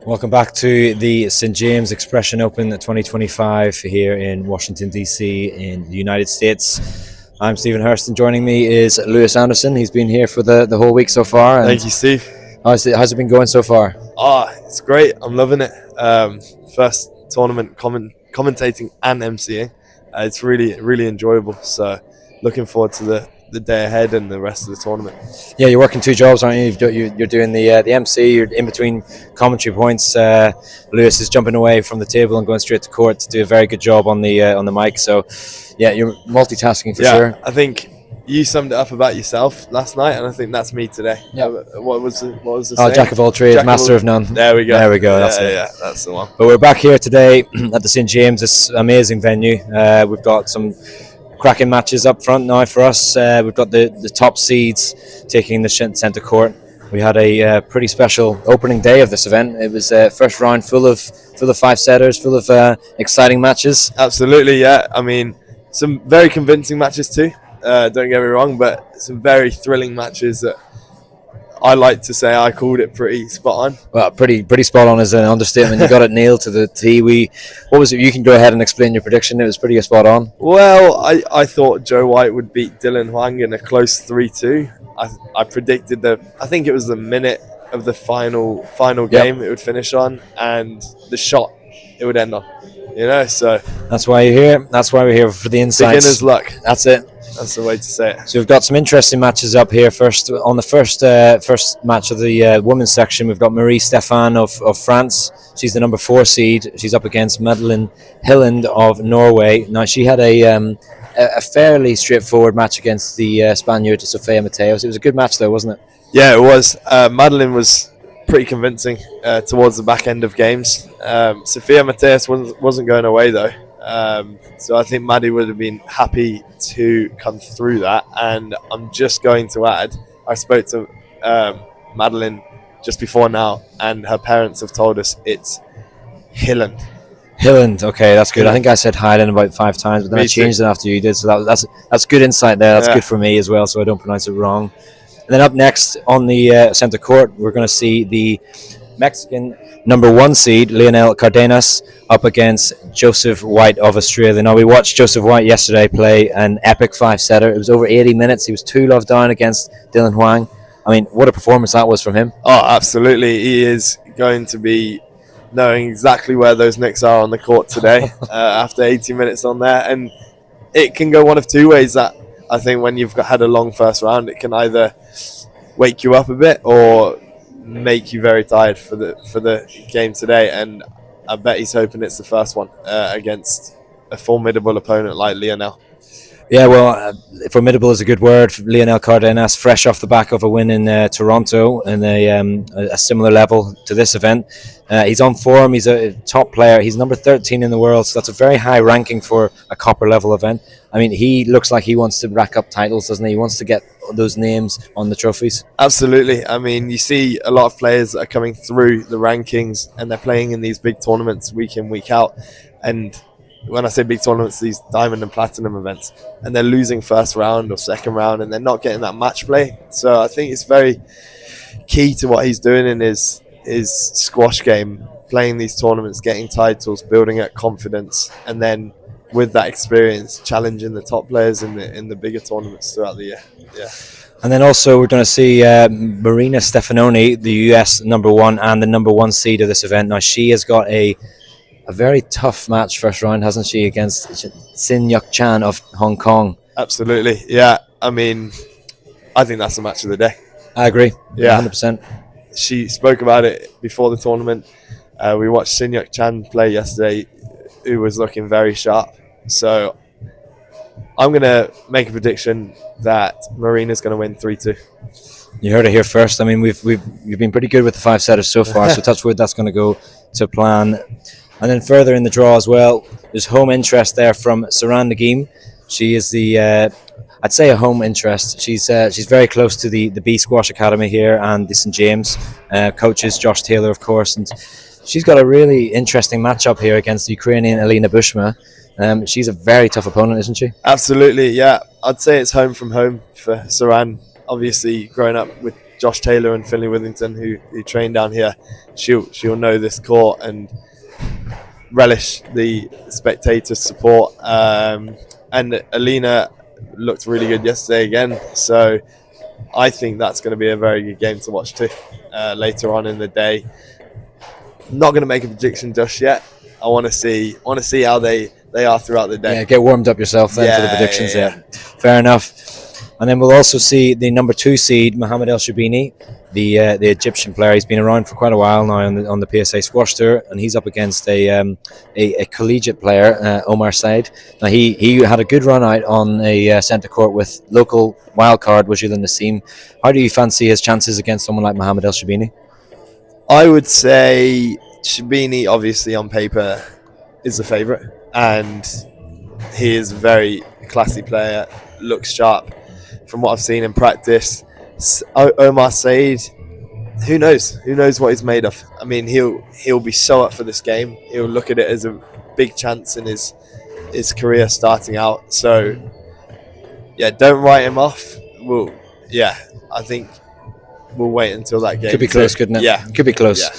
Welcome back to the St. James Expression Open 2025 here in Washington, D.C. in the United States. I'm Stephen Hurst, and joining me is Lewis Anderson. He's been here for the whole week so far. Thank you, Steve. How's it been going so far? It's great. I'm loving it. First tournament commentating and emceeing. It's really, really enjoyable. So, looking forward to the day ahead and the rest of the tournament. Yeah, you're working 2 jobs, aren't you? You're doing the MC. You're in between commentary points. Lewis is jumping away from the table and going straight to court to do a very good job on the mic. So, yeah, you're multitasking for sure. I think you summed it up about yourself last night, and I think that's me today. Yeah. What was the saying? Jack of all trades, master of none. There we go. That's it. Yeah, that's the one. But we're back here today at the St James. This amazing venue. We've got some cracking matches up front now for us. We've got the top seeds taking the centre court. We had a pretty special opening day of this event. It was first round full of 5-setters, full of exciting matches. Absolutely, yeah. I mean, some very convincing matches too. Don't get me wrong, but some very thrilling matches that I like to say I called it pretty spot on. Well, pretty spot on is an understatement. You got it nailed to the T. What was it? You can go ahead and explain your prediction. It was pretty spot on. Well, I thought Joe White would beat Dylan Huang in a close 3-2. I predicted I think it was the minute of the final game it would finish on, and the shot it would end on. So that's why you're here. That's why we're here, for the insights. Beginner's luck. That's it. That's the way to say it. So we've got some interesting matches up here. First, on the first match of the women's section, we've got Marie Stéphane of France. She's the number 4 seed. She's up against Madeleine Hilland of Norway. Now, she had a fairly straightforward match against the Spaniard Sofia Mateos. It was a good match, though, wasn't it? Yeah, it was. Madeleine was pretty convincing towards the back end of games. Sofia Mateos wasn't going away, though. So I think Maddie would have been happy to come through that. And I'm just going to add, I spoke to Madeleine just before now, and her parents have told us it's Hilland. Hilland, okay, that's good. I think I said Highland about 5 times, but then I changed it after you did. So that's good insight there. That's good for me as well, so I don't pronounce it wrong. And then up next on the centre court, we're going to see the Mexican number 1 seed, Lionel Cardenas, up against Joseph White of Australia. Now, we watched Joseph White yesterday play an epic 5-setter. It was over 80 minutes. He was 2-love down against Dylan Huang. I mean, what a performance that was from him. Oh, absolutely. He is going to be knowing exactly where those Knicks are on the court today after 80 minutes on there. And it can go one of 2 ways. That I think when you've had a long first round, it can either wake you up a bit or make you very tired for the game today. And I bet he's hoping it's the first one against a formidable opponent like Lionel. Yeah, well, formidable is a good word. Lionel Cardenas, fresh off the back of a win in Toronto in a similar level to this event. He's on form. He's a top player. He's number 13 in the world, so that's a very high ranking for a copper level event. I mean, he looks like he wants to rack up titles, doesn't he? He wants to get those names on the trophies. Absolutely. I mean, you see a lot of players that are coming through the rankings and they're playing in these big tournaments week in, week out. And when I say big tournaments, these diamond and platinum events, and they're losing first round or second round and they're not getting that match play. So I think it's very key to what he's doing in his squash game, playing these tournaments, getting titles, building up confidence, and then with that experience, challenging the top players in the bigger tournaments throughout the year. Yeah. And then also we're going to see Marina Stefanoni, the US number 1 and the number 1 seed of this event. Now, she has got a very tough match first round, hasn't she, against Sin Yuk Chan of Hong Kong. Absolutely, yeah. I mean, I think that's the match of the day. I agree, yeah, 100%. She spoke about it before the tournament. We watched Sin Yuk Chan play yesterday, who was looking very sharp. So I'm going to make a prediction that Marina's going to win 3-2. You heard it here first. I mean, we've been pretty good with the 5-setters so far, so touch wood, that's going to go to plan. And then further in the draw as well, there's home interest there from Saran Nghiem. She is I'd say a home interest. She's very close to the B Squash Academy here and the St James coaches, Josh Taylor, of course. And she's got a really interesting matchup here against the Ukrainian Alina Bushma. She's a very tough opponent, isn't she? Absolutely, yeah. I'd say it's home from home for Saran. Obviously, growing up with Josh Taylor and Finley Withington, who train down here, she'll know this court and relish the spectator support. And Alina looked really good yesterday again, so I think that's going to be a very good game to watch too later on in the day. I'm not going to make a prediction just yet. I want to see how they they are throughout the day. Yeah, get warmed up yourself then for the predictions. Yeah. Fair enough. And then we'll also see the number 2 seed, Mohamed El Sherbini, the Egyptian player. He's been around for quite a while now on the PSA Squash Tour, and he's up against a collegiate player, Omar Said. Now he had a good run out on a centre court with local wildcard Wajid Nassim. How do you fancy his chances against someone like Mohamed El Sherbini? I would say Sherbini, obviously on paper, is the favourite, and he is a very classy player, looks sharp from what I've seen in practice. Omar Said, who knows what he's made of. I mean, he'll be so up for this game. He'll look at it as a big chance in his career starting out. So yeah, don't write him off. I think we'll wait until that game. Could be close, couldn't it? Yeah, could be close. Yeah.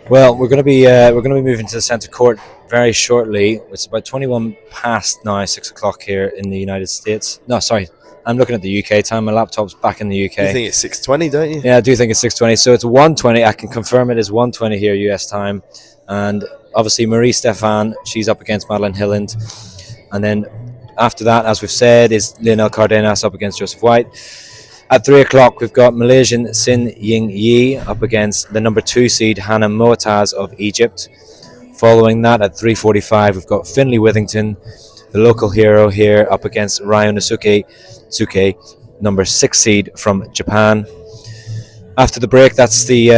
Well, we're going to be moving to the centre court very shortly. It's about 21 past now, 6 o'clock here in the United States. No, sorry, I'm looking at the UK time. My laptop's back in the UK. You think it's 6:20, don't you? Yeah, I do think it's 6:20. So it's 1:20. I can confirm it is 1:20 here US time. And obviously Marie Stefan, she's up against Madeline Hilland. And then after that, as we've said, is Lionel Cardenas up against Joseph White. At 3 o'clock, we've got Malaysian Sin Ying Yi up against the number 2 seed Hana Moataz of Egypt. Following that, at 3:45, we've got Finley Withington, the local hero here, up against Ryunosuke Tsukue, number 6 seed from Japan. After the break, that's the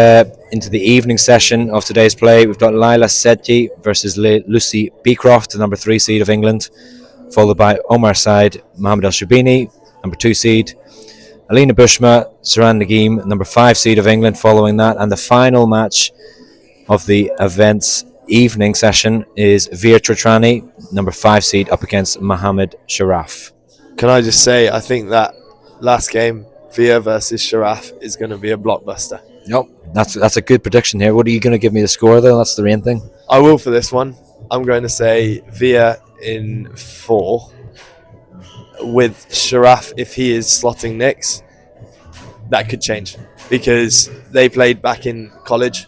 into the evening session of today's play. We've got Laila Sedky versus Lucy Beecroft, the number 3 seed of England, followed by Omar Said, Mohamed El Sherbini, number 2 seed. Alina Bushma, Saran Nghiem, number 5 seed of England, following that. And the final match of the event's evening session is Veer Chotrani, number 5 seed, up against Mohamed Sharaf. Can I just say, I think that last game, Veer versus Sharaf, is going to be a blockbuster. Nope, that's a good prediction here. What are you going to give me the score, though? That's the main thing. I will for this one. I'm going to say Veer in 4. With Sharaf, if he is slotting next, that could change, because they played back in college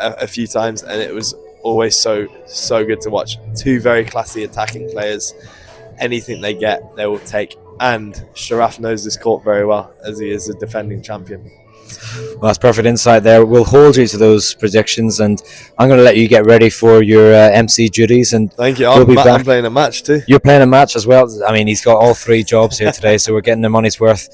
a few times, and it was always so good to watch. 2 very classy attacking players. Anything they get, they will take. And Sharaf knows this court very well, as he is a defending champion. Well, that's perfect insight there. We'll hold you to those predictions, and I'm going to let you get ready for your MC duties. And thank you. I'm playing a match too. You're playing a match as well. I mean, he's got all 3 jobs here today, so we're getting the money's worth.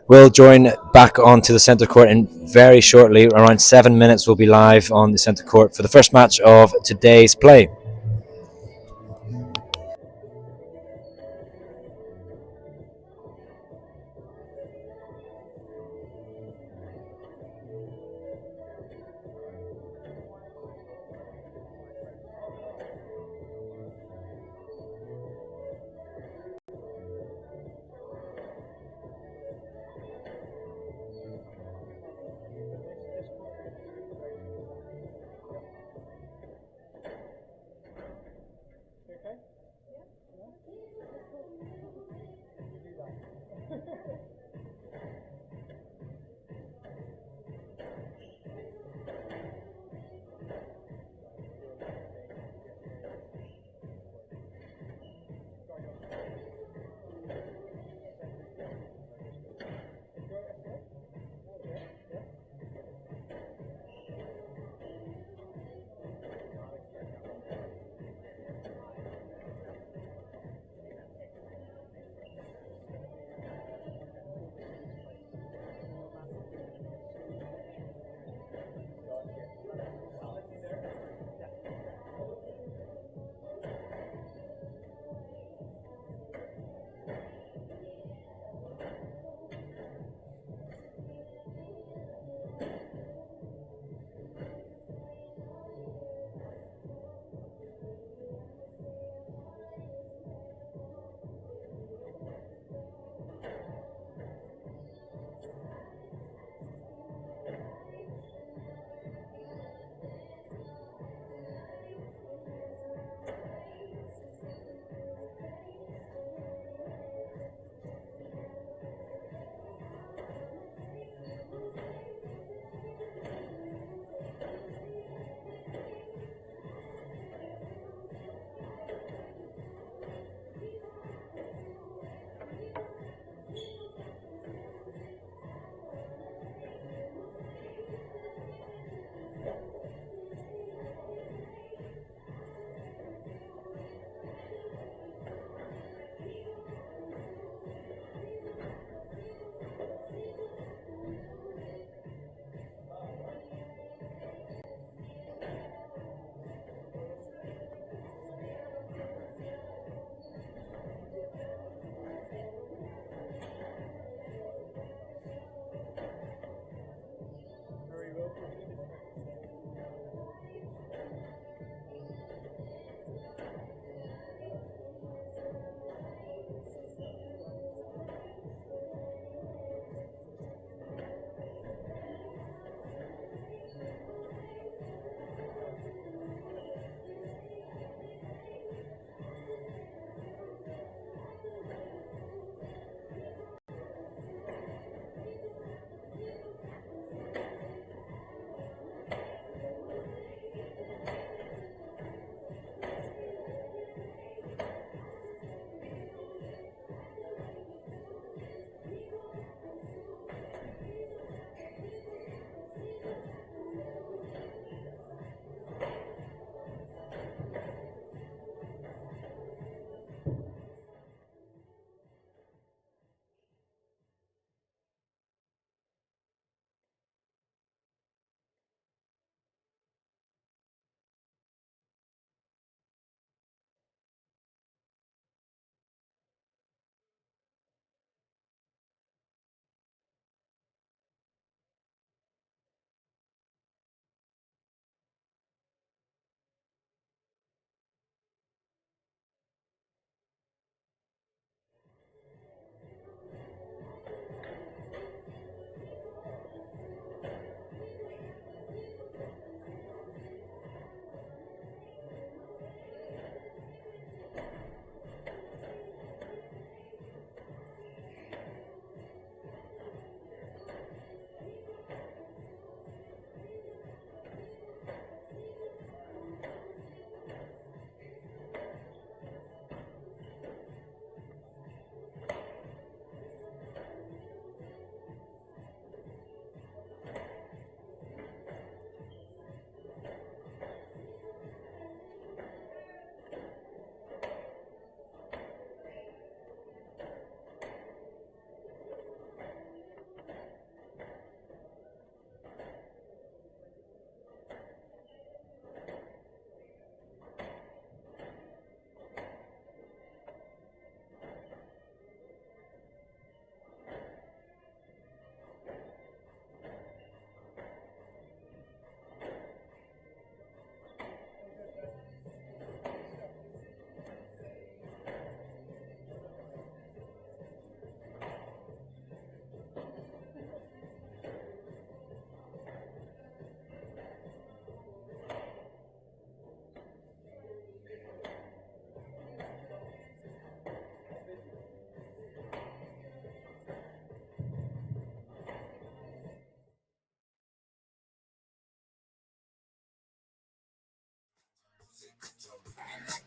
We'll join back onto the centre court in very shortly. Around 7 minutes, we'll be live on the centre court for the first match of today's play.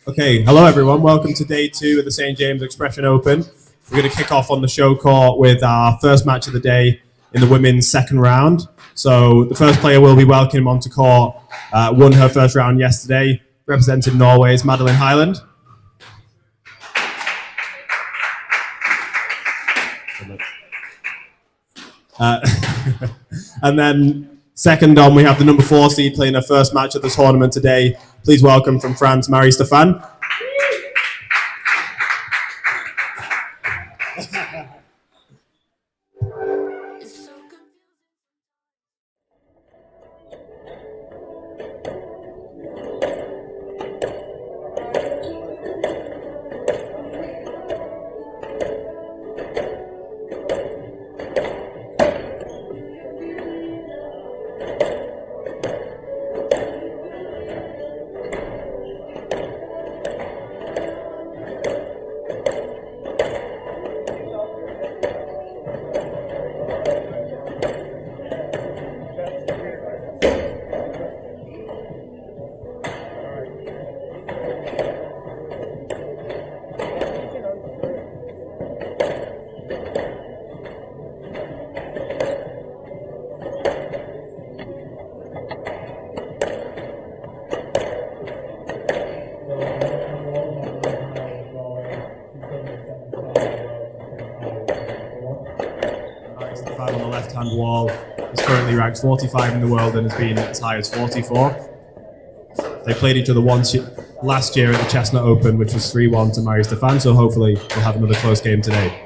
Okay, hello everyone. Welcome to day 2 of the St. James Expression Open. We're going to kick off on the show court with our first match of the day in the women's second round. So the first player we'll be welcoming onto court won her first round yesterday, representing Norway's Madeline Hyland. And then second on, we have the number 4 seed playing her first match of the tournament today. Please welcome from France, Marie-Stéphane. On the left-hand wall is currently ranked 45 in the world and has been as high as 44. They played each other once last year at the Chestnut Open, which was 3-1 to Marie-Stéphane, so hopefully we'll have another close game today.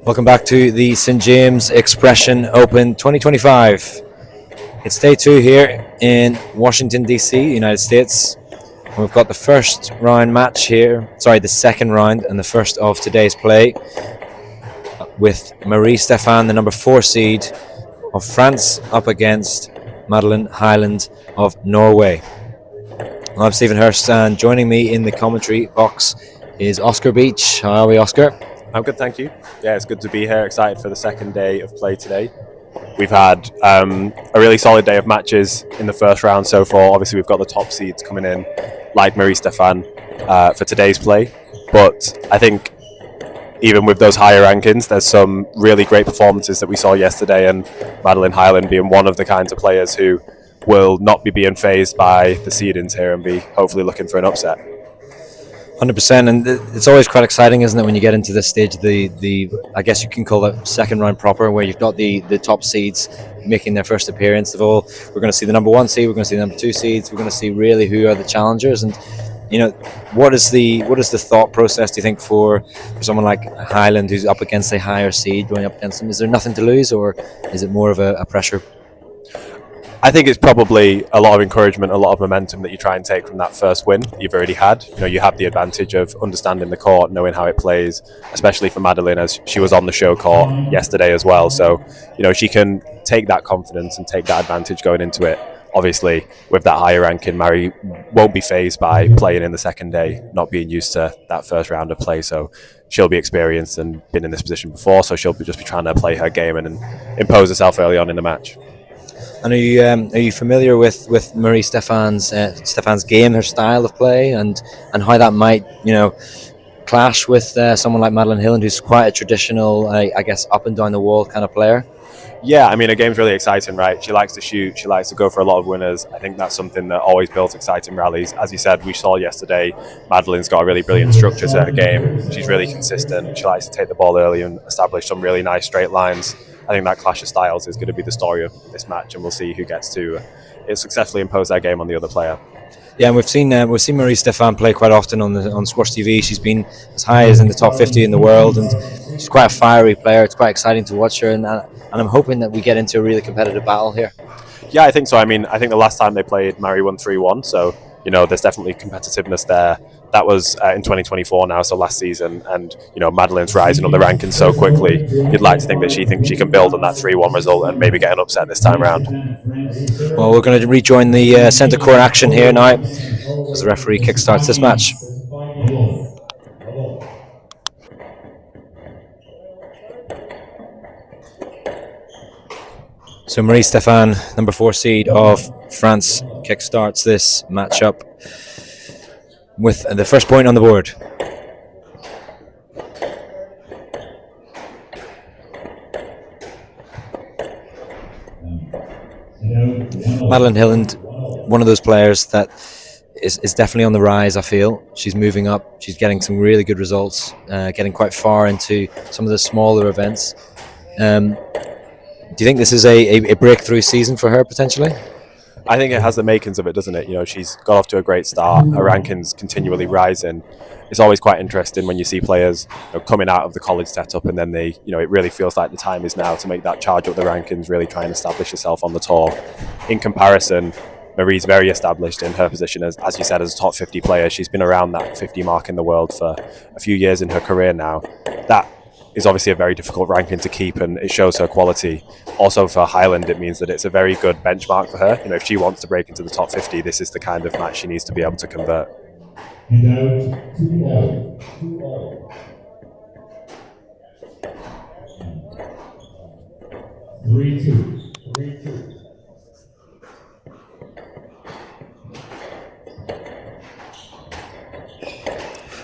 Welcome back to the St. James Expression Open 2025. It's day 2 here in Washington, D.C., United States. And we've got the first round match here, the second round and the first of today's play with Marie-Stéphane, the number 4 seed of France, up against Madeline Hyland of Norway. I'm Stephen Hurst, and joining me in the commentary box is Oscar Beach. How are we, Oscar? I'm good, thank you. Yeah, it's good to be here. Excited for the second day of play today. We've had a really solid day of matches in the first round so far. Obviously, we've got the top seeds coming in, like Marie-Stéphane, for today's play. But I think even with those higher rankings, there's some really great performances that we saw yesterday, and Madeline Hyland being one of the kinds of players who will not be being phased by the seedings here and be hopefully looking for an upset. 100%, and it's always quite exciting, isn't it, when you get into this stage, the I guess you can call it second round proper, where you've got the top seeds making their first appearance of all. We're going to see the number 1 seed, we're going to see the number 2 seeds, we're going to see really who are the challengers, and what is the thought process, do you think, for someone like Hyland, who's up against a higher seed, going up against them? Is there nothing to lose, or is it more of a pressure? I think it's probably a lot of encouragement, a lot of momentum that you try and take from that first win you've already had. You have the advantage of understanding the court, knowing how it plays, especially for Madeline, as she was on the show court yesterday as well. So, she can take that confidence and take that advantage going into it. Obviously, with that higher ranking, Mary won't be phased by playing in the second day, not being used to that first round of play. So she'll be experienced and been in this position before, so she'll just be trying to play her game and impose herself early on in the match. And are you familiar with Marie Stefan's game, her style of play, and how that might clash with someone like Madeline Hilland, who's quite a traditional, I guess, up and down the wall kind of player? Yeah, I mean, her game's really exciting, right? She likes to shoot, she likes to go for a lot of winners. I think that's something that always builds exciting rallies. As you said, we saw yesterday, Madeline's got a really brilliant structure to her game. She's really consistent. She likes to take the ball early and establish some really nice straight lines. I think that clash of styles is going to be the story of this match, and we'll see who gets to successfully impose their game on the other player. Yeah, and we've seen Marie Stefan play quite often on SquashTV. She's been as high as in the top 50 in the world, and she's quite a fiery player. It's quite exciting to watch her, and I'm hoping that we get into a really competitive battle here. Yeah, I think so. I mean, I think the last time they played, Marie won 3-1, so there's definitely competitiveness there. That was in 2024 now, so last season, and Madeline's rising up the rankings so quickly. You'd like to think that she thinks she can build on that 3-1 result and maybe get an upset this time round. Well, we're going to rejoin the centre court action here now as the referee kickstarts this match. So Marie Stefan, number 4 seed of France, kickstarts this matchup with the first point on the board. Madeline Hilland, one of those players that is definitely on the rise, I feel. She's moving up. She's getting some really good results, getting quite far into some of the smaller events. Do you think this is a breakthrough season for her, potentially? I think it has the makings of it, doesn't it? She's got off to a great start. Her rankings continually rising. It's always quite interesting when you see players coming out of the college setup, and then they, it really feels like the time is now to make that charge up the rankings, really try and establish herself on the tour. In comparison, Marie's very established in her position as you said, as a top 50 player. She's been around that 50 mark in the world for a few years in her career now. That is obviously a very difficult ranking to keep, and it shows her quality. Also for Highland, it means that it's a very good benchmark for her. If she wants to break into the top 50, this is the kind of match she needs to be able to convert.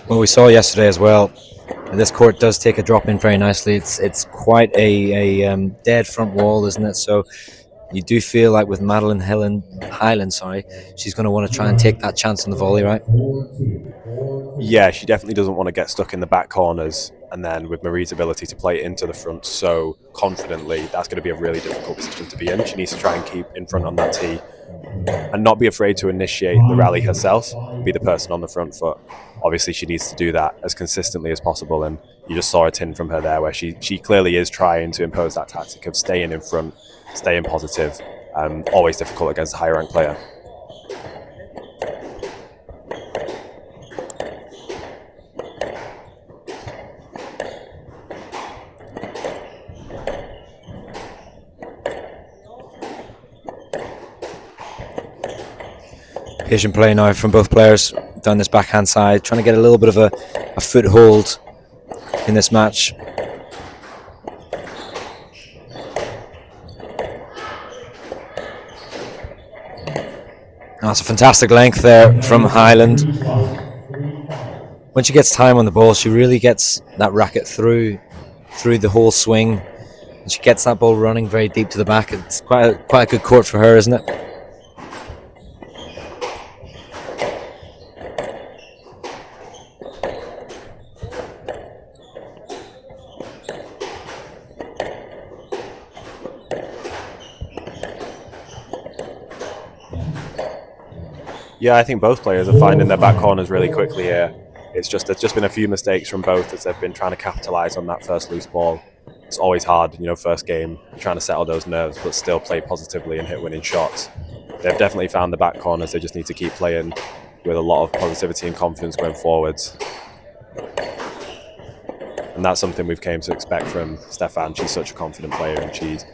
Well, we saw yesterday as well, this court does take a drop in very nicely. It's quite a dead front wall, isn't it? So you do feel like with Madeline Highland, she's going to want to try and take that chance on the volley, right? Yeah, she definitely doesn't want to get stuck in the back corners, and then with Marie's ability to play it into the front so confidently, that's going to be a really difficult position to be in. She needs to try and keep in front on that tee and not be afraid to initiate the rally herself, be the person on the front foot. Obviously, she needs to do that as consistently as possible, and you just saw a tin from her there where she clearly is trying to impose that tactic of staying in front, staying positive. Always difficult against a higher ranked player. Patient play now from both players down this backhand side, trying to get a little bit of a foothold in this match. That's a fantastic length there from Highland. When she gets time on the ball, she really gets that racket through the whole swing, and she gets that ball running very deep to the back. It's quite a good court for her, isn't it? Yeah, I think both players are finding their back corners really quickly here. There's just been a few mistakes from both as they've been trying to capitalise on that first loose ball. It's always hard, first game, trying to settle those nerves, but still play positively and hit winning shots. They've definitely found the back corners. They just need to keep playing with a lot of positivity and confidence going forwards. And that's something we've came to expect from Stefan. She's such a confident player, and she's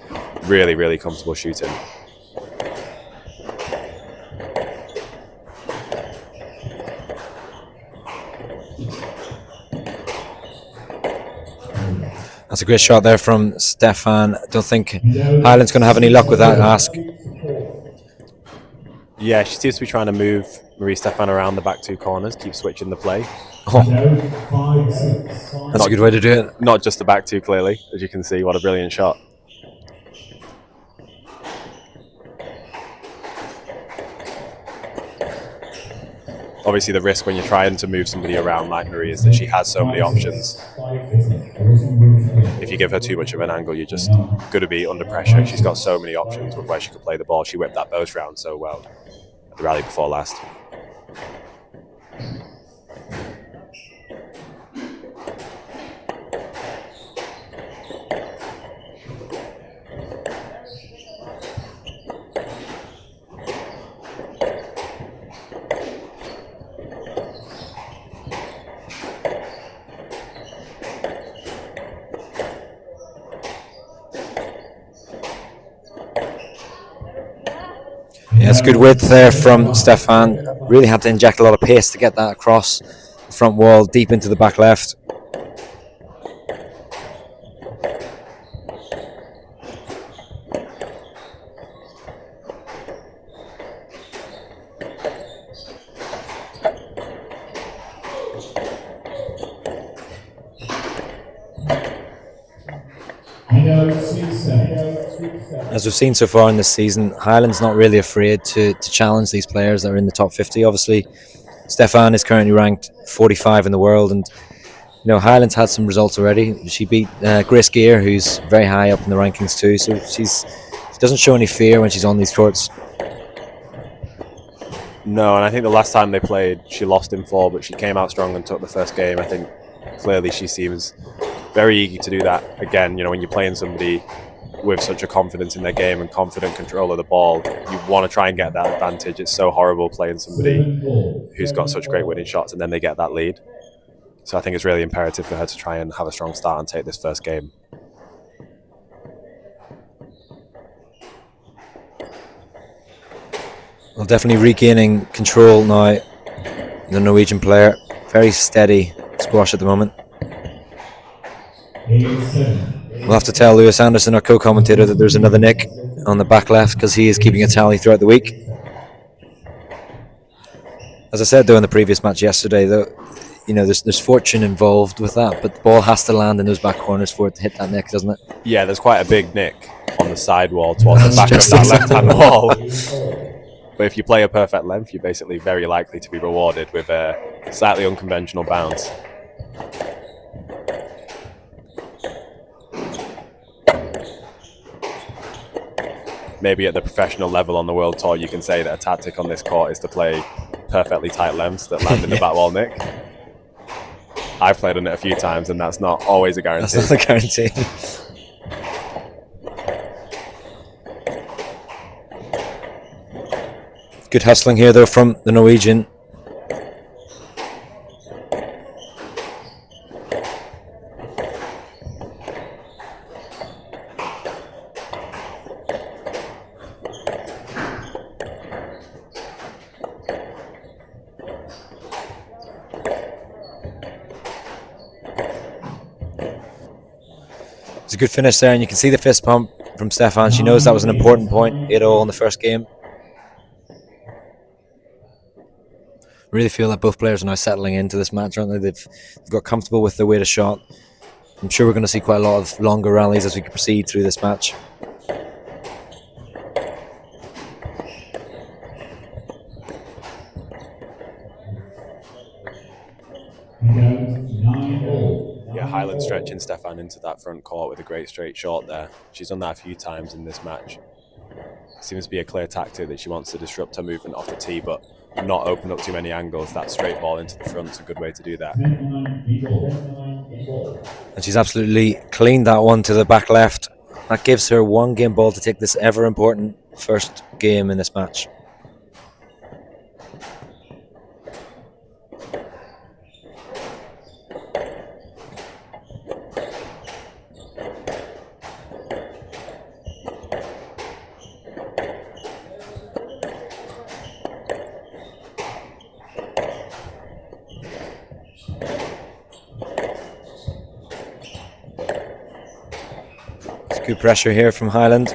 really, really comfortable shooting. That's a great shot there from Stefan. I don't think Highland's going to have any luck with that ask. Yeah, she seems to be trying to move Marie-Stéphane around the back two corners, keep switching the play. Oh, that's a good way to do it. Not just the back two, clearly, as you can see. What a brilliant shot. Obviously, the risk when you're trying to move somebody around like Marie is that she has so many options. If you give her too much of an angle, you're just going to be under pressure. She's got so many options with where she could play the ball. She whipped that both round so well at the rally before last. Yeah, it's good width there from Stefan. Really had to inject a lot of pace to get that across the front wall, deep into the back left. As we've seen so far in this season, Highland's not really afraid to challenge these players that are in the top 50. Obviously, Stefan is currently ranked 45 in the world, and Highland's had some results already. She beat Grace Gear, who's very high up in the rankings too, so she doesn't show any fear when she's on these courts. No, and I think the last time they played, she lost in 4, but she came out strong and took the first game. I think clearly she seems very eager to do that again. When you're playing somebody with such a confidence in their game and confident control of the ball, you want to try and get that advantage. It's so horrible playing somebody who's got such great winning shots and then they get that lead. So I think it's really imperative for her to try and have a strong start and take this first game. Well, definitely regaining control now, the Norwegian player. Very steady squash at the moment. We'll have to tell Lewis Anderson, our co-commentator, that there's another nick on the back left because he is keeping a tally throughout the week. As I said, though, in the previous match yesterday, though, there's fortune involved with that, but the ball has to land in those back corners for it to hit that nick, doesn't it? Yeah, there's quite a big nick on the side wall towards the back of that left-hand wall. But if you play a perfect length, you're basically very likely to be rewarded with a slightly unconventional bounce. Maybe at the professional level on the world tour, you can say that a tactic on this court is to play perfectly tight lengths that land in the back wall nick. I've played on it a few times, and that's not always a guarantee. That's not a guarantee. Good hustling here, though, from the Norwegian. It's a good finish there, and you can see the fist pump from Stefan. She knows that was an important point, 8-0 in the first game. Really feel that both players are now settling into this match, aren't they? They've got comfortable with their weight of shot. I'm sure we're going to see quite a lot of longer rallies as we proceed through this match. Yeah, Highland stretching Stefan into that front court with a great straight shot there. She's done that a few times in this match. Seems to be a clear tactic that she wants to disrupt her movement off the tee, but not open up too many angles. That straight ball into the front is a good way to do that. And she's absolutely cleaned that one to the back left. That gives her one game ball to take this ever important first game in this match. Good pressure here from Highland.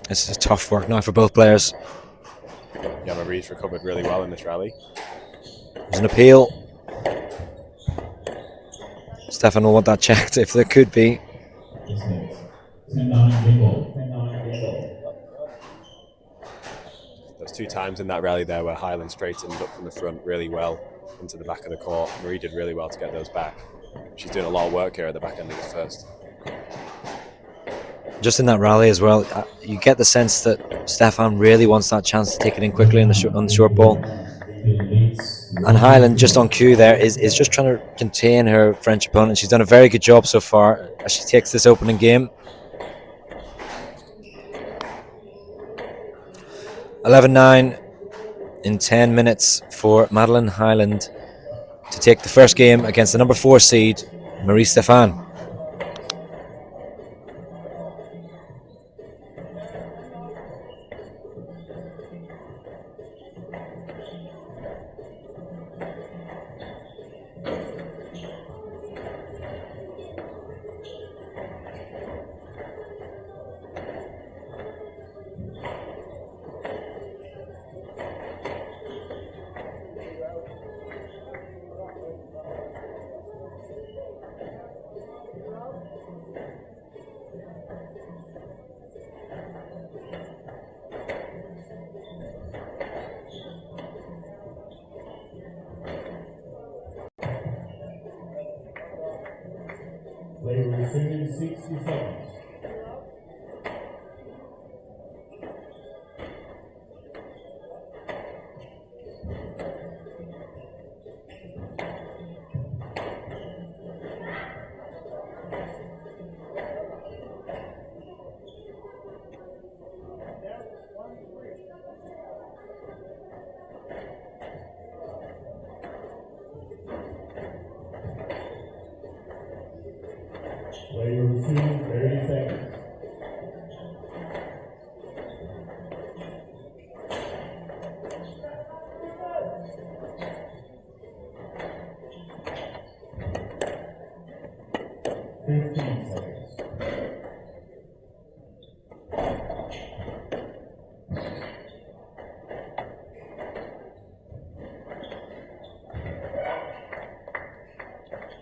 This is tough work now for both players. Yeah, Marie's recovered really well in this rally. There's an appeal. Stefan will want that checked if there could be. There's 2 times in that rally there where Highland straightened up from the front really well into the back of the court. Marie did really well to get those back. She's doing a lot of work here at the back end of the first. Just in that rally as well, you get the sense that Stefan really wants that chance to take it in quickly on the short ball. And Highland, just on cue there, is just trying to contain her French opponent. She's done a very good job so far as she takes this opening game. 11-9 in 10 minutes for Madeleine Highland to take the first game against the number 4 seed, Marie Stefan.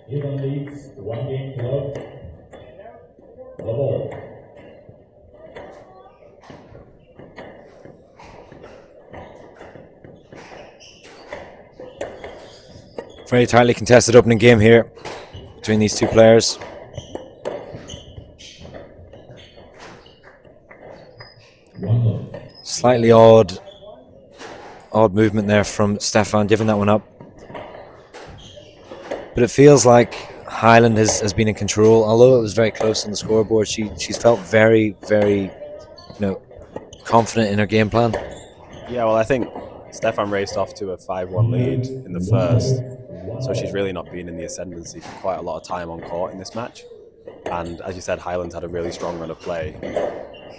Even leads the 1 game club. The ball. Very tightly contested opening game here between these two players. Slightly odd movement there from Stefan, giving that one up. But it feels like Highland has been in control. Although it was very close on the scoreboard, she's felt very, very, confident in her game plan. Yeah, well, I think Stefan raced off to a 5-1 lead in the first, so she's really not been in the ascendancy for quite a lot of time on court in this match. And as you said, Highland's had a really strong run of play.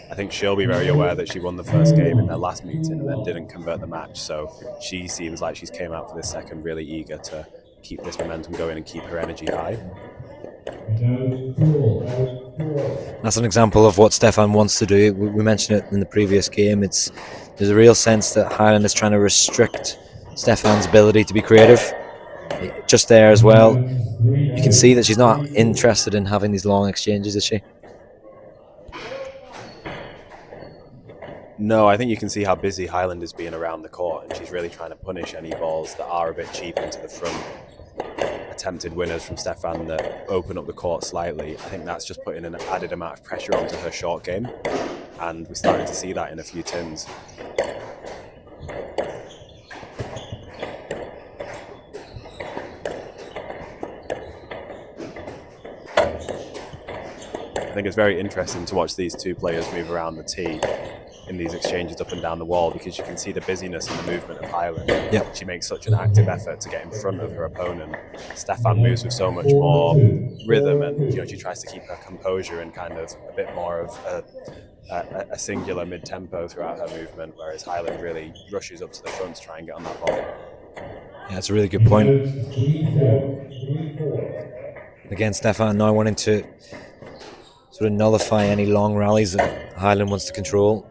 I think she'll be very aware that she won the first game in their last meeting and then didn't convert the match. So she seems like she's came out for this second really eager to keep this momentum going and keep her energy high. That's an example of what Stefan wants to do. We mentioned it in the previous game. There's a real sense that Highland is trying to restrict Stefan's ability to be creative. Just there as well, you can see that she's not interested in having these long exchanges, is she? No, I think you can see how busy Highland is being around the court, and she's really trying to punish any balls that are a bit cheap into the front. Attempted winners from Stefan that open up the court slightly. I think that's just putting an added amount of pressure onto her short game, and we're starting to see that in a few tins. I think it's very interesting to watch these two players move around the tee in these exchanges up and down the wall, because you can see the busyness and the movement of Highland. Yep. She makes such an active effort to get in front of her opponent. Stefan moves with so much more rhythm, and she tries to keep her composure and kind of a bit more of a singular mid-tempo throughout her movement, whereas Highland really rushes up to the front to try and get on that volley. Yeah, that's a really good point. Again, Stefan now wanting to sort of nullify any long rallies that Highland wants to control.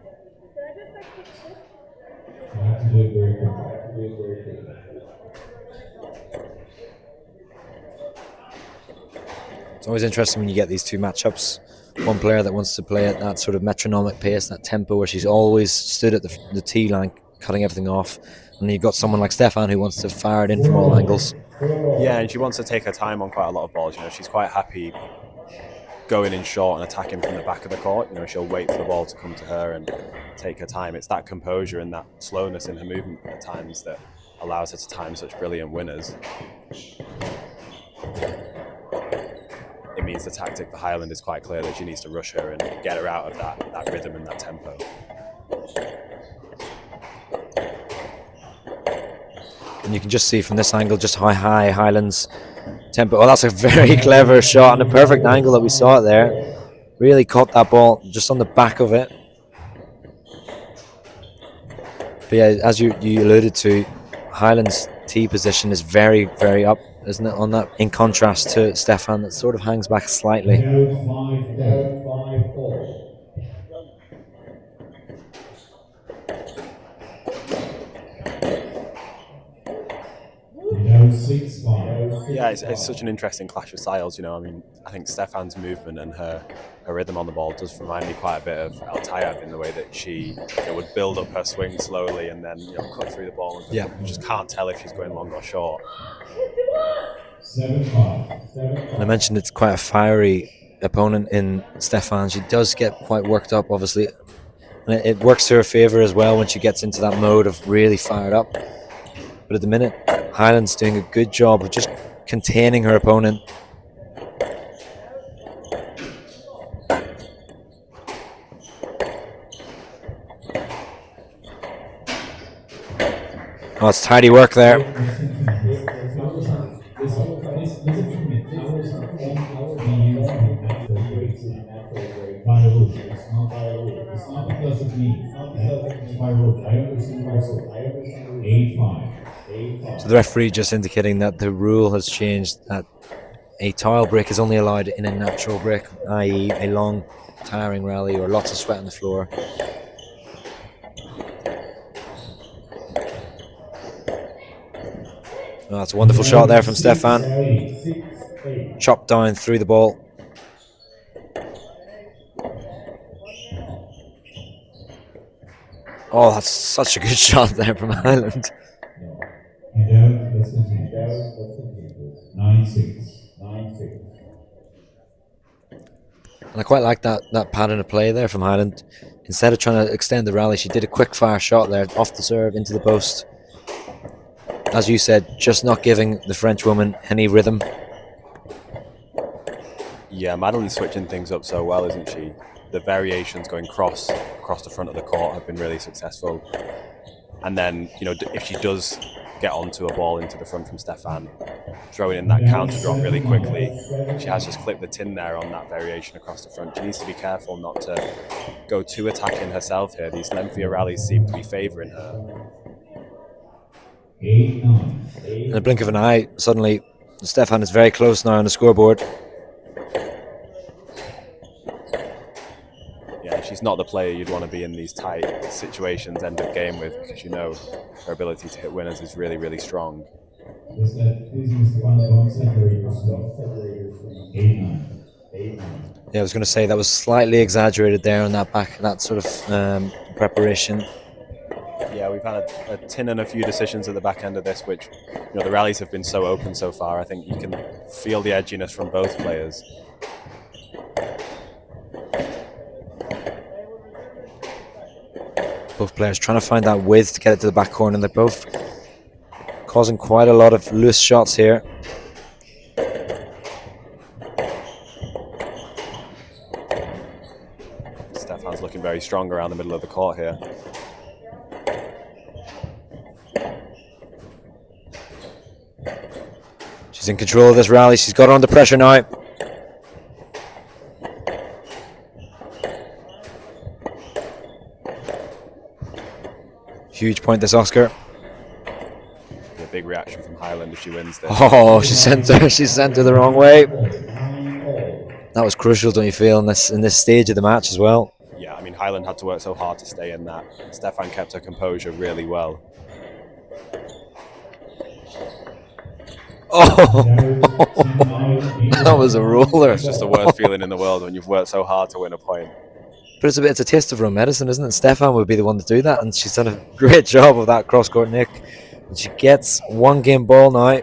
It's always interesting when you get these two matchups. One player that wants to play at that sort of metronomic pace, that tempo where she's always stood at the tee line, cutting everything off. And then you've got someone like Stefan who wants to fire it in from all angles. Yeah, and she wants to take her time on quite a lot of balls. You know, she's quite happy going in short and attacking from the back of the court. You know, she'll wait for the ball to come to her and take her time. It's that composure and that slowness in her movement at times that allows her to time such brilliant winners. It means the tactic for Highland is quite clear that she needs to rush her and get her out of that rhythm and that tempo. And you can just see from this angle just how high Highland's tempo. Oh, that's a very clever shot and a perfect angle that we saw it there. Really caught that ball just on the back of it. But yeah, as you alluded to, Highland's tee position is very, very up, isn't it? On that, in contrast to Stefan, that sort of hangs back slightly. Yeah, it's such an interesting clash of styles. You know, I mean, I think Stefan's movement and her rhythm on the ball does remind me quite a bit of Al Tayeb in the way that she would build up her swing slowly and then cut through the ball. And you just can't tell if she's going long or short. 7-5. And I mentioned it's quite a fiery opponent in Stefan. She does get quite worked up, obviously, and it works to her favour as well when she gets into that mode of really fired up. But at the minute, Highland's doing a good job of just containing her opponent. Oh, it's tidy work there. So the referee just indicating that the rule has changed, that a tile break is only allowed in a natural break, i.e. a long tiring rally or lots of sweat on the floor. Oh, that's a wonderful shot there from Stefan. Chopped down through the ball. Oh, that's such a good shot there from Highland. 9-6. And I quite like that pattern of play there from Highland. Instead of trying to extend the rally, she did a quick fire shot there, off the serve, into the post. As you said, just not giving the French woman any rhythm. Yeah, Madeline's switching things up so well, isn't she? The variations going across the front of the court have been really successful. And then, if she does get onto a ball into the front from Stefan, throwing in that counter drop really quickly, she has just clipped the tin there on that variation across the front. She needs to be careful not to go too attacking herself here. These lengthier rallies seem to be favouring her. In a blink of an eye, suddenly Stefan is very close now on the scoreboard. Yeah, she's not the player you'd want to be in these tight situations, end of game with, because her ability to hit winners is really, really strong. Yeah, I was going to say that was slightly exaggerated there on that sort of preparation. Yeah, we've had a tin and a few decisions at the back end of this, which, the rallies have been so open so far. I think you can feel the edginess from both players. Both players trying to find that width to get it to the back corner, and they're both causing quite a lot of loose shots here. Stefan's looking very strong around the middle of the court here. She's in control of this rally. She's got her under pressure now. Huge point this, Oscar. A big reaction from Highland if she wins this. Oh, she sent her the wrong way. That was crucial, don't you feel, in this stage of the match as well? Yeah, I mean, Highland had to work so hard to stay in that. Stefan kept her composure really well. Oh, that was a roller. It's just the worst feeling in the world when you've worked so hard to win a point. But it's a taste of her own medicine, isn't it? Stefan would be the one to do that, and she's done a great job of that cross-court nick. And she gets one game ball now.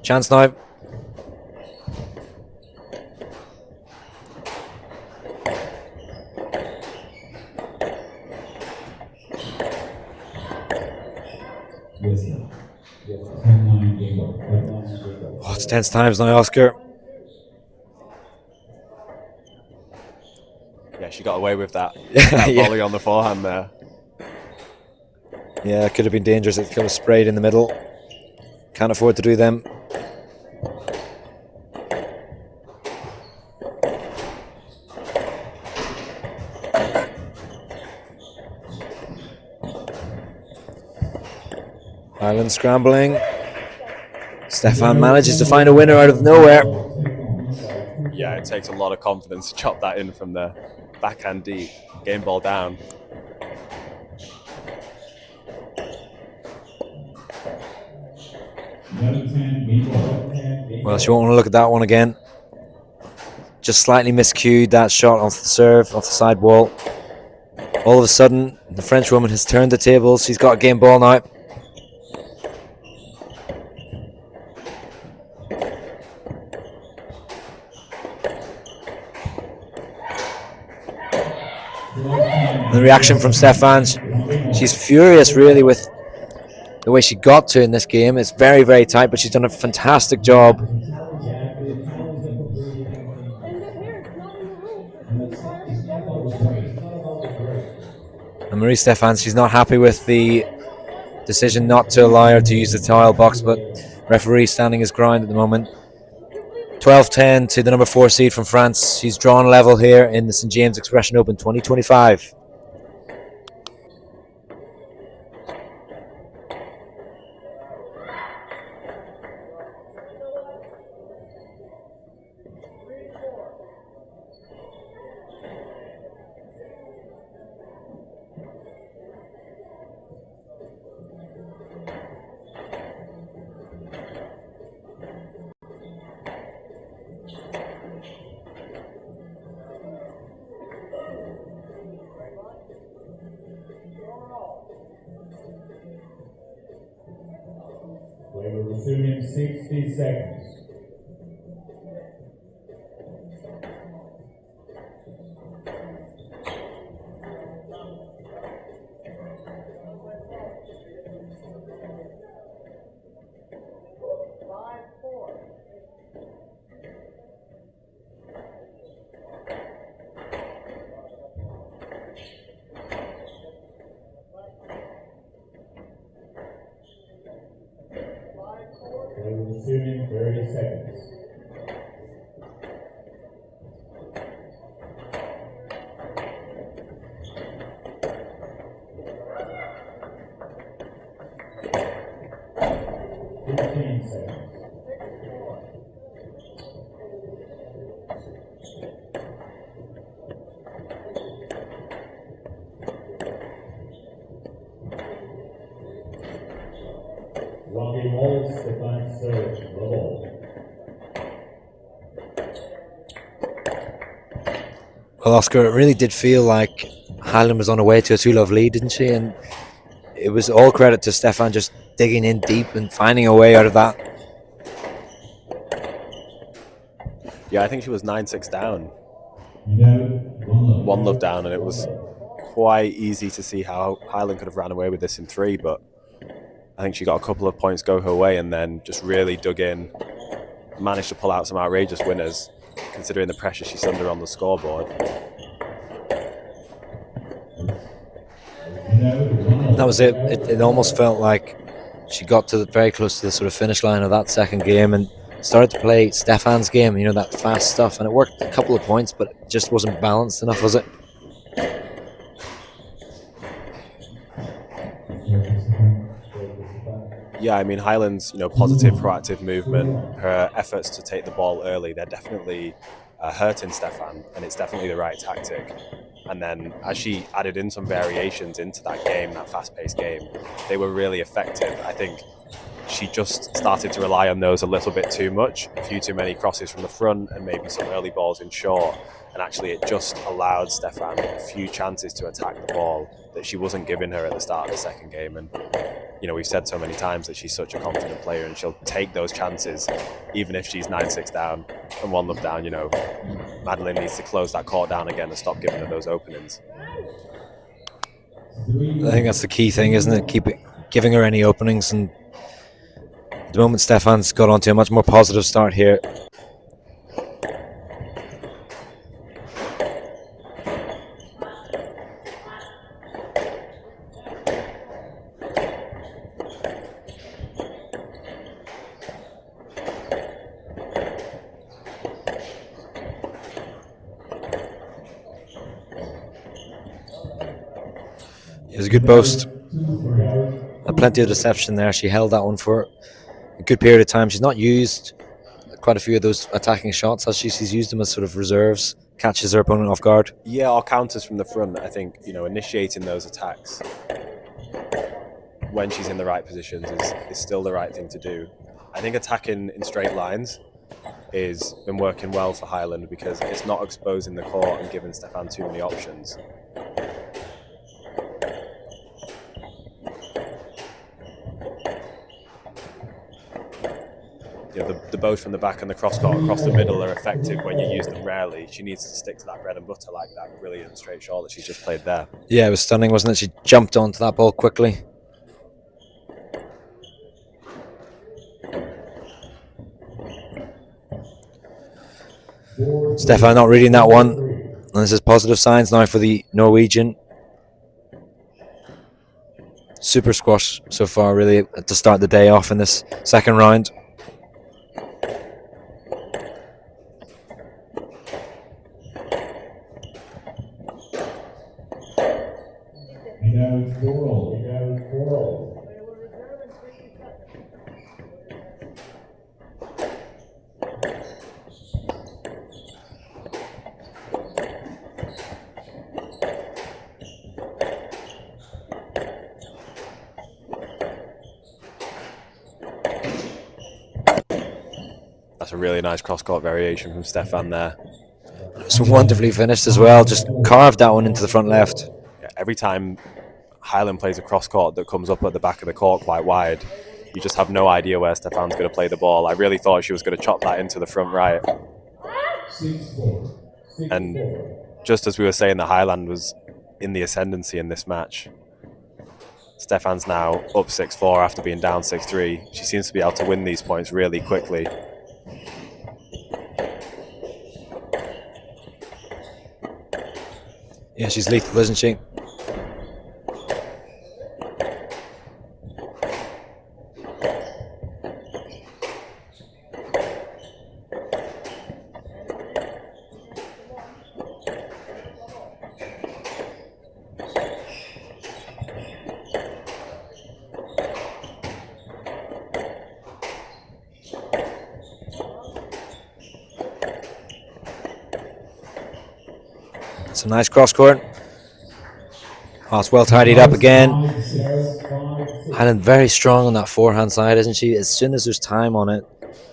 Chance now. Oh, it's tense times now, Oscar. Yeah, she got away with that. Yeah. That volley on the forehand there. Yeah, it could have been dangerous. It could have sprayed in the middle. Can't afford to do them. Island scrambling. Stefan manages to find a winner out of nowhere. Yeah, it takes a lot of confidence to chop that in from the backhand deep. Game ball down. Well, she won't want to look at that one again. Just slightly miscued that shot off the serve, off the side wall. All of a sudden, the French woman has turned the tables. She's got a game ball now. The reaction from Stefan, she's furious really with the way she got to in this game. It's very, very tight, but she's done a fantastic job. And Marie Stefan, she's not happy with the decision not to allow her to use the tile box, but referee standing his ground at the moment. 12-10 to the number 4 seed from France. She's drawn level here in the St. James Expression Open 2025. We will resume in 60 seconds. We will resume in 30 seconds. Well, Oscar, it really did feel like Highland was on her way to a 2-love lead, didn't she? And it was all credit to Stefan just digging in deep and finding a way out of that. Yeah, I think she was 9-6 down. 1-love down, and it was quite easy to see how Highland could have ran away with this in 3, but I think she got a couple of points go her way and then just really dug in, managed to pull out some outrageous winners, considering the pressure she's under on the scoreboard. That was it. It almost felt like she got to very close to the sort of finish line of that second game and started to play Stefan's game, you know, that fast stuff, and it worked a couple of points, but it just wasn't balanced enough, was it? Yeah, I mean, Highland's, positive, proactive movement, her efforts to take the ball early, they're definitely hurting Stefan, and it's definitely the right tactic. And then as she added in some variations into that game, that fast-paced game, they were really effective. I think she just started to rely on those a little bit too much, a few too many crosses from the front and maybe some early balls in short. And actually it just allowed Stefan a few chances to attack the ball that she wasn't giving her at the start of the second game. And, you know, we've said so many times that she's such a confident player and she'll take those chances, even if she's 9-6 down and 1-love down. You know, Madeline needs to close that court down again and stop giving her those openings. I think that's the key thing, isn't it? Giving her any openings. And at the moment, Stefan's got onto a much more positive start here. It was a good boast. Plenty of deception there. She held that one for a good period of time. She's not used quite a few of those attacking shots, as she's used them as sort of reserves, catches her opponent off guard. Yeah, or counters from the front. I think, you know, initiating those attacks when she's in the right positions is still the right thing to do. I think attacking in straight lines is been working well for Highland because it's not exposing the court and giving Stefan too many options. You know, the bows from the back and the cross court across the middle are effective when you use them rarely. She needs to stick to that bread and butter, like that brilliant straight shot that she's just played there. Yeah, it was stunning, wasn't it? She jumped onto that ball quickly. Stefan not reading that one. And this is positive signs now for the Norwegian. Super squash so far, really, to start the day off in this second round. That's a really nice cross-court variation from Stefan there. It's wonderfully finished as well. Just carved that one into the front left. Yeah, every time Highland plays a cross-court that comes up at the back of the court quite wide, you just have no idea where Stefan's going to play the ball. I really thought she was going to chop that into the front right. And just as we were saying, the Highland was in the ascendancy in this match. Stefan's now up 6-4 after being down 6-3. She seems to be able to win these points really quickly. Yeah, she's lethal, isn't she? It's a nice cross court. Oh, it's well tidied up again. Highland very strong on that forehand side, isn't she? As soon as there's time on it,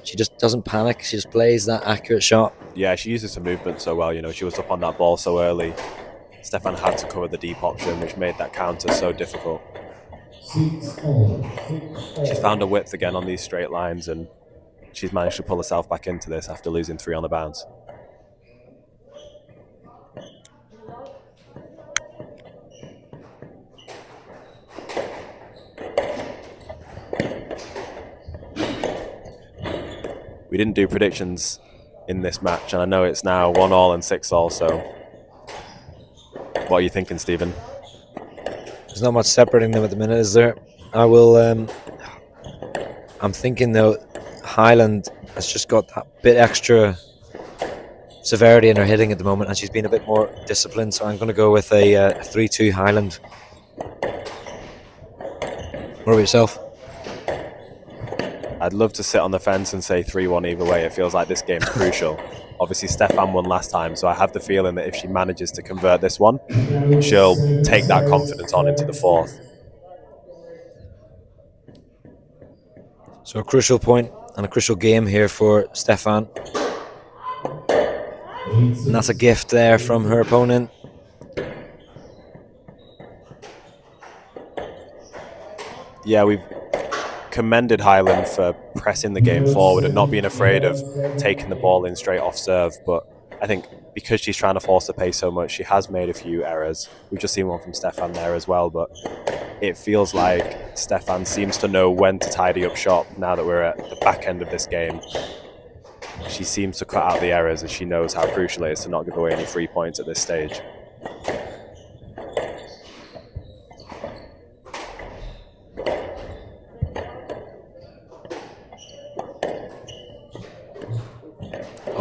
she just doesn't panic. She just plays that accurate shot. Yeah, she uses her movement so well. You know, she was up on that ball so early. Stefan had to cover the deep option, which made that counter so difficult. She's found her width again on these straight lines, and she's managed to pull herself back into this after losing 3 on the bounce. We didn't do predictions in this match, and I know it's now 1-1 and 6-6, so what are you thinking, Stephen? There's not much separating them at the minute, is there? I'm thinking, though, Highland has just got that bit extra severity in her hitting at the moment, and she's been a bit more disciplined, so I'm going to go with a 3-2 Highland. What about yourself? I'd love to sit on the fence and say 3-1 either way. It feels like this game's crucial. Obviously, Stefan won last time, so I have the feeling that if she manages to convert this one, she'll take that confidence on into the fourth. So a crucial point and a crucial game here for Stefan. And that's a gift there from her opponent. Yeah, we've commended Highland for pressing the game forward and not being afraid of taking the ball in straight off serve, but I think because she's trying to force the pace so much, she has made a few errors. We've just seen one from Stefan there as well, but it feels like Stefan seems to know when to tidy up shop now that we're at the back end of this game. She seems to cut out the errors as she knows how crucial it is to not give away any free points at this stage.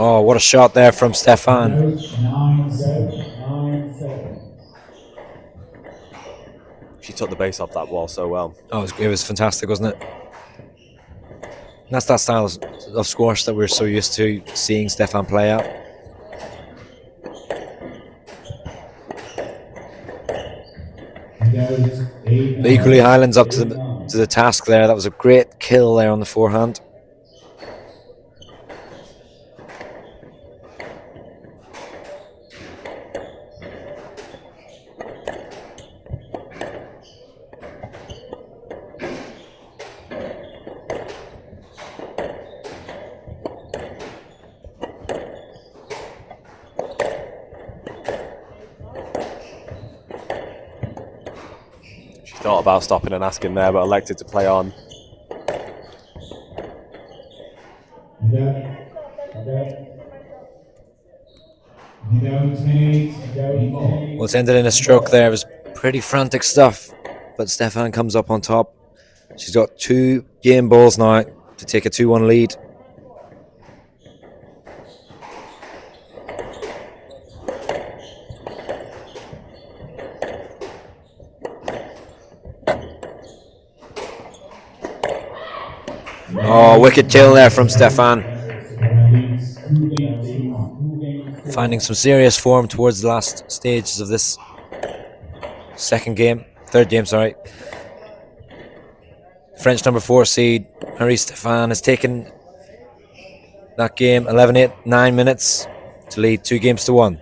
Oh, what a shot there from Stefan. 9-7. She took the base off that ball so well. Oh, it was fantastic, wasn't it? And that's that style of squash that we're so used to seeing Stefan play out. But equally, Highland's up to the task there. That was a great kill there on the forehand. Thought about stopping and asking there, but elected to play on. Well, it's ended in a stroke there. It was pretty frantic stuff, but Stefan comes up on top. She's got 2 game balls now to take a 2-1 lead. Oh, wicked kill there from Stefan. Finding some serious form towards the last stages of this third game, sorry. French number 4 seed, Marie-Stéphane, has taken that game 11-8, 9 minutes to lead 2-1.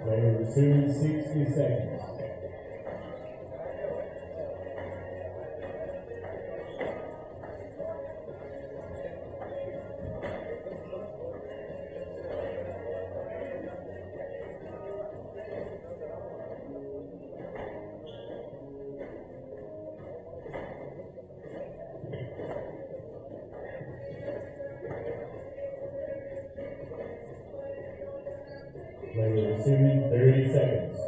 Player receiving 60 seconds. Player receiving 30 seconds.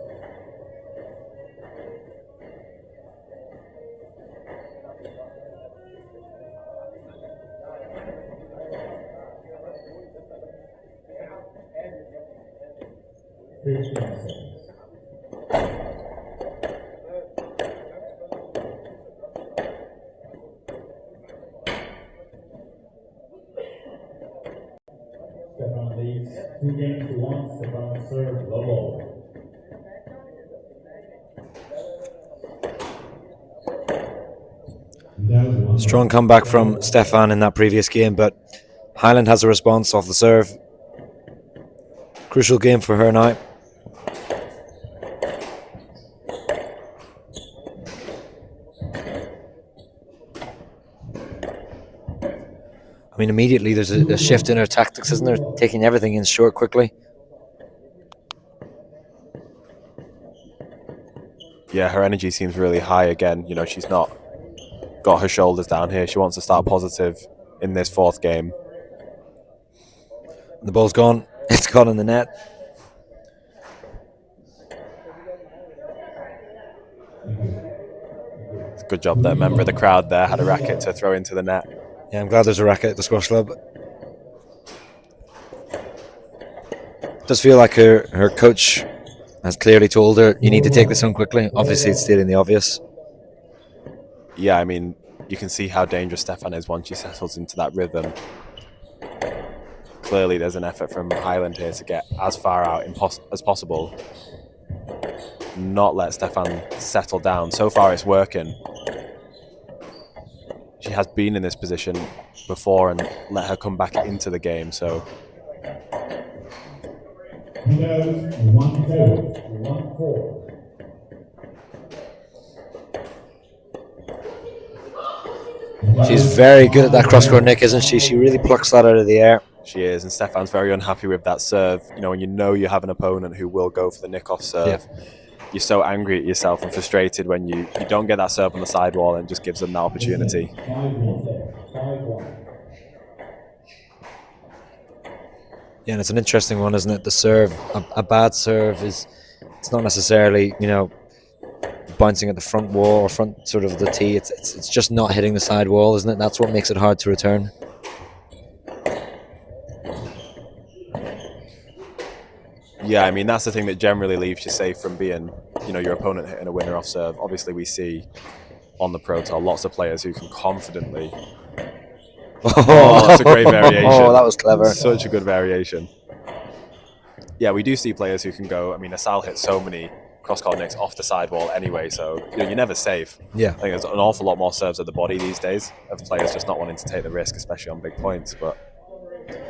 Stefan leads 2-1. Stefan serve low ball. Strong comeback from Stefan in that previous game, but Highland has a response off the serve. Crucial game for her now. I mean, immediately there's a shift in her tactics, isn't there? Taking everything in short quickly. Yeah, her energy seems really high again. You know, she's not got her shoulders down here. She wants to start positive in this fourth game. The ball's gone. It's gone in the net. It's a good job that a member of the crowd there had a racket to throw into the net. Yeah, I'm glad there's a racket at the squash club. Does feel like her coach has clearly told her, you need to take this home quickly. Obviously, it's stating the obvious. Yeah, I mean, you can see how dangerous Stefan is once she settles into that rhythm. Clearly, there's an effort from Highland here to get as far out as possible. Not let Stefan settle down. So far, it's working. She has been in this position before and let her come back into the game, so... She's very good at that cross-court nick, isn't she? She really plucks that out of the air. She is, and Stefan's very unhappy with that serve. You know, when you have an opponent who will go for the nick-off serve, you're so angry at yourself and frustrated when you don't get that serve on the sidewall and just gives them that opportunity. Yeah, and it's an interesting one, isn't it? The serve, a bad serve it's not necessarily, you know, bouncing at the front wall or front sort of the tee. It's just not hitting the side wall, isn't it? That's what makes it hard to return. Yeah, I mean, that's the thing that generally leaves you safe from being, you know, your opponent hitting a winner off serve. Obviously, we see on the Pro Tour lots of players who can confidently... Oh, that's a great variation. Oh, that was clever. Such a good variation. Yeah, we do see players who can go... I mean, Asal hits so many cross-court nicks off the sidewall anyway, so you're never safe. Yeah. I think there's an awful lot more serves at the body these days of players just not wanting to take the risk, especially on big points. But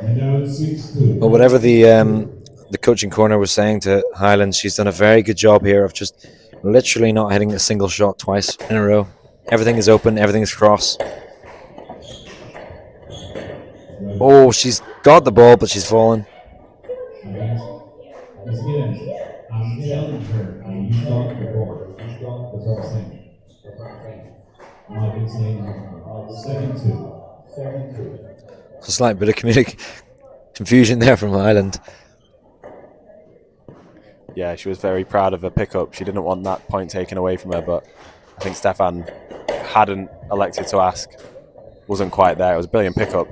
well, whatever the coaching corner was saying to Highland, she's done a very good job here of just literally not hitting a single shot twice in a row. Everything is open, everything is cross. Oh, she's got the ball, but she's fallen. I'm telling her, you got the ball. You got the ball saying. I've been saying 7-2. 7-2. A slight bit of confusion there from Highland. yeah, she was very proud of her pickup. She didn't want that point taken away from her, but I think Stefan hadn't elected to ask. Wasn't quite there. It was a brilliant pickup.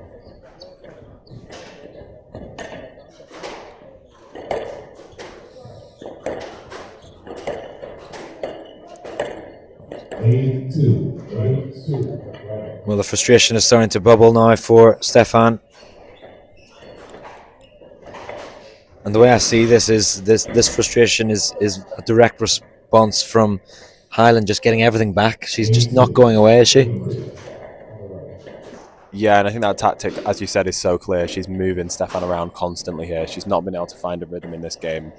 Well, the frustration is starting to bubble now for Stefan. And the way I see this is this frustration is a direct response from Highland just getting everything back. She's just not going away, is she? Yeah, and I think that tactic, as you said, is so clear. She's moving Stefan around constantly here. She's not been able to find a rhythm in this game.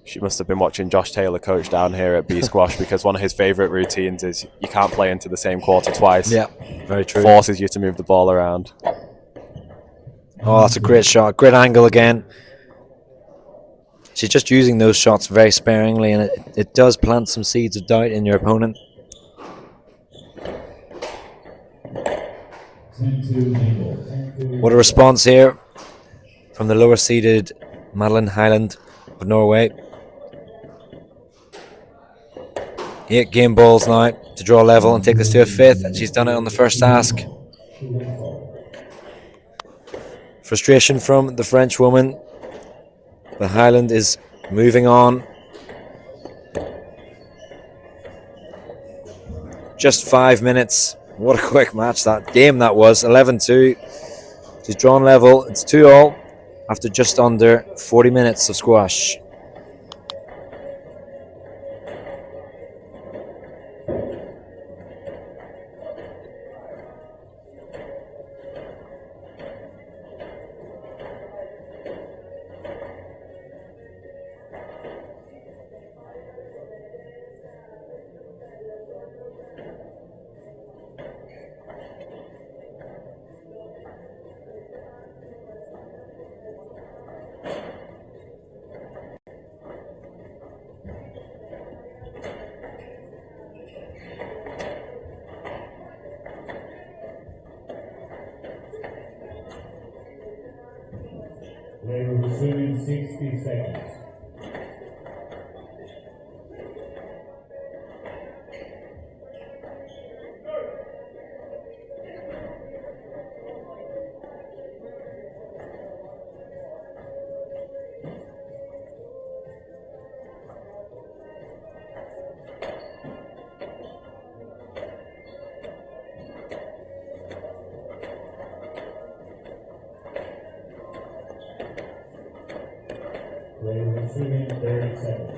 She must have been watching Josh Taylor coach down here at B Squash, because one of his favourite routines is you can't play into the same quarter twice. Yeah, very true. Forces you to move the ball around. Oh, that's a great shot. Great angle again. She's just using those shots very sparingly, and it does plant some seeds of doubt in your opponent. What a response here from the lower seeded Madeline Highland of Norway. 8 game balls now to draw level and take this to a 5th, and she's done it on the first ask. Frustration from the French woman. The Highland is moving on. Just 5 minutes. What a quick match that game that was. 11-2. She's drawn level. It's 2-all after just under 40 minutes of squash. 60 seconds. Receiving 30 seconds.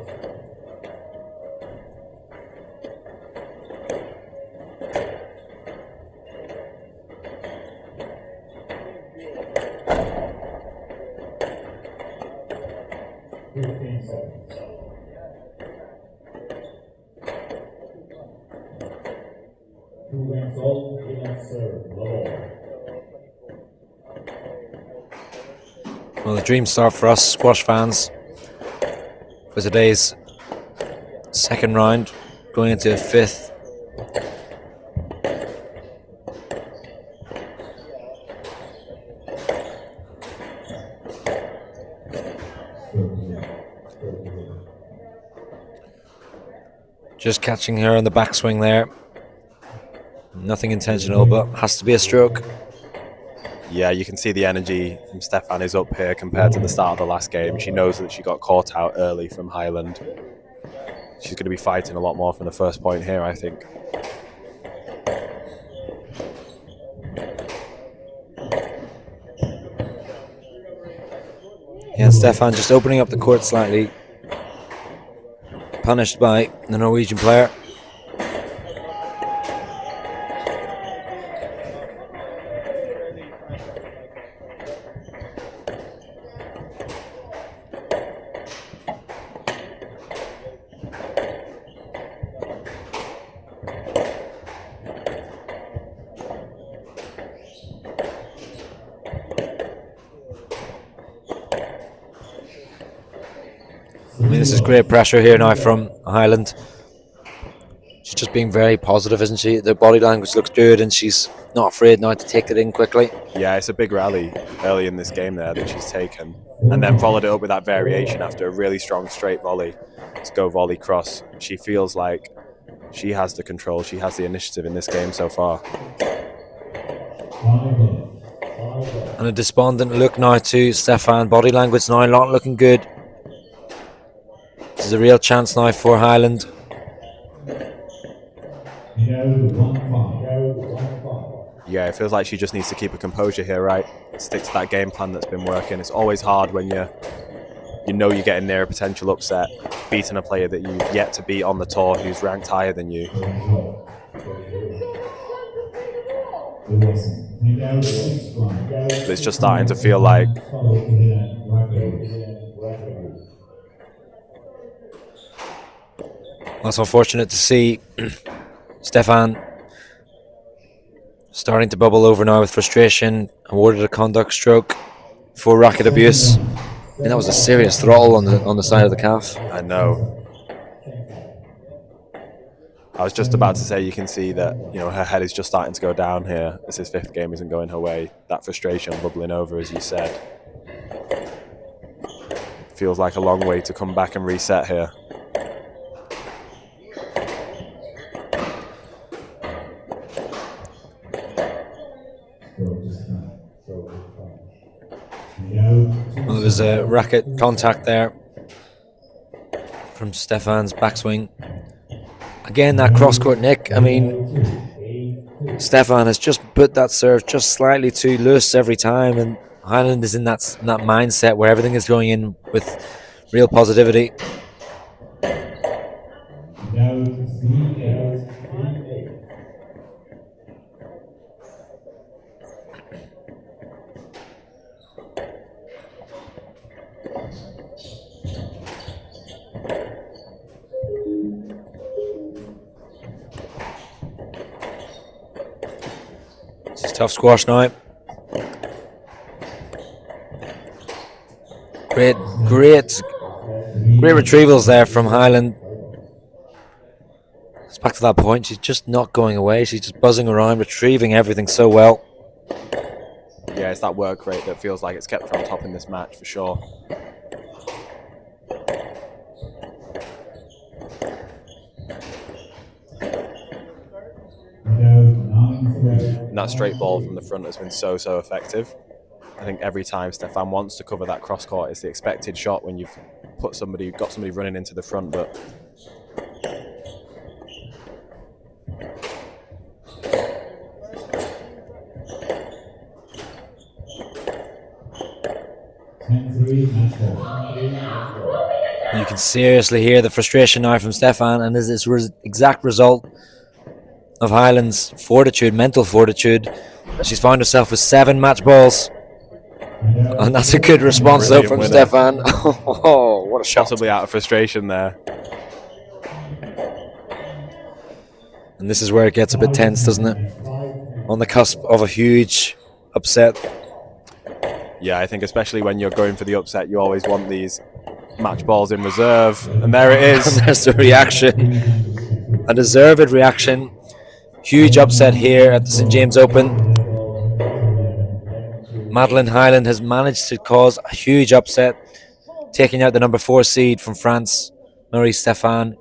Well, the dream start for us squash fans for today's second round, going into a fifth. Just catching her on the backswing there. Nothing intentional, but has to be a stroke. Yeah, you can see the energy from Stefan is up here compared to the start of the last game. She knows that she got caught out early from Highland. She's going to be fighting a lot more from the first point here, I think. Yeah, Stefan just opening up the court slightly. Punished by the Norwegian player. I mean, this is great pressure here now from Highland. She's just being very positive, isn't she? The body language looks good and she's not afraid now to take it in quickly. Yeah, it's a big rally early in this game there that she's taken. And then followed it up with that variation after a really strong straight volley. Let's go volley cross. She feels like she has the control, she has the initiative in this game so far. And a despondent look now to Stefan. Body language now not looking good. This is a real chance now for Highland. Yeah, it feels like she just needs to keep her composure here, right? Stick to that game plan that's been working. It's always hard when you know you're getting near a potential upset, beating a player that you've yet to beat on the tour who's ranked higher than you. But it's just starting to feel like that's unfortunate to see. Stefan starting to bubble over now with frustration. Awarded a conduct stroke for racket abuse. And that was a serious throttle on the side of the calf. I know. I was just about to say, you can see that, you know, her head is just starting to go down here as his fifth game isn't going her way. That frustration bubbling over, as you said. Feels like a long way to come back and reset here. Well, there was a racket contact there from Stefan's backswing. Again, that cross-court nick. I mean, Stefan has just put that serve just slightly too loose every time, and Highland is in that mindset where everything is going in with real positivity. This is tough squash now. Great retrievals there from Highland. It's back to that point. She's just not going away. She's just buzzing around, retrieving everything so well. Yeah, it's that work rate that feels like it's kept her on top in this match for sure. and that straight ball from the front has been so effective. I think every time Stefan wants to cover that cross court, it's the expected shot when you've got somebody running into the front, but you can seriously hear the frustration now from Stefan, and this is the exact result of Highland's fortitude, mental fortitude. She's found herself with 7 match balls, and that's a good response though from Stefan. Oh, what a shot. Possibly out of frustration there. And this is where it gets a bit tense, doesn't it? On the cusp of a huge upset. Yeah, I think especially when you're going for the upset, you always want these match balls in reserve, and there it is. There's the reaction, a deserved reaction. Huge upset here at the St. James Open. Madeleine Highland has managed to cause a huge upset, taking out the number 4 seed from France, Marie-Stéphane.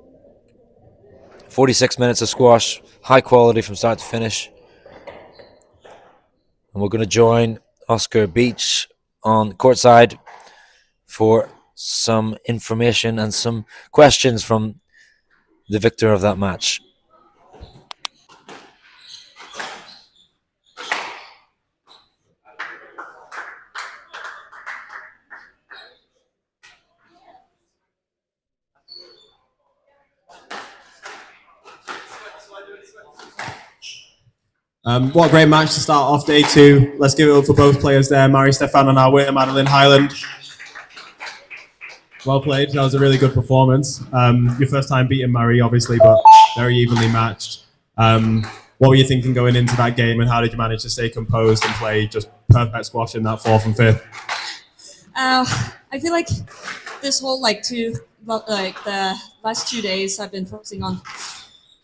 46 minutes of squash, high quality from start to finish. And we're going to join Oscar Beach on courtside for some information and some questions from the victor of that match. What a great match to start off day 2. Let's give it up for both players there, Marie-Stéphane and our winner, Madeleine Highland. Well played. That was a really good performance. Your first time beating Marie, obviously, but very evenly matched. What were you thinking going into that game, and how did you manage to stay composed and play just perfect squash in that 4th and 5th? I feel like this whole the last 2 days I've been focusing on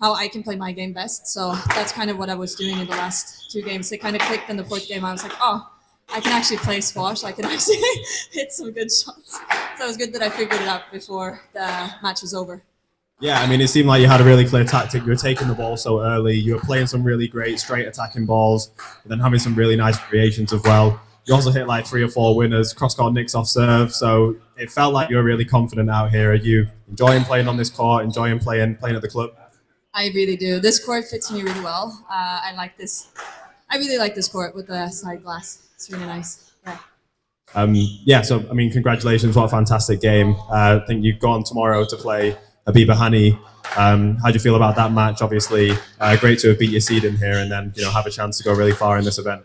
how I can play my game best. So that's kind of what I was doing in the last 2 games. It kind of clicked in the 4th game. I was like, oh, I can actually play squash. I can actually hit some good shots. So it was good that I figured it out before the match was over. Yeah, I mean, it seemed like you had a really clear tactic. You were taking the ball so early. You were playing some really great straight attacking balls, and then having some really nice variations as well. You also hit like 3 or 4 winners, cross-court nicks off serve. So it felt like you were really confident out here. Are you enjoying playing on this court, enjoying playing at the club? I really do. This court fits me really well. I like this. I really like this court with the side glass. It's really nice. Yeah. So I mean, congratulations! What a fantastic game. I think you've gone tomorrow to play Abiba Hani. How do you feel about that match? Obviously, great to have beat your seed in here, and then have a chance to go really far in this event.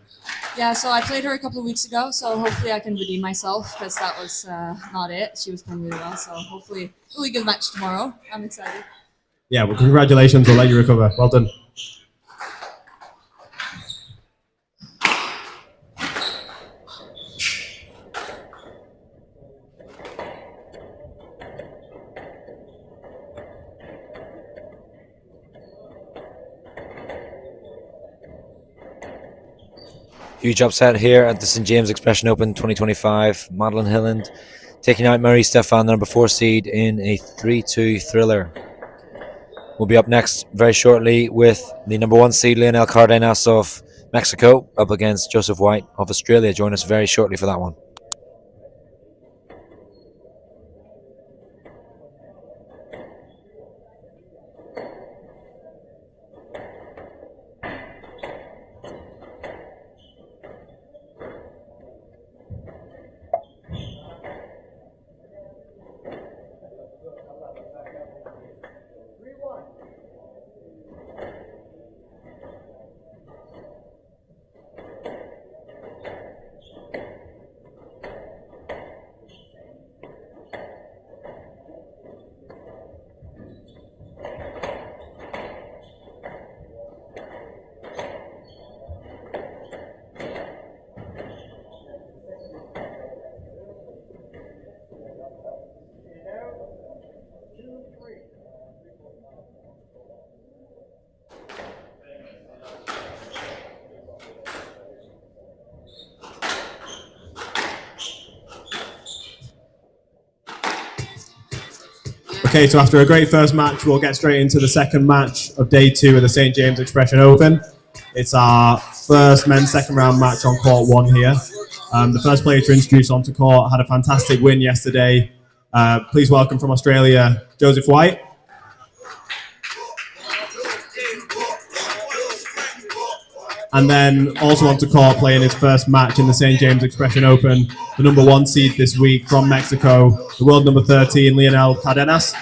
Yeah. So I played her a couple of weeks ago. So hopefully I can redeem myself, because that was not it. She was playing really well. So hopefully it'll be a good match tomorrow. I'm excited. Yeah, well, congratulations. We'll let you recover. Well done. Huge upset here at the St. James Expression Open 2025. Madeleine Highland taking out Marie-Stéphane, number 4 seed, in a 3-2 thriller. We'll be up next very shortly with the number 1 seed, Lionel Cardenas of Mexico, up against Joseph White of Australia. Join us very shortly for that one. Okay, so after a great first match, we'll get straight into the second match of day 2 of the St. James Expression Open. It's our first men's second round match on court 1 here. The first player to introduce onto court had a fantastic win yesterday. Please welcome from Australia, Joseph White. And then also onto court playing his first match in the St. James Expression Open, the number 1 seed this week from Mexico, the world number 13, Lionel Cardenas.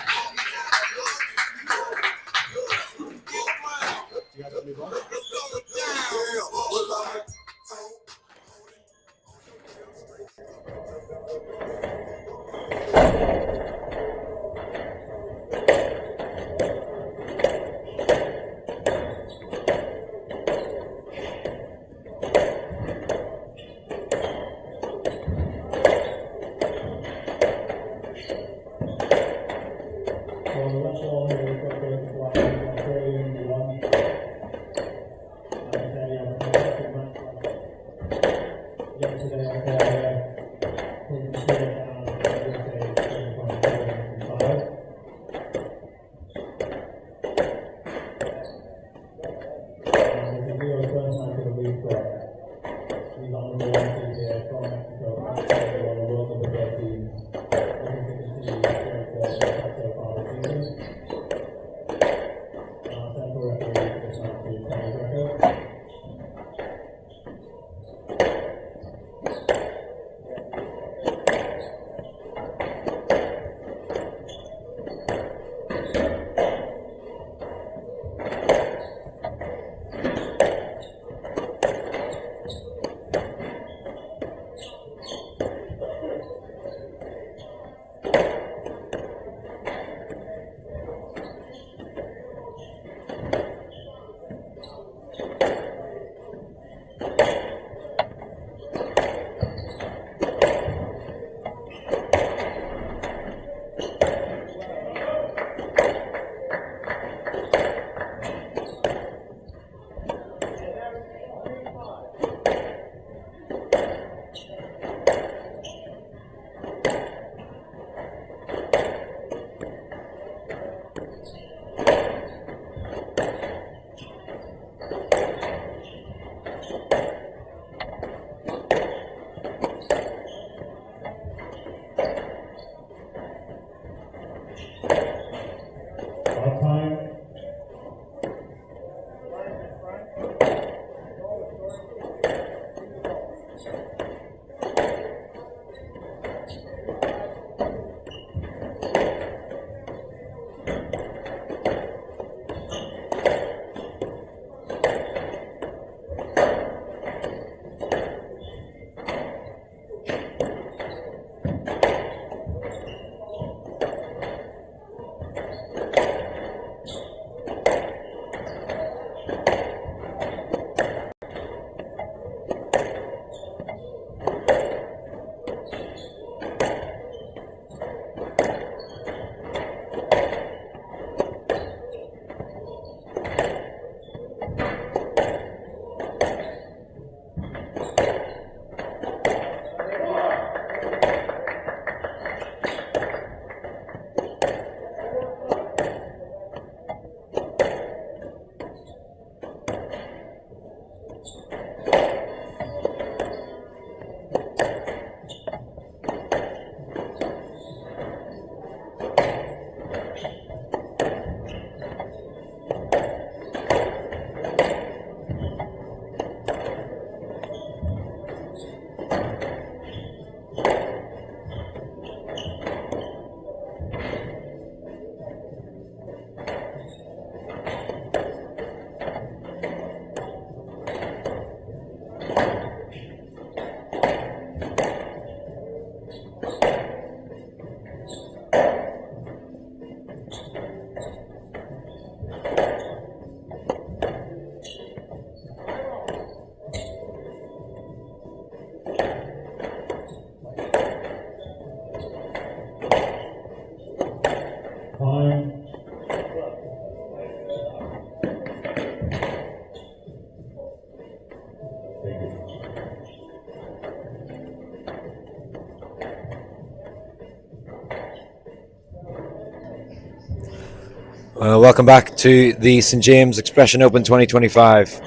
Welcome back to the St. James Expression Open 2025.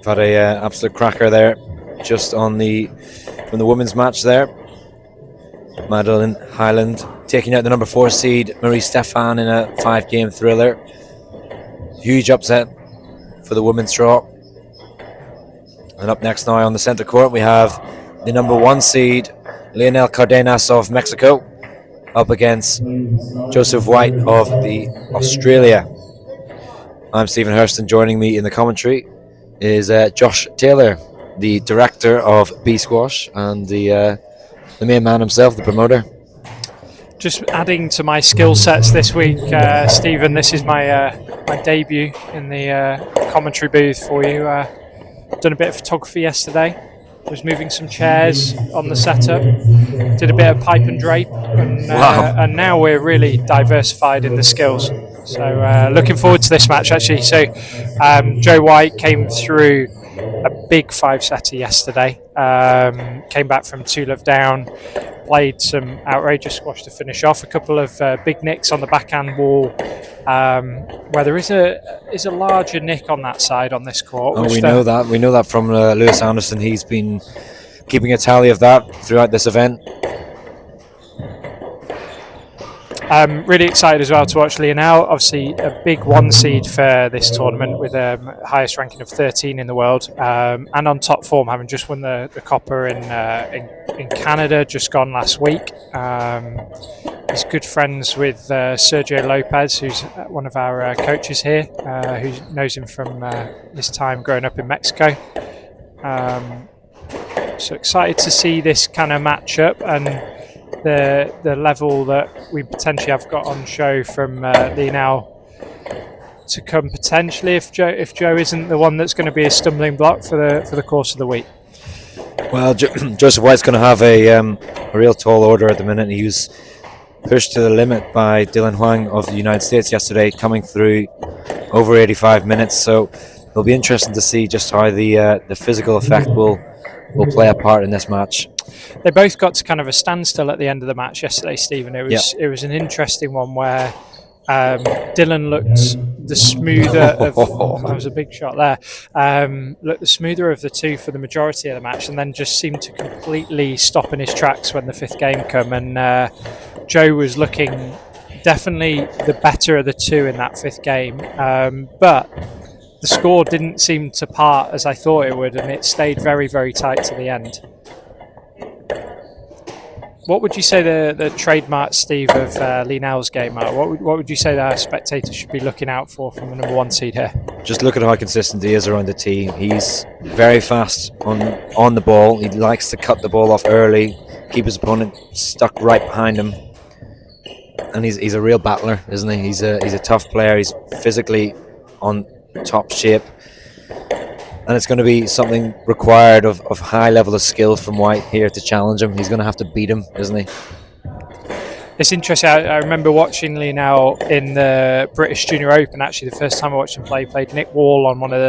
had a absolute cracker there, just on from the women's match there. Madeline Highland taking out the number 4 seed Marie Stefan in a 5-game thriller. Huge upset for the women's draw. And up next now on the center court we have the number 1 seed Lionel Cardenas of Mexico up against Joseph White of Australia. I'm Stephen Hurston. Joining me in the commentary is Josh Taylor, the director of B Squash and the main man himself, the promoter. Just adding to my skill sets this week, Stephen. This is my debut in the commentary booth for you. Done a bit of photography yesterday. Was moving some chairs on the setup. Did a bit of pipe and drape, and now we're really diversified in the skills. So looking forward to this match actually. So Joe White came through a big 5-setter yesterday. Came back from 2-love down. Played some outrageous squash to finish off. A couple of big nicks on the backhand wall, where there is a larger nick on that side on this court. Oh, we know that from Lewis Anderson. He's been keeping a tally of that throughout this event. I'm really excited as well to watch Lionel. Obviously, a big 1 seed for this tournament with a highest ranking of 13 in the world, and on top form, having just won the Copper in Canada, just gone last week. He's good friends with Sergio Lopez, who's one of our coaches here, who knows him from his time growing up in Mexico. So excited to see this kind of matchup and the level that we potentially have got on show from Lionel to come potentially if Joe isn't the one that's going to be a stumbling block for the course of the week. Well, Joseph White's going to have a real tall order at the minute. He was pushed to the limit by Dylan Huang of the United States yesterday, coming through over 85 minutes. So it'll be interesting to see just how the physical effect will play a part in this match. They both got to kind of a standstill at the end of the match yesterday, Stephen. It was an interesting one where Dylan looked the smoother of that was a big shot there. Looked the smoother of the two for the majority of the match, and then just seemed to completely stop in his tracks when the 5th game come. And Joe was looking definitely the better of the two in that 5th game, but the score didn't seem to part as I thought it would, and it stayed very, very tight to the end. What would you say the trademark, Steve, of Lionel's game are? What would you say that our spectators should be looking out for from the number 1 seed here? Just look at how consistent he is around the tee. He's very fast on the ball. He likes to cut the ball off early, keep his opponent stuck right behind him. And he's a real battler, isn't he? He's a tough player. He's physically on top shape. And it's going to be something required of high level of skill from White here to challenge him. He's going to have to beat him, isn't he? It's interesting. I remember watching Lionel in the British Junior Open. Actually, the first time I watched him play, he played Nick Wall on one of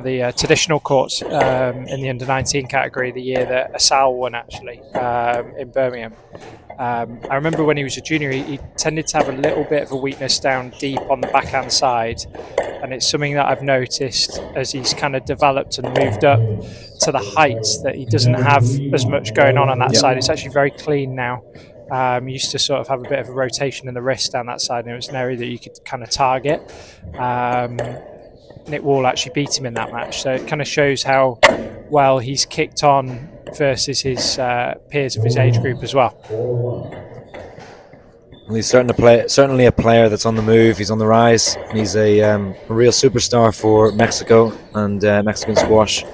the traditional courts in the under-19 category the year that Asal won, actually, in Birmingham. I remember when he was a junior, he tended to have a little bit of a weakness down deep on the backhand side, and it's something that I've noticed as he's kind of developed and moved up to the heights that he doesn't have as much going on that side. It's actually very clean now. He used to sort of have a bit of a rotation in the wrist down that side, and it was an area that you could kind of target. Nick Wall actually beat him in that match, so it kind of shows how well he's kicked on versus his peers of his age group as well. Well, he's certainly a player that's on the move. He's on the rise. He's a real superstar for Mexico and Mexican squash.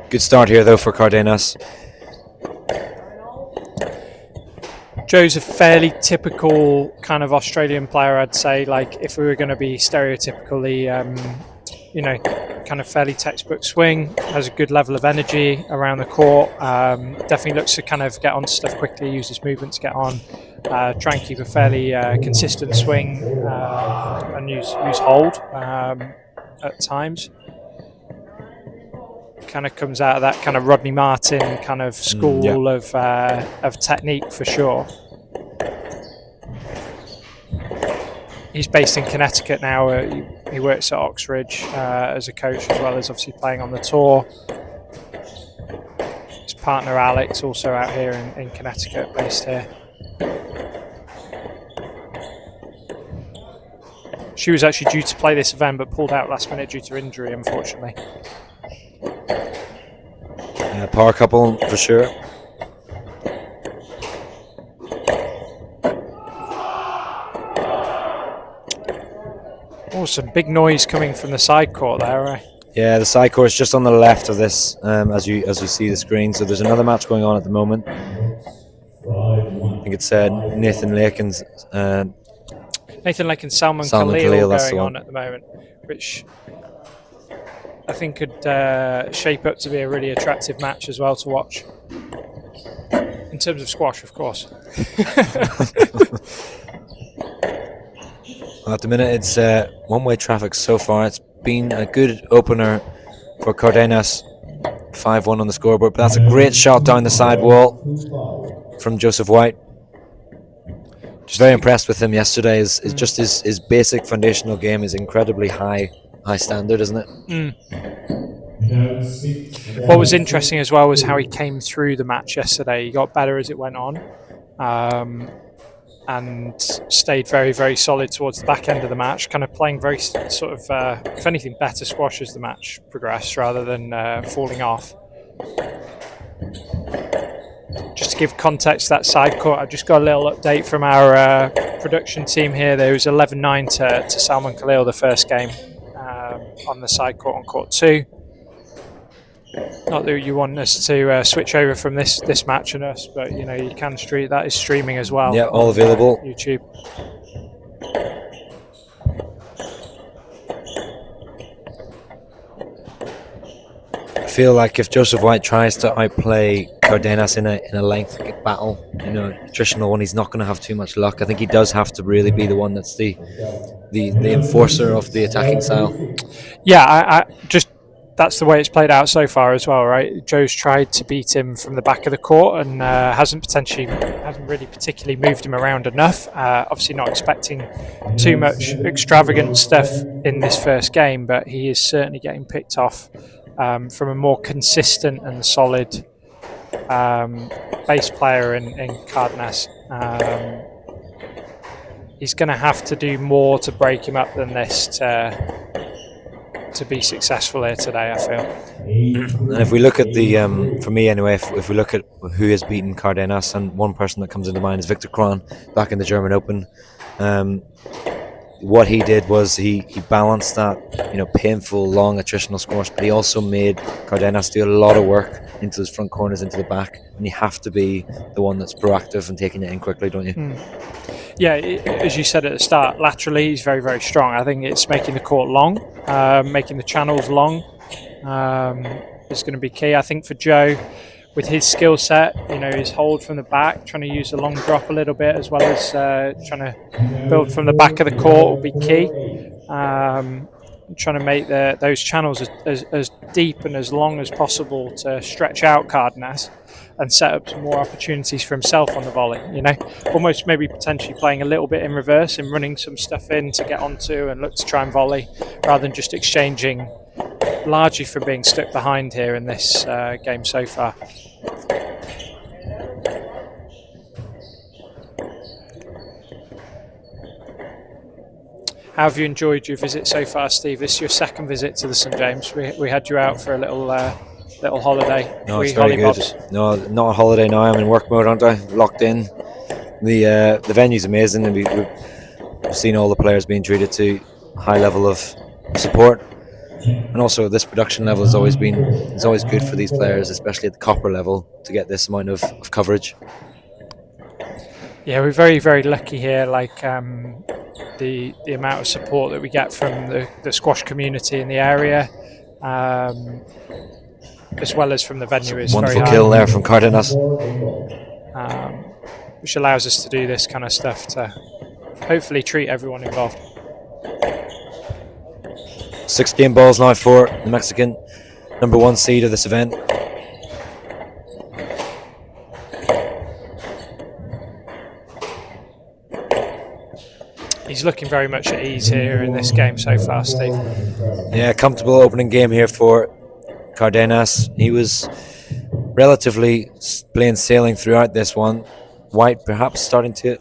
Good start here though for Cardenas. Joe's a fairly typical kind of Australian player, I'd say. Like if we were going to be stereotypically, kind of fairly textbook swing, has a good level of energy around the court, definitely looks to kind of get on stuff quickly, use his movement to get on, try and keep a fairly consistent swing and use hold at times. Kind of comes out of that kind of Rodney Martin kind of school of technique for sure. he's based in Connecticut now. He works at Oxbridge as a coach, as well as obviously playing on the tour. His partner Alex also out here in Connecticut, based here. She was actually due to play this event but pulled out last minute due to injury, unfortunately. Power couple for sure. Oh, some big noise coming from the side court there, right? Yeah, the side court is just on the left of this, as you see the screen. So there's another match going on at the moment. I think it's Nathan Lake and Salman Salman Khalil that's the going one. on at the moment, which I think could shape up to be a really attractive match as well to watch. In terms of squash, of course. Well, at the minute, it's one-way traffic so far. It's been a good opener for Cardenas. 5-1 on the scoreboard, but that's a great shot down the side wall from Joseph White. Just very impressed with him yesterday. His basic foundational game is incredibly high standard, isn't it? What was interesting as well was how he came through the match yesterday. He got better as it went on, and stayed very, very solid towards the back end of the match, kind of playing very sort of, if anything, better squash as the match progressed rather than falling off. Just to give context to that side court, I've just got a little update from our production team here. There was 11-9 to Salman Khalil the first game on the side court on court 2. Not that you want us to switch over from this match and us, but you know you can stream. That is streaming as well. Yeah, all available. YouTube. I feel like if Joseph White tries to outplay Cardenas in a length battle, attritional one, he's not going to have too much luck. I think he does have to really be the one that's the enforcer of the attacking style. Yeah, I just. That's the way it's played out so far as well, right? Joe's tried to beat him from the back of the court and hasn't really particularly moved him around enough. Obviously not expecting too much extravagant stuff in this first game, but he is certainly getting picked off from a more consistent and solid bass player in Cardenas. He's going to have to do more to break him up than this to be successful here today, I feel. And if we look at for me anyway, if we look at who has beaten Cardenas, and one person that comes into mind is Victor Kron back in the German Open. What he did was he balanced that painful long attritional squash, but he also made Cardenas do a lot of work into his front corners, into the back, and you have to be the one that's proactive and taking it in quickly, don't you? Yeah, as you said at the start, laterally he's very, very strong. I think it's making the court long, making the channels long is going to be key. I think for Joe, with his skill set, his hold from the back, trying to use the long drop a little bit, as well as trying to build from the back of the court will be key. Trying to make those channels as deep and as long as possible to stretch out Cardenas and set up some more opportunities for himself on the volley. Almost maybe potentially playing a little bit in reverse and running some stuff in to get onto and look to try and volley, rather than just exchanging largely from being stuck behind here in this game so far. How have you enjoyed your visit so far, Steve? This is your second visit to the St James. We had you out for a little holiday. No, it's very good. No, not a holiday now. I'm in work mode, aren't I? Locked in. The venue's amazing, and we've seen all the players being treated to a high level of support. And also, this production level is always good for these players, especially at the copper level, to get this amount of coverage. Yeah, we're very, very lucky here. The amount of support that we get from the squash community in the area, as well as from the venue, is wonderful very high. Kill there from Cardenas, which allows us to do this kind of stuff to hopefully treat everyone involved. 6 game balls now for the Mexican #1 seed of this event. he's looking very much at ease here in this game so far, Steve. Yeah, comfortable opening game here for Cardenas. He was relatively plain sailing throughout this one. White perhaps starting to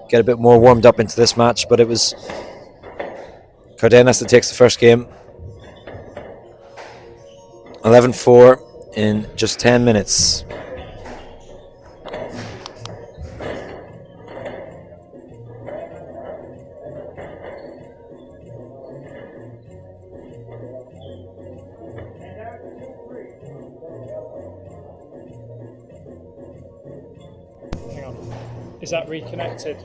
get a bit more warmed up into this match, but it was Cardenas that takes the first game. 11-4 in just 10 minutes. Hang on. Is that reconnected?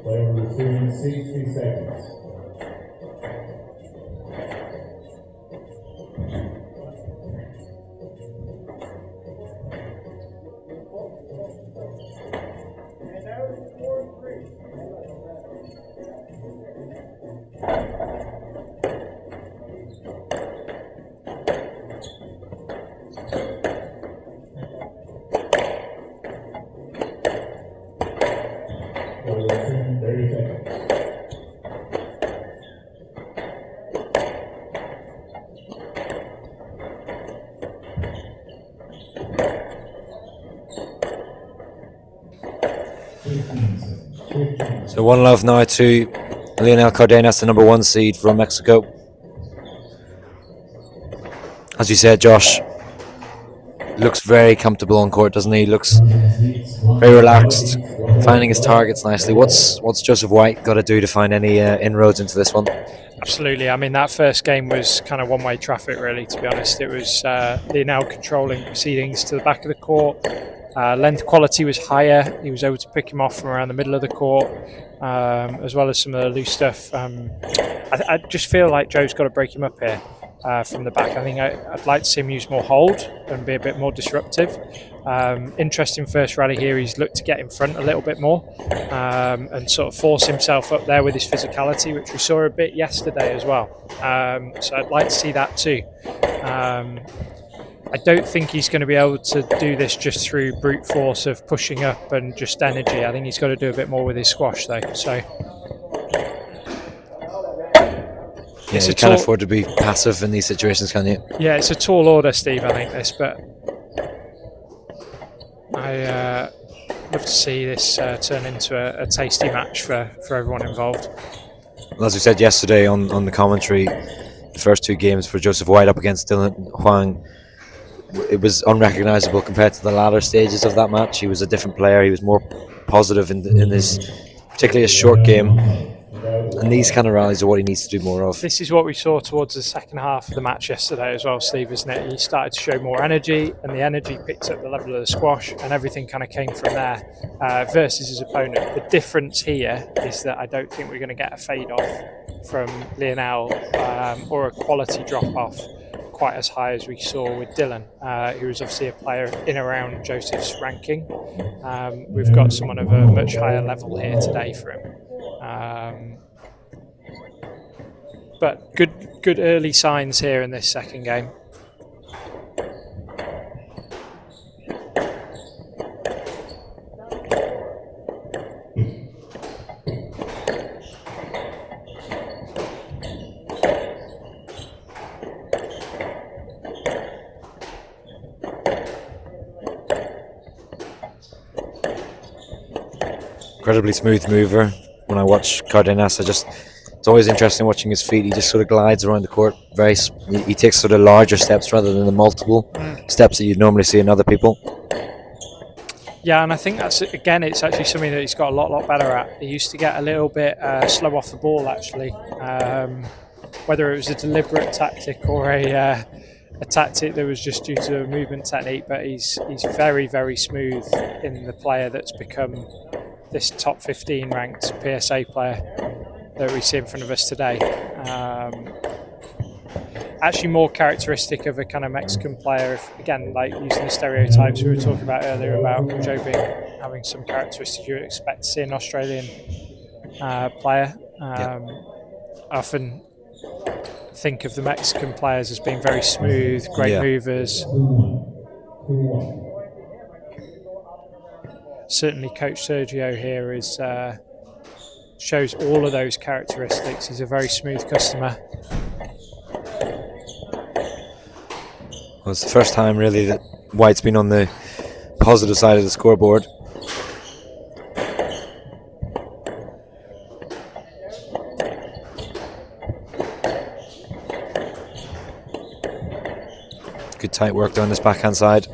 Player receiving 60 seconds. Player receiving 30 seconds. So 1-love now to Lionel Cardenas, the number 1 seed from Mexico. As you said, Josh, looks very comfortable on court, doesn't he? Looks very relaxed, finding his targets nicely. What's Joseph White got to do to find any inroads into this one? Absolutely. I mean, that first game was kind of one-way traffic, really, to be honest. It was Lionel controlling proceedings to the back of the court. Length quality was higher. He was able to pick him off from around the middle of the court, as well as some of the loose stuff. I just feel like Joe's got to break him up here from the back. I think I'd like to see him use more hold and be a bit more disruptive. Interesting first rally here. He's looked to get in front a little bit more and sort of force himself up there with his physicality, which we saw a bit yesterday as well. So I'd like to see that too. I don't think he's going to be able to do this just through brute force of pushing up and just energy. I think he's got to do a bit more with his squash though. So Yeah, you can't afford to be passive in these situations, can you? yeah, it's a tall order, Steve, I think this, but I love to see this turn into a tasty match for everyone involved. Well, as we said yesterday on the commentary, the first 2 games for Joseph White up against Dylan Huang, it was unrecognisable compared to the latter stages of that match. He was a different player. He was more positive in his, particularly his short game. And these kind of rallies are what he needs to do more of. This is what we saw towards the second half of the match yesterday as well, Steve, isn't it? He started to show more energy, and the energy picked up the level of the squash, and everything kind of came from there versus his opponent. The difference here is that I don't think we're going to get a fade off from Lionel or a quality drop off quite as high as we saw with Dylan, who was obviously a player in around Joseph's ranking. We've got someone of a much higher level here today for him. But good early signs here in this second game. Incredibly smooth mover. When I watch Cardenas, it's always interesting watching his feet. He just sort of glides around the court. He takes sort of larger steps rather than the multiple steps that you'd normally see in other people. Yeah, and I think that's, again, it's actually something that he's got a lot better at. He used to get a little bit slow off the ball, actually. Whether it was a deliberate tactic or a tactic that was just due to a movement technique, but he's very, very smooth in the player that's become this top 15 ranked PSA player that we see in front of us today. Actually more characteristic of a kind of Mexican player, if, again, like using the stereotypes we were talking about earlier about Joe having some characteristics you would expect to see an Australian player. I often think of the Mexican players as being very smooth, great movers. Certainly Coach Sergio here is shows all of those characteristics. He's a very smooth customer. Well, it's the first time really that White's been on the positive side of the scoreboard. Good tight work down this backhand side.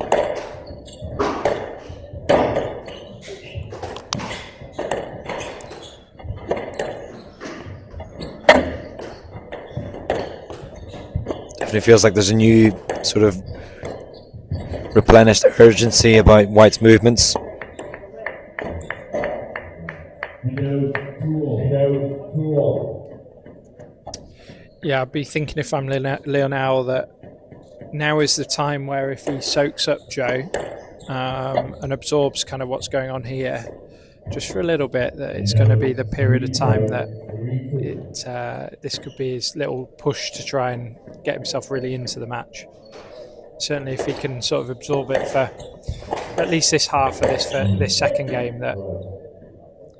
Definitely feels like there's a new sort of replenished urgency about White's movements. Yeah, I'd be thinking if I'm Lionel that now is the time where if he soaks up Joe and absorbs kind of what's going on here just for a little bit, that it's going to be the period of time that this could be his little push to try and get himself really into the match. Certainly if he can sort of absorb it for at least this half of this second game, that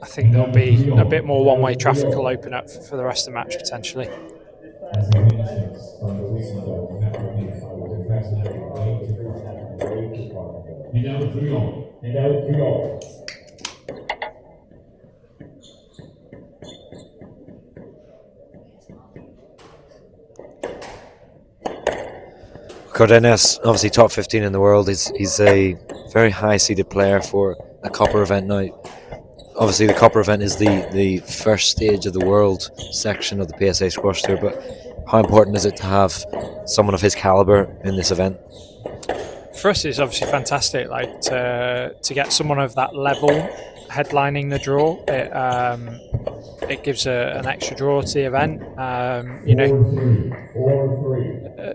I think there'll be a bit more one-way traffic will open up for the rest of the match potentially. Cardenas, obviously top 15 in the world. He's a very high-seeded player for a copper event now. Obviously, the copper event is the first stage of the world section of the PSA Squash Tour, but how important is it to have someone of his caliber in this event? For us, it's obviously fantastic, like to get someone of that level headlining the draw. It gives an extra draw to the event. You know,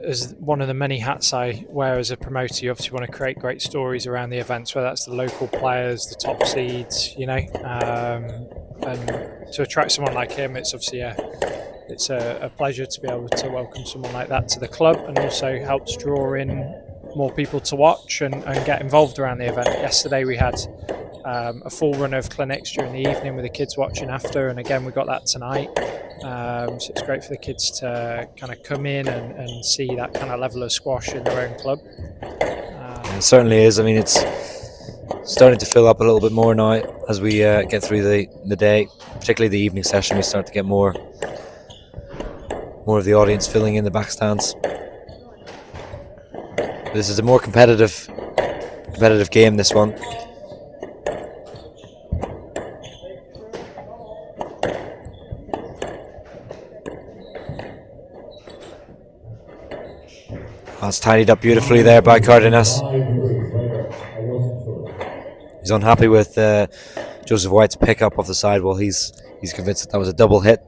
as one of the many hats I wear as a promoter, you obviously want to create great stories around the events, whether that's the local players, the top seeds, you know, and to attract someone like him, it's obviously a pleasure to be able to welcome someone like that to the club, and also helps draw in more people to watch and get involved around the event. Yesterday we had a full run of clinics during the evening with the kids watching after, and again we got that tonight. So it's great for the kids to kind of come in and see that kind of level of squash in their own club. It certainly is. I mean, it's starting to fill up a little bit more now as we get through the day, particularly the evening session. We start to get more of the audience filling in the back stands. This is a more competitive game, this one. That's tidied up beautifully there by Cardenas. He's unhappy with Joseph White's pickup off the sidewall. He's convinced that was a double hit.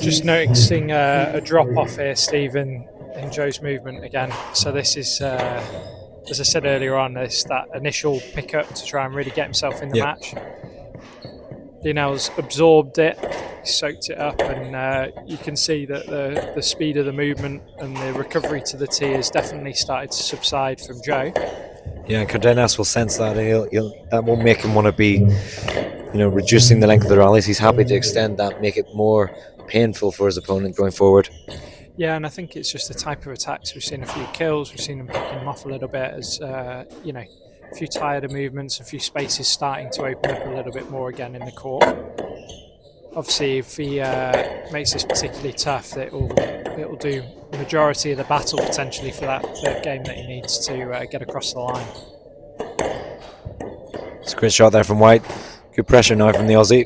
Just noticing a drop off here, Stephen, in Joe's movement again. So this is, as I said earlier on, it's that initial pickup to try and really get himself in the match. Lionel's absorbed it, soaked it up, and you can see that the speed of the movement and the recovery to the tee has definitely started to subside from Joe. Yeah, Cardenas will sense that. That won't make him want to be, reducing the length of the rallies. He's happy to extend that, make it more painful for his opponent going forward. Yeah, and I think it's just the type of attacks. We've seen a few kills, we've seen him picking him off a little bit as, a few tireder movements, a few spaces starting to open up a little bit more again in the court. Obviously, if he makes this particularly tough, it will do the majority of the battle potentially for that third game that he needs to get across the line. It's a great shot there from White. Good pressure now from the Aussie.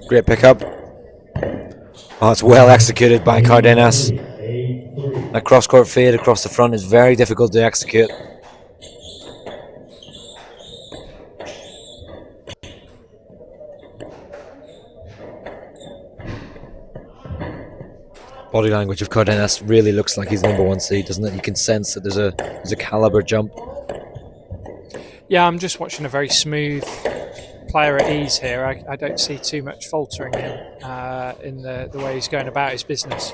Great pickup. Oh, it's well executed by Cardenas. That cross-court fade across the front is very difficult to execute. Body language of Cardenas really looks like he's number one seed, doesn't it? You can sense that there's a caliber jump. Yeah, I'm just watching a very smooth player at ease here. I don't see too much faltering in the way he's going about his business.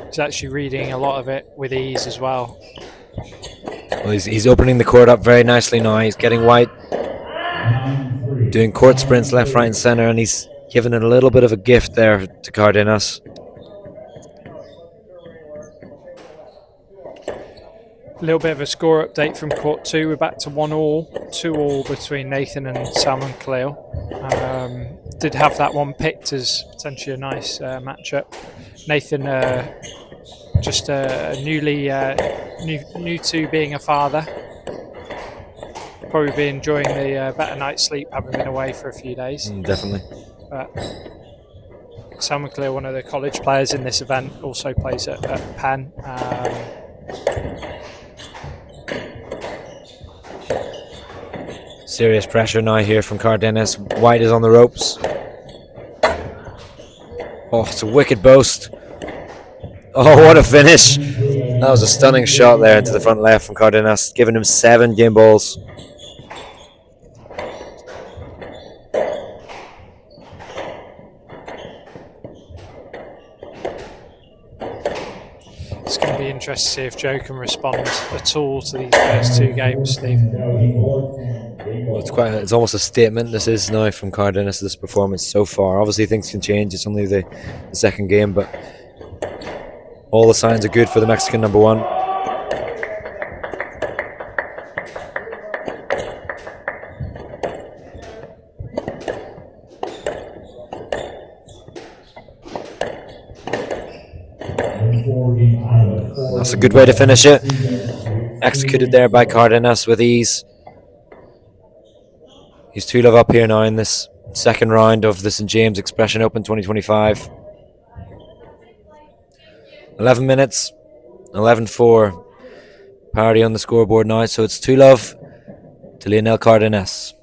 He's actually reading a lot of it with ease as well. Well, he's opening the court up very nicely now. He's getting White doing court sprints left, right and centre, and he's giving it a little bit of a gift there to Cardenas. A little bit of a score update from court 2. We're back to 1-all, 2-all between Nathan and Salman Khalil. Did have that one picked as potentially a nice matchup. Nathan just new to being a father. Probably be enjoying the better night's sleep having been away for a few days. Definitely. But Salman Khalil, one of the college players in this event, also plays at Penn. Serious pressure now here from Cardenas. White is on the ropes. Oh, it's a wicked boast. Oh, what a finish. That was a stunning shot there into the front left from Cardenas, giving him 7 game balls. It's going to be interesting to see if Joe can respond at all to these first 2 games, Steve. Well, it's almost a statement this is now from Cardenas, this performance so far. Obviously things can change, it's only the second game, but all the signs are good for the Mexican number one. That's a good way to finish it. Executed there by Cardenas with ease. He's 2-love up here now in this second round of the St. James Expression Open 2025. 11 minutes, 11-4. Parity on the scoreboard now, so it's 2-love to Lionel Cardenas.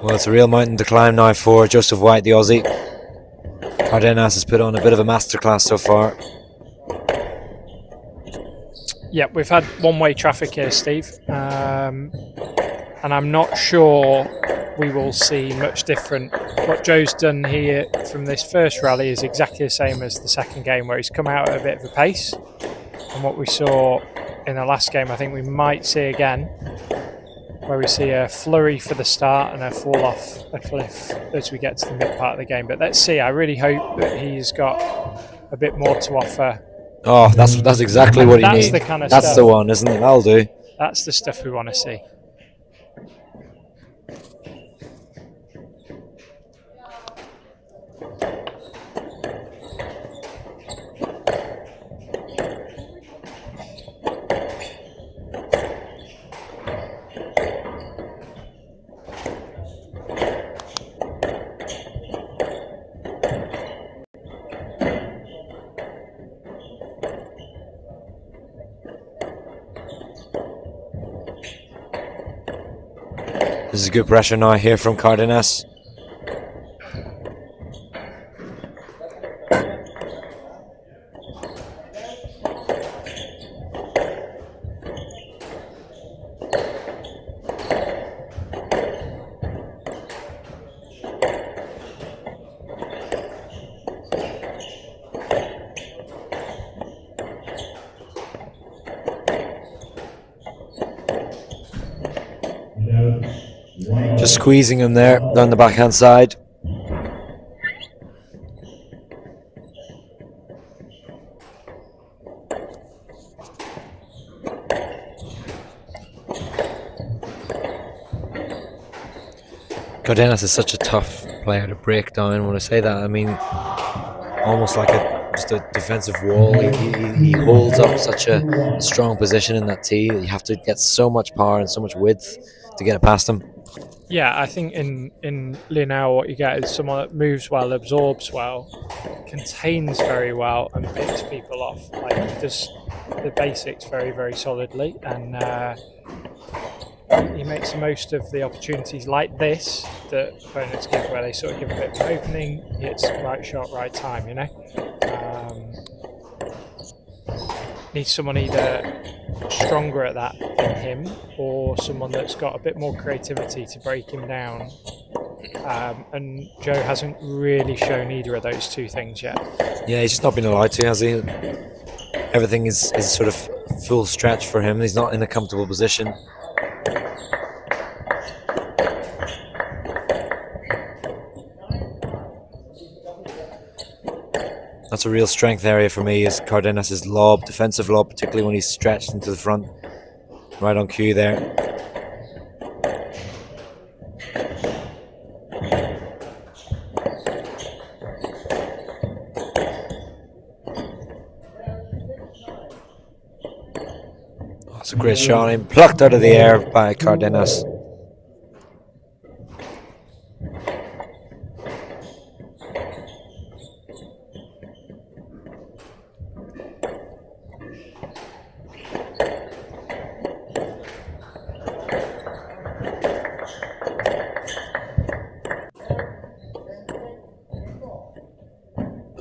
Well, it's a real mountain to climb now for Joseph White, the Aussie. Cardenas has put on a bit of a masterclass so far. Yeah, we've had one-way traffic here, Steve, and I'm not sure we will see much different. What Joe's done here from this first rally is exactly the same as the second game, where he's come out at a bit of a pace. And what we saw in the last game, I think we might see again, where we see a flurry for the start and a fall off a cliff as we get to the mid part of the game. But let's see. I really hope that he's got a bit more to offer. Oh, that's exactly what he needs. That's the kind of That's stuff. the one, isn't it? That'll do. That's the stuff we want to see. This is good pressure now here from Cardenas. Just squeezing him there down the backhand side. Cardenas is such a tough player to break down. When I say that, I mean almost like just a defensive wall. He holds up such a strong position in that tee that you have to get so much power and so much width to get it past him. Yeah, I think in Lionel what you get is someone that moves well, absorbs well, contains very well, and picks people off. Like, he does the basics very, very solidly, and he makes the most of the opportunities like this that opponents give, where they sort of give a bit of an opening, hits right shot, right time, you know? Needs someone either stronger at that than him, or someone that's got a bit more creativity to break him down. And Joe hasn't really shown either of those two things yet. Yeah, he's just not been allowed to, has he? Everything is sort of full stretch for him. He's not in a comfortable position. That's a real strength area for me, is Cardenas' lob, defensive lob, particularly when he's stretched into the front. Right on cue there. Oh, it's a great shot, and plucked out of the air by Cardenas.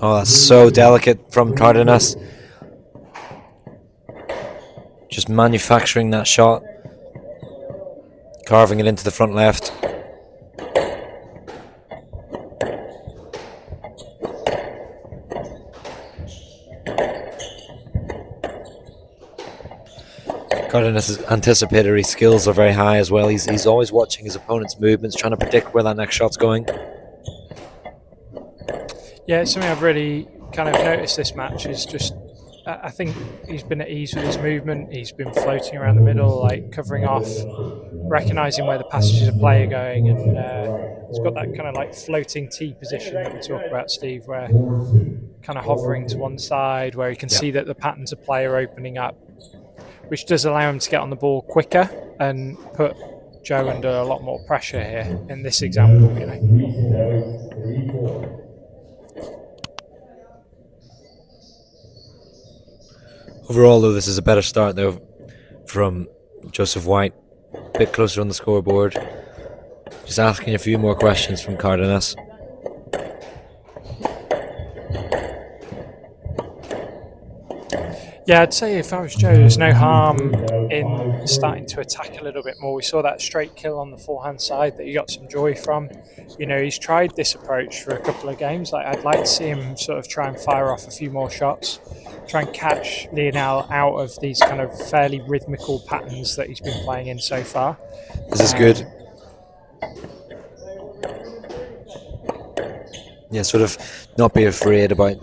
Oh, that's so delicate from Cardenas. Just manufacturing that shot. Carving it into the front left. Cardenas' anticipatory skills are very high as well. He's always watching his opponent's movements, trying to predict where that next shot's going. Yeah, it's something I've really kind of noticed this match, is just, I think he's been at ease with his movement. He's been floating around the middle, like covering off, recognising where the passages of play are going, and he's got that kind of like floating tee position that we talk about, Steve, where kind of hovering to one side, where he can see that the patterns of play are opening up, which does allow him to get on the ball quicker and put Joe under a lot more pressure here in this example, you know. Overall, though, this is a better start, though, from Joseph White. A bit closer on the scoreboard. Just asking a few more questions from Cardenas. Yeah, I'd say if I was Joe, there's no harm in starting to attack a little bit more. We saw that straight kill on the forehand side that you got some joy from. You know, he's tried this approach for a couple of games. Like, I'd like to see him sort of try and fire off a few more shots, try and catch Lionel out of these kind of fairly rhythmical patterns that he's been playing in so far. This is good. Yeah, sort of not be afraid about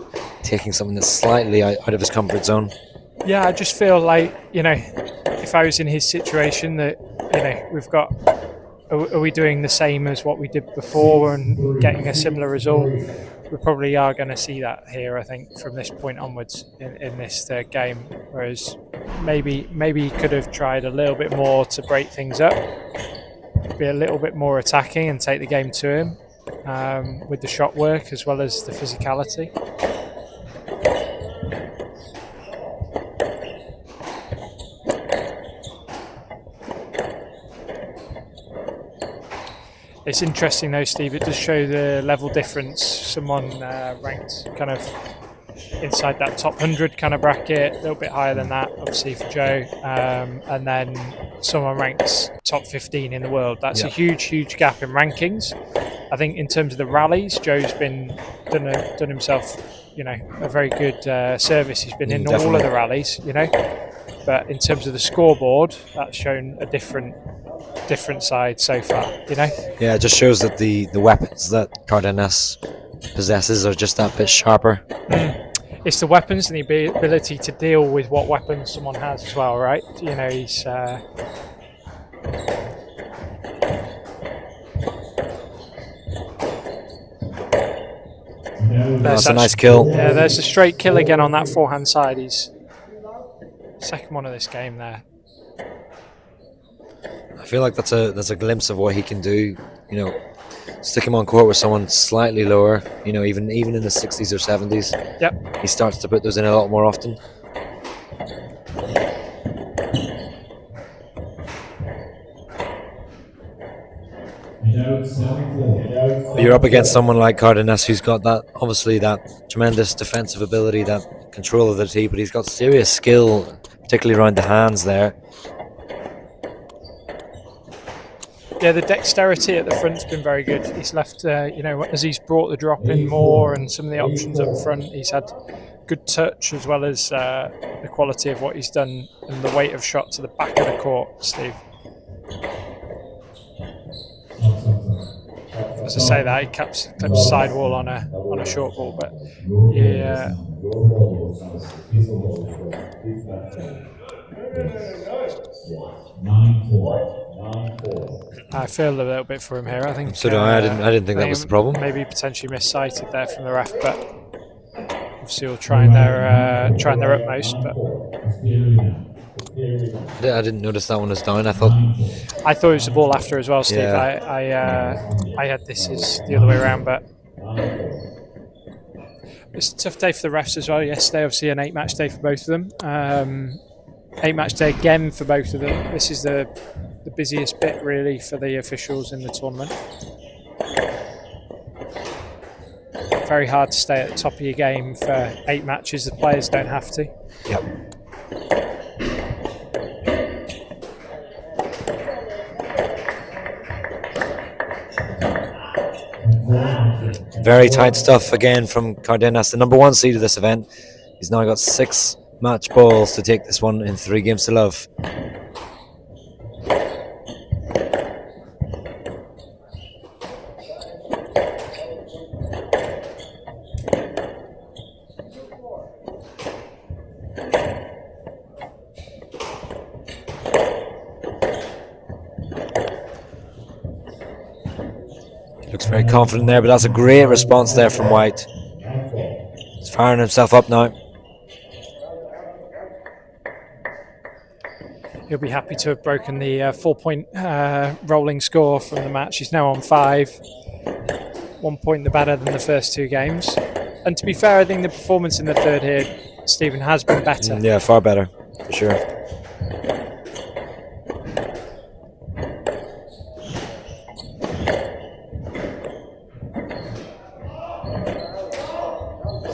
taking something that's slightly out of his comfort zone. Yeah, I just feel like, you know, if I was in his situation, that, you know, we've got, are we doing the same as what we did before and getting a similar result? We probably are going to see that here, I think, from this point onwards in this third game. Whereas maybe he could have tried a little bit more to break things up, be a little bit more attacking and take the game to him with the shot work as well as the physicality. It's interesting though, Steve, it does show the level difference. Someone ranked kind of inside that top 100 kind of bracket, a little bit higher than that, obviously, for Joe. And then someone ranks top 15 in the world. That's a huge gap in rankings. I think in terms of the rallies, Joe's done himself, you know, a very good service. He's been in all of the rallies, you know. But in terms of the scoreboard, that's shown a different side so far, you know. Yeah, it just shows that the weapons that Cardenas possesses are just that bit sharper. It's the weapons and the ability to deal with what weapons someone has as well, right? You know, he's that's a nice kill. Yeah, there's a straight kill again on that forehand side. He's second one of this game there. I feel like that's a glimpse of what he can do. You know, stick him on court with someone slightly lower. You know, even in the 60s or 70s. Yep. He starts to put those in a lot more often. You're up against someone like Cardenas, who's got that, obviously, that tremendous defensive ability, that control of the tee, but he's got serious skill, particularly around the hands there. Yeah, the dexterity at the front's been very good. He's left, you know, as he's brought the drop in more and some of the options up front, he's had good touch as well as the quality of what he's done and the weight of shot to the back of the court, Steve. As I say that, he clips sidewall on a short ball, but yeah. I feel a little bit for him here. I think. So do I. I didn't think that was the problem. Maybe potentially missighted there from the ref, but obviously we'll trying their utmost. But I didn't notice that one was down. I thought it was the ball after as well, Steve. Yeah. I had this as the other way around, but it's a tough day for the refs as well. Yesterday, obviously, an 8-match day for both of them. 8-match day again for both of them. This is the busiest bit really for the officials in the tournament. Very hard to stay at the top of your game for 8 matches. The players don't have to. Yep. Very tight stuff again from Cardenas, the number 1 seed of this event. He's now got 6 match balls to take this one in 3 games to love. Looks very confident there, but that's a great response there from White. He's firing himself up now. He'll be happy to have broken the 4-point rolling score from the match. He's now on 5. 1 point the better than the first 2 games. And to be fair, I think the performance in the third here, Stephen, has been better. Yeah, far better, for sure.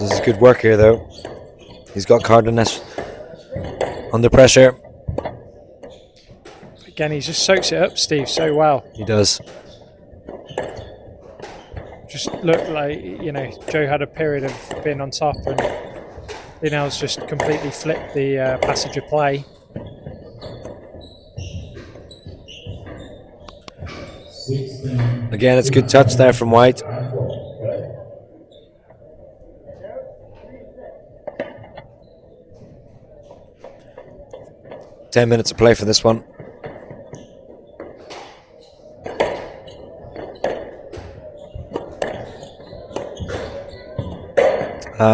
This is good work here, though. He's got Cardenas under pressure. Again, he just soaks it up, Steve, so well. He does. Just looked like, you know, Joe had a period of being on top, and Lionel's just completely flipped the passage of play. Again, it's a good touch there from White. Ten minutes to play for this one.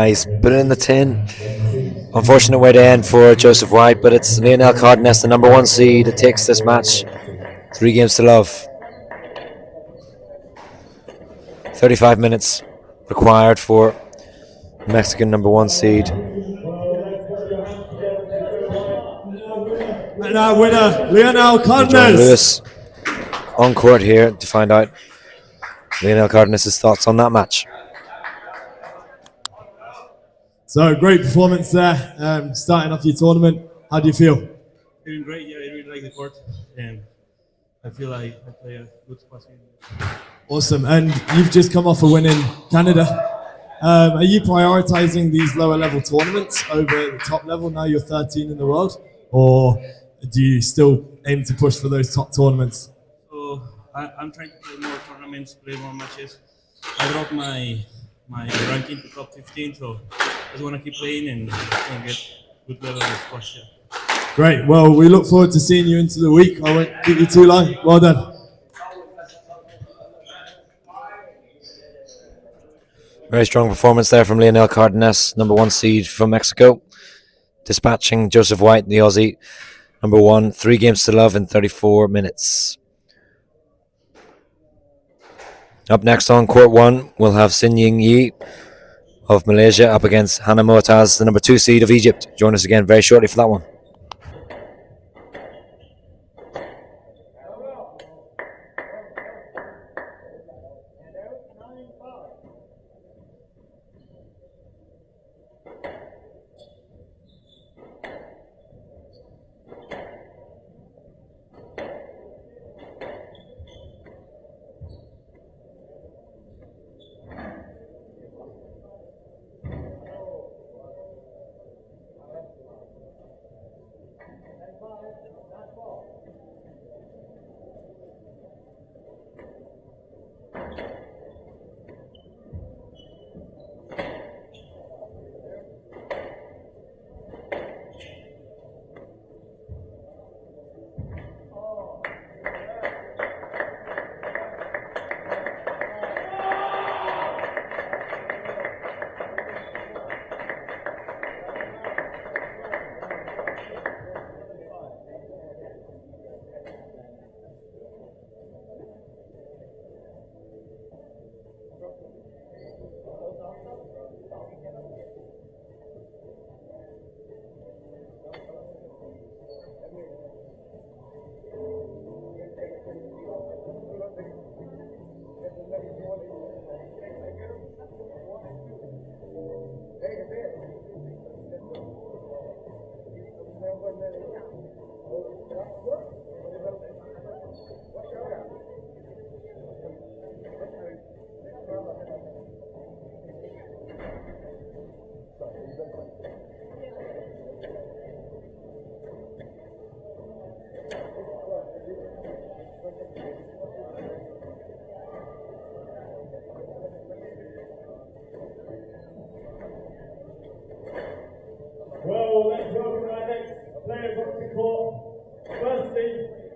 He's put it in the tin. Unfortunate way to end for Joseph White, but it's Lionel Cardenas, the number 1 seed, that takes this match 3 games to love. 35 minutes required for Mexican number 1 seed. And our winner, Lionel John Cardenas. Lewis on court here to find out Lionel Cardenas' thoughts on that match. So great performance there, starting off your tournament. How do you feel? Feeling great, yeah, I really like the court. And I feel like I play a good squash game. Awesome, and you've just come off a win in Canada. Are you prioritizing these lower level tournaments over the top level now you're 13 in the world? Or do you still aim to push for those top tournaments? So I'm trying to play more tournaments, play more matches. I dropped my ranking to top 15, so I just want to keep playing and get good level of squash. Great, well, we look forward to seeing you into the week. I won't keep you too long. Well done. Very strong performance there from Lionel Cardenas, number 1 seed from Mexico, dispatching Joseph White, the Aussie, number 1, 3 games to love in 34 minutes. Up next on court 1, we'll have Sin Ying Yi of Malaysia up against Hana Moataz, the number 2 seed of Egypt. Join us again very shortly for that one.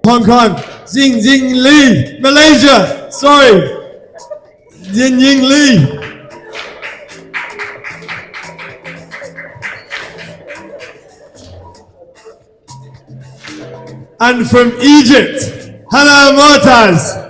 Hong Kong, Xing Li, Malaysia, sorry, Ying Li. And from Egypt, Hana Moataz.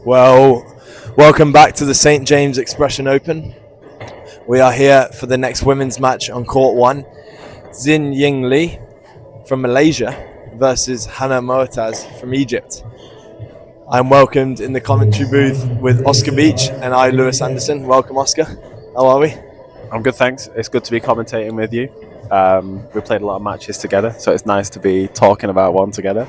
Well, welcome back to the St. James Expression Open. We are here for the next women's match on court 1. Xin Ying Li from Malaysia versus Hana Moataz from Egypt. I'm welcomed in the commentary booth with Oscar Beach and I, Lewis Anderson. Welcome, Oscar. How are we? I'm good, thanks. It's good to be commentating with you. We played a lot of matches together, so it's nice to be talking about one together.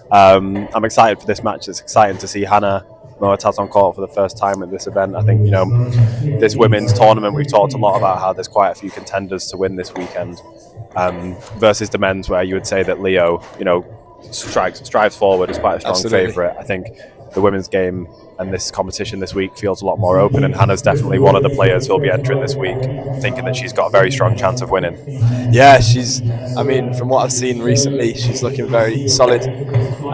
I'm excited for this match. It's exciting to see Hana Moataz on court for the first time at this event. I think, this women's tournament, we've talked a lot about how there's quite a few contenders to win this weekend, versus the men's, where you would say that Leo, strives forward as quite a strong favourite. I think the women's game and this competition this week feels a lot more open, and Hannah's definitely one of the players who'll be entering this week thinking that she's got a very strong chance of winning. Yeah, from what I've seen recently, she's looking very solid.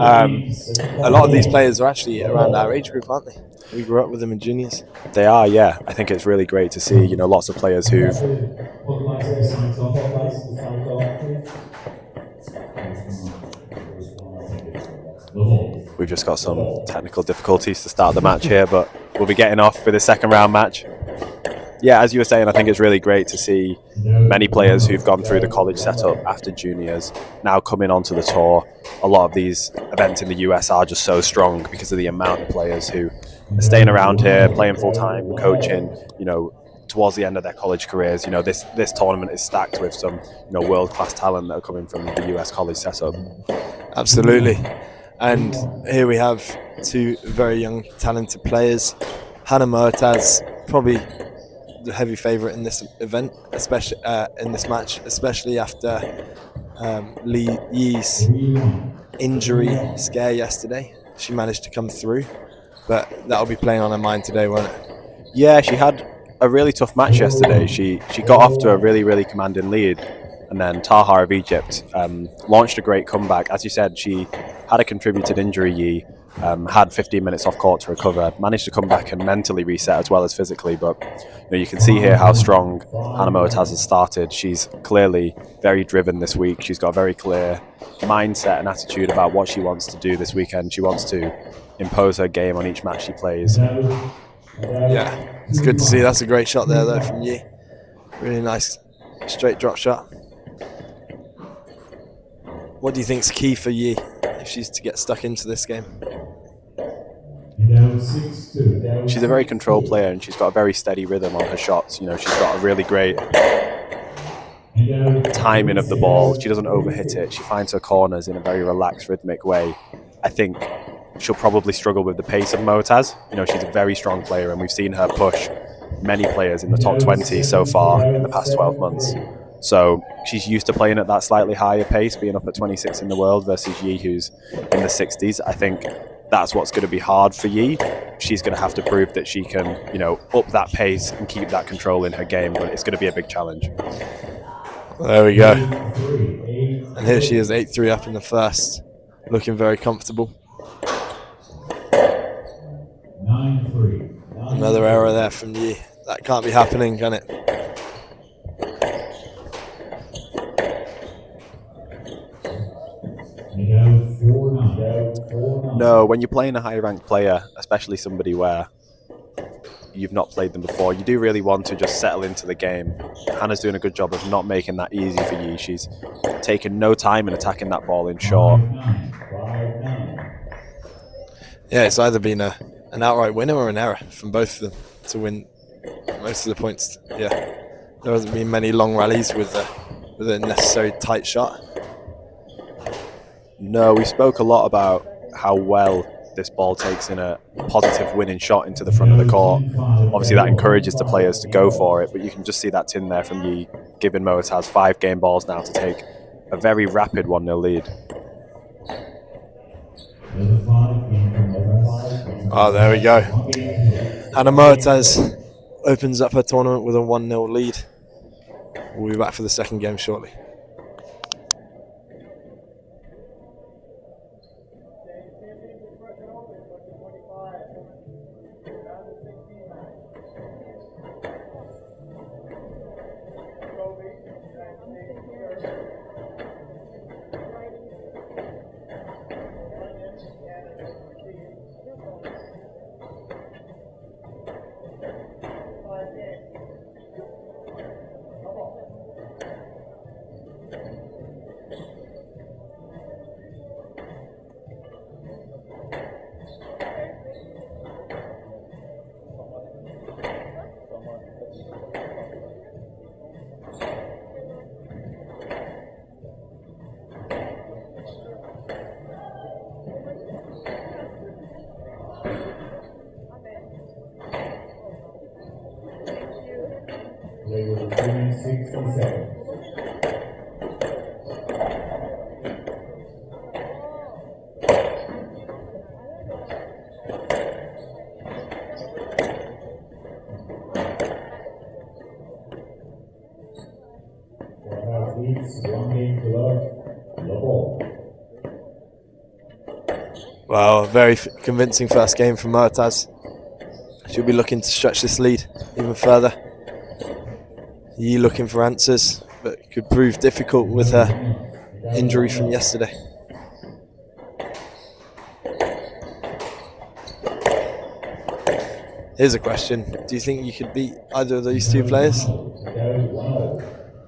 A lot of these players are actually around our age group, aren't they? We grew up with them in juniors. They are, yeah. I think it's really great to see, you know, lots of players who've We've just got some technical difficulties to start the match here, but we'll be getting off for the second round match. Yeah, as you were saying, I think it's really great to see many players who've gone through the college setup after juniors now coming onto the tour. A lot of these events in the US are just so strong because of the amount of players who are staying around here, playing full time, coaching, you know, towards the end of their college careers. You know, this tournament is stacked with some, you know, world-class talent that are coming from the US college setup. Absolutely. And here we have two very young, talented players. Hana Moataz, probably the heavy favourite in this event, especially in this match, especially after Yi's injury scare yesterday. She managed to come through, but that'll be playing on her mind today, won't it? Yeah, she had a really tough match yesterday. She got off to a really commanding lead, and then Taha of Egypt launched a great comeback. As you said, she had a contributed injury. Yi had 15 minutes off court to recover, managed to come back and mentally reset as well as physically. But you know, you can see here how strong Hana Moataz has started. She's clearly very driven this week. She's got a very clear mindset and attitude about what she wants to do this weekend. She wants to impose her game on each match she plays. Yeah, it's good to see. That's a great shot there, though, from Yi. Really nice straight drop shot. What do you think's key for Yi if she's to get stuck into this game? She's a very controlled player, and she's got a very steady rhythm on her shots. You know, she's got a really great timing of the ball. She doesn't overhit it. She finds her corners in a very relaxed, rhythmic way. I think she'll probably struggle with the pace of Moataz. You know, she's a very strong player, and we've seen her push many players in the top 20 so far in the past 12 months. So she's used to playing at that slightly higher pace, being up at 26 in the world versus Yi, who's in the 60s. I think that's what's going to be hard for Yi. She's going to have to prove that she can, you know, up that pace and keep that control in her game, but it's going to be a big challenge. There we go. And here she is, 8-3 up in the first, looking very comfortable. 9-3. Another error there from Yi. That can't be happening, can it? No, when you're playing a high ranked player, especially somebody where you've not played them before, you do really want to just settle into the game. Hannah's doing a good job of not making that easy for Yi. She's taken no time in attacking that ball in short. Yeah, it's either been an outright winner or an error from both of them to win most of the points. Yeah, there hasn't been many long rallies with a necessary tight shot. No, we spoke a lot about how well this ball takes in a positive winning shot into the front of the court. Obviously that encourages the players to go for it, but you can just see that tin there from Yi, giving Moataz 5 game balls now to take a very rapid 1-0 lead. Oh, there we go. Hana Moataz opens up her tournament with a 1-0 lead. We'll be back for the second game shortly. They were 367. Warmup leads 1 game to love. The ball. Wow, very convincing first game from Moataz. She'll be looking to stretch this lead even further. Yi looking for answers, but could prove difficult with her injury from yesterday. Here's a question. Do you think you could beat either of these two players?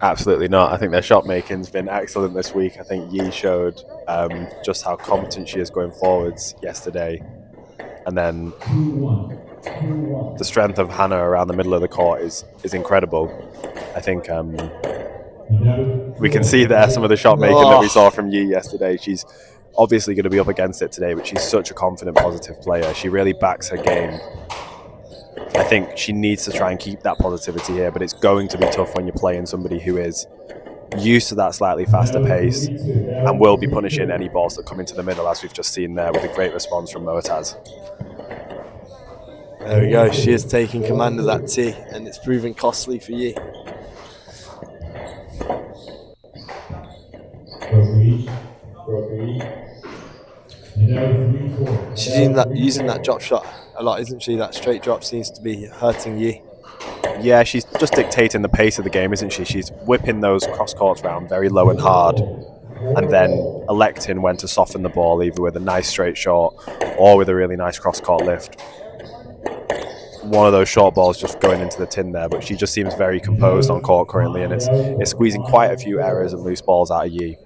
Absolutely not. I think their shot making's been excellent this week. I think Yi showed just how competent she is going forwards yesterday. And then the strength of Hana around the middle of the court is incredible. I think we can see there some of the shot making that we saw from Yi yesterday. She's obviously going to be up against it today, but she's such a confident, positive player. She really backs her game. I think she needs to try and keep that positivity here, but it's going to be tough when you're playing somebody who is used to that slightly faster pace and will be punishing any balls that come into the middle, as we've just seen there with a great response from Moataz. There we go. She is taking command of that tee, and it's proving costly for Yi. She's using that drop shot a lot, isn't she? That straight drop seems to be hurting Yi. Yeah, she's just dictating the pace of the game, isn't she? She's whipping those cross courts round very low and hard, and then electing when to soften the ball, either with a nice straight shot or with a really nice cross court lift. One of those short balls just going into the tin there, but she just seems very composed on court currently, and it's squeezing quite a few errors and loose balls out of Yi.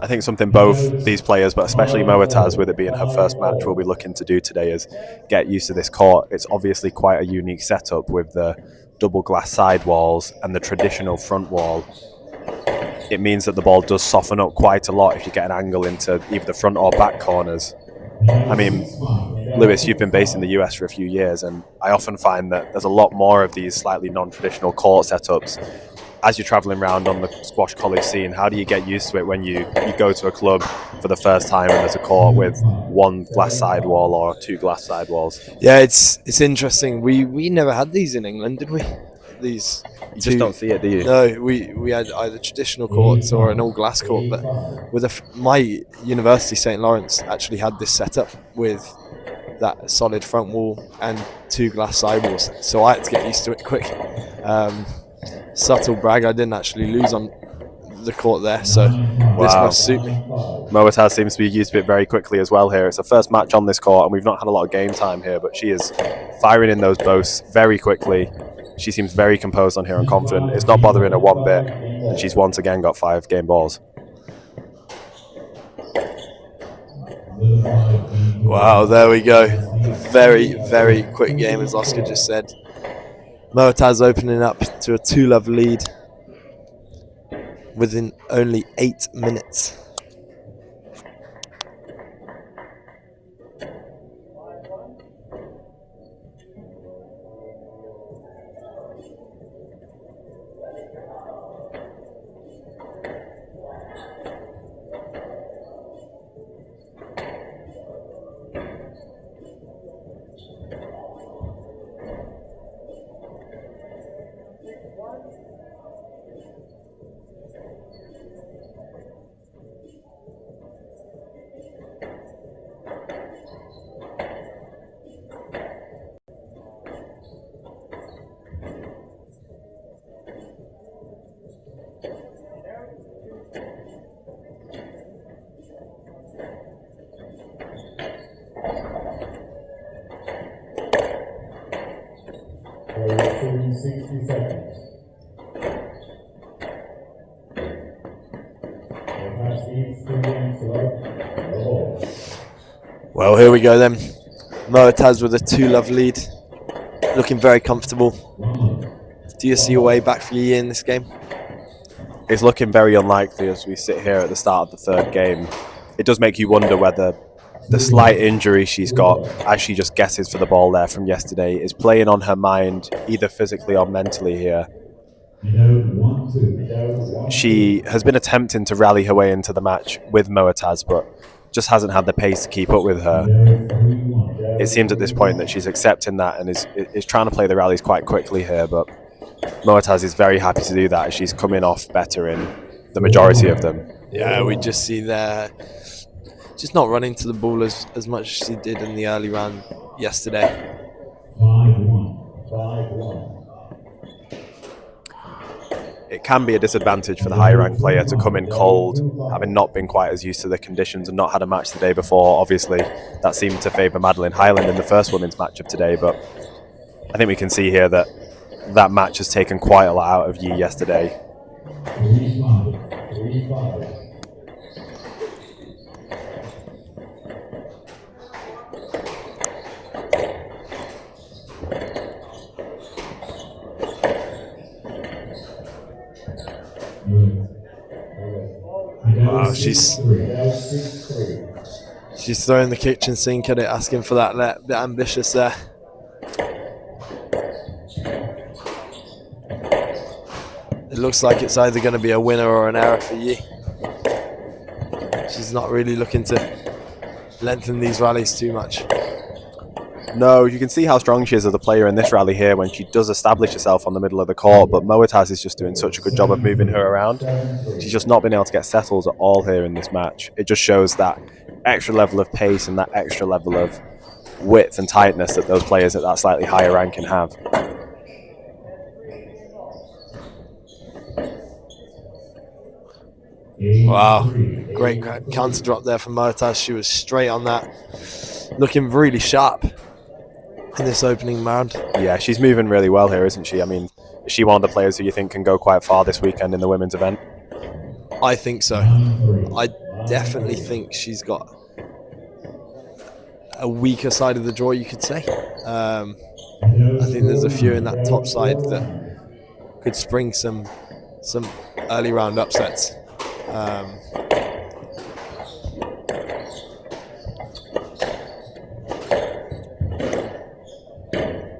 I think something both these players, but especially Moataz, with it being her first match, will be looking to do today is get used to this court. It's obviously quite a unique setup with the double glass side walls and the traditional front wall. It means that the ball does soften up quite a lot if you get an angle into either the front or back corners. I mean, Lewis, you've been based in the US for a few years, and I often find that there's a lot more of these slightly non-traditional court setups. As you're traveling around on the squash college scene, how do you get used to it when you go to a club for the first time and there's a court with one glass sidewall or two glass sidewalls? Yeah, it's interesting. We never had these in England, did we? These you just don't see it, do you? No, we had either traditional courts or an all glass court. But with my university, St. Lawrence, actually had this setup with that solid front wall and two glass sidewalls. So I had to get used to it quick. Subtle brag, I didn't actually lose on the court there, so this must suit me. Moataz seems to be used to it very quickly as well here. It's her first match on this court, and we've not had a lot of game time here, but she is firing in those boasts very quickly. She seems very composed on here and confident. It's not bothering her one bit, and she's once again got 5 game balls. Wow, there we go. Very, very quick game, as Oscar just said. Moataz opening up to a 2-love lead within only 8 minutes. Well, here we go then. Moataz with a 2-love lead, looking very comfortable. Do you see your way back for Yi in this game? It's looking very unlikely as we sit here at the start of the third game. It does make you wonder whether the slight injury she's got, as she just guesses for the ball there from yesterday, is playing on her mind, either physically or mentally here. She has been attempting to rally her way into the match with Moataz, but just hasn't had the pace to keep up with her. it seems at this point that she's accepting that and is trying to play the rallies quite quickly here. But Moataz is very happy to do that as she's coming off better in the majority of them. Yeah, we just see there, just not running to the ball as much as she did in the early round yesterday. 5-1. 5-1. It can be a disadvantage for the higher ranked player to come in cold, having not been quite as used to the conditions and not had a match the day before. Obviously, that seemed to favour Madeline Highland in the first women's match of today, but I think we can see here that that match has taken quite a lot out of Yi yesterday. 3-5. 3-5. Wow, she's throwing the kitchen sink at it, asking for that bit ambitious there. It looks like it's either going to be a winner or an error for Yi. She's not really looking to lengthen these rallies too much. No, you can see how strong she is as a player in this rally here when she does establish herself on the middle of the court, but Moataz is just doing such a good job of moving her around. She's just not been able to get settled at all here in this match. It just shows that extra level of pace and that extra level of width and tightness that those players at that slightly higher rank can have. Wow, great counter drop there from Moataz. She was straight on that, looking really sharp in this opening round. Yeah, she's moving really well here, isn't she? I mean, is she one of the players who you think can go quite far this weekend in the women's event? I think so. I definitely think she's got a weaker side of the draw, you could say. I think there's a few in that top side that could spring some early round upsets.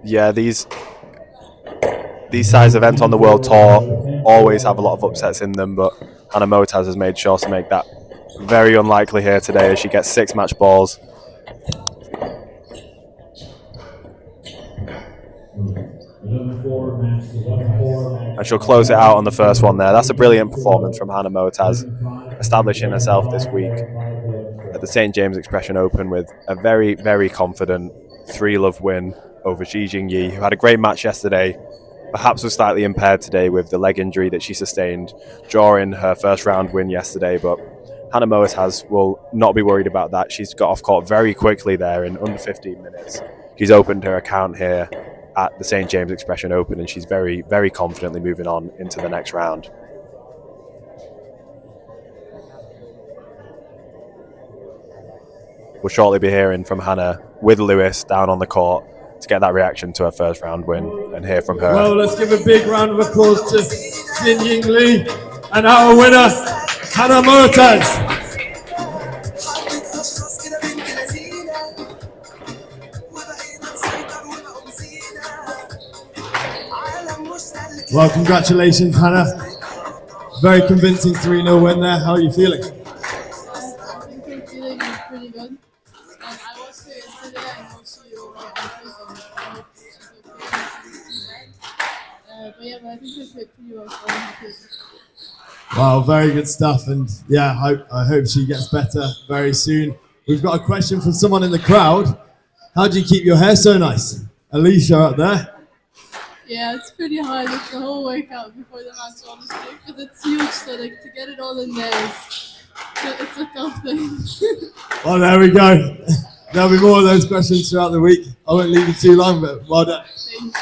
Yeah, these size events on the World Tour always have a lot of upsets in them, but Hana Moataz has made sure to make that very unlikely here today as she gets 6 match balls. And she'll close it out on the first one there. That's a brilliant performance from Hana Moataz, establishing herself this week at the St. James Expression Open with a very, very confident 3-love win over Ying Yi, who had a great match yesterday, perhaps was slightly impaired today with the leg injury that she sustained during her first round win yesterday, but Hana Moataz will not be worried about that. She's got off court very quickly there in under 15 minutes. She's opened her account here at the St. James Expression Open and she's very, very confidently moving on into the next round. We'll shortly be hearing from Hana with Lewis down on the court to get that reaction to her first round win and hear from her. Well, let's give a big round of applause to Ying Li and our winner, Hana Moataz. Well, congratulations, Hana. Very convincing 3-0 win there. How are you feeling? I think I'm feeling pretty good. And I watched her yesterday and also your entries and I hope she's okay. But yeah, but I think I played pretty well. So I'm happy. Wow, very good stuff. And yeah, I hope she gets better very soon. We've got a question from someone in the crowd. How do you keep your hair so nice? Alicia up there. Yeah, it's pretty hard. It's a whole workout before the match, honestly, because it's huge. So like to get it all in there, it's a tough thing. Well, there we go. There'll be more of those questions throughout the week. I won't leave you too long, but well done. Thanks.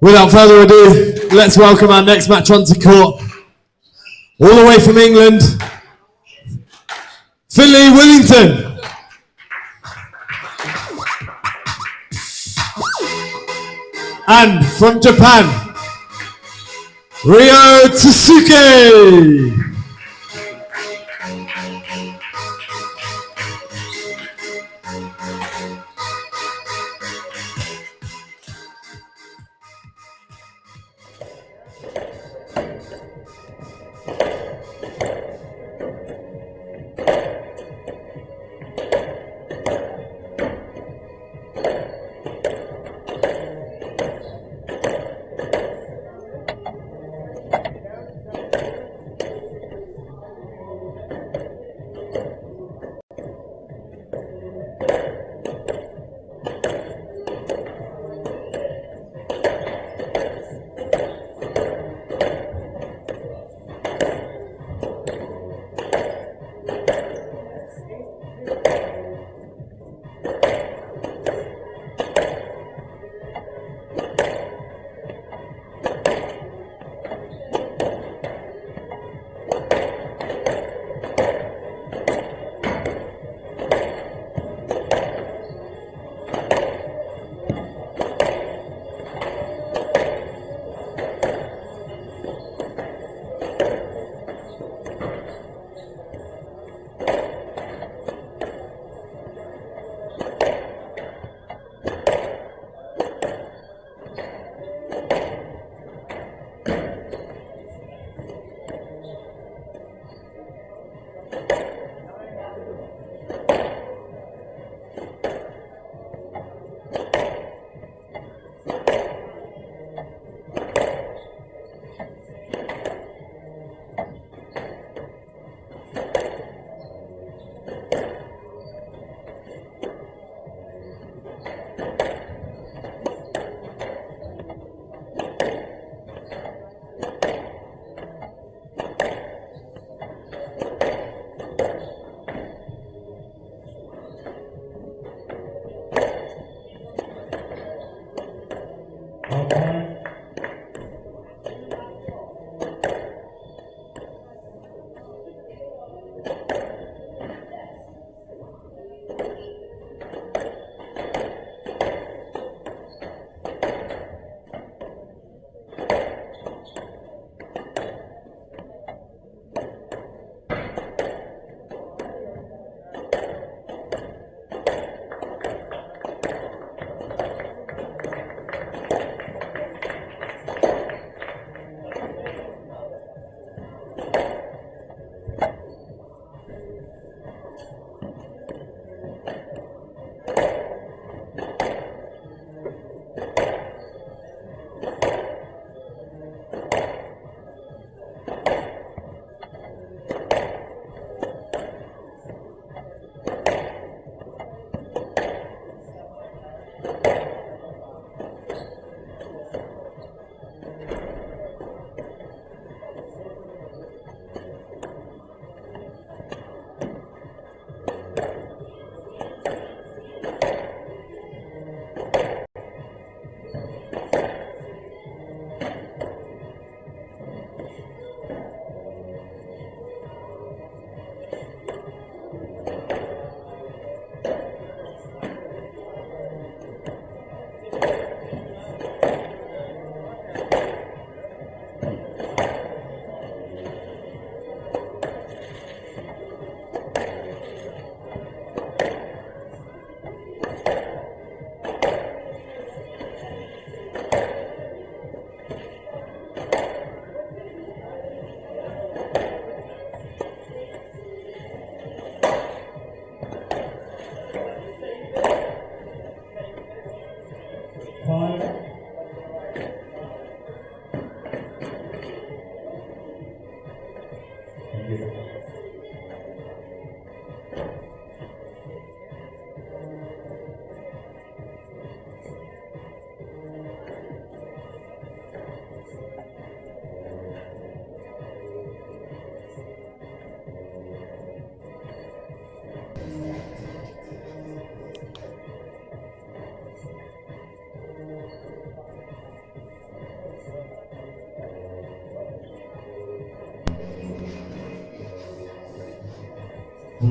Without further ado, let's welcome our next match onto court. All the way from England, Finley Withington. And from Japan, Ryunosuke.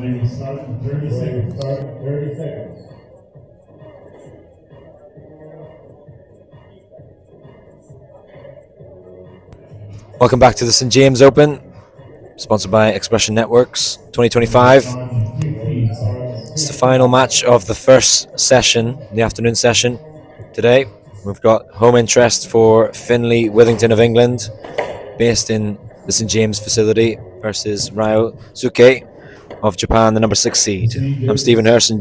ready to start in 30 seconds. Start in 30 seconds. Welcome back to the St. James Open, sponsored by Expression Networks 2025. It's the final match of the first session, the afternoon session today. We've got home interest for Finley, Withington of England, based in the St. James facility, versus Ryunosuke of Japan, the number 6 seed. I'm Stephen Hurston,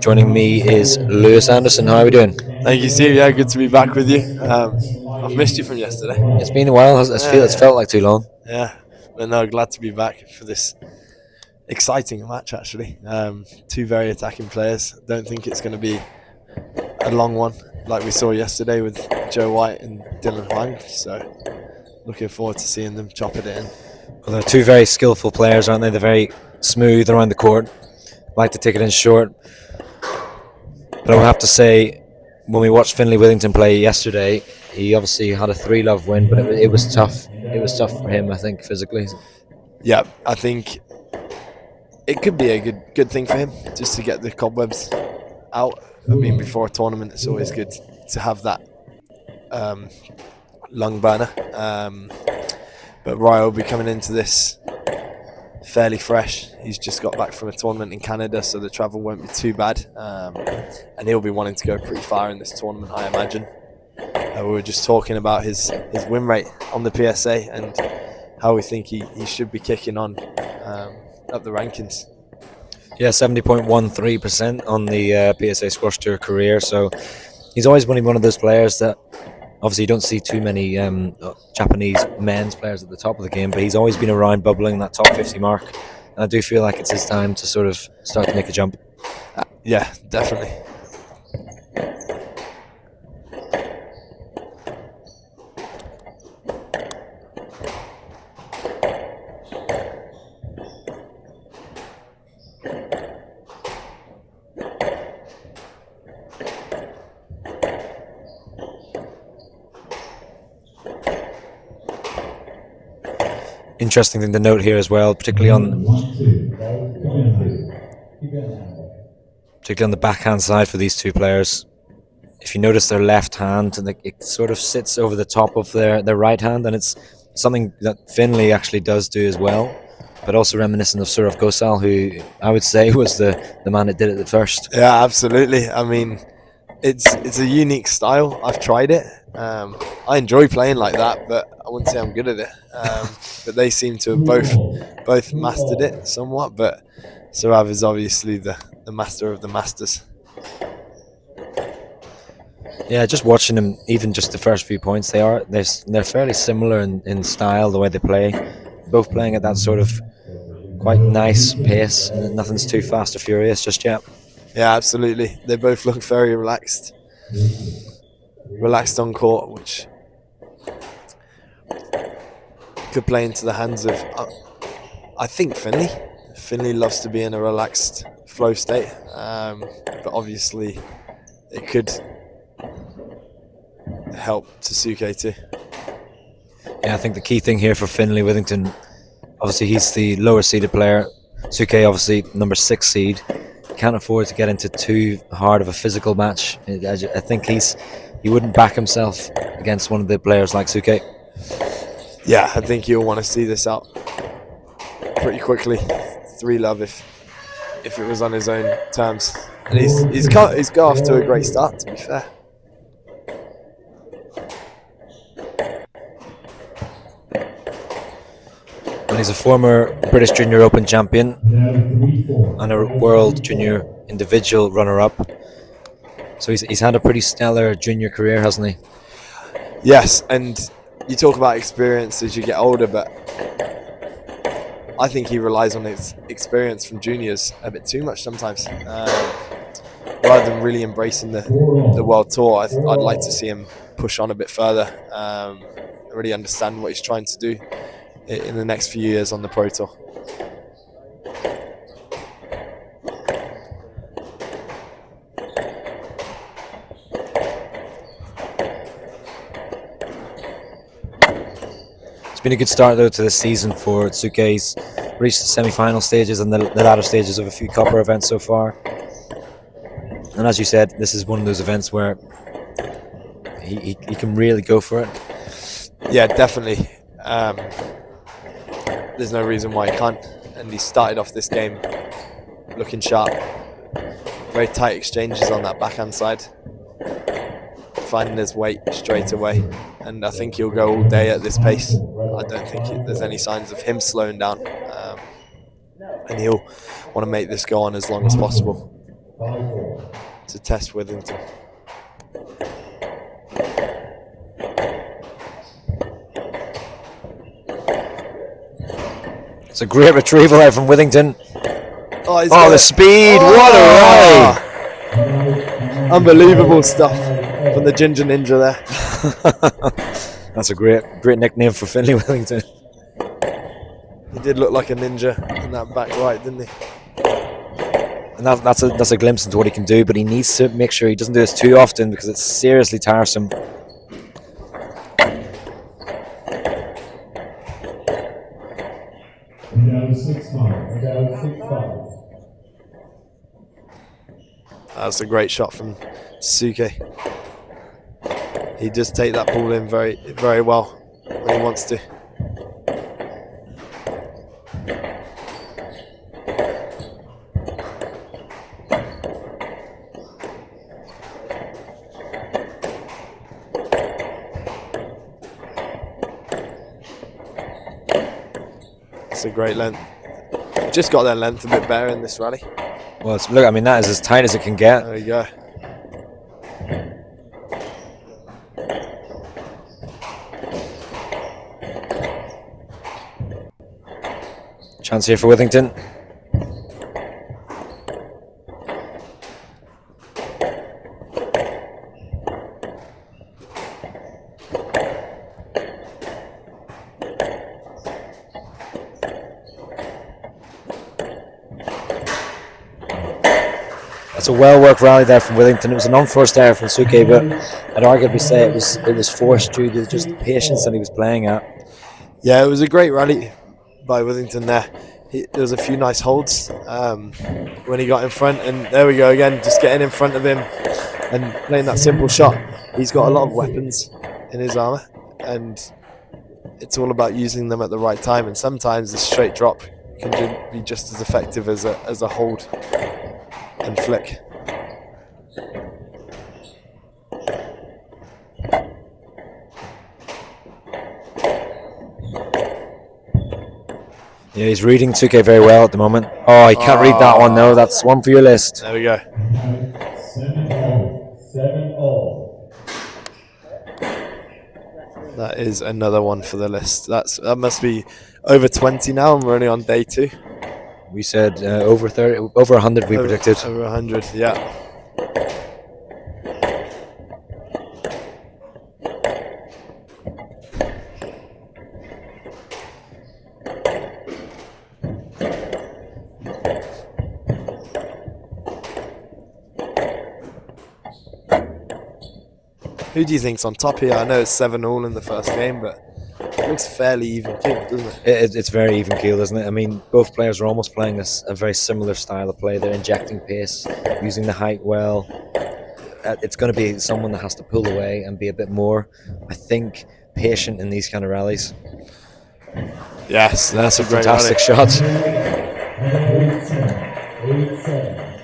joining me is Lewis Anderson. How are we doing? Thank you, Steve. Yeah, good to be back with you. I've missed you from yesterday. It's been a while. It's felt like too long. Yeah, but no, glad to be back for this exciting match, actually. Two very attacking players. Don't think it's going to be a long one like we saw yesterday with Joe White and Dylan Huang. So looking forward to seeing them chopping it in. Well, they're two very skillful players, aren't they? They're very smooth around the court. Like to take it in short. But I would have to say, when we watched Finley Withington play yesterday, he obviously had a 3-love win, but it was tough. It was tough for him, I think, physically. Yeah, I think it could be a good thing for him just to get the cobwebs out. I mean, before a tournament, it's always good to have that lung burner. But Ryo will be coming into this fairly fresh. He's just got back from a tournament in Canada, so the travel won't be too bad. And he'll be wanting to go pretty far in this tournament, I imagine. We were just talking about his win rate on the PSA and how we think he should be kicking on up the rankings. Yeah, 70.13% on the PSA Squash Tour career. So he's always been one of those players that obviously you don't see too many Japanese men's players at the top of the game, but he's always been around bubbling that top 50 mark. And I do feel like it's his time to sort of start to make a jump. Yeah, definitely. Interesting thing to note here as well, particularly on the backhand side for these two players. If you notice their left hand, it sort of sits over the top of their right hand, and it's something that Finley actually does do as well, but also reminiscent of Sharaf Ghosal, who I would say was the man that did it at first. Yeah, absolutely. I mean, it's a unique style. I've tried it. I enjoy playing like that, but I wouldn't say I'm good at it. But they seem to have both mastered it somewhat. But Sarav is obviously the master of the masters. Yeah, just watching them, even just the first few points, they're fairly similar in style, the way they play. Both playing at that sort of quite nice pace. Nothing's too fast or furious just yet. Yeah, absolutely. They both look very relaxed on court, which could play into the hands of, I think, Finley. Finley loves to be in a relaxed flow state, but obviously it could help Tsukue too. Yeah, I think the key thing here for Finley Withington, obviously he's the lower seeded player. Tsukue obviously number 6 seed. Can't afford to get into too hard of a physical match. I think he wouldn't back himself against one of the players like Tsukue. Yeah, I think he'll want to see this out pretty quickly. 3-love if it was on his own terms. And he's got off to a great start, to be fair. And he's a former British Junior Open champion and a World Junior Individual runner-up. So he's had a pretty stellar junior career, hasn't he? Yes, and you talk about experience as you get older, but I think he relies on his experience from juniors a bit too much sometimes. Rather than really embracing the world tour, I'd like to see him push on a bit further, really understand what he's trying to do in the next few years on the Pro Tour. It's been a good start though to this season for Tsukue. He's reached the semi-final stages and the latter stages of a few copper events so far. And as you said, this is one of those events where he can really go for it. Yeah, definitely. There's no reason why he can't. And he started off this game looking sharp. Very tight exchanges on that backhand side. Finding his weight straight away. And I think he'll go all day at this pace. I don't think there's any signs of him slowing down. And he'll want to make this go on as long as possible to test Withington. It's a great retrieval out from Withington. Oh, the speed! What a rally! Unbelievable stuff from the Ginger Ninja there. That's a great nickname for Finley Withington. He did look like a ninja in that back right, didn't he? And that's a glimpse into what he can do, but he needs to make sure he doesn't do this too often because it's seriously tiresome. That's a great shot from Tsukue. He does take that ball in very, very well when he wants to. It's a great length. Just got their length a bit better in this rally. Well, look, I mean, that is as tight as it can get. There you go. Chance here for Withington. It's a well-worked rally there from Withington. It was an unforced error from Tsukue, but I'd arguably say it was forced due to just the patience that he was playing at. Yeah, it was a great rally by Withington there. There was a few nice holds when he got in front, and there we go again, just getting in front of him and playing that simple shot. He's got a lot of weapons in his armour, and it's all about using them at the right time, and sometimes a straight drop can be just as effective as a hold and flick. Yeah, he's reading Tsukue very well at the moment. Oh, he can't read that one, no. That's one for your list. There we go. 7-0. That is another one for the list. That must be over 20 now, and we're only on day 2. We said over 30, over 100 we predicted. Over 100, yeah. Who do you think's on top here? I know it's 7-all in the first game, but it looks fairly even keeled, doesn't it? It's very even keeled, isn't it? I mean, both players are almost playing a very similar style of play. They're injecting pace, using the height well. It's going to be someone that has to pull away and be a bit more, I think, patient in these kind of rallies. Yes, That's a great fantastic rally. shot. 8-7.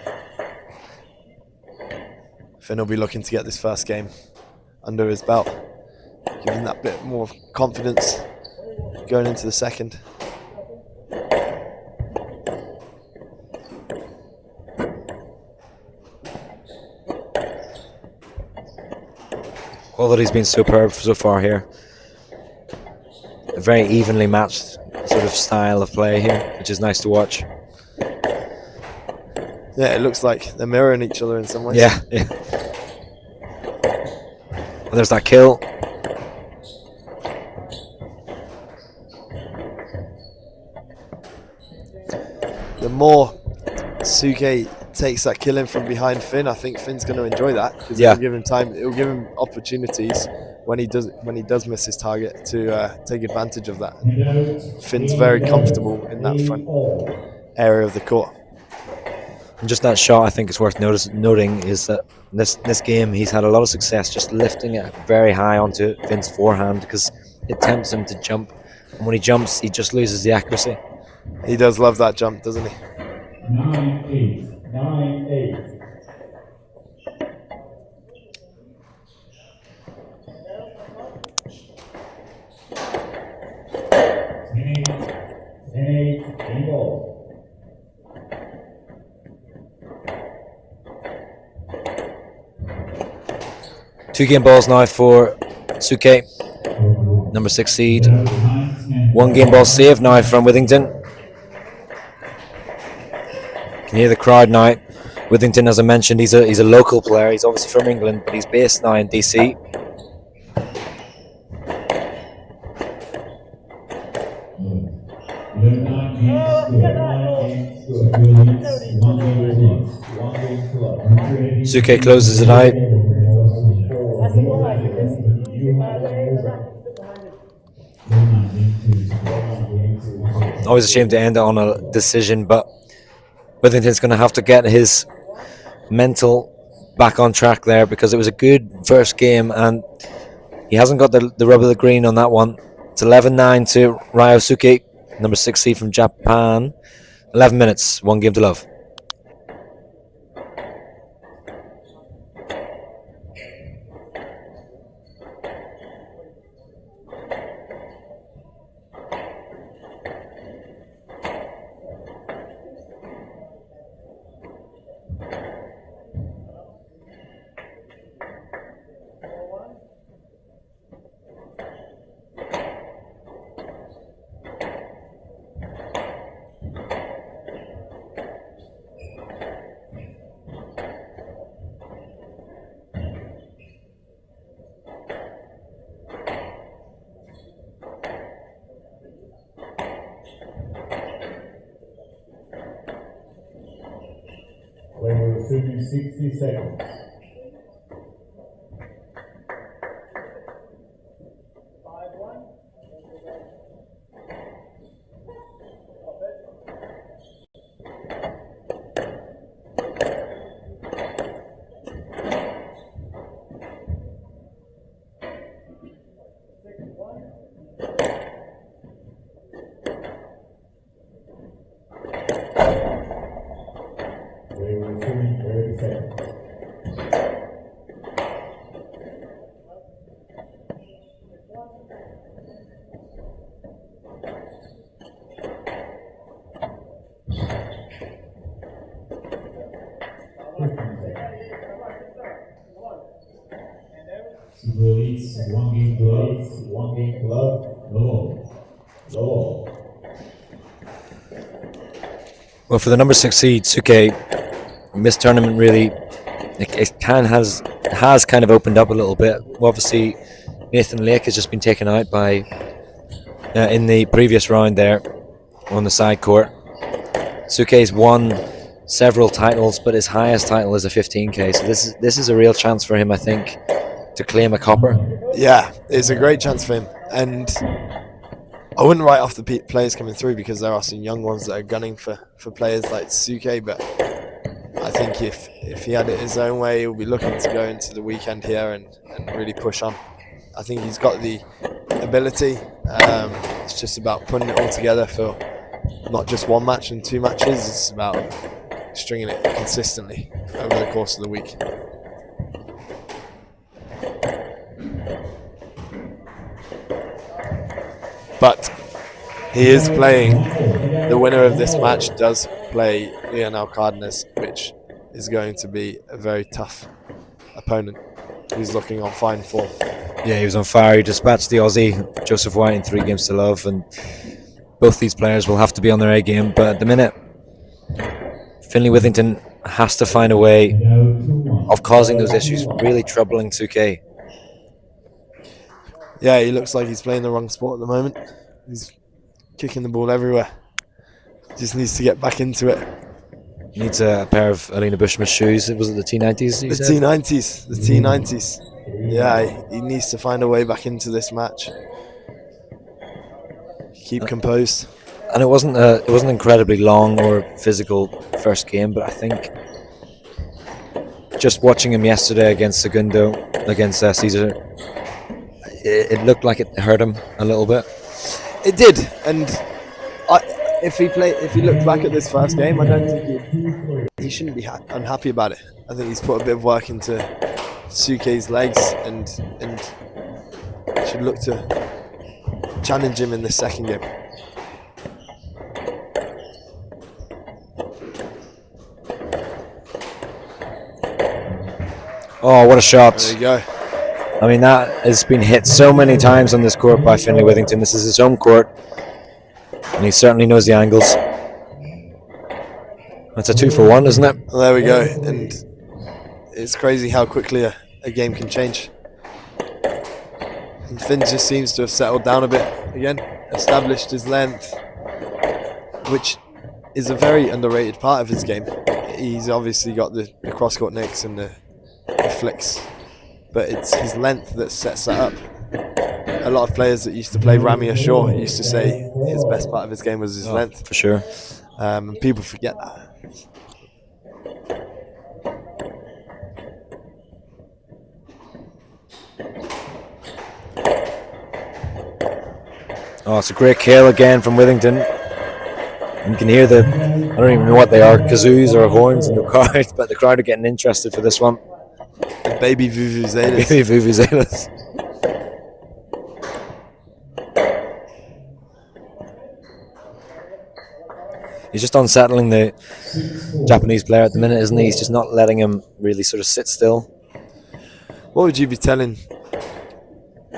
Finn will be looking to get this first game under his belt, giving that bit more confidence going into the second. Quality's been superb so far here. A very evenly matched sort of style of play here, which is nice to watch. Yeah, it looks like they're mirroring each other in some ways. Yeah. Well, there's that kill. The more Tsukue takes that kill in from behind Finn, I think Finn's going to enjoy that because Yeah. it'll give him time. It'll give him opportunities when he does miss his target to take advantage of that. Finn's very comfortable in that front area of the court. And just that shot, I think it's worth noting is that this game he's had a lot of success just lifting it very high onto Finn's forehand because it tempts him to jump, and when he jumps, he just loses the accuracy. He does love that jump, doesn't he? 9-8, 9-8. Two game balls now for Tsukue, number 6 seed. 1 game ball save now from Withington. Can hear the crowd now. Withington, as I mentioned, he's a local player. He's obviously from England, but he's based now in DC. Tsukue closes it out. Always a shame to end it on a decision, but Withington's going to have to get his mental back on track there because it was a good first game and he hasn't got the rub of the green on that one. It's 11-9 to Ryunosuke, number 6 seed from Japan. 11 minutes, 1 game to love. We're assuming 60 seconds. We're assuming 30 seconds. Release, 1 game glove, 1 game glove, no. Well, for the number 6 seed, Tsukue, this tournament really has kind of opened up a little bit. Obviously, Nathan Lake has just been taken out by in the previous round there on the side court. Tsuke's won several titles, but his highest title is a 15K. So this is a real chance for him, I think, to claim a copper. Yeah, it's a great chance for him. And I wouldn't write off the players coming through because there are some young ones that are gunning for players like Tsukue, but I think if he had it his own way, he'll be looking to go into the weekend here and really push on. I think he's got the ability. It's just about putting it all together for not just 1 match and 2 matches. It's about stringing it consistently over the course of the week. But he is playing, the winner of this match does play Lionel Cardenas, which is going to be a very tough opponent who's looking on fine form. Yeah, he was on fire. He dispatched the Aussie, Joseph White, in 3 games to love, and both these players will have to be on their A game. But at the minute, Finley Withington has to find a way of causing those issues, really troubling Tsukue. Yeah, he looks like he's playing the wrong sport at the moment. He's kicking the ball everywhere. Just needs to get back into it. Needs a pair of Alina Bushma's shoes. Was it the T90s? The T90s. The T90s. Yeah, he needs to find a way back into this match. Keep composed. And it wasn't incredibly long or physical first game, but I think just watching him yesterday against against Caesar, it looked like it hurt him a little bit. It did, and if he looked back at this first game, I don't think he shouldn't be unhappy about it. I think he's put a bit of work into Tsuke's legs and should look to challenge him in the second game. Oh, what a shot. There you go. I mean, that has been hit so many times on this court by Finley Withington. This is his home court, and he certainly knows the angles. That's a 2-for-1, isn't it? Well, there we go. And it's crazy how quickly a game can change. And Finn just seems to have settled down a bit again, established his length, which is a very underrated part of his game. He's obviously got the cross-court nicks and the flicks, but it's his length that sets that up. A lot of players that used to play Rami Ashore used to say his best part of his game was his length. For sure. And people forget that. Oh, it's a great kill again from Withington. And you can hear I don't even know what they are, kazoos or horns in the crowd, but the crowd are getting interested for this one. The baby vuvuzelas. Baby vuvuzelas. He's just unsettling the Japanese player at the minute, isn't he? He's just not letting him really sort of sit still. What would you be telling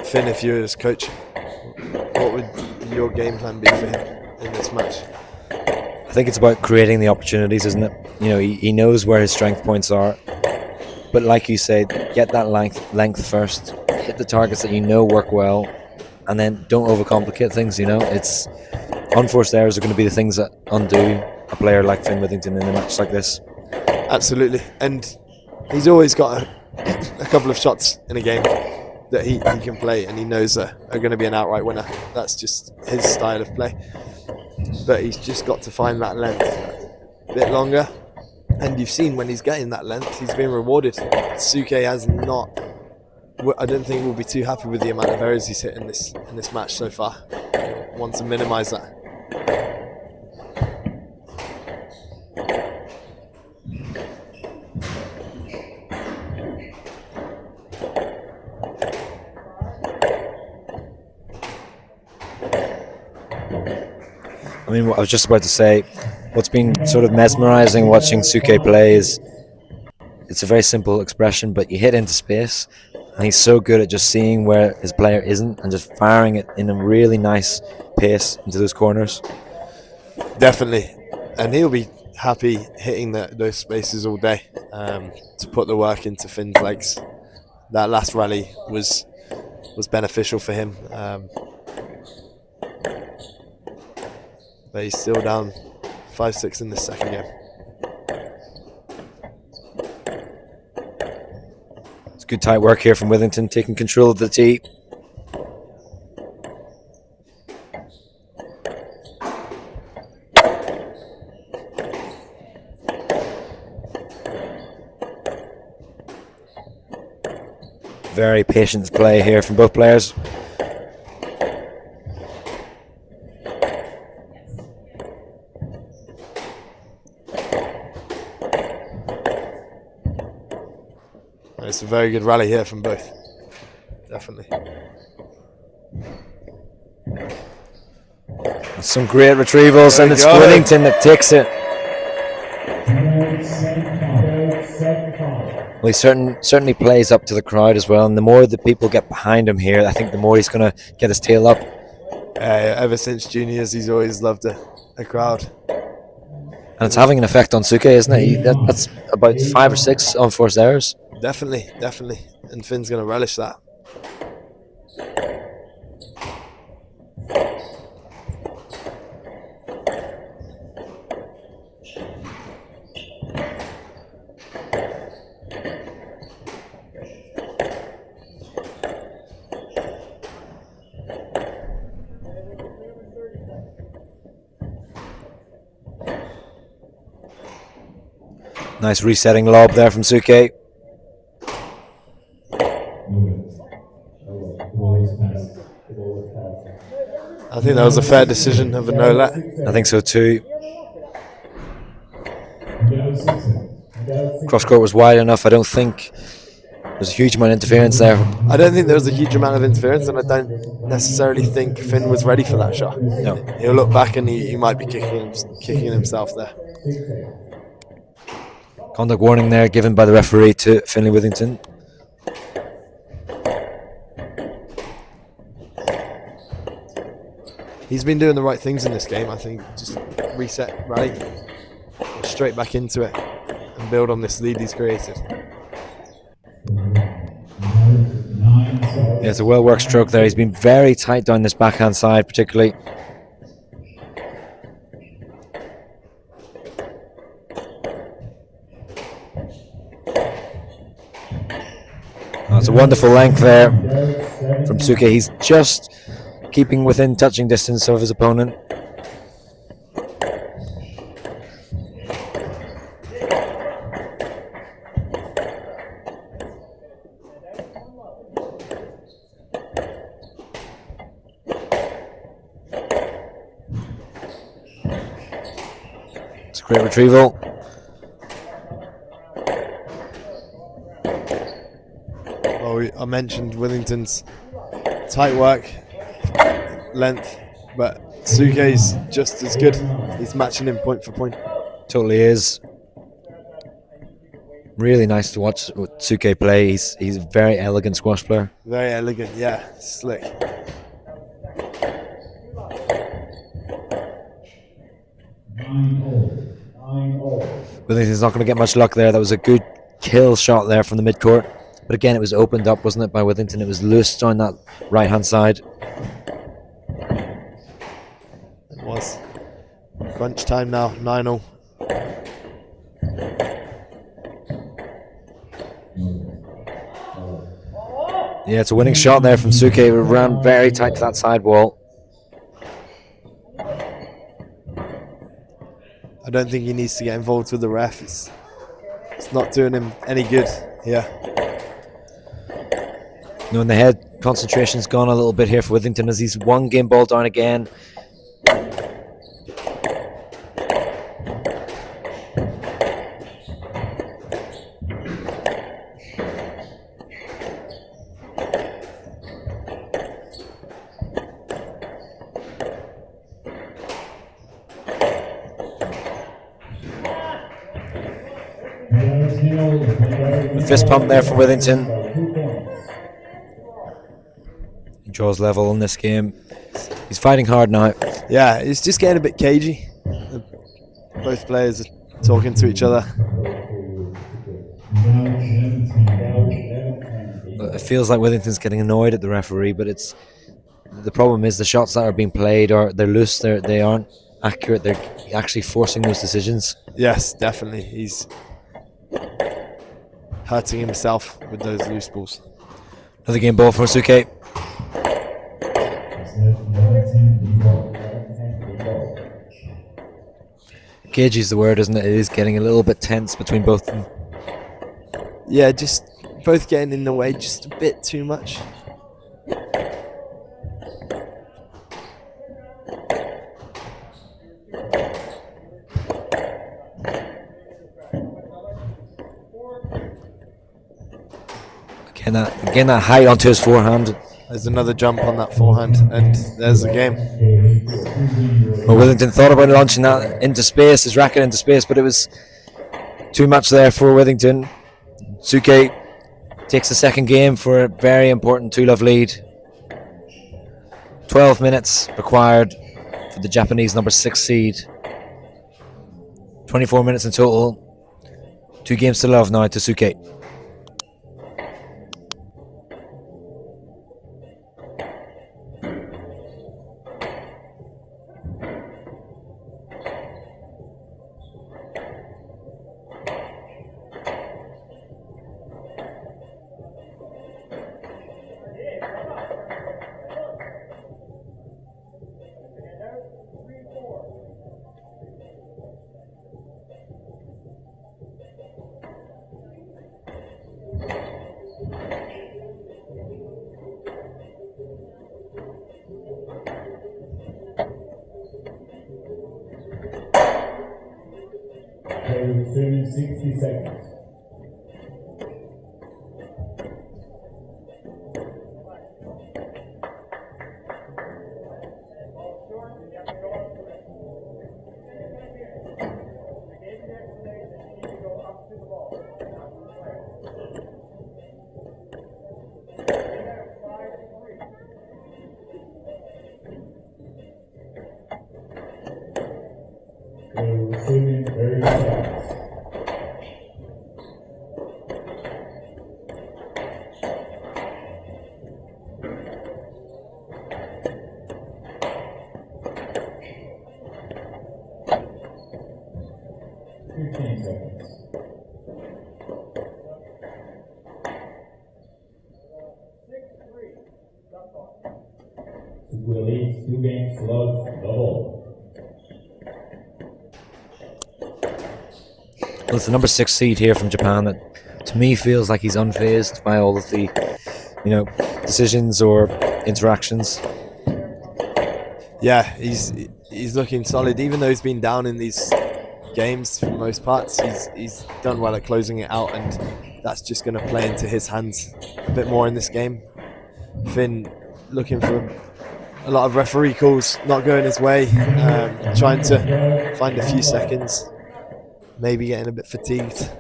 Finn if you were his coach? What would your game plan be for him in this match? I think it's about creating the opportunities, isn't it? You know, he knows where his strength points are. But like you said, get that length first. Hit the targets that you know work well. And then don't overcomplicate things, you know. It's unforced errors are going to be the things that undo a player like Finn Withington in a match like this. Absolutely. And he's always got a couple of shots in a game that he can play and he knows are going to be an outright winner. That's just his style of play. But he's just got to find that length a bit longer. And you've seen when he's getting that length, he's been rewarded. Tsukue has not... I don't think we'll be too happy with the amount of errors he's hit in this match so far. Want to minimise that. I mean, I was just about to say, what's been sort of mesmerising watching Tsukue play is it's a very simple expression, but you hit into space, and he's so good at just seeing where his player isn't and just firing it in a really nice pace into those corners. Definitely, and he'll be happy hitting those spaces all day to put the work into Finn's legs. That last rally was beneficial for him. But he's still down 5-6 in the second game. It's good tight work here from Withington, taking control of the tee. Very patient play here from both players. It's a very good rally here from both. Definitely. Some great retrievals, and it's Withington that takes it. Well, he certainly plays up to the crowd as well, and the more the people get behind him here, I think the more he's going to get his tail up. Ever since juniors, he's always loved a crowd. And it's having an effect on Tsukue, isn't it? That's about 5 or 6 unforced errors. Definitely. And Finn's going to relish that. Nice resetting lob there from Tsukue. I think that was a fair decision of a no-let. I think so too. Cross court was wide enough. I don't think there's a huge amount of interference there. I don't think there was a huge amount of interference, and I don't necessarily think Finn was ready for that shot. No. He'll look back and he might be kicking himself there. Conduct warning there given by the referee to Finley Withington. He's been doing the right things in this game, I think. Just reset, rally, straight back into it, and build on this lead he's created. Yeah, it's a well-worked stroke there. He's been very tight down this backhand side, particularly. Oh, it's a wonderful length there from Tsukue. He's just keeping within touching distance of his opponent. It's a great retrieval. Well, I mentioned Withington's tight work, length, but Tsuke's just as good. He's matching him point for point. Totally is. Really nice to watch Tsukue play. He's a very elegant squash player. Very elegant, yeah, slick. Withington's not going to get much luck there. That was a good kill shot there from the midcourt. But again, it was opened up, wasn't it, by Withington? It was loose on that right-hand side. It was. Crunch time now, 9-0. Yeah, it's a winning shot there from Tsukue. It ran very tight to that side wall. I don't think he needs to get involved with the ref. It's not doing him any good here. No, in the head, concentration's gone a little bit here for Withington as he's one game ball down again. Fist pump there for Withington. He draws level in this game. He's fighting hard now. Yeah, it's just getting a bit cagey. Both players are talking to each other. It feels like Withington's getting annoyed at the referee, but the problem is the shots that are being played they're loose. They aren't accurate. They're actually forcing those decisions. Yes, definitely. He's hurting himself with those loose balls. Another game ball for Tsukue. Cagey is the word, isn't it? It is getting a little bit tense between both of them. Yeah, just both getting in the way just a bit too much. Again, that height onto his forehand. There's another jump on that forehand, and there's the game. Well, Withington thought about launching that into space, his racket into space, but it was too much there for Withington. Tsukue takes the second game for a very important 2-love lead. 12 minutes required for the Japanese number 6 seed. 24 minutes in total. 2 games to love now to Tsukue. resuming 60 seconds. Resuming 30 seconds. Tsukue leads 2 games to love double. Well, it's the number 6 seed here from Japan that, to me, feels like he's unfazed by all of the, decisions or interactions. Yeah, he's looking solid, even though he's been down in these games for the most parts. He's done well at closing it out, and that's just going to play into his hands a bit more in this game. Finn looking for a lot of referee calls, not going his way, trying to find a few seconds, maybe getting a bit fatigued.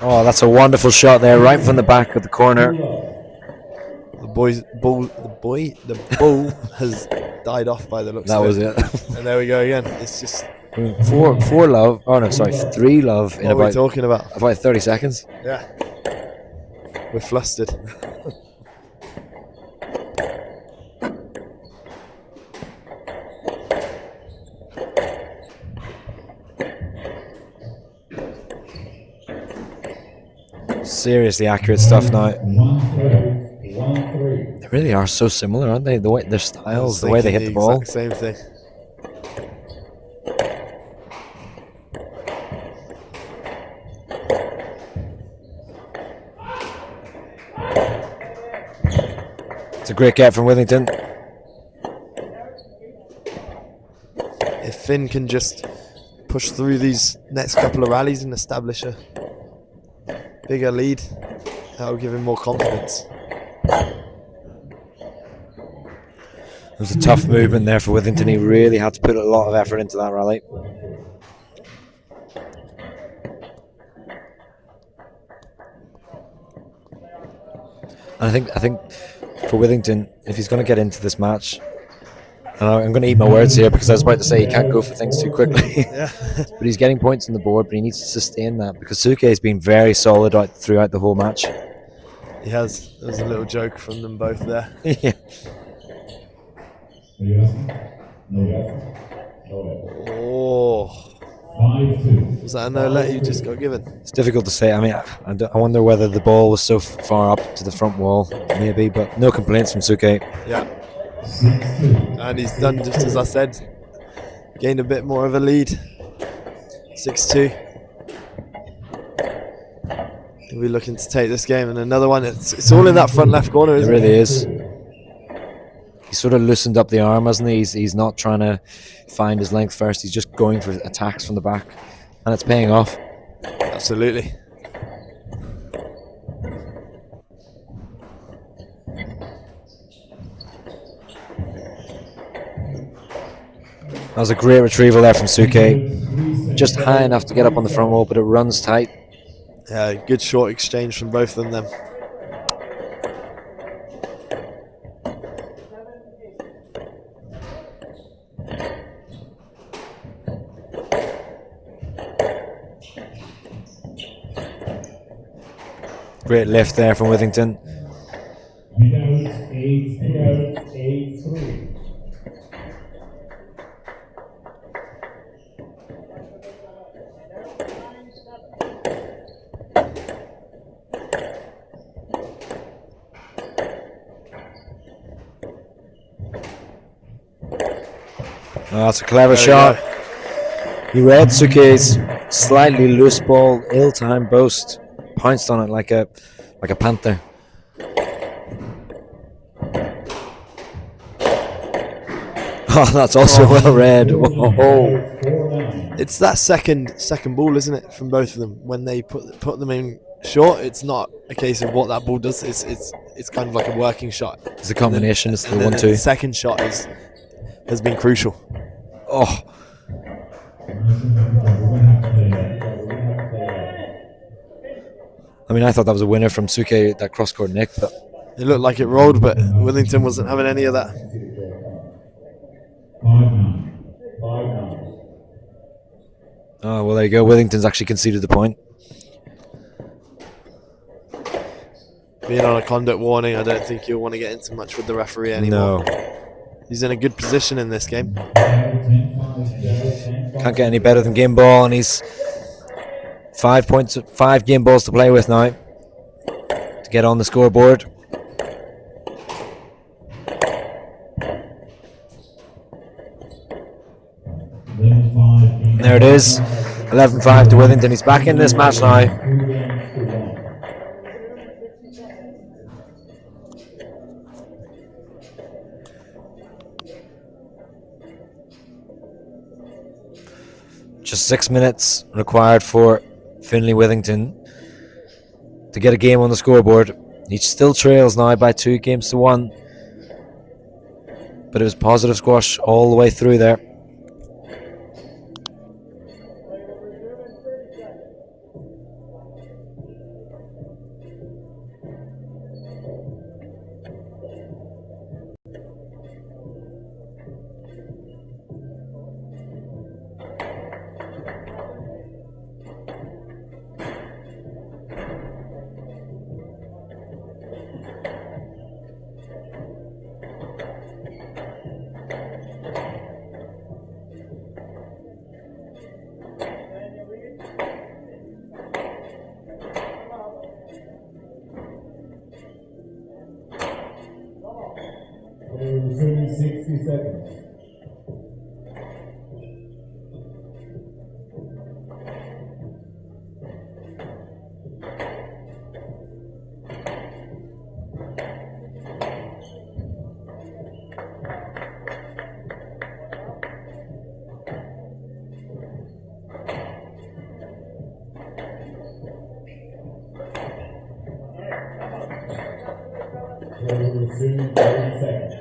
Oh, that's a wonderful shot there, right from the back of the corner. The bull has died off by the looks That of was it. it. And there we go again. It's just 4 love. Oh no, sorry, 3 love in what are we talking about? about 30 seconds. Yeah, we're flustered. Seriously accurate stuff now. 1-3, 1-3. They really are so similar, aren't they? The way their styles, the way they hit the ball. Exact same thing. It's a great get from Withington. If Finn can just push through these next couple of rallies and establish a bigger lead, that'll give him more confidence. It was a tough movement there for Withington. He really had to put a lot of effort into that rally. And I think for Withington, if he's going to get into this match, and I'm going to eat my words here because I was about to say he can't go for things too quickly. Yeah. But he's getting points on the board, but he needs to sustain that because Tsukue has been very solid throughout the whole match. He has. There was a little joke from them both there. Yeah. Oh. 5-2. Was that a no let you just got given? It's difficult to say. I mean, I wonder whether the ball was so far up to the front wall, maybe, but no complaints from Tsukue. Yeah. 6-2. And he's done just as I said. Gained a bit more of a lead. 6-2. He'll be looking to take this game, and another one. It's all in that front left corner, It isn't really is. He's sort of loosened up the arm, hasn't he? He's not trying to find his length first. He's just going for attacks from the back, and it's paying off. Absolutely. That was a great retrieval there from Tsukue. Just high enough to get up on the front wall, but it runs tight. Yeah, good short exchange from both of them. Great lift there from Withington. Without 8-3. Oh, that's a clever shot. He read Tsukue's slightly loose ball, ill-timed boast, pounced on it like a panther. Oh, that's also well read. Whoa. It's that second ball, isn't it, from both of them? When they put them in short, it's not a case of what that ball does. It's kind of like a working shot. It's a combination. It's the And then 1-2. The second shot has been crucial. Oh. I mean, I thought that was a winner from Tsukue, that cross-court nick, but It looked like it rolled, but Withington wasn't having any of that. 5-9. oh, well, there you go. Withington's actually conceded the point. Being on a conduct warning, I don't think you'll want to get into much with the referee anymore. No. He's in a good position in this game. Can't get any better than game ball, and he's 5 points, 5 game balls to play with now to get on the scoreboard. And there it is, 11-5 to Withington. He's back in this match now. Just 6 minutes required for Finley Withington to get a game on the scoreboard. He still trails now by 2 games to 1. But it was positive squash all the way through there. Resuming 60 seconds. Resuming 30 seconds.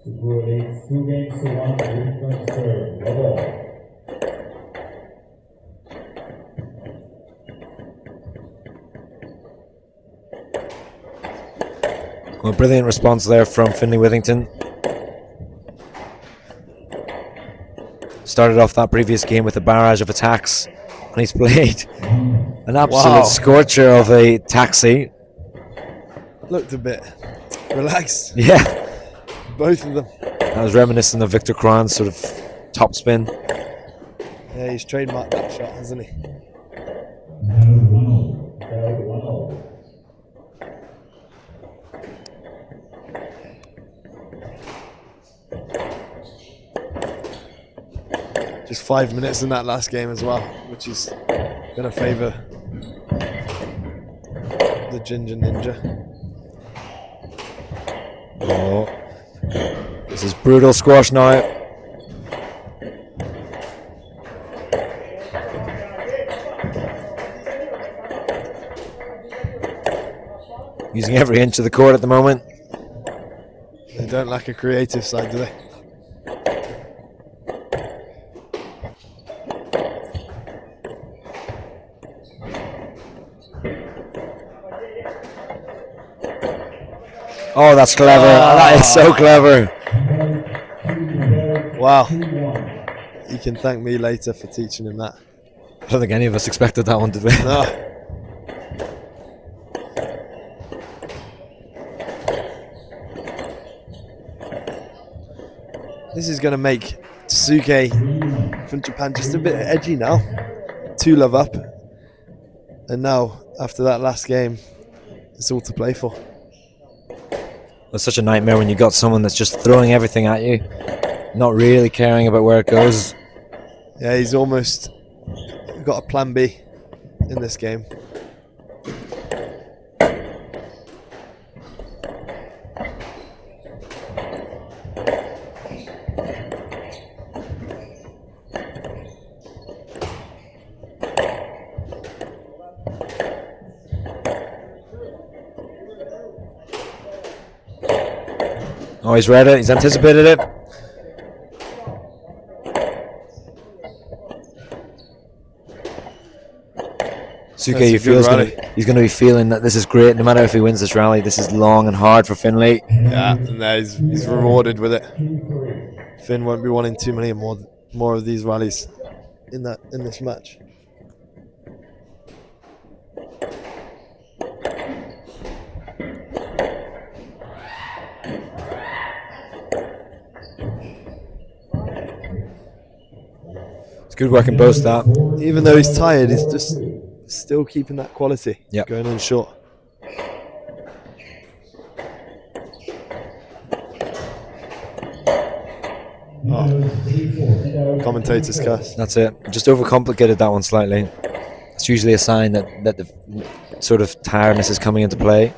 Tsukue leads 2 games to 1. Withington serve. The ball. Well, brilliant response there from Finley Withington. Started off that previous game with a barrage of attacks, and he's played an absolute scorcher of a taxi. Looked a bit relaxed. Yeah. Both of them. That was reminiscent of Victor Kron's sort of top spin. Yeah, he's trademarked that shot, hasn't he? Just 5 minutes in that last game as well, which is going to favour the Ginger Ninja. Oh, this is brutal squash now. Using every inch of the court at the moment. They don't lack a creative side, do they? Oh, that's clever. That is so clever. Wow. You can thank me later for teaching him that. I don't think any of us expected that one, did we? No. This is going to make Tsukue from Japan, just a bit edgy now. 2-love up. And now, after that last game, it's all to play for. It's such a nightmare when you got someone that's just throwing everything at you, not really caring about where it goes. Yeah, he's almost got a plan B in this game. Oh, he's read it. He's anticipated it. Tsukue, you feel he's going to be feeling that this is great. No matter if he wins this rally, this is long and hard for Finley. Yeah, and he's rewarded with it. Finn won't be wanting too many more of these rallies in this match. Good work in both that. Even though he's tired, he's just still keeping that quality. Yep. Going on short. Oh. Commentator's curse. That's it. Just overcomplicated that one slightly. It's usually a sign that the sort of tiredness is coming into play.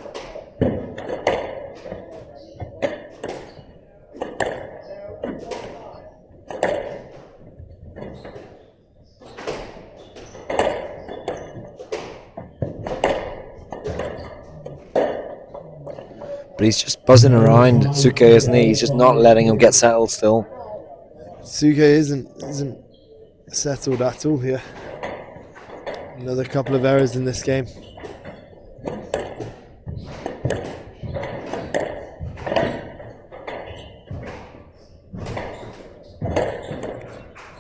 But he's just buzzing around Tsukue, isn't he? He's just not letting him get settled still. Tsukue isn't settled at all here. Another couple of errors in this game.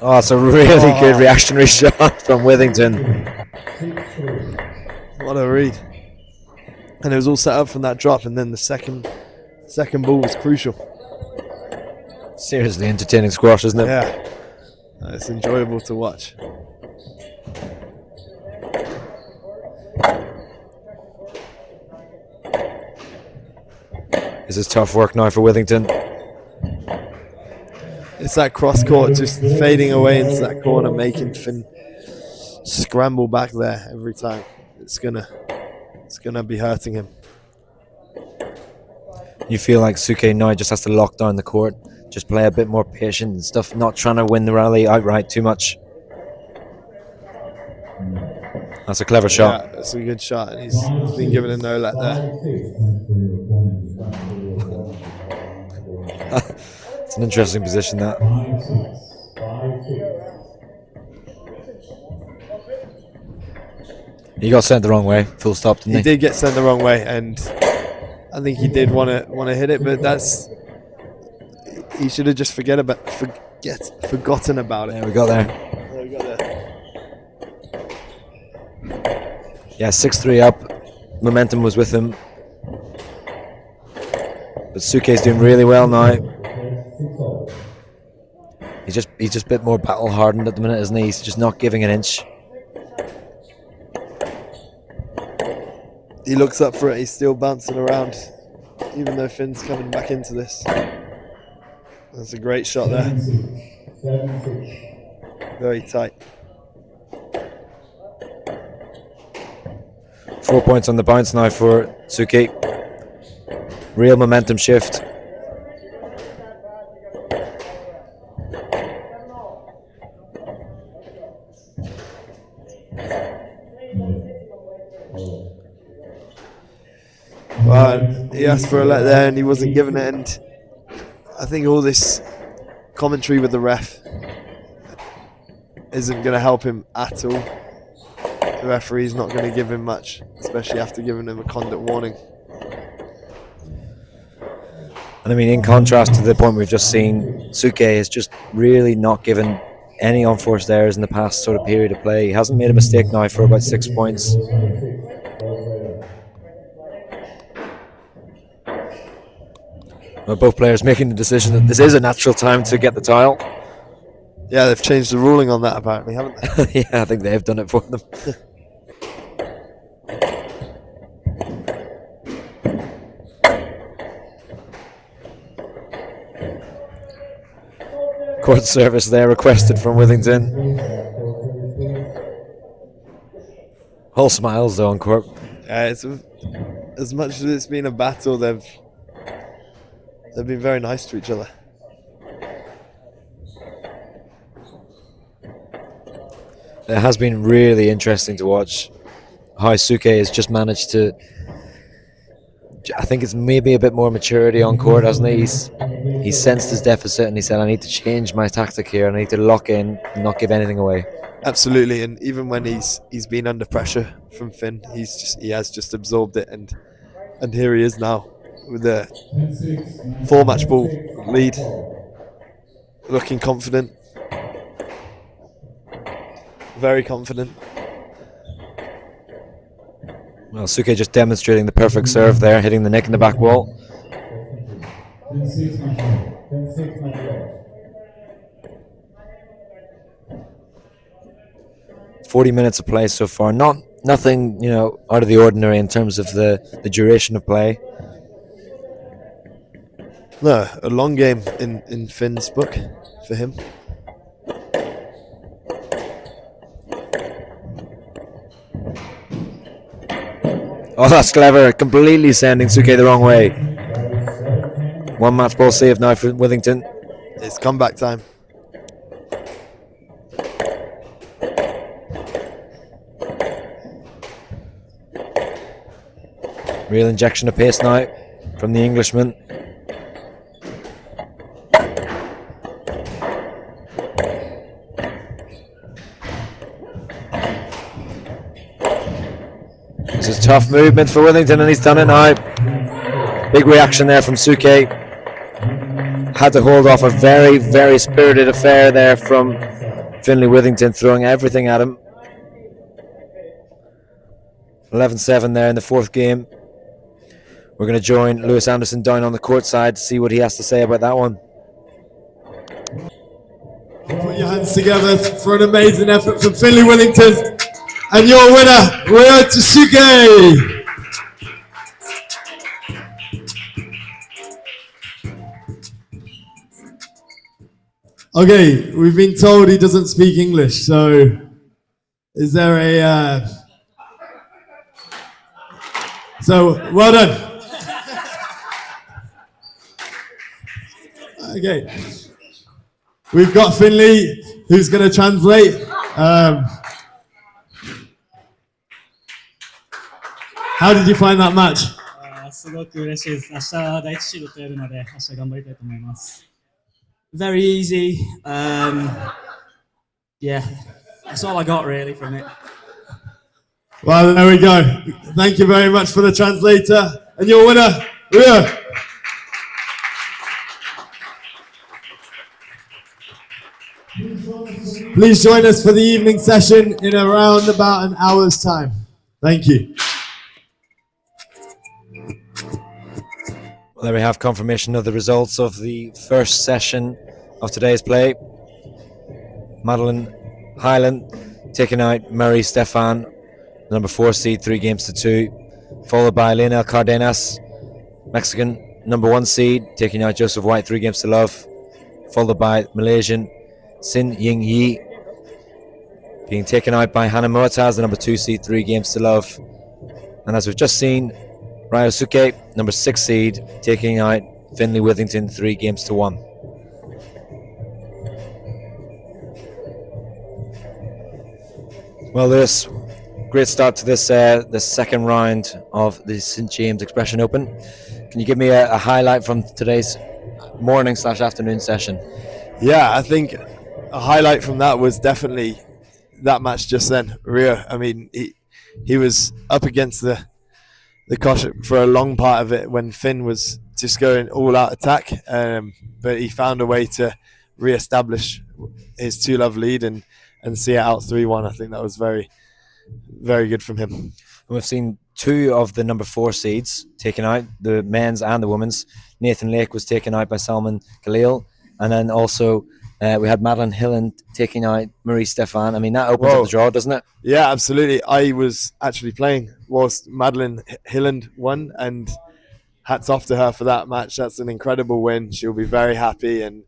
Oh, it's a really good reactionary shot from Withington. What a read. And it was all set up from that drop, and then the second ball was crucial. Seriously entertaining squash, isn't it? Yeah. It's enjoyable to watch. This is tough work now for Withington. It's that cross court just fading away into that corner, making Finn scramble back there every time. It's gonna be hurting him. You feel like Tsukue now just has to lock down the court, just play a bit more patient and stuff, not trying to win the rally outright too much. That's a clever shot. Yeah, that's a good shot, and he's been given a no let there. It's an interesting position, that. He got sent the wrong way, full stop, didn't he? He did get sent the wrong way, and I think he did want to hit it, but he should have just forgotten about it. Yeah, we got there. There we got there. Yeah, 6-3 up. Momentum was with him. But Tsukei's doing really well now. He's just a bit more battle hardened at the minute, isn't he? He's just not giving an inch. He looks up for it. He's still bouncing around, even though Finn's coming back into this. That's a great shot there. Very tight. 4 points on the bounce now for Tsukue. Real momentum shift. Well, he asked for a let there and he wasn't given it, and I think all this commentary with the ref isn't going to help him at all. The referee's not going to give him much, especially after giving him a conduct warning. And I mean, in contrast to the point we've just seen, Tsukue is just really not given any unforced errors in the past sort of period of play. He hasn't made a mistake now for about 6 points. Well, both players making the decision that this is a natural time to get the tile. Yeah, they've changed the ruling on that apparently, haven't they? Yeah, I think they've done it for them. Court service there requested from Withington. All smiles though on court. It's as much as it's been a battle, they've been very nice to each other. It has been really interesting to watch how Tsukue has just managed to. I think it's maybe a bit more maturity on court, hasn't he? He's sensed his deficit and he said, I need to change my tactic here. I need to lock in and not give anything away. Absolutely, and even when he's been under pressure from Finn, he has just absorbed it, and here he is now with a 4-match ball lead, looking confident, very confident. Well, Tsukue just demonstrating the perfect serve there, hitting the neck in the back wall. 40 minutes of play so far. Nothing, out of the ordinary in terms of the duration of play. No, a long game in Finn's book for him. Oh, that's clever. Completely sending Tsukue the wrong way. 1 match ball save now for Withington. It's comeback time. Real injection of pace now from the Englishman. This is tough movement for Withington and he's done it now. Big reaction there from Tsukue. Had to hold off a very, very spirited affair there from Finley. Withington throwing everything at him. 11-7 there in the 4th game. We're going to join Lewis Anderson down on the court side to see what he has to say about that one. Put your hands together for an amazing effort from Finley Withington. And your winner, Ryunosuke. Okay, we've been told he doesn't speak English, so is there a... So, well done. Okay. We've got Finley, who's going to translate. How did you find that match? すごく嬉しいです。明日第一シードとやるので、明日頑張りたいと思います。Very easy. Yeah, that's all I got really from it. Well, there we go. Thank you very much for the translator. And your winner, Ryu. Please join us for the evening session in around about an hour's time. Thank you. Well, there we have confirmation of the results of the first session of today's play. Madeline Highland taking out Murray Stefan, the number 4 seed, 3-2, followed by Lionel Cardenas, Mexican number 1 seed, taking out Joseph White, 3-love, followed by Malaysian Sin Ying Yi, being taken out by Hana Moataz, the number 2 seed, 3-love. And as we've just seen, Ryunosuke, number 6 seed, taking out Finley Withington 3-1. Well, Lewis, great start to this the second round of the St. James Expression Open. Can you give me a highlight from today's morning/afternoon session? Yeah, I think a highlight from that was definitely that match just then. Rio, I mean, he was up against the kosh for a long part of it when Finn was just going all out attack, but he found a way to re-establish his 2-love lead and see it out 3-1. I think that was very, very good from him. We've seen 2 of the number 4 seeds taken out, the men's and the women's. Nathan Lake was taken out by Salman Khalil, and then also We had Madeline Hilland taking out Marie Stefan. I mean, that opens up the draw, doesn't it? Yeah, absolutely. I was actually playing whilst Madeline Hilland won, and hats off to her for that match. That's an incredible win. She'll be very happy and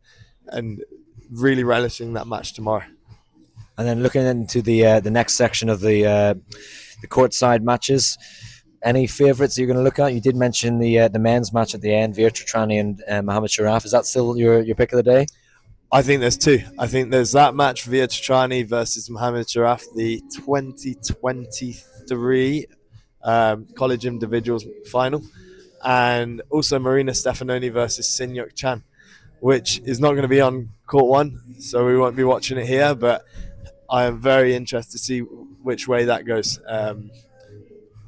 really relishing that match tomorrow. And then looking into the next section of the courtside matches, any favourites you're going to look at? You did mention the men's match at the end, Veer, Chotrani and Mohamed Sharaf. Is that still your pick of the day? I think there's two. I think there's that match, Veer Chotrani versus Mohamed Sharaf, the 2023 college individuals final, and also Marina Stefanoni versus Sinyuk Chan, which is not going to be on court one, so we won't be watching it here, but I am very interested to see which way that goes.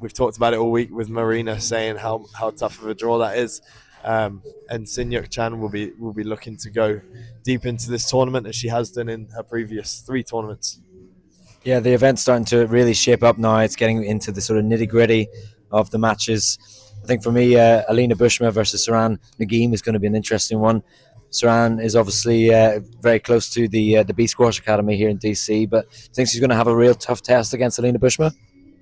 We've talked about it all week with Marina saying how tough of a draw that is. And Sinyuk Chan will be looking to go deep into this tournament as she has done in her previous 3 tournaments. Yeah, the event's starting to really shape up now. It's getting into the sort of nitty-gritty of the matches. I think for me, Alina Bushma versus Saran Nghiem is going to be an interesting one. Saran is obviously very close to the B Squash Academy here in DC, but I think she's going to have a real tough test against Alina Bushma.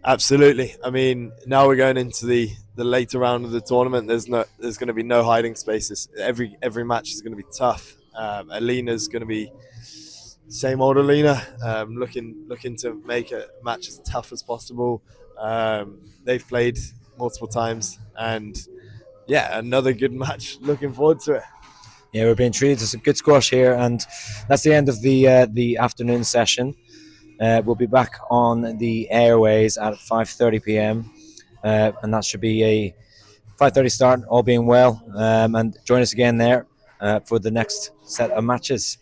Absolutely. I mean, now we're going into the later round of the tournament. There's going to be no hiding spaces. Every match is going to be tough. Alina's going to be same old Alina, looking to make a match as tough as possible. They've played multiple times, and yeah, another good match. Looking forward to it. Yeah, we're being treated to some good squash here, and that's the end of the afternoon session. We'll be back on the airways at 5:30 p.m. And that should be a 5:30 start, all being well. And join us again there for the next set of matches.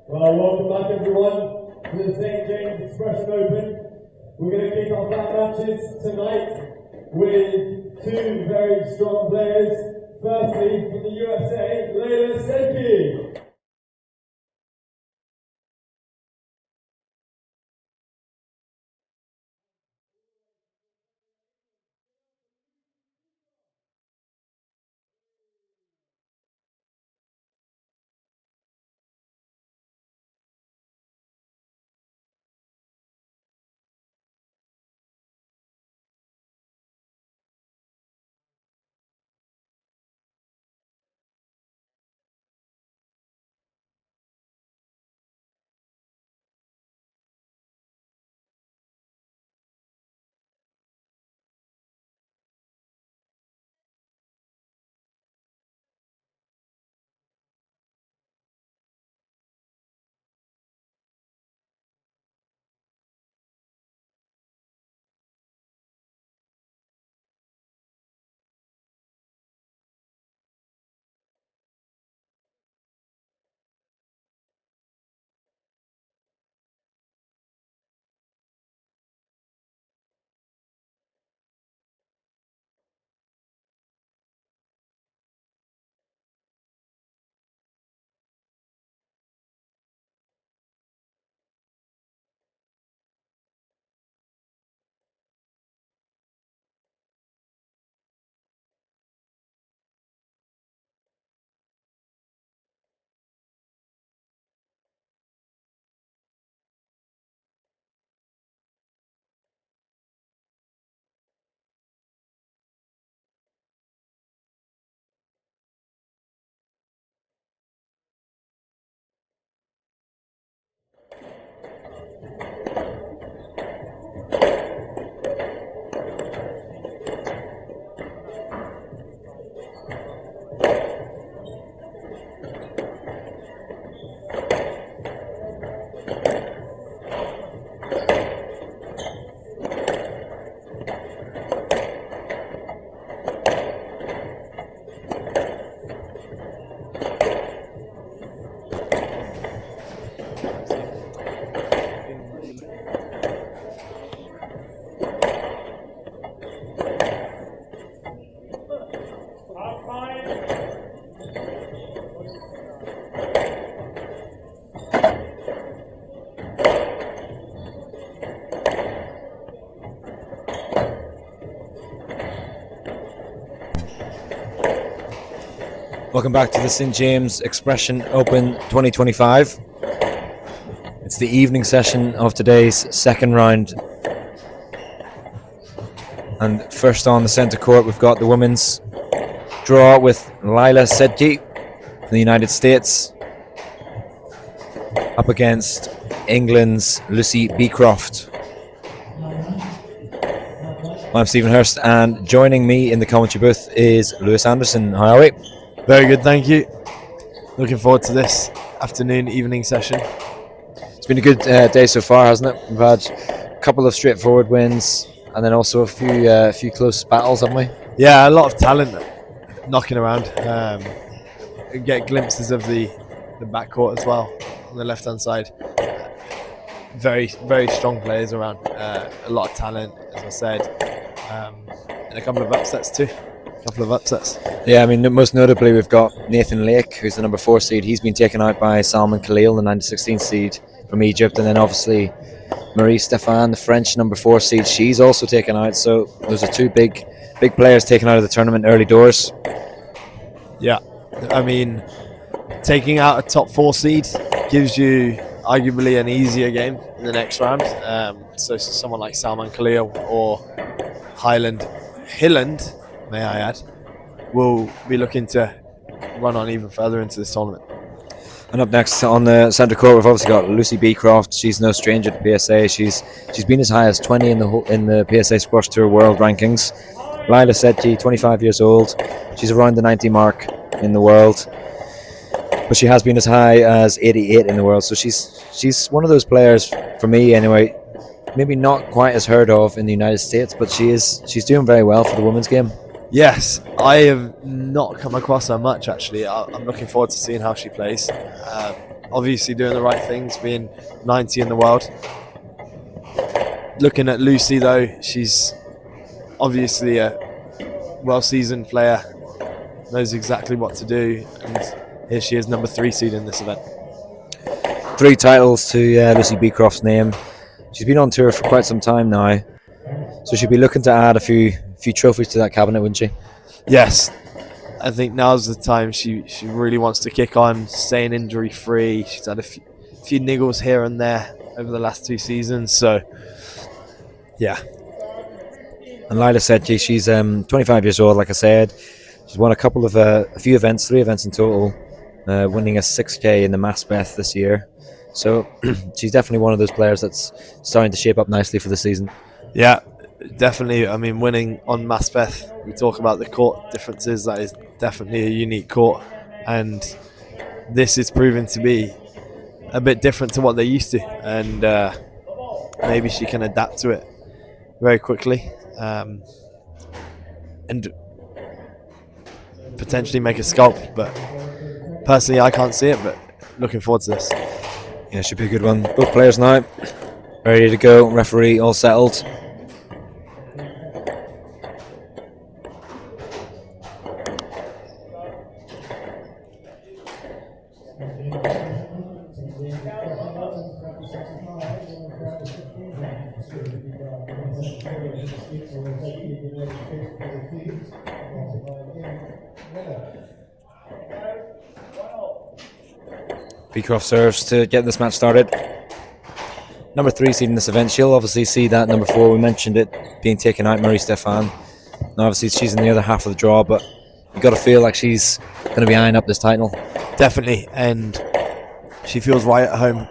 Well, welcome back everyone to the St. James Expression Open. We're going to kick off our matches tonight with two very strong players. Firstly, from the USA, Laila Sedky. Welcome back to the St. James Expression Open 2025. It's the evening session of today's second round. And first on the centre court, we've got the women's draw with Laila Sedky from the United States up against England's Lucy Beecroft. I'm Stephen Hurst, and joining me in the commentary booth is Lewis Anderson. How are we? Very good, thank you. Looking forward to this afternoon, evening session. It's been a good day so far, hasn't it? We've had a couple of straightforward wins, and then also a few close battles, haven't we? Yeah, a lot of talent knocking around. Get glimpses of the backcourt as well on the left-hand side. Very, very strong players around. A lot of talent, as I said, and a couple of upsets too. Yeah, I mean, most notably we've got Nathan Lake, who's the number 4 seed. He's been taken out by Salman Khalil, the 9-16 seed from Egypt, and then obviously Marie Stéphane, the French number 4 seed. She's also taken out. So those are two big players taken out of the tournament early doors. Yeah, I mean, taking out a top 4 seed gives you arguably an easier game in the next round. So someone like Salman Khalil or Hilland, may I add, will be looking to run on even further into this tournament. And up next on the centre court, we've obviously got Lucy Beecroft. She's no stranger to PSA. She's been as high as 20 in the PSA Squash Tour World Rankings. Laila Sedky, 25 years old. She's around the 90 mark in the world, but she has been as high as 88 in the world. So she's one of those players, for me anyway, maybe not quite as heard of in the United States, but she's doing very well for the women's game. Yes, I have not come across her much actually. I'm looking forward to seeing how she plays. Obviously doing the right things, being 90 in the world. Looking at Lucy though, she's obviously a well-seasoned player, knows exactly what to do, and here she is, number 3 seed in this event. 3 titles to Lucy Beecroft's name. She's been on tour for quite some time now, so she'll be looking to add a few trophies to that cabinet, wouldn't she? Yes, I think now's the time. She really wants to kick on, staying injury free. She's had a few niggles here and there over the last 2 seasons, so yeah. And Laila Sedky, she's 25 years old, like I said. She's won a few events, 3 events in total, winning a 6K in the Maspeth this year. So she's definitely one of those players that's starting to shape up nicely for the season. Yeah, definitely. I mean, winning on Maspeth, we talk about the court differences. That is definitely a unique court, and this is proving to be a bit different to what they're used to, and maybe she can adapt to it very quickly, and potentially make a scalp. But personally, I can't see it, but looking forward to this. Yeah, should be a good one. Both players now ready to go. Referee all settled. Beecroft serves to get this match started. Number 3 seed in this event. She'll obviously see that number 4. We mentioned it being taken out, Marie Stefan. Now obviously she's in the other half of the draw, but you got to feel like she's going to be eyeing up this title. Definitely, and she feels right at home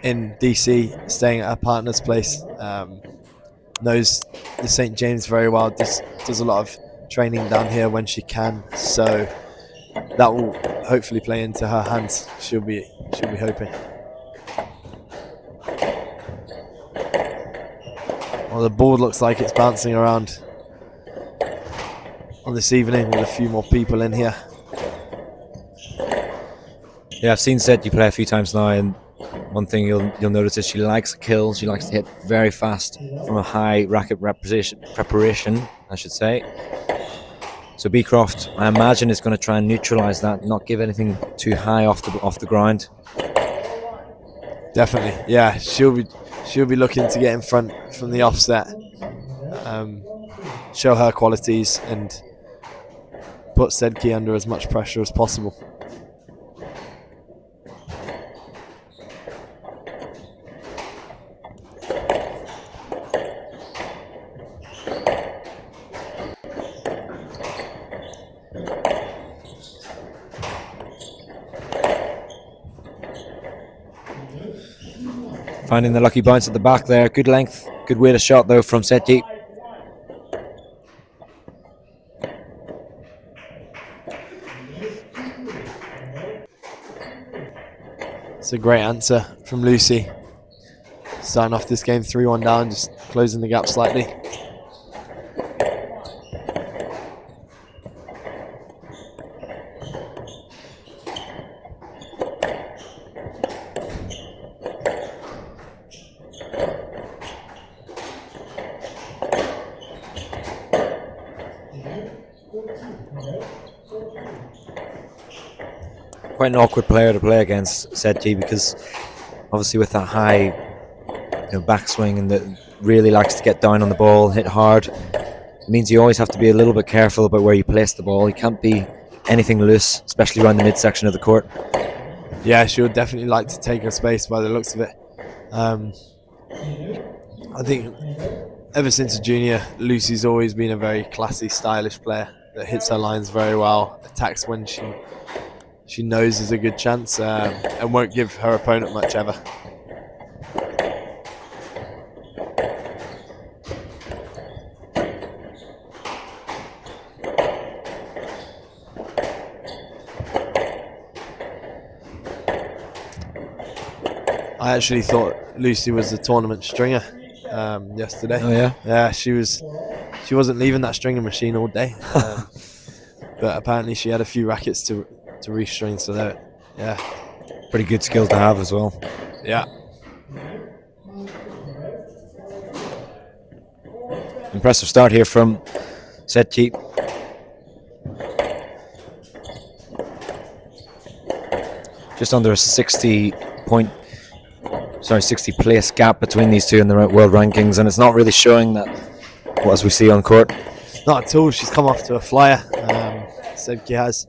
in DC, staying at her partner's place. Knows the St. James very well. Does a lot of training down here when she can, so that will hopefully play into her hands. She'll be hoping. Well, the board looks like it's bouncing around on this evening with a few more people in here. Yeah, I've seen Sedky play a few times now, and one thing you'll notice is she likes a kill. She likes to hit very fast from a high racket preparation, I should say. So Beecroft, I imagine, is going to try and neutralise that, not give anything too high off the ground. Definitely, yeah. She'll be looking to get in front from the offset, show her qualities, and put Sedky under as much pressure as possible. Finding the lucky bounce at the back there. Good length, good weight of shot though from Sedky. It's a great answer from Lucy. Starting off this game 3-1 down, just closing the gap slightly. Quite an awkward player to play against, Sedky, because obviously with that high backswing and that really likes to get down on the ball, hit hard, it means you always have to be a little bit careful about where you place the ball. You can't be anything loose, especially around the midsection of the court? Yeah, she would definitely like to take her space by the looks of it. I think ever since a junior, Lucy's always been a very classy, stylish player that hits her lines very well, attacks when she knows there's a good chance, and won't give her opponent much ever. I actually thought Lucy was the tournament stringer yesterday. Oh yeah? Yeah, she wasn't leaving that stringing machine all day. But apparently she had a few rackets to restring, so yeah. Pretty good skill to have as well. Yeah. Impressive start here from Sedky. Just under a 60 place gap between these two in the world rankings, and it's not really showing that as we see on court. Not at all. She's come off to a flyer. Sedky has,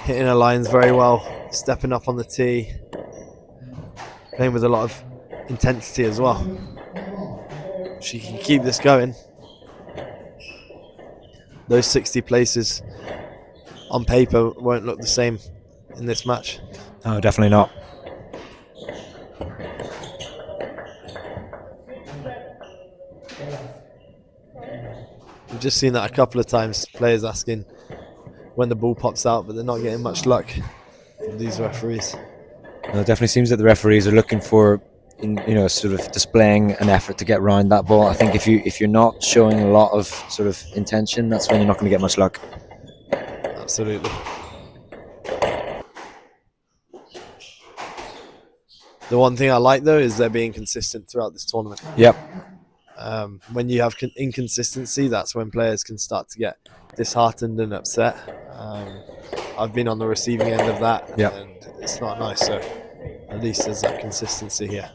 hitting her lines very well, stepping up on the tee, playing with a lot of intensity as well. She can keep this going. Those 60 places on paper won't look the same in this match. No, definitely not. We've just seen that a couple of times, players asking when the ball pops out, but they're not getting much luck with these referees. Well, it definitely seems that the referees are looking for, sort of displaying an effort to get round that ball. I think if you're not showing a lot of sort of intention, that's when you're not going to get much luck. Absolutely. The one thing I like though is they're being consistent throughout this tournament. Yep. When you have inconsistency, that's when players can start to get disheartened and upset. I've been on the receiving end of that, and it's not nice. So at least there's that consistency here.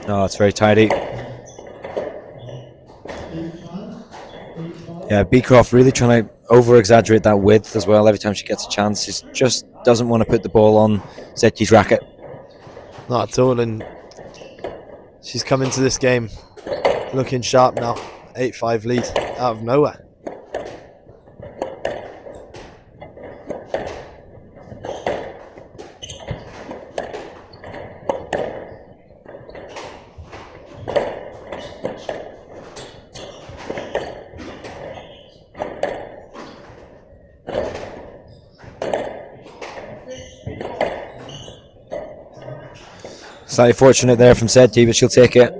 No, it's very tidy. Yeah, Beecroft really trying to over-exaggerate that width as well. Every time she gets a chance, she just doesn't want to put the ball on Sedky's racket. Not at all, and she's come into this game looking sharp now. 8-5 lead out of nowhere. Slightly fortunate there from Sedky, but she'll take it.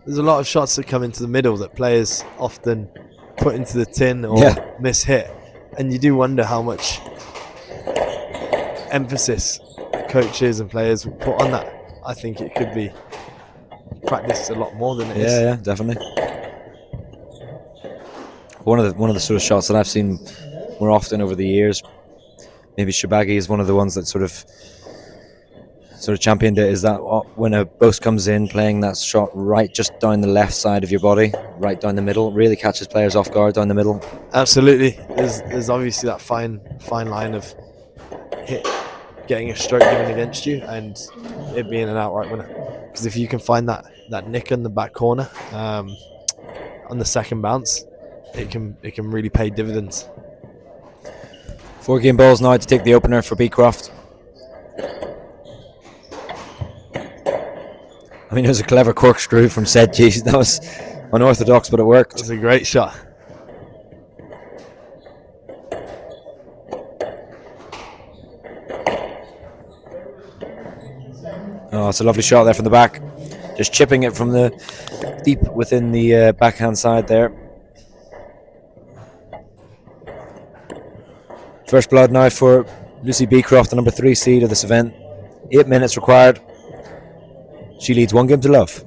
There's a lot of shots that come into the middle that players often put into the tin or miss-hit, and you do wonder how much emphasis coaches and players put on that. I think it could be practiced a lot more than it is. Yeah, definitely. One of the sort of shots that I've seen more often over the years, maybe Sherbini is one of the ones that sort of championed it, is that when a boast comes in, playing that shot right just down the left side of your body, right down the middle, really catches players off guard down the middle. Absolutely. There's obviously that fine line of getting a stroke given against you and it being an outright winner. Because if you can find that nick in the back corner on the second bounce, it can really pay dividends. 4 game balls now to take the opener for Beecroft. I mean, it was a clever corkscrew from Sedky. That was unorthodox, but it worked. It was a great shot. Oh, it's a lovely shot there from the back. Just chipping it from the deep within the backhand side there. First blood now for Lucy Beecroft, the number 3 seed of this event. 8 minutes required. She leads 1 game to love.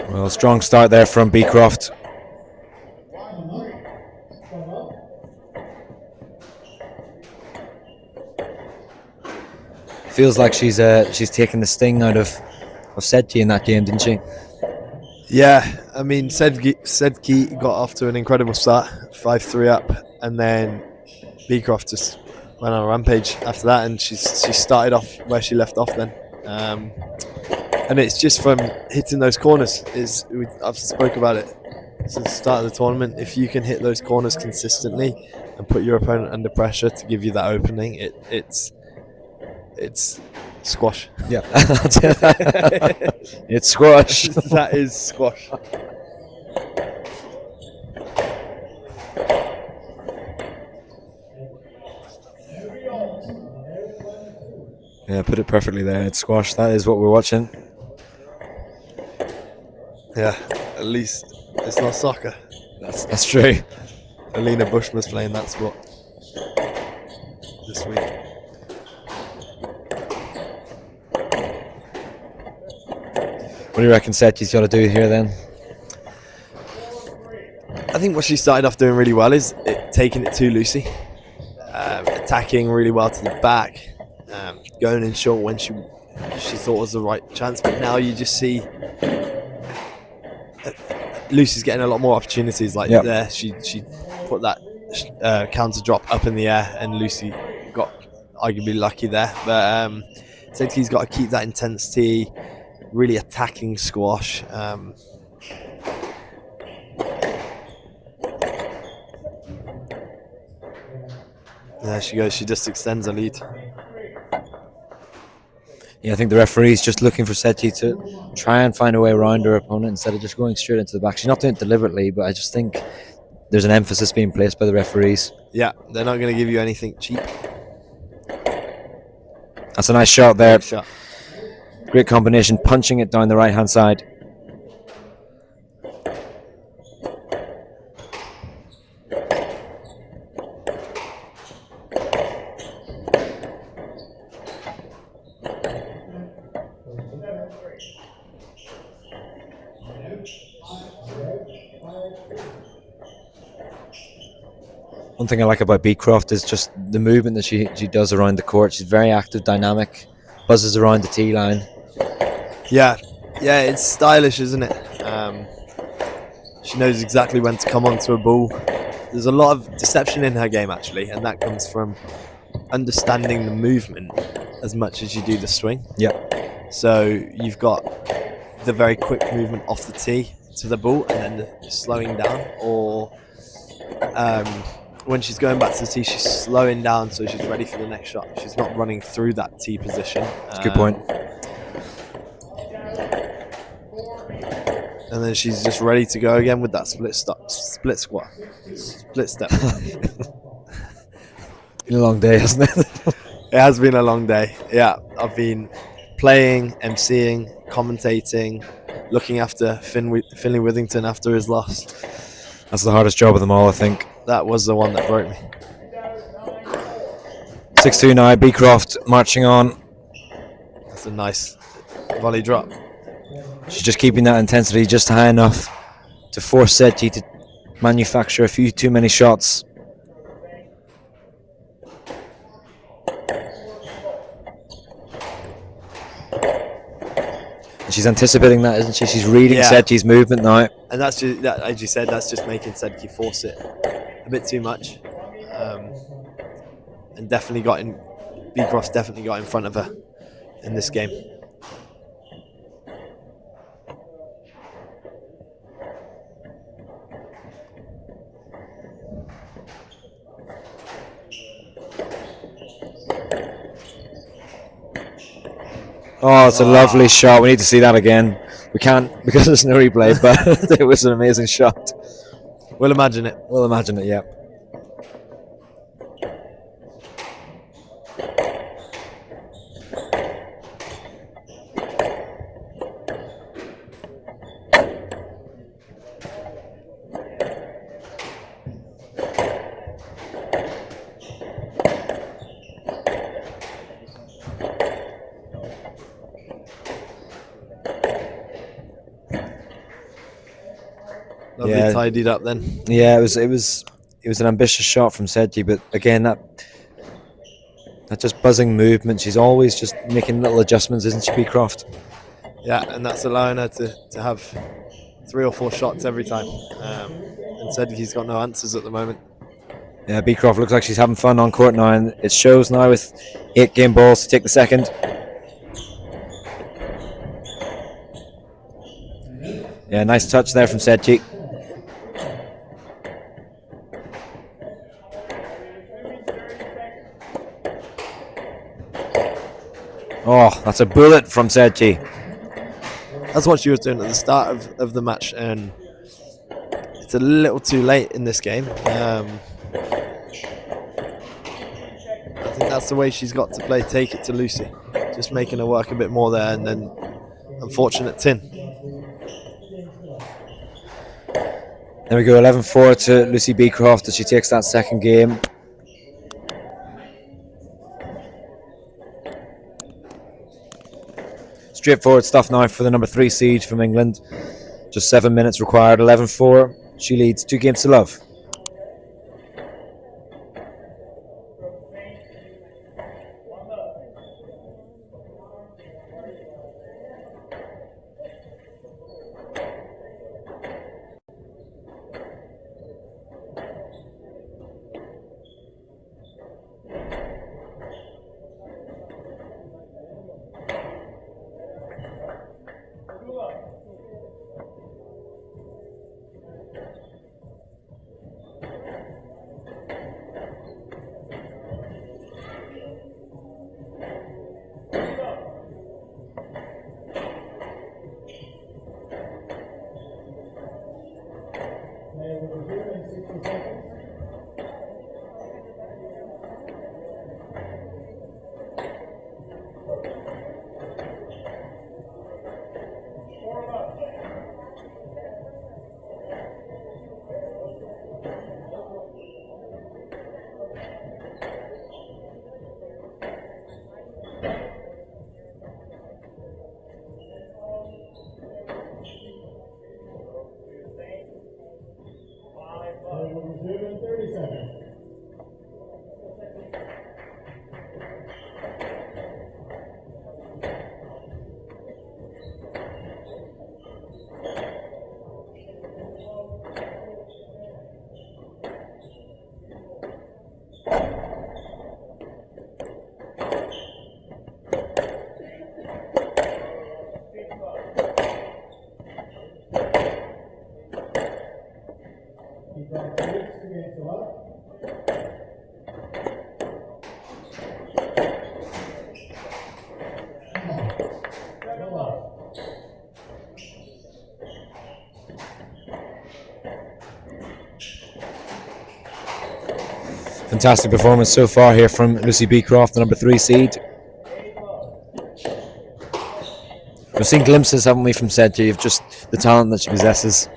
Well, strong start there from Beecroft. Feels like she's taken the sting out of Sedky in that game, didn't she? Yeah, I mean, Sedky got off to an incredible start, 5-3 up, and then Beecroft just went on a rampage after that, and she started off where she left off then. And it's just from hitting those corners. I've spoke about it since the start of the tournament. If you can hit those corners consistently and put your opponent under pressure to give you that opening, it's squash. Yeah, it's squash. That is squash. Yeah, put it perfectly there. It's squash. That is what we're watching. Yeah, at least it's not soccer. That's true. Alina Bushma's playing that sport this week. What do you reckon Sedky's got to do here then? I think what she started off doing really well is taking it too loosey, attacking really well to the back, going in short when she thought was the right chance. But now you just see Lucy's getting a lot more opportunities. Like there, she put that counter drop up in the air, and Lucy got arguably lucky there. But Sedky's got to keep that intensity, really attacking squash. There she goes. She just extends her lead. Yeah, I think the referee's just looking for Sedky to try and find a way around her opponent instead of just going straight into the back. She's not doing it deliberately, but I just think there's an emphasis being placed by the referees. Yeah, they're not going to give you anything cheap. That's a nice shot there. Nice shot. Great combination, punching it down the right-hand side. One thing I like about Beecroft is just the movement that she does around the court. She's very active, dynamic, buzzes around the tee line. Yeah, it's stylish, isn't it? She knows exactly when to come onto a ball. There's a lot of deception in her game, actually, and that comes from understanding the movement as much as you do the swing. Yeah. So you've got the very quick movement off the tee to the ball, and then the slowing down, or when she's going back to the tee, she's slowing down so she's ready for the next shot. She's not running through that tee position. That's a good point. And then she's just ready to go again with that split step. Been a long day, hasn't it? It has been a long day. Yeah, I've been playing, emceeing, commentating, looking after Finley Withington after his loss. That's the hardest job of them all, I think. That was the one that broke me. 6-2 now, Beecroft marching on. That's a nice volley drop. She's just keeping that intensity just high enough to force Sedky to manufacture a few too many shots. And she's anticipating that, isn't she? She's reading Sedky's movement now. And that's just, as you said, that's just making Sedky force it a bit too much. And Beecroft definitely got in front of her in this game. Oh, it's a lovely shot. We need to see that again. We can't because there's no replay, but it was an amazing shot. We'll imagine it. We'll imagine it, yeah. Lovely tidied up then. Yeah, it was an ambitious shot from Sedky, but again that just buzzing movement. She's always just making little adjustments, isn't she, Beecroft? Yeah, and that's allowing her to have 3 or 4 shots every time. And Sedky's got no answers at the moment. Yeah, Beecroft looks like she's having fun on court now, and it shows now with 8 game balls to take the second. Yeah, nice touch there from Sedky. Oh, that's a bullet from Sedky. That's what she was doing at the start of the match, and it's a little too late in this game. I think that's the way she's got to play. Take it to Lucy, just making her work a bit more there, and then unfortunate tin. There we go, 11-4 to Lucy Beecroft as she takes that second game. Straightforward stuff now for the number 3 seed from England. Just 7 minutes required, 11-4. She leads 2 games to love. Fantastic performance so far here from Lucy Beecroft, the number 3 seed. We've seen glimpses, haven't we, from Sedky of just the talent that she possesses.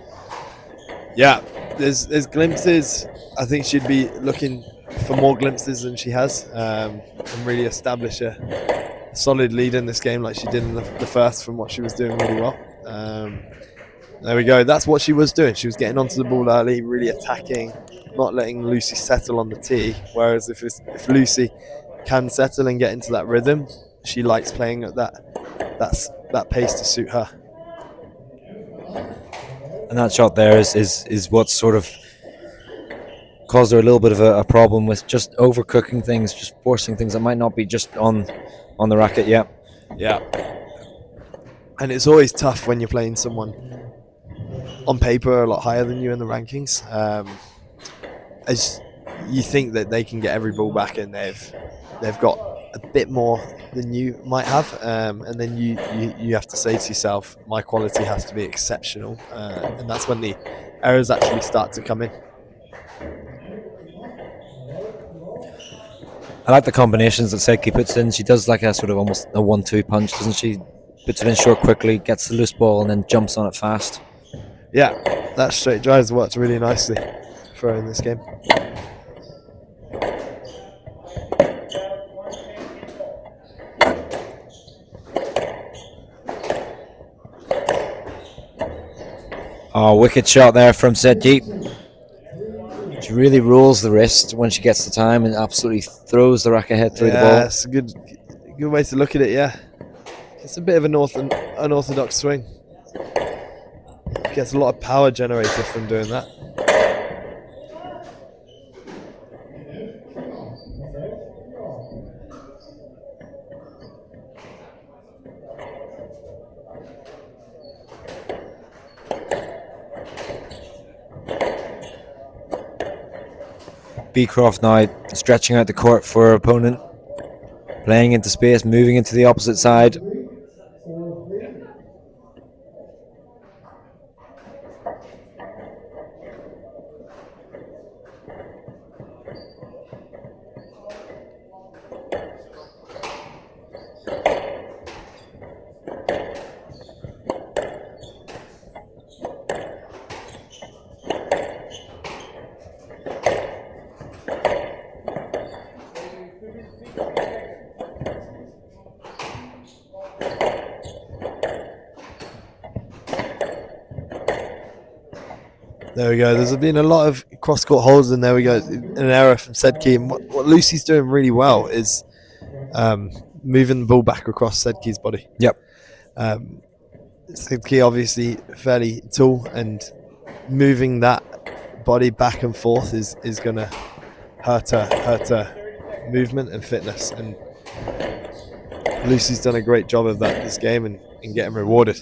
Yeah, there's glimpses. I think she'd be looking for more glimpses than she has, and really establish a solid lead in this game like she did in the first, from what she was doing really well. There we go. That's what she was doing. She was getting onto the ball early, really attacking, not letting Lucy settle on the tee. Whereas if Lucy can settle and get into that rhythm, she likes playing at that pace to suit her. And that shot there is what sort of caused her a little bit of a problem with just overcooking things, just forcing things that might not be just on the racket. Yeah. And it's always tough when you're playing someone on paper a lot higher than you in the rankings, as you think that they can get every ball back and they've got a bit more than you might have, and then you have to say to yourself, my quality has to be exceptional, and that's when the errors actually start to come in. I like the combinations that Sedky puts in. She does like a sort of almost a 1-2 punch, doesn't she? Puts it in short quickly, gets the loose ball, and then jumps on it fast. Yeah, that straight drive's worked really nicely for her in this game. Oh, wicked shot there from Sedky. She really rolls the wrist when she gets the time and absolutely throws the racket head through the ball. Yeah, it's a good way to look at it, yeah. It's a bit of an unorthodox swing. Gets a lot of power generated from doing that. Beecroft now stretching out the court for her opponent, playing into space, moving into the opposite side. There we go. There's been a lot of cross-court holds, and there we go. An error from Sedky. And what Lucy's doing really well is moving the ball back across Sedky's body. Yep. Sedky obviously fairly tall, and moving that body back and forth is going to hurt her movement and fitness. And Lucy's done a great job of that this game and getting rewarded.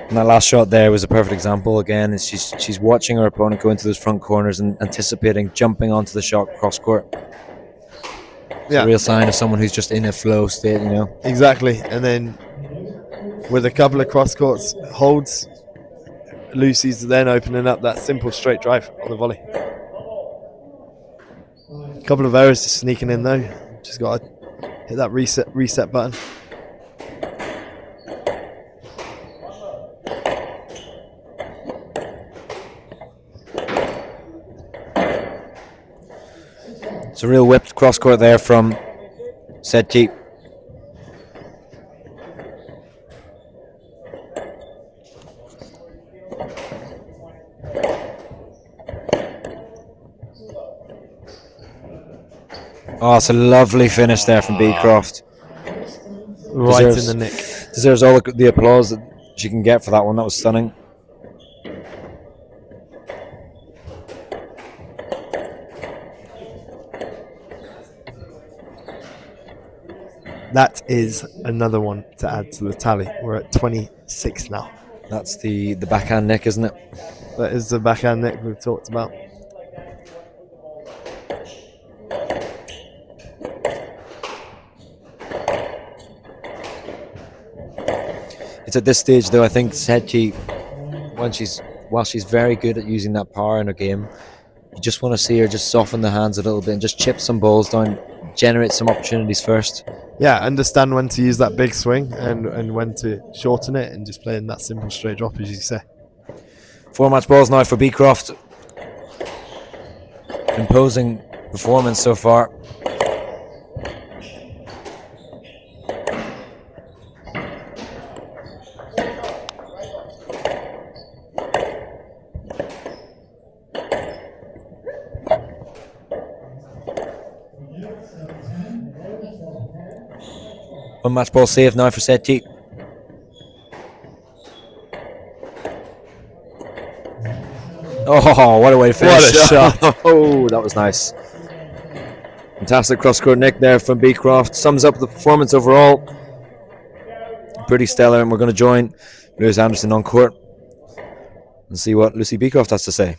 And that last shot there was a perfect example. Again, she's watching her opponent go into those front corners and anticipating jumping onto the shot cross court. It's a real sign of someone who's just in a flow state, you know. Exactly. And then with a couple of cross courts holds, Lucy's then opening up that simple straight drive on the volley. A couple of errors just sneaking in though. Just got to hit that reset button. It's a real whipped cross court there from Sedky. Oh, it's a lovely finish there from Beecroft. Right in the nick. Deserves all the applause that she can get for that one. That was stunning. That is another one to add to the tally. We're at 26 now. That's the backhand nick, isn't it? That is the backhand nick we've talked about. It's at this stage, though, I think Sedky, while she's very good at using that power in her game, you just want to see her just soften the hands a little bit and just chip some balls down, generate some opportunities first. Yeah, understand when to use that big swing and when to shorten it and just play in that simple straight drop, as you say. 4 match balls now for Beecroft. Imposing performance so far. One match ball save now for Sedky. Oh, what a way to finish. What a shot. Oh, that was nice. Fantastic cross-court nick there from Beecroft. Sums up the performance overall. Pretty stellar, and we're going to join Lewis Anderson on court and see what Lucy Beecroft has to say.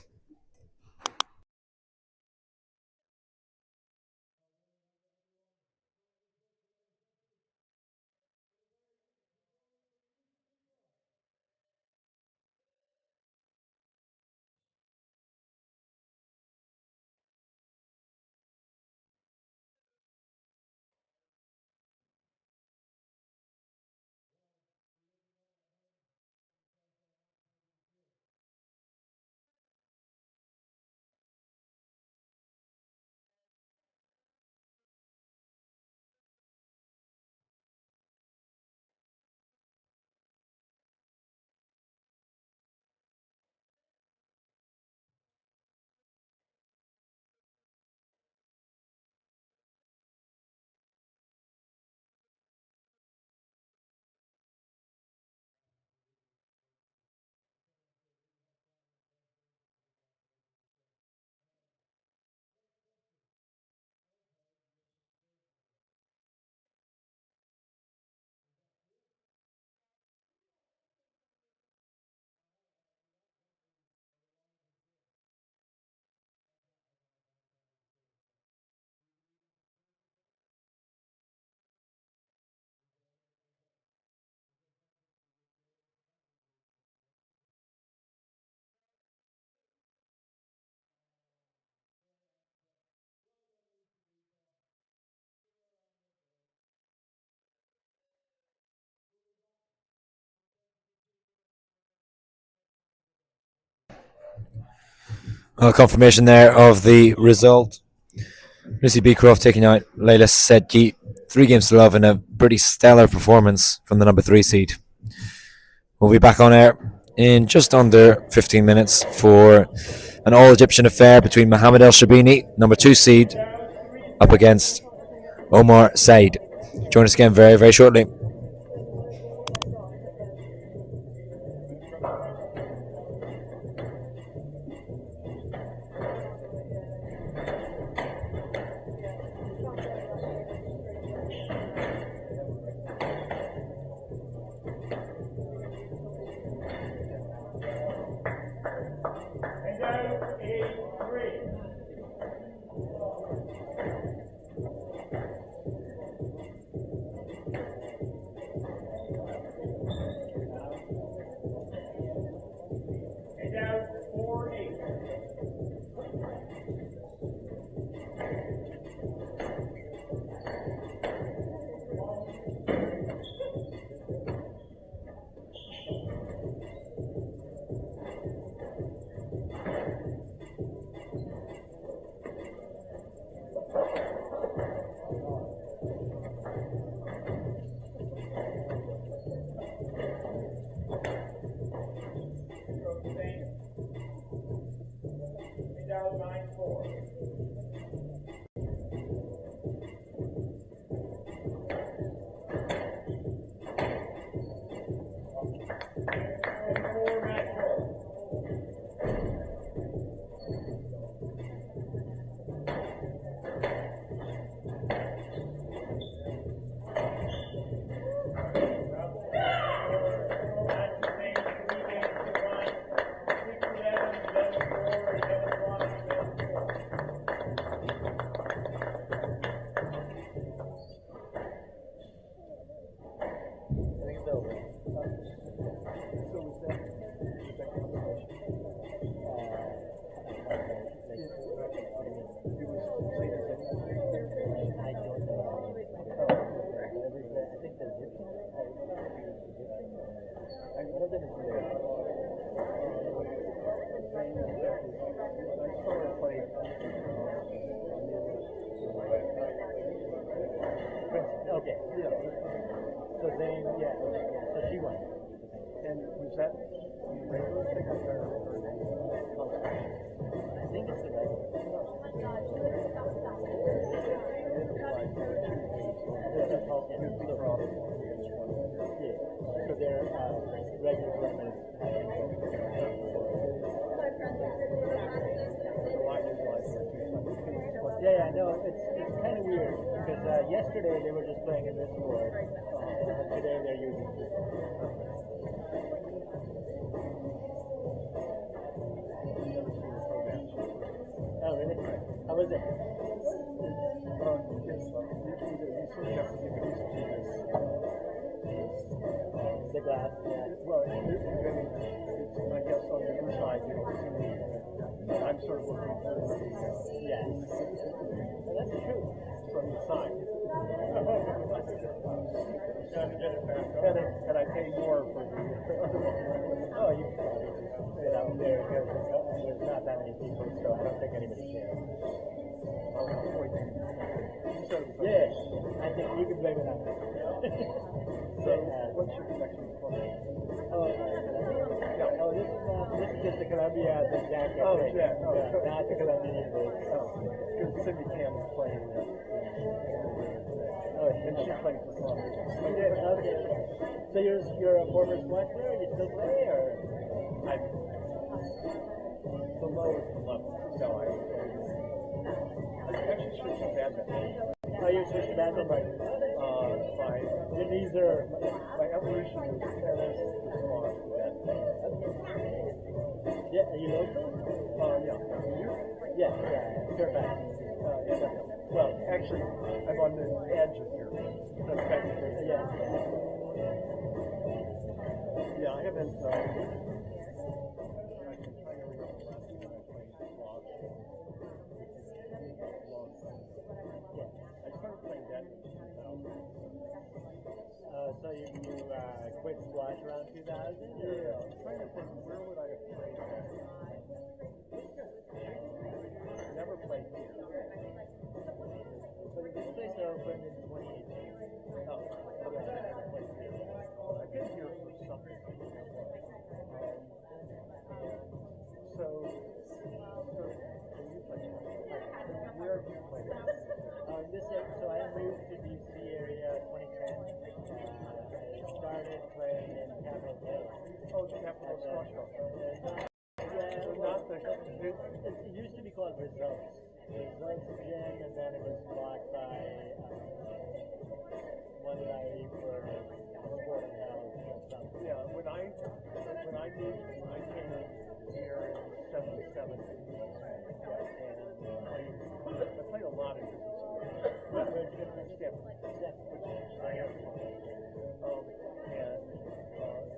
Well, confirmation there of the result. Lucy Beecroft taking out Laila Sedky 3 games to love in a pretty stellar performance from the number 3 seed. We'll be back on air in just under 15 minutes for an all-Egyptian affair between Mohamed El Sherbini, number 2 seed, up against Omar Said. Join us again very, very shortly. Yesterday they were just playing in this board. Today they're using this board. Oh, really? How was it? The glass, yeah. Well, it's, I guess on the other side, you don't see me. I'm sort of looking for the, yeah. Well, that's true. From the side. Can I pay more for the oh, you sit out there because there's not that many people, so I don't think anybody cares. Yeah, I think you can blame it on that. So, what's your connection for me? Oh, this is just the Columbia, the jacket. Oh, yeah. Not the Colombian English. Oh, because Cindy Cam is playing this. Oh, and she's playing for Columbia. Okay. So you're a former squash player? You still play, or? I'm the lowest level. No, I actually switched to badminton. Oh, you switched to badminton, my knees are, my evolution is tennis, squash, badminton. Yeah, are you local? Yeah. You? Yeah, Fairfax. Yeah, definitely. Well, actually, I'm on the edge of here. That's technically, yeah. Yeah, I haven't, I started playing that in 2000. So you quit squash around 2000? Yeah, I'm trying to think, where would I have played that? Never played here. So this place opened in 2018. Oh, okay. I've been here for something. So where have you played? So I moved to DC area 2010. I started playing in Capitol Hill. Oh, the Capitol Squash Club. It used to be called Results. Results Gym, and then it was bought by one guy for Sport and Health and stuff. Yeah, when I came here in '77, and I played a lot of different sports. I have, and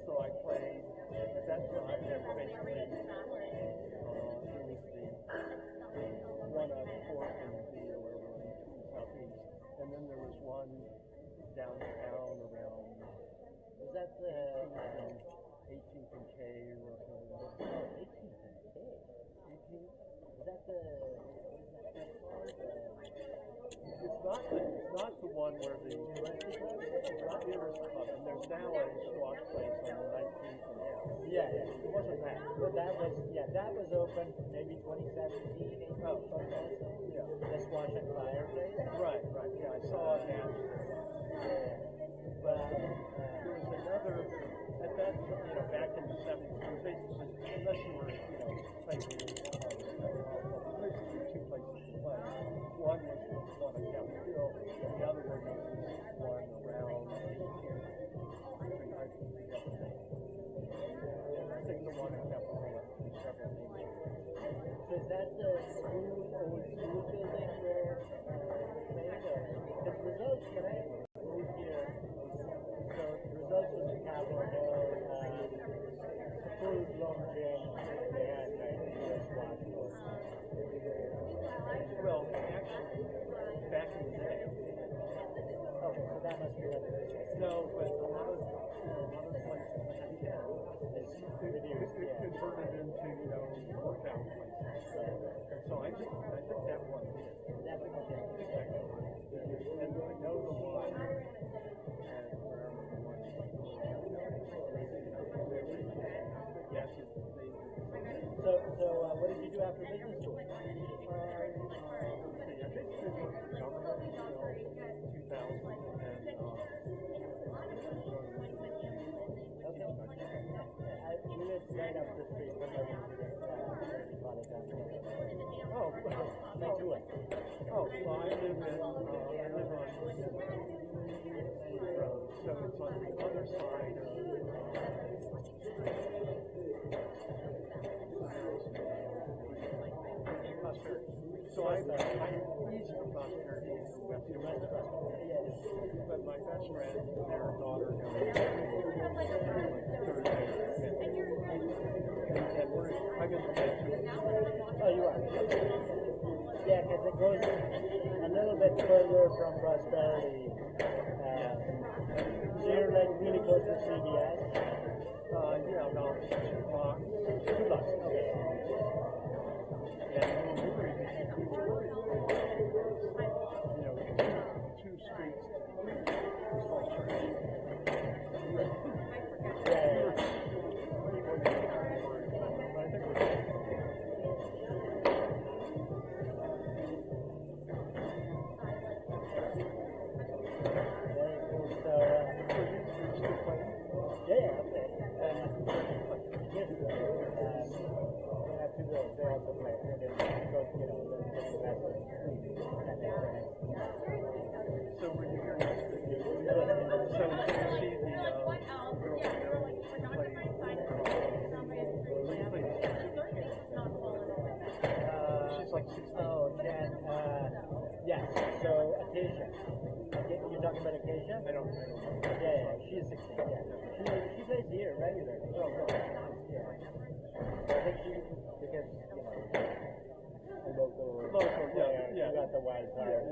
so I played at that time. And basically, there was the one on 4th and Veer, where we were in Southeast, and then there was one downtown around. Was that the 18th and K or something? 18th and K? 18th? Is that the? It's not the one where the University Club. It's not the University Club, and there's now a squash place on the 19th and F. Yeah. It wasn't that. Well, that was open maybe 2017. Oh, okay. Yeah. The Squash and Fire place. Right. Yeah, I saw that. But there was another at that. Back in the 70s, it was basically, unless you were playing basically two places to play. One was the one on Capitol Hill, and the other one was one around 18th. I think the one in Capitol Hill has several names. So is that the old school building where they played? Because Results, when I moved here, so Results was in Capitol Hill, a full-blown gym. They had like US squash courts. Well, actually, back in the day. Okay, so that must be another thing. No, but a lot of places back then is converted into workout places. And so I think that one did. That one did. And I know the one and wherever the one yes, So what did you do after business school? I think it was government until 2000 We live right up the street from where we college after. Oh, well, I live on road, so it's on the other side of Prosperity. So I'm east from Prosperity to west of Prosperity. But my best friend, their daughter, goes Thursday. And I'm in the bed. Oh, you are? Yeah, because it goes a little bit further from Prosperity. So you're like really close to CBS? Yeah, about 2 blocks. 2 blocks, okay. And we were two streets. You're talking about Acacia? I don't know. Yeah, she's 16. Yeah. She plays here regularly. Oh, no. Yeah. I think she, because, a local player, you got the wild card.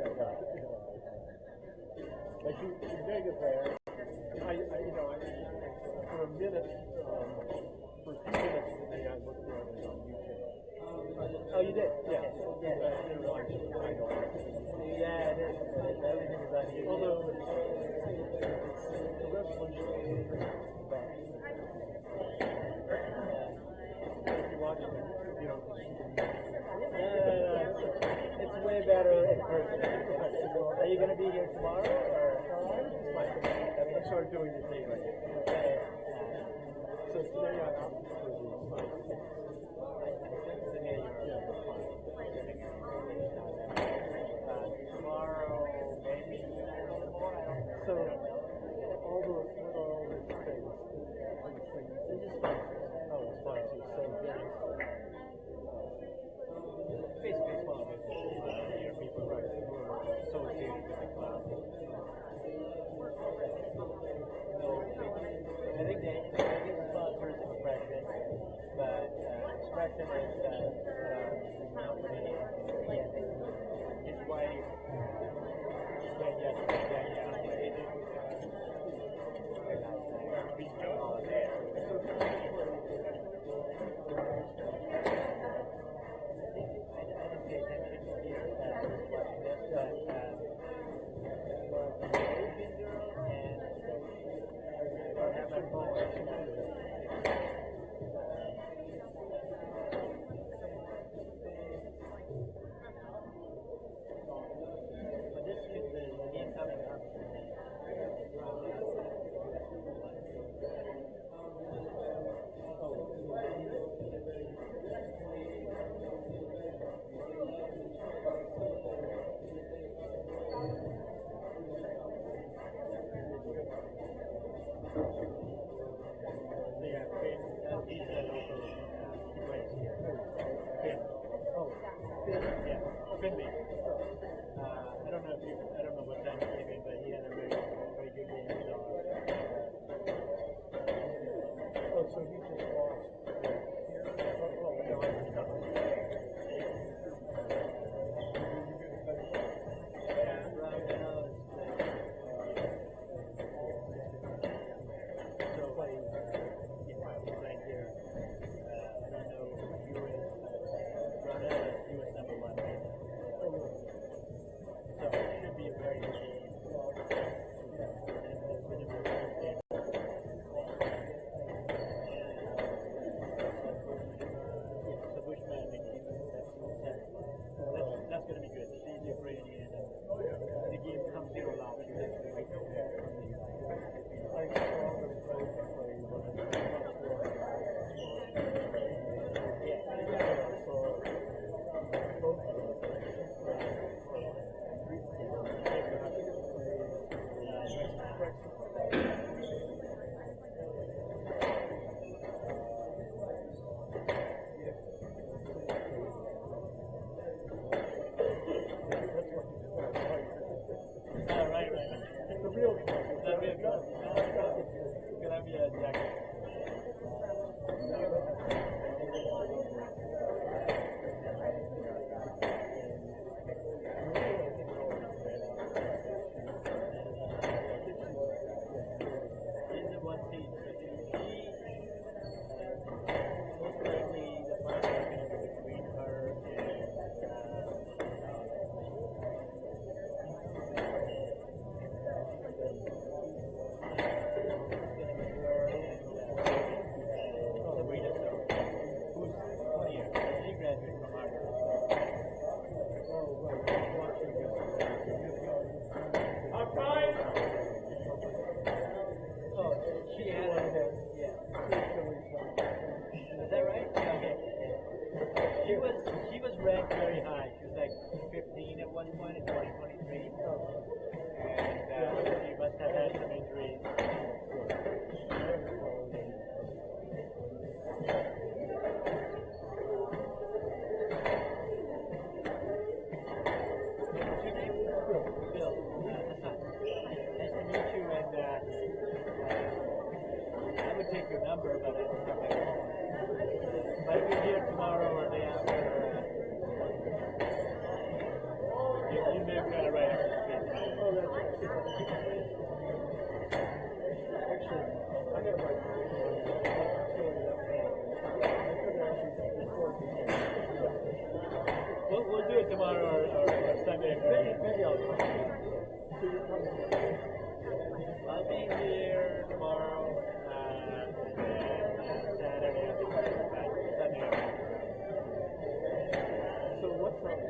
Like she's a very good player. For a minute, for a few minutes today, I looked at it on YouTube. Oh, you did? Yeah. Yeah, it is. Everything is on YouTube. Although, the resolution is about if you watch it, it's way better in person. Are you going to be here tomorrow? Or I started doing the thing right now. So today I'm out for the site. Tomorrow, maybe. So all the things. It's just fun. Oh, it's fun too. So basically it's fun. People are associated with the club. I think the sponsors expression, but expression is it's why Finley. I don't know what time he came in, but he had a very good game. Oh, so he just lost. That's going to be good. It's easier for Indian, and the game comes here a lot. tomorrow or Sunday. Maybe I'll come. I'll be here tomorrow, Saturday, I'll be back Sunday. So what's wrong?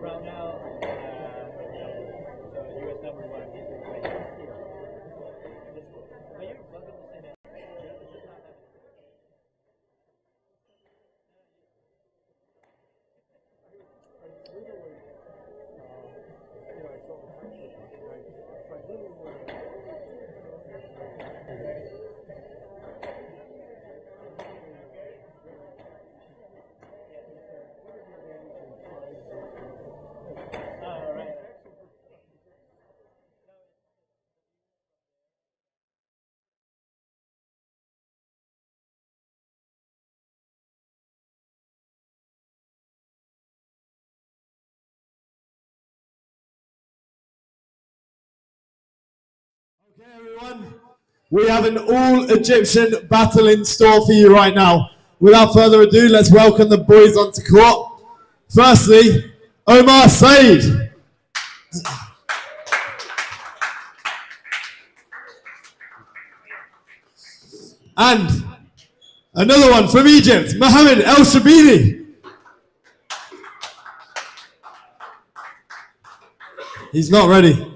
Right now, the US number 1 is playing here. Are you welcome to say that? Okay, everyone, we have an all-Egyptian battle in store for you right now. Without further ado, let's welcome the boys onto court. Firstly, Omar Said. And another one from Egypt, Mohamed El Sherbini. He's not ready.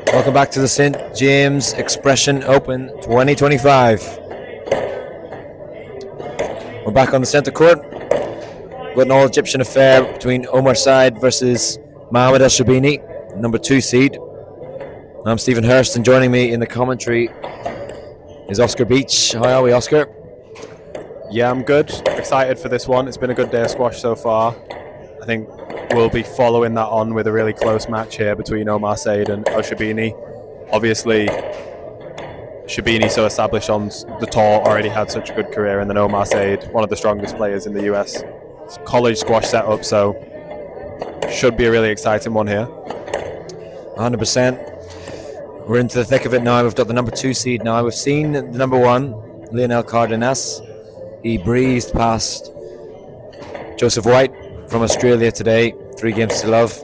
Welcome back to the St. James Expression Open 2025. We're back on the centre court. We've got an all-Egyptian affair between Omar Said versus Mohamed El Sherbini, number 2 seed. I'm Stephen Hurst, and joining me in the commentary is Oscar Beach. How are we, Oscar? Yeah, I'm good. Excited for this one. It's been a good day of squash so far. I think we'll be following that on with a really close match here between Omar Said and El Sherbini. Obviously, Sherbini, so established on the tour, already had such a good career, and then Omar Said, one of the strongest players in the US college squash setup, so should be a really exciting one here. 100%. We're into the thick of it now. We've got the number 2 seed now. We've seen the number 1, Lionel Cardenas. He breezed past Joseph White from Australia today, 3 games to love,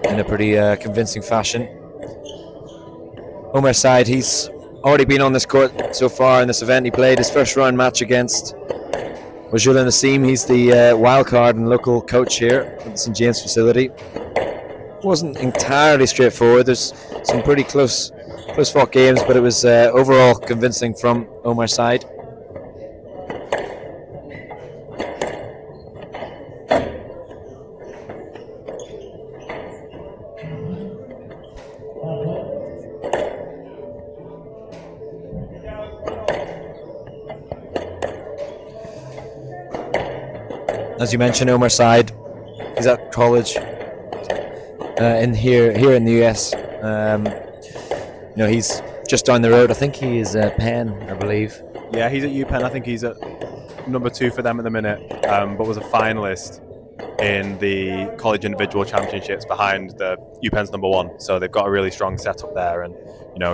in a pretty convincing fashion. Omar Said, he's already been on this court so far in this event. He played his first round match against Ryunosuke. He's the wild card and local coach here at the St. James facility. Wasn't entirely straightforward. There's some pretty close fought games, but it was overall convincing from Omar Said. As you mentioned, Omar Said, he's at college here in the US. He's just down the road. I think he is Penn, I believe. Yeah, he's at UPenn. I think he's at number 2 for them at the minute, but was a finalist in the college individual championships behind the UPenn's number 1. So they've got a really strong setup there, and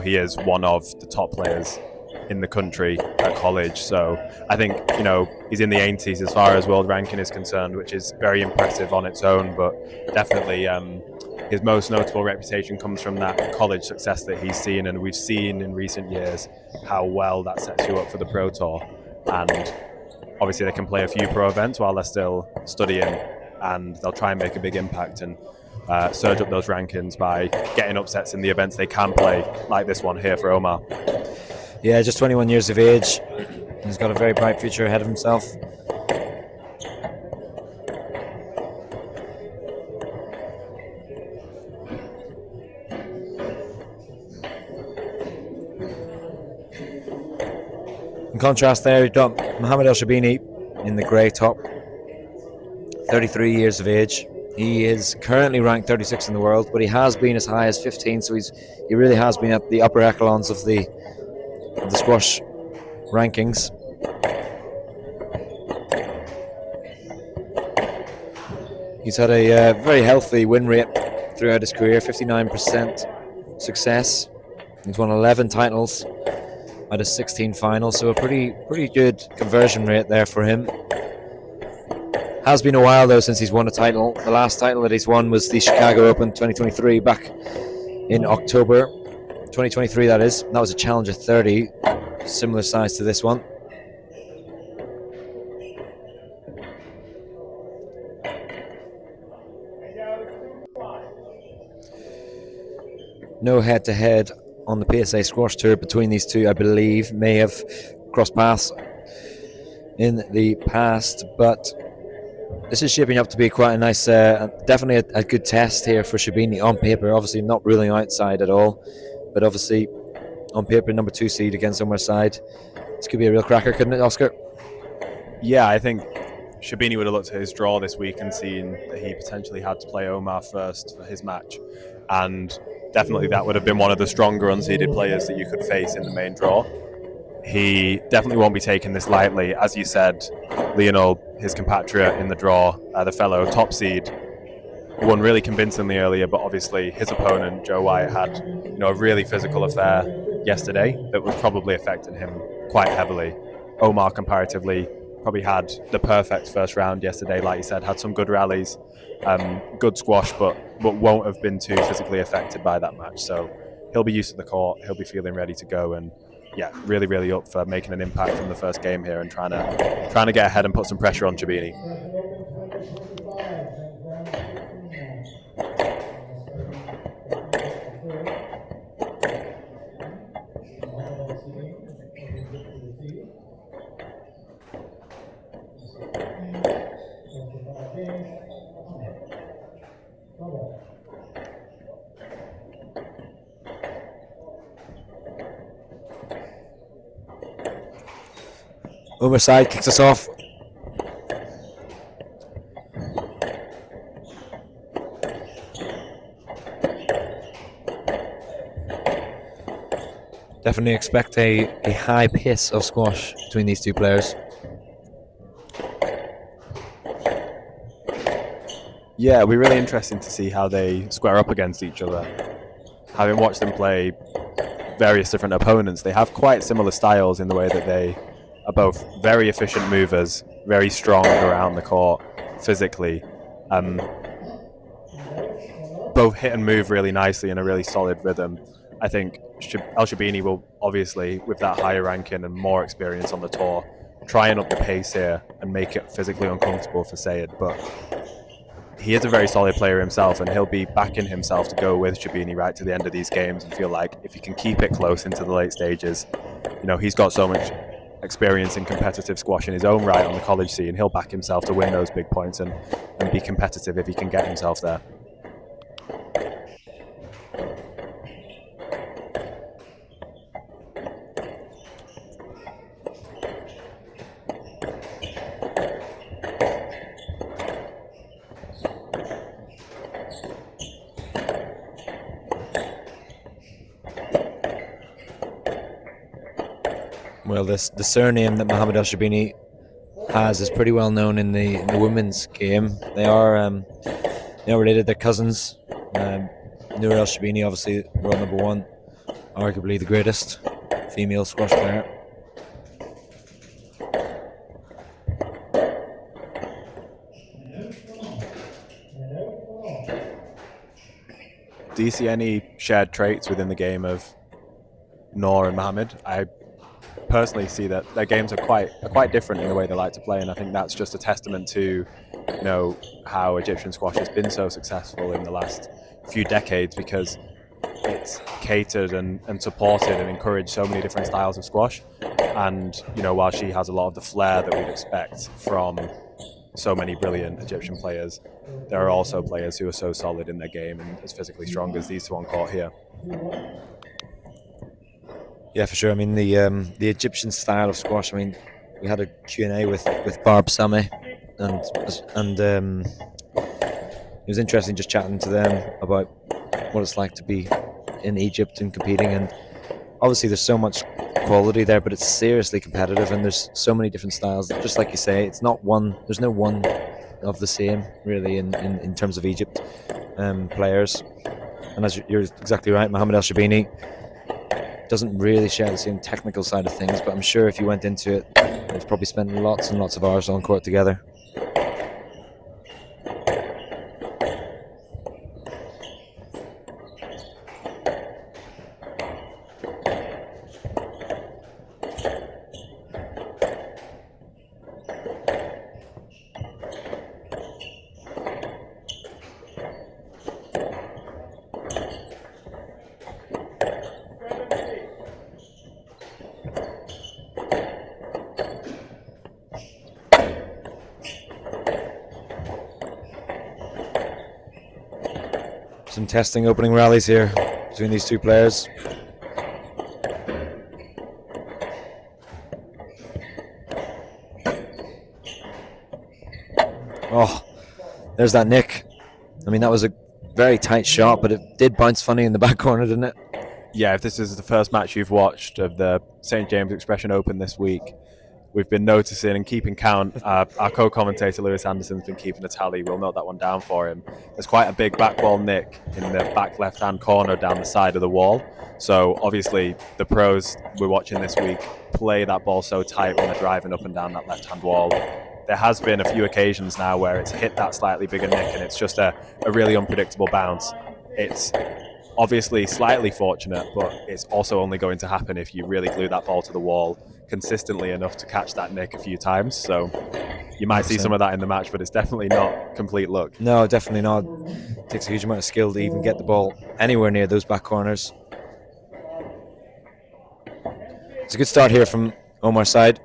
he is one of the top players in the country at college. So I think he's in the 80s as far as world ranking is concerned, which is very impressive on its own, but definitely his most notable reputation comes from that college success that he's seen, and we've seen in recent years how well that sets you up for the Pro Tour. And obviously they can play a few pro events while they're still studying, and they'll try and make a big impact and surge up those rankings by getting upsets in the events they can play, like this one here for Omar. Yeah, just 21 years of age. He's got a very bright future ahead of himself. contrast there, you've got Mohamed El Sherbini in the grey top, 33 years of age. He is currently ranked 36 in the world, but he has been as high as 15, so he really has been at the upper echelons of the squash rankings. He's had a very healthy win rate throughout his career, 59% success. He's won 11 titles at his 16 finals, so a pretty good conversion rate there for him. Has been a while though since he's won a title. The last title that he's won was the Chicago Open 2023 back in October 2023, that is. That was a Challenger 30, similar size to this one. No head-to-head on the PSA Squash Tour between these two, I believe. May have crossed paths in the past, but this is shaping up to be quite a nice, definitely a good test here for Sherbini on paper. Obviously not ruling outside at all, but obviously on paper, number 2 seed against Omar's side. This could be a real cracker, couldn't it, Oscar? Yeah, I think Sherbini would have looked at his draw this week and seen that he potentially had to play Omar first for his match, and definitely that would have been one of the stronger unseeded players that you could face in the main draw. He definitely won't be taking this lightly. As you said, Lionel, his compatriot in the draw, the fellow top seed, won really convincingly earlier, but obviously his opponent, Joe White, had a really physical affair yesterday that was probably affecting him quite heavily. Omar, comparatively, probably had the perfect first round yesterday, like you said, had some good rallies, good squash, but won't have been too physically affected by that match. So he'll be used to the court, he'll be feeling ready to go, and yeah, really up for making an impact from the first game here and trying to get ahead and put some pressure on Sherbini. Omar's side kicks us off. Definitely expect a high pace of squash between these two players. Yeah, it'll be really interesting to see how they square up against each other. Having watched them play various different opponents, they have quite similar styles in the way that they are both very efficient movers, very strong around the court physically. Both hit and move really nicely in a really solid rhythm. I think El Sherbini will obviously, with that higher ranking and more experience on the tour, try and up the pace here and make it physically uncomfortable for Sayed, but he is a very solid player himself, and he'll be backing himself to go with Sherbini right to the end of these games and feel like if he can keep it close into the late stages, he's got so much experience in competitive squash in his own right on the college scene, he'll back himself to win those big points and be competitive if he can get himself there. Well, the surname that Mohamed El Sherbini has is pretty well known in the women's game. They are related. They're cousins. Noor El Sherbini, obviously world number 1, arguably the greatest female squash player. Do you see any shared traits within the game of Noor and Mohamed? I personally see that their games are quite different in the way they like to play, and I think that's just a testament to how Egyptian squash has been so successful in the last few decades, because it's catered and supported and encouraged so many different styles of squash. And while she has a lot of the flair that we'd expect from so many brilliant Egyptian players, there are also players who are so solid in their game and as physically strong as these two on court here. Yeah, for sure. I mean, the Egyptian style of squash. I mean, we had a Q&A with Barb Same, and it was interesting just chatting to them about what it's like to be in Egypt and competing. And obviously, there's so much quality there, but it's seriously competitive, and there's so many different styles. Just like you say, it's not one. There's no one of the same really in terms of Egypt players. And as you're exactly right, Mohamed El Sherbini doesn't really share the same technical side of things, but I'm sure if you went into it, they've probably spent lots and lots of hours on court together. Some testing opening rallies here between these two players. Oh, there's that nick. I mean, that was a very tight shot, but it did bounce funny in the back corner, didn't it? Yeah, if this is the first match you've watched of the St. James Expression Open this week, we've been noticing and keeping count. Our co-commentator Lewis Anderson's been keeping a tally. We'll note that one down for him. There's quite a big back wall nick in the back left-hand corner down the side of the wall. So obviously the pros we're watching this week play that ball so tight when they're driving up and down that left-hand wall. There has been a few occasions now where it's hit that slightly bigger nick and it's just a really unpredictable bounce. It's obviously slightly fortunate, but it's also only going to happen if you really glue that ball to the wall consistently enough to catch that nick a few times. So you might see some of that in the match, but it's definitely not complete luck. No, definitely not. It takes a huge amount of skill to even get the ball anywhere near those back corners. It's a good start here from Omar's side.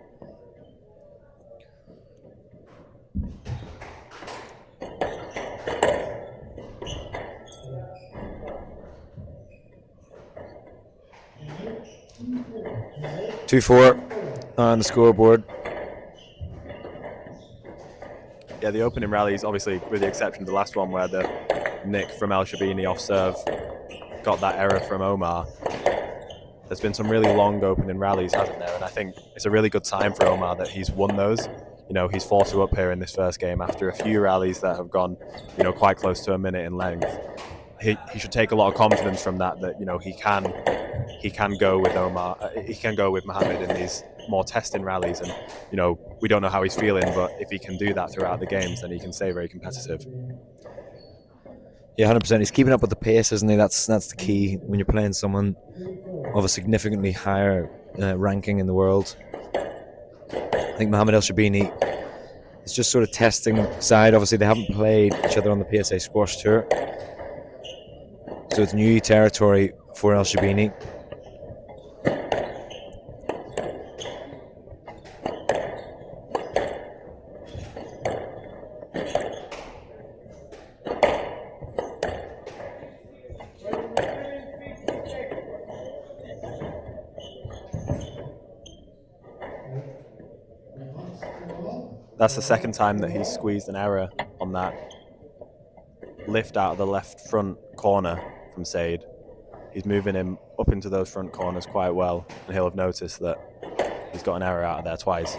Two-4 on the scoreboard. Yeah, the opening rallies, obviously, with the exception of the last one where the nick from El Sherbini off serve got that error from Omar. There's been some really long opening rallies, hasn't there? And I think it's a really good sign for Omar that he's won those. You know, he's 4-2 up here in this first game after a few rallies that have gone, you know, quite close to a minute in length. He should take a lot of confidence from that, you know, he can go with Omar, he can go with Mohamed in these more testing rallies, and you know, we don't know how he's feeling, but if he can do that throughout the games, then he can stay very competitive. Yeah, 100%. He's keeping up with the pace, isn't he? That's the key when you're playing someone of a significantly higher ranking in the world. I think Mohamed El Sherbini is just sort of testing the side. Obviously, they haven't played each other on the PSA Squash Tour, so it's new territory for El Sherbini. That's the second time that he's squeezed an error on that lift out of the left front corner from Said. He's moving him up into those front corners quite well, and he'll have noticed that he's got an error out of there twice.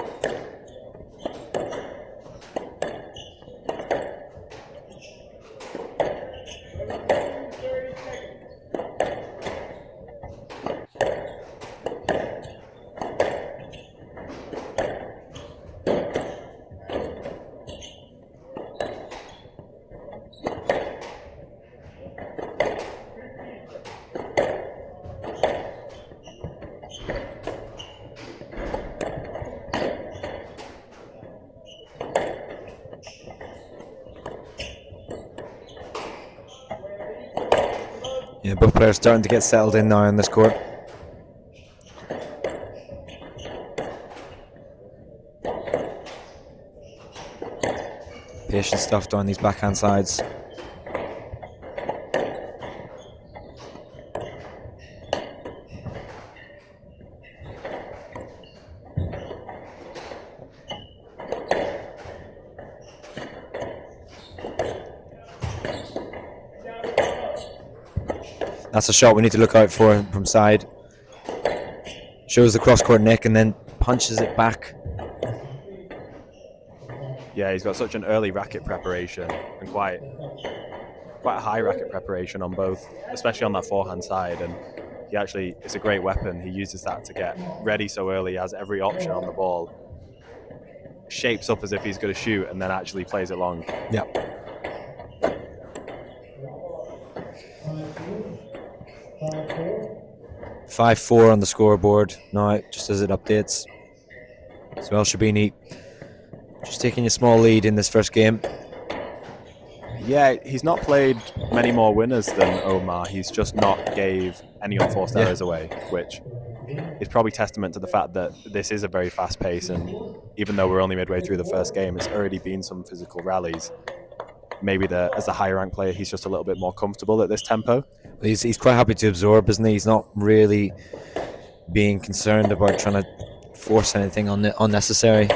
Yeah, both players starting to get settled in now on this court. Patient stuff down these backhand sides. That's a shot we need to look out for from side. Shows the cross-court nick and then punches it back. Yeah, he's got such an early racket preparation and quite a high racket preparation on both, especially on that forehand side. And it's a great weapon. He uses that to get ready so early. He has every option on the ball. Shapes up as if he's going to shoot and then actually plays it long. Yeah. "5-4 on the scoreboard now, just as it updates. So Sherbini just taking a small lead in this first game. Yeah, he's not played many more winners than Omar. He's just not gave any unforced errors away, which is probably testament to the fact that this is a very fast pace, and even though we're only midway through the first game, it's already been some physical rallies. Maybe as a higher ranked player, he's just a little bit more comfortable at this tempo. He's quite happy to absorb, isn't he? He's not really being concerned about trying to force anything unnecessary.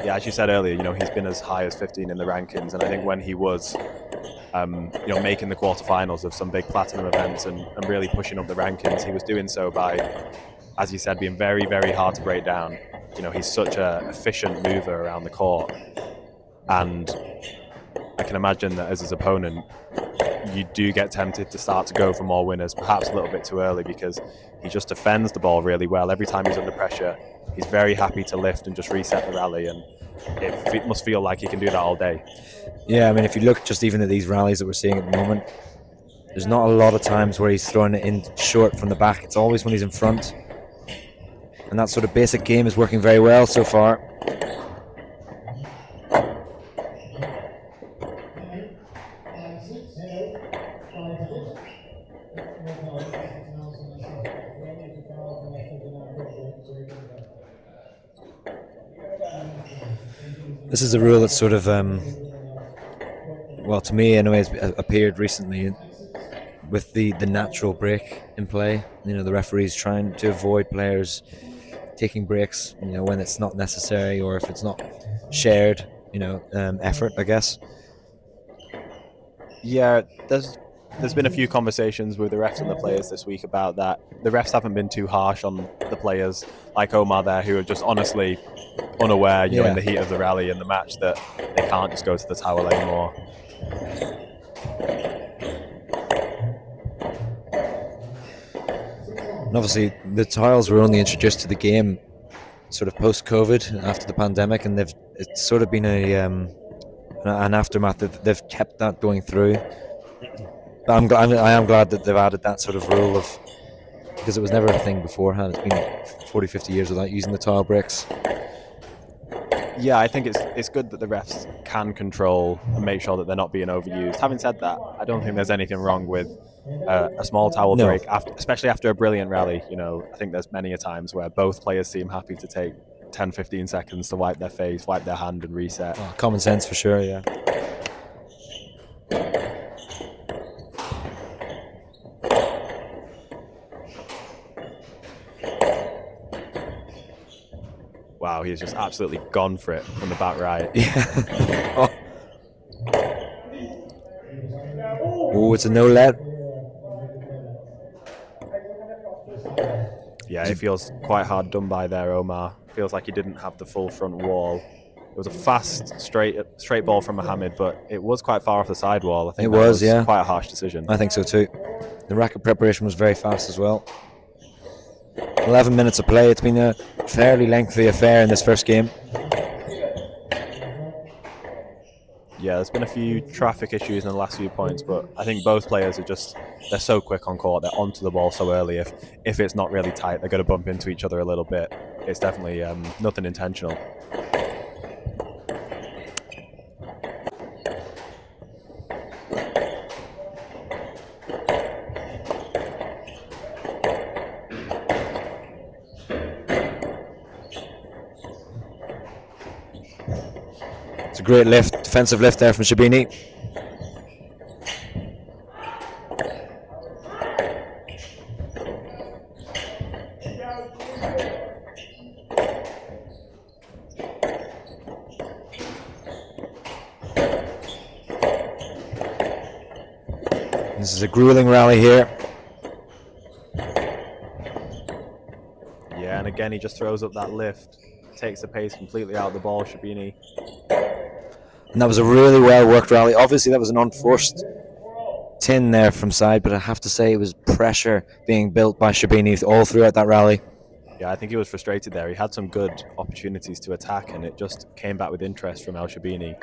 Yeah, as you said earlier, he's been as high as 15 in the rankings, and I think when he was, making the quarterfinals of some big platinum events and really pushing up the rankings, he was doing so by, as you said, being very, very hard to break down. He's such an efficient mover around the court, and I can imagine that as his opponent, you do get tempted to start to go for more winners, perhaps a little bit too early, because he just defends the ball really well. Every time he's under pressure, he's very happy to lift and just reset the rally, and it must feel like he can do that all day. Yeah, I mean, if you look just even at these rallies that we're seeing at the moment, there's not a lot of times where he's throwing it in short from the back. It's always when he's in front. And that sort of basic game is working very well so far. This is a rule that's sort of, well, to me anyways, appeared recently with the natural break in play. The referees trying to avoid players taking breaks, when it's not necessary or if it's not shared, effort, I guess. Yeah, there's been a few conversations with the refs and the players this week about that. The refs haven't been too harsh on the players like Omar there, who are just honestly unaware, in the heat of the rally and the match, that they can't just go to the towel anymore. And obviously, the towels were only introduced to the game sort of post-COVID, after the pandemic, and it's sort of been an aftermath that they've kept that going through. But I am glad that they've added that sort of rule because it was never a thing beforehand. It's been 40, 50 years without using the towel breaks. Yeah, I think it's good that the refs can control and make sure that they're not being overused. Having said that, I don't think there's anything wrong with a small towel break, especially after a brilliant rally. I think there's many a times where both players seem happy to take 10, 15 seconds to wipe their face, wipe their hand and reset. Oh, common sense for sure, yeah. Wow, he's just absolutely gone for it from the back right. Yeah. Oh, it's a no let. Yeah, it feels quite hard done by there, Omar. Feels like he didn't have the full front wall. It was a fast, straight ball from Mohamed, but it was quite far off the side wall. I think that was quite a harsh decision. I think so too. The racket preparation was very fast as well. 11 minutes of play. It's been a fairly lengthy affair in this first game. Yeah, there's been a few traffic issues in the last few points, but I think both players they're so quick on court, they're onto the ball so early. If it's not really tight, they're going to bump into each other a little bit. It's definitely nothing intentional. It's a great lift, defensive lift there from Sherbini. This is a grueling rally here. Yeah, and again, he just throws up that lift, takes the pace completely out of the ball, Sherbini. And that was a really well worked rally. Obviously, that was an unforced tin there from side, but I have to say it was pressure being built by Sherbini all throughout that rally. Yeah, I think he was frustrated there. He had some good opportunities to attack, and it just came back with interest from El Sherbini.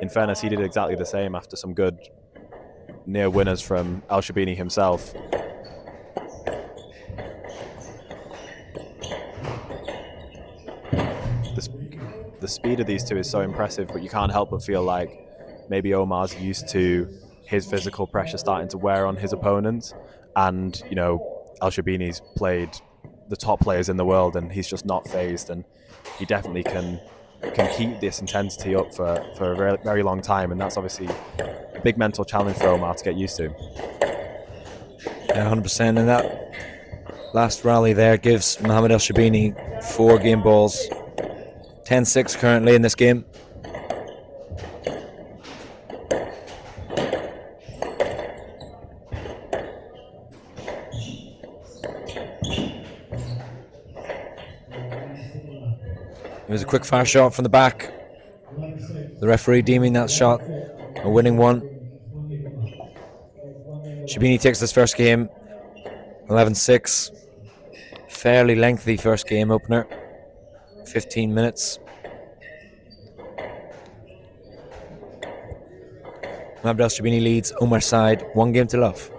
In fairness, he did exactly the same after some good near winners from El Sherbini himself. The speed of these two is so impressive, but you can't help but feel like maybe Omar's used to his physical pressure starting to wear on his opponents, and you know, El Sherbini's played the top players in the world and he's just not phased, and he definitely can keep this intensity up for a very, very long time, and that's obviously a big mental challenge for Omar to get used to. Yeah, 100%, and that last rally there gives Mohamed El Sherbini 4 game balls. 10-6 currently in this game. It was a quick fire shot from the back. The referee deeming that shot a winning one. Sherbini takes this first game, 11-6. Fairly lengthy first game opener, 15 minutes. Mohamed El Sherbini leads Omar's side 1 game to love.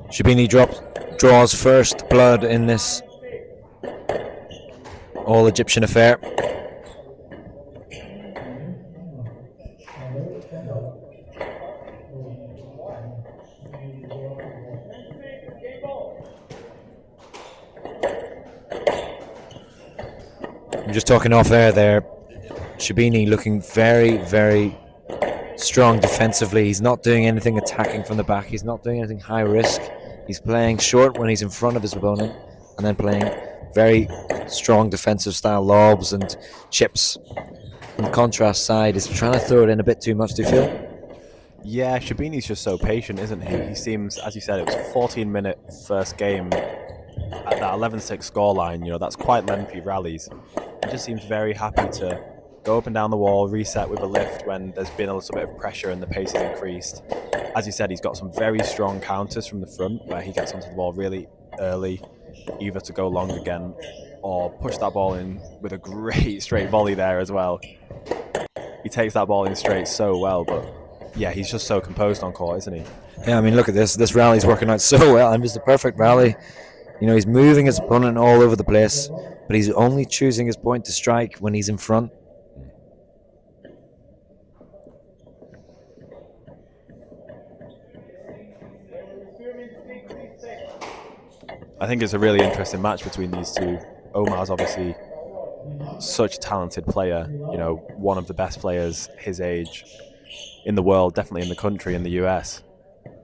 Sherbini draws first blood in this all-Egyptian affair. I'm just talking off air there. Sherbini looking very, very strong defensively. He's not doing anything attacking from the back. He's not doing anything high risk. He's playing short when he's in front of his opponent, and then playing very strong defensive style lobs and chips. On the contrast side, he's trying to throw it in a bit too much, do you feel? Yeah, Sherbini's just so patient, isn't he? He seems, as you said, it was a 14-minute first game at that 11-6 scoreline. You know, that's quite lengthy rallies. He just seems very happy to go up and down the wall, reset with a lift when there's been a little bit of pressure and the pace has increased. As you said, he's got some very strong counters from the front where he gets onto the ball really early, either to go long again or push that ball in with a great straight volley there as well. He takes that ball in straight so well, but yeah, he's just so composed on court, isn't he? Yeah, I mean, look at this. This rally's working out so well. And it's the perfect rally. You know, he's moving his opponent all over the place, but he's only choosing his point to strike when he's in front. I think it's a really interesting match between these two. Omar's obviously such a talented player, you know, one of the best players his age in the world, definitely in the country, in the US.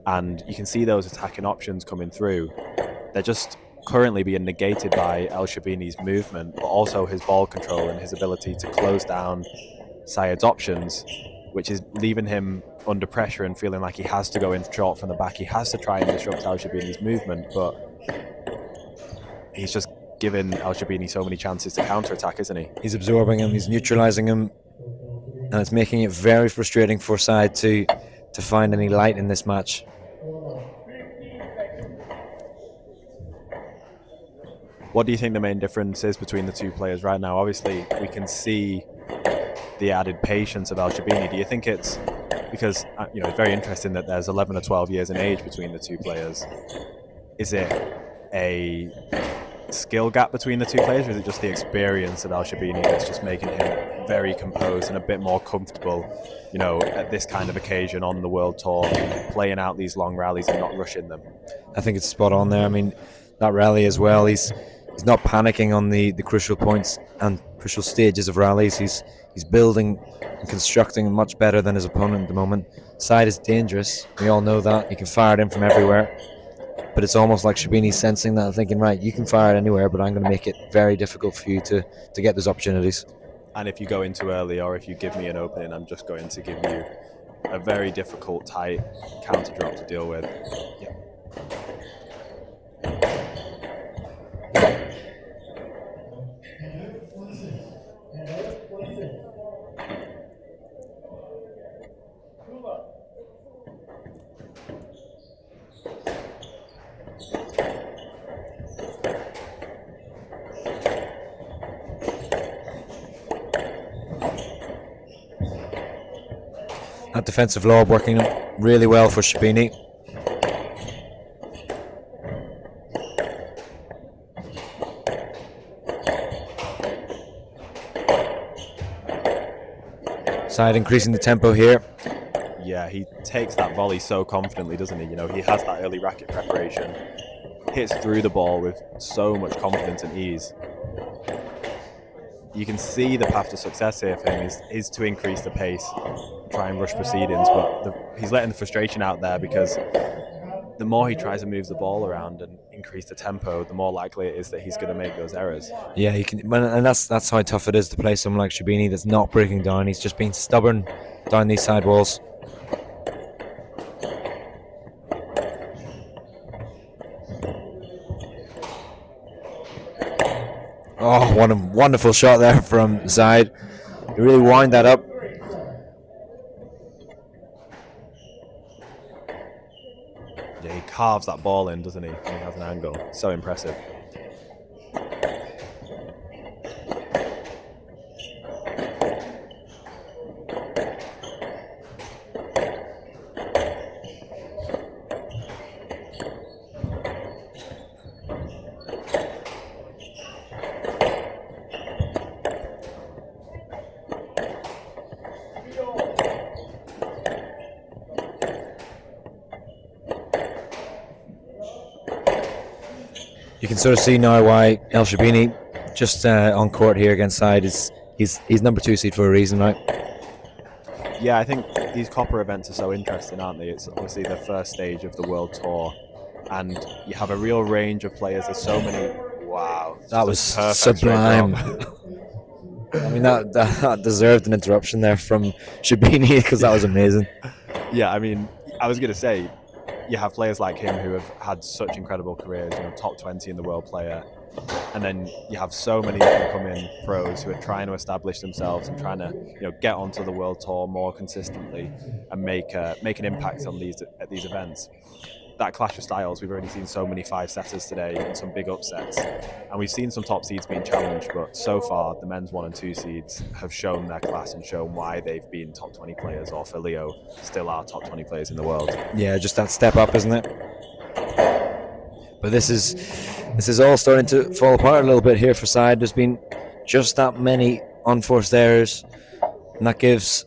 And you can see those attacking options coming through. They're just currently being negated by El Sherbini's movement, but also his ball control and his ability to close down Syed's options, which is leaving him under pressure and feeling like he has to go in short from the back. He has to try and disrupt El Sherbini's movement, but he's just given El Sherbini so many chances to counter-attack, isn't he? He's absorbing him, he's neutralizing him, and it's making it very frustrating for Syed to find any light in this match. What do you think the main difference is between the two players right now? Obviously, we can see the added patience of El Sherbini. Do you think it's because, you know, it's very interesting that there's 11 or 12 years in age between the two players. Is it a skill gap between the two players, or is it just the experience of El Sherbini that's just making him very composed and a bit more comfortable, you know, at this kind of occasion on the World Tour, playing out these long rallies and not rushing them? I think it's spot on there. I mean, that rally as well, he's not panicking on the crucial points and crucial stages of rallies. He's building and constructing much better than his opponent at the moment. Syed is dangerous. We all know that. He can fire it in from everywhere. But it's almost like Sherbini's sensing that and thinking, right, you can fire it anywhere, but I'm going to make it very difficult for you to get those opportunities. And if you go in too early, or if you give me an opening, I'm just going to give you a very difficult, tight counter drop to deal with. Yeah. That defensive lob working really well for Sherbini. Syed increasing the tempo here. Yeah, he takes that volley so confidently, doesn't he? You know, he has that early racket preparation, hits through the ball with so much confidence and ease. You can see the path to success here for him is to increase the pace, try and rush proceedings, but he's letting the frustration out there, because the more he tries to move the ball around and increase the tempo, the more likely it is that he's going to make those errors. Yeah, he can, and that's how tough it is to play someone like Sherbini that's not breaking down. He's just being stubborn down these side walls. Oh, what a wonderful shot there from Syed. He really wound that up. Yeah, he carves that ball in, doesn't he? When he has an angle. So impressive. You can sort of see now why El Sherbini, just on court here against Syed, he's number 2 seed for a reason, right? Yeah, I think these Copper events are so interesting, aren't they? It's obviously the first stage of the World Tour, and you have a real range of players. There's so many. Wow, that was sublime. I mean, that deserved an interruption there from Sherbini, because that was amazing. Yeah, I mean, I was going to say, you have players like him who have had such incredible careers, you know, top 20 in the world player, and then you have so many up-and-coming pros who are trying to establish themselves and trying to, you know, get onto the World Tour more consistently and make an impact on these events. that clash of styles. We've already seen so many 5-setters today and some big upsets, and we've seen some top seeds being challenged, but so far the men's 1 and 2 seeds have shown their class and shown why they've been top 20 players, or for Leo still are top 20 players in the world. Yeah, just that step up, isn't it? But this is all starting to fall apart a little bit here for side. There's been just that many unforced errors, and that gives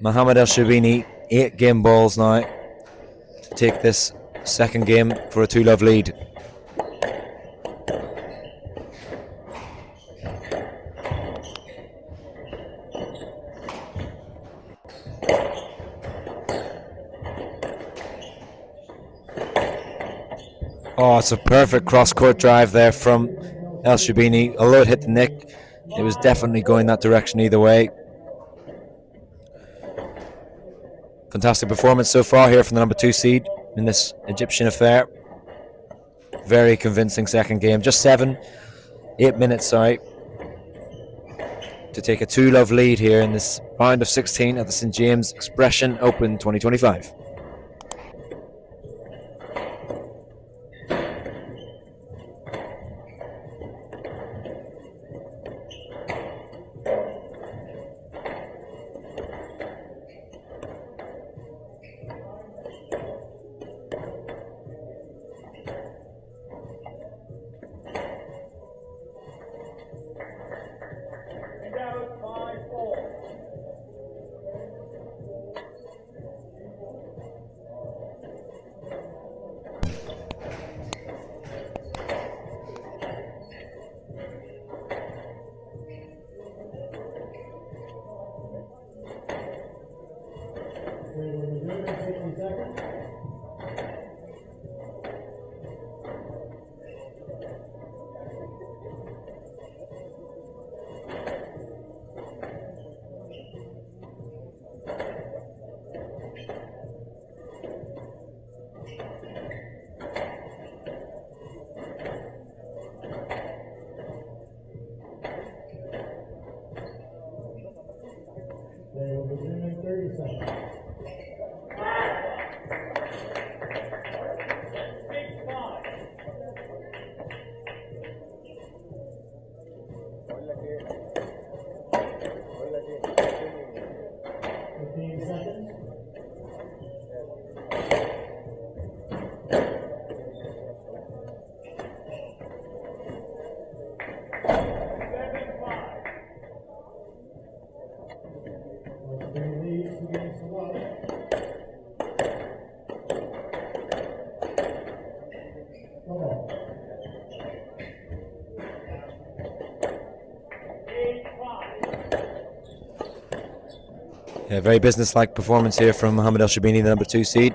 Mohamed El Sherbini 8 game balls now to take this second game for a 2-love lead. Oh, it's a perfect cross-court drive there from El Sherbini. Although it hit the nick, it was definitely going that direction either way. Fantastic performance so far here from the number 2 seed in this Egyptian affair. Very convincing second game. Just 8 minutes, to take a 2-love lead here in this round of 16 at the St. James Expression Open 2025. Yeah, very business-like performance here from Mohamed El Sherbini, the number 2 seed.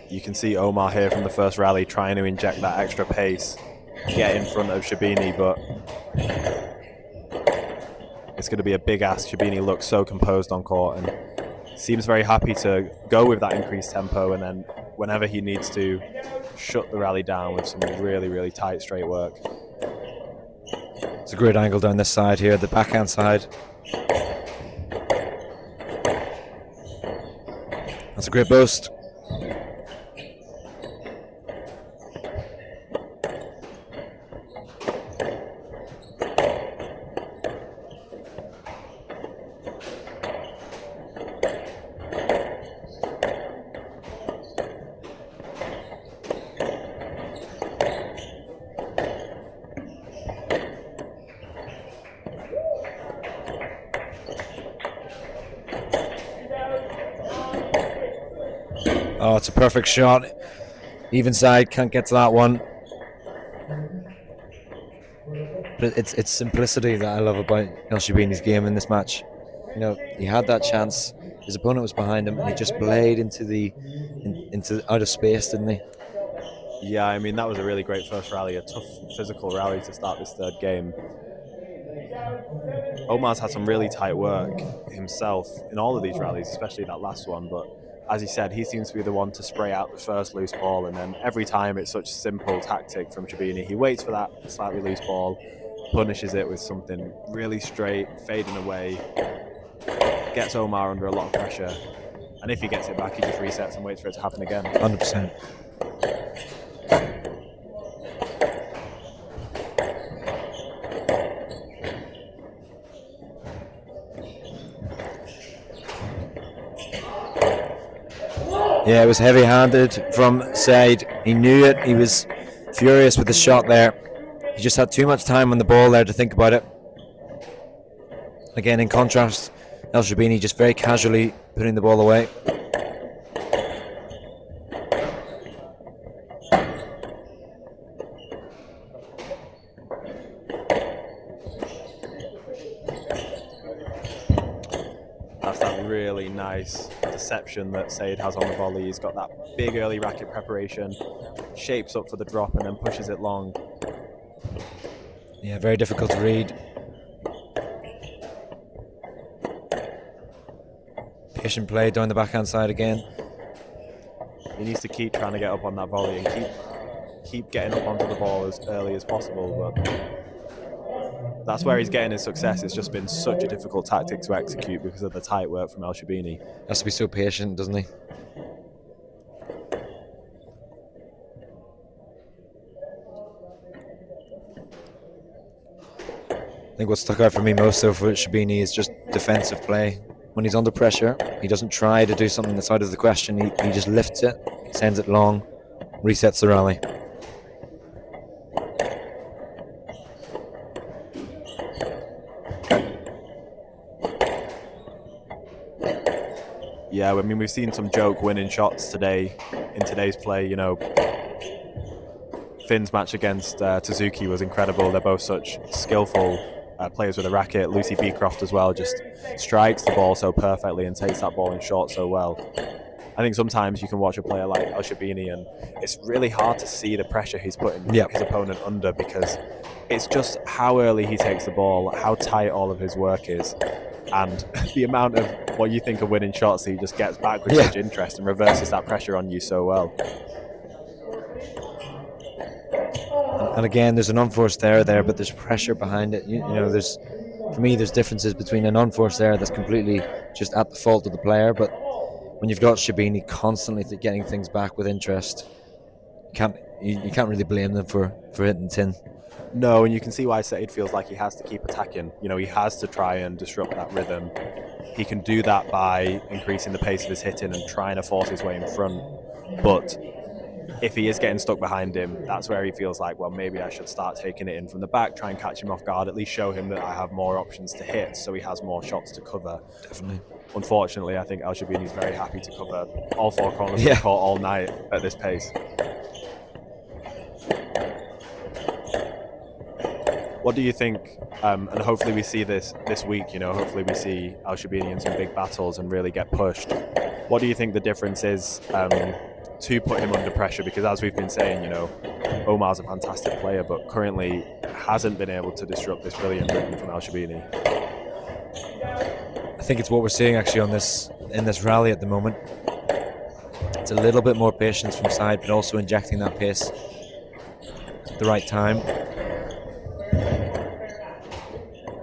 You can see Omar here from the first rally trying to inject that extra pace, get in front of Sherbini, but it's going to be a big ask. Sherbini looks so composed on court and seems very happy to go with that increased tempo, and then whenever he needs to, shut the rally down with some really, really tight straight work. It's a great angle down this side here, the backhand side. That's a great boast. Oh, it's a perfect shot. Even side, can't get to that one. But it's simplicity that I love about El Sherbini's game in this match. You know, he had that chance. His opponent was behind him, and he just played into out of space, didn't he? Yeah, I mean, that was a really great first rally, a tough physical rally to start this third game. Omar's had some really tight work himself in all of these rallies, especially that last one, but as he said, he seems to be the one to spray out the first loose ball, and then every time it's such a simple tactic from Sherbini. He waits for that slightly loose ball, punishes it with something really straight, fading away, gets Omar under a lot of pressure, and if he gets it back, he just resets and waits for it to happen again. 100%. Yeah, it was heavy-handed from Said. He knew it. He was furious with the shot there. He just had too much time on the ball there to think about it. Again, in contrast, El Sherbini just very casually putting the ball away. That's that really nice deception that Said has on the volley. He's got that big early racket preparation, shapes up for the drop and then pushes it long. Yeah, very difficult to read. Patient play down the backhand side again. He needs to keep trying to get up on that volley and keep getting up onto the ball as early as possible, but that's where he's getting his success. It's just been such a difficult tactic to execute because of the tight work from El Sherbini. Has to be so patient, doesn't he? I think what stuck out for me most though for Sherbini is just defensive play. When he's under pressure, he doesn't try to do something that's out of the question. He just lifts it, sends it long, resets the rally. Yeah, I mean, we've seen some joke winning shots today in today's play. You know, Finn's match against Tsukue was incredible. They're both such skillful players with a racket. Lucy Beecroft as well just strikes the ball so perfectly and takes that ball in short so well. I think sometimes you can watch a player like El Sherbini and it's really hard to see the pressure he's putting his opponent under, because it's just how early he takes the ball, how tight all of his work is, and the amount of what you think of winning shots that he just gets back with such interest and reverses that pressure on you so well. And again, there's an unforced error there, but there's pressure behind it. You know, for me, there's differences between an unforced error that's completely just at the fault of the player, but when you've got Sherbini constantly getting things back with interest, you can't really blame them for hitting tin. No, and you can see why Said feels like he has to keep attacking. You know, he has to try and disrupt that rhythm. He can do that by increasing the pace of his hitting and trying to force his way in front, but if he is getting stuck behind him, that's where he feels like, well, maybe I should start taking it in from the back, try and catch him off guard, at least show him that I have more options to hit, so he has more shots to cover. Definitely. Unfortunately, I think El Sherbini is very happy to cover all four corners of the court all night at this pace. What do you think, and hopefully we see this week, you know, hopefully we see El Sherbini in some big battles and really get pushed. What do you think the difference is to put him under pressure? Because as we've been saying, you know, Omar's a fantastic player, but currently hasn't been able to disrupt this brilliant rhythm from El Sherbini. I think it's what we're seeing actually in this rally at the moment. It's a little bit more patience from Said, but also injecting that pace at the right time.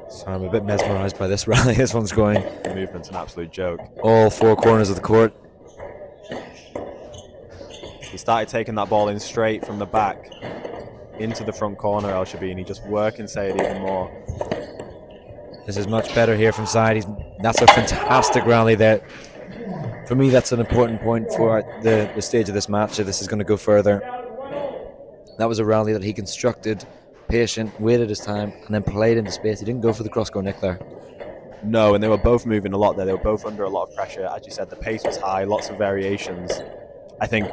So I'm a bit mesmerised by this rally. This one's going. The movement's an absolute joke. All four corners of the court. He started taking that ball in straight from the back into the front corner, El Sherbini, just working Said even more. This is much better here from Said. That's a fantastic rally there. For me, that's an important point for the stage of this match, if this is going to go further. That was a rally that he constructed, patient, waited his time, and then played into space. He didn't go for the cross-court nick there. No, and they were both moving a lot there. They were both under a lot of pressure. As you said, the pace was high, lots of variations. I think,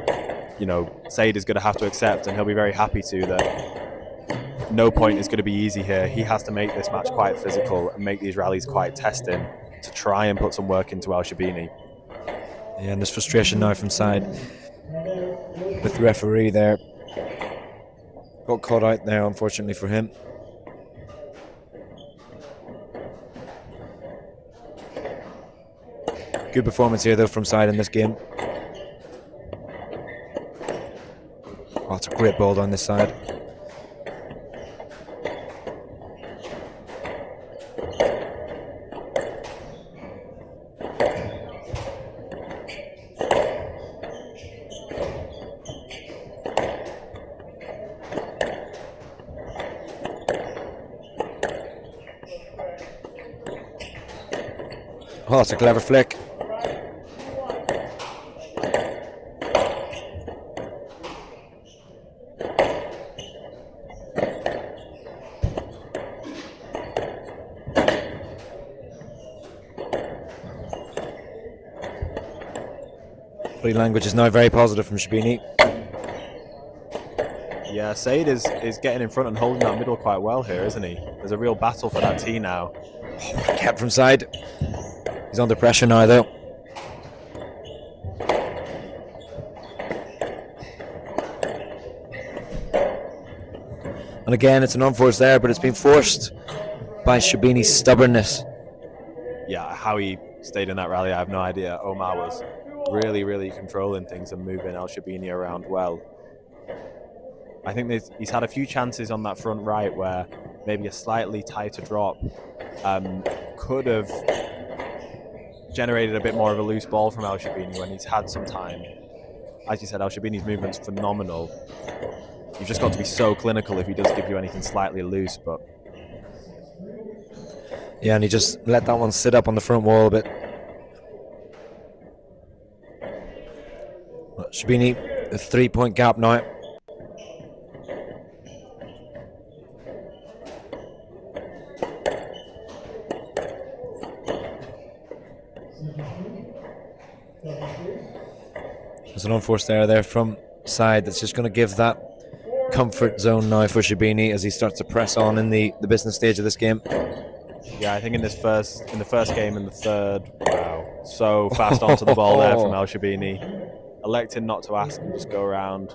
you know, Said is going to have to accept, and he'll be very happy to, that no point is going to be easy here. He has to make this match quite physical and make these rallies quite testing to try and put some work into El Sherbini. Yeah, and there's frustration now from Said with the referee there. Got caught out there, unfortunately for him. Good performance here, though, from Said in this game. it's a great ball down this side. Oh, that's a clever flick. Body language is now very positive from Sherbini. Yeah, Said is getting in front and holding that middle quite well here, isn't he? There's a real battle for that tee now. Oh, kept from side. He's under pressure now, though. And again, it's an unforced there, but it's been forced by Sherbini's stubbornness. Yeah, how he stayed in that rally, I have no idea. Omar was really controlling things and moving El Sherbini around well. I think he's had a few chances on that front right where maybe a slightly tighter drop could have generated a bit more of a loose ball from El Sherbini when he's had some time. As you said, El Sherbini's movement's phenomenal. You've just got to be so clinical if he does give you anything slightly loose, but... Yeah, and he just let that one sit up on the front wall a bit. Sherbini, a 3-point gap now. There's an unforced error there from side that's just going to give that comfort zone now for Sherbini as he starts to press on in the business stage of this game. Yeah, I think in the first game and the third, wow, so fast onto the ball there from El Sherbini. Electing not to ask and just go around.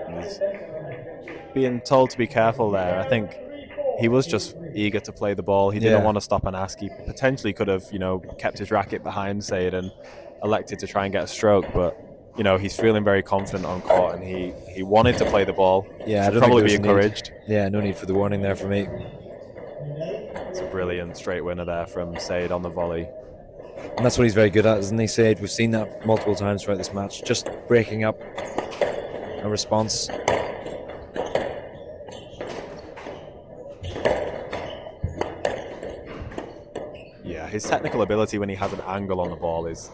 And he's being told to be careful there. I think he was just eager to play the ball. He didn't want to stop and ask. He potentially could have, kept his racket behind Said and elected to try and get a stroke, but he's feeling very confident on court and he wanted to play the ball. Yeah, should probably be encouraged. Yeah, no need for the warning there for me. It's a brilliant straight winner there from Said on the volley. And that's what he's very good at, isn't he, Said? We've seen that multiple times throughout this match. Just breaking up a response. Yeah, his technical ability when he has an angle on the ball is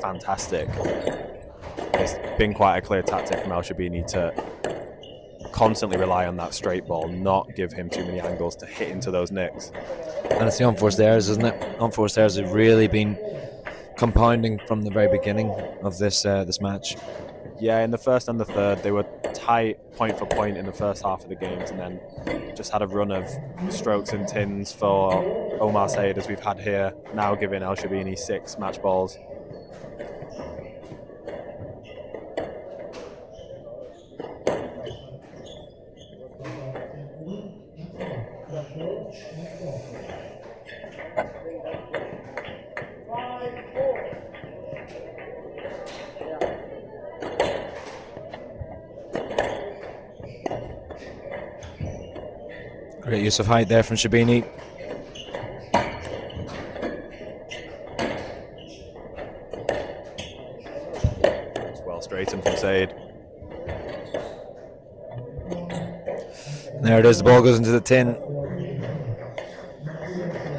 fantastic. It's been quite a clear tactic from El Sherbini to constantly rely on that straight ball, not give him too many angles to hit into those nicks. And it's the unforced errors, isn't it? Unforced errors have really been compounding from the very beginning of this match. Yeah, in the first and the third, they were tight point for point in the first half of the games, and then just had a run of strokes and tins for Omar Said, as we've had here, now giving El Sherbini 6 match balls. Great use of height there from Sherbini. It's well straightened from Said. There it is, the ball goes into the tin.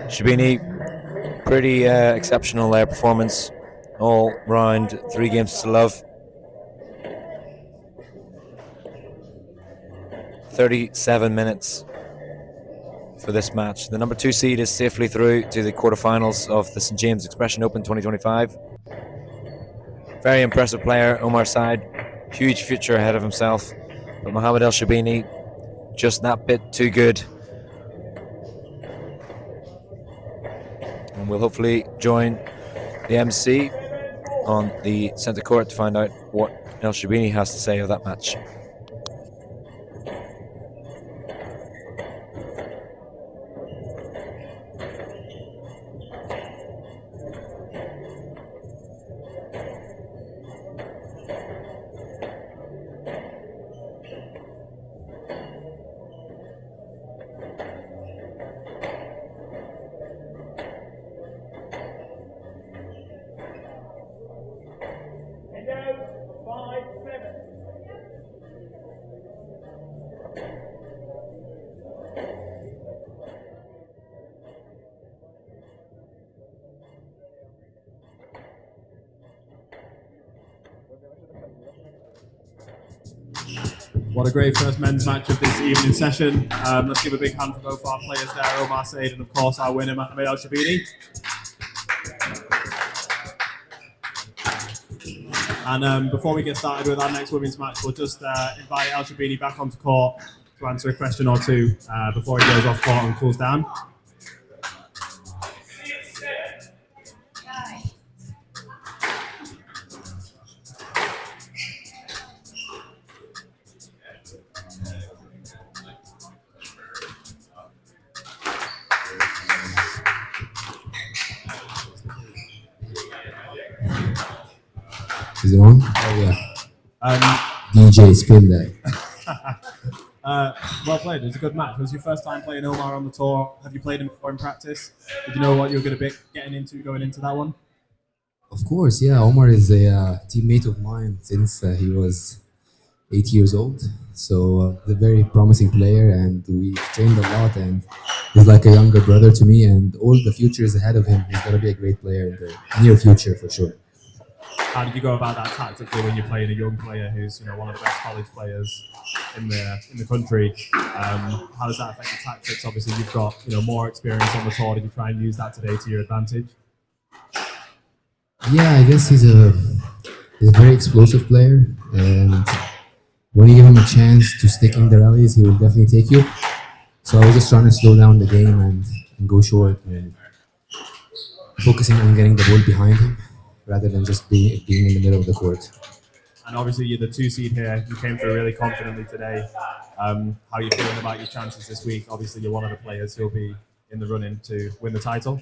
Sherbini, pretty exceptional performance all round, 3 games to love. 37 minutes for this match. The number 2 seed is safely through to the quarterfinals of the St. James Expression Open 2025. Very impressive player, Omar Said. Huge future ahead of himself. But Mohamed El Sherbini, just that bit too good. And we'll hopefully join the MC on the centre court to find out what El Sherbini has to say of that match. What a great first men's match of this evening session. Let's give a big hand for both our players there, Omar Said, and of course our winner, Mohamed Sherbini. And before we get started with our next women's match, we'll just invite Sherbini back onto court to answer a question or two before he goes off court and cools down. Is it on? Oh yeah. DJ, spin that. Well played. It was a good match. It was your first time playing Omar on the tour. Have you played him before in practice? Did you know what you were going to be getting into going into that one? Of course, yeah. Omar is a teammate of mine since he was 8 years old. So a very promising player, and we trained a lot. And he's like a younger brother to me. And all the future is ahead of him. He's going to be a great player in the near future for sure. How did you go about that tactically when you're playing a young player who's one of the best college players in the country? How does that affect the tactics? Obviously, you've got more experience on the tour. Did you try and use that today to your advantage? Yeah, I guess he's a very explosive player, and when you give him a chance to stick in the rallies, he will definitely take you. So I was just trying to slow down the game and go short and focusing on getting the ball behind him, rather than just being in the middle of the court. And obviously you're the 2 seed here. You came through really confidently today. How are you feeling about your chances this week? Obviously you're one of the players who'll be in the running to win the title.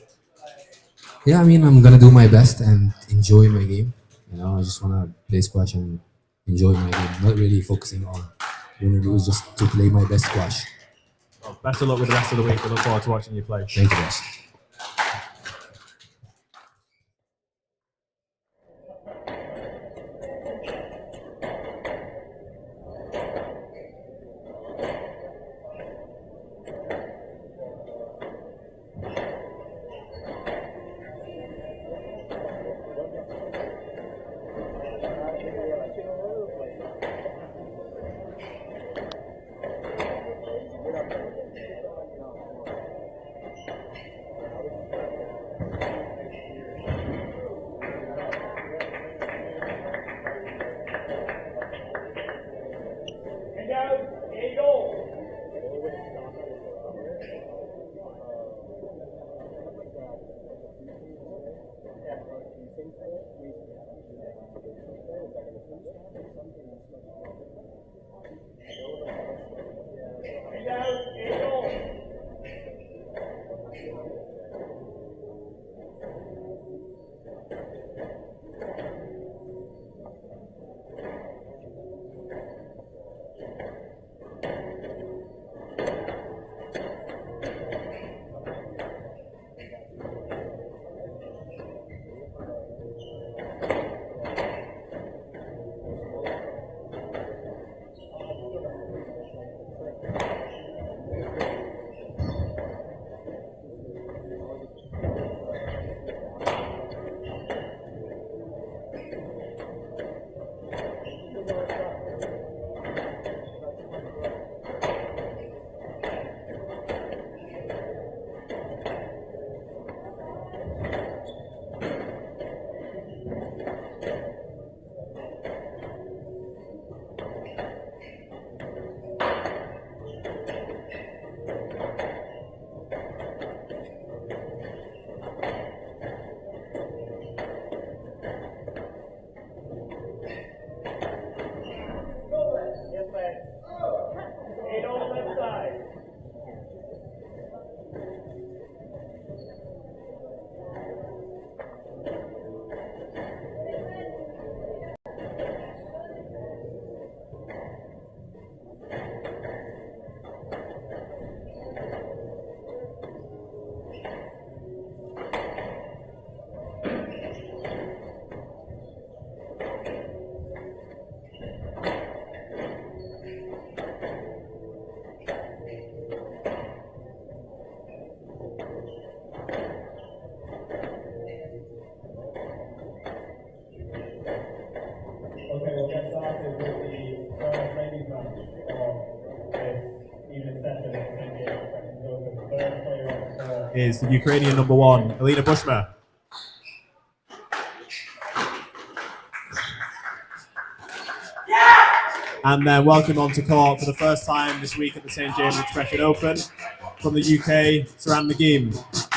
Yeah, I mean, I'm gonna do my best and enjoy my game. I just wanna play squash and enjoy my game. Not really focusing on win or lose, just to play my best squash. Well, best of luck with the rest of the week. I look forward to watching you play. Thank you, guys. Okay, we'll get started with the first ladies match. even better than St. James Expression Open. Third player on the court is the Ukrainian number 1, Alina Bushma. And then welcome onto court for the first time this week at the St. James Expression Open from the UK, Saran Nghiem.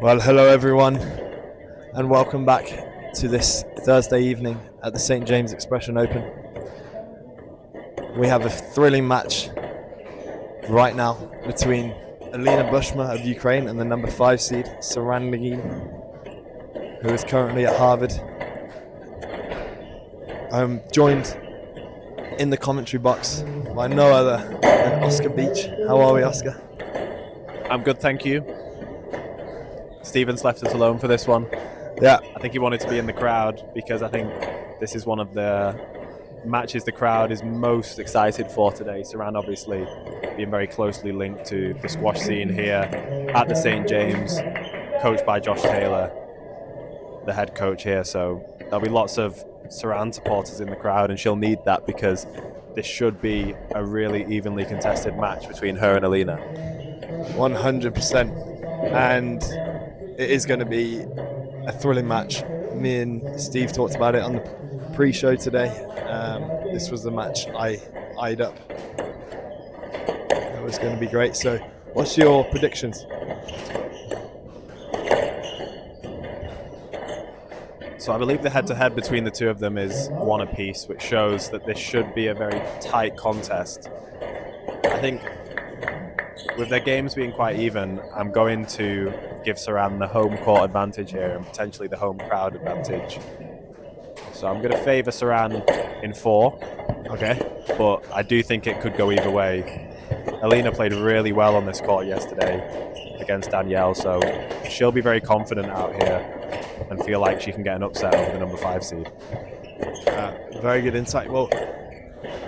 Well, hello everyone, and welcome back to this Thursday evening at the St. James Expression Open. We have a thrilling match right now between Alina Bushma of Ukraine and the number 5 seed, Saran, who is currently at Harvard. I'm joined in the commentary box by no other than Oscar Beach. How are we, Oscar? I'm good, thank you. Stephen's left us alone for this one. Yeah. I think he wanted to be in the crowd because I think this is one of the matches the crowd is most excited for today. Saran obviously being very closely linked to the squash scene here at the St. James, coached by Josh Taylor, the head coach here. So there'll be lots of Saran supporters in the crowd, and she'll need that because this should be a really evenly contested match between her and Alina. 100%. And it is going to be a thrilling match. Me and Steve talked about it on the pre-show today. This was the match I eyed up. It was going to be great. So what's your predictions? So I believe the head-to-head between the two of them is 1 apiece, which shows that this should be a very tight contest. I think with their games being quite even, I'm going to give Saran the home court advantage here and potentially the home crowd advantage. So I'm going to favour Saran in 4. Okay. But I do think it could go either way. Alina played really well on this court yesterday against Danielle, so she'll be very confident out here and feel like she can get an upset over the number 5 seed. Very good insight. Well,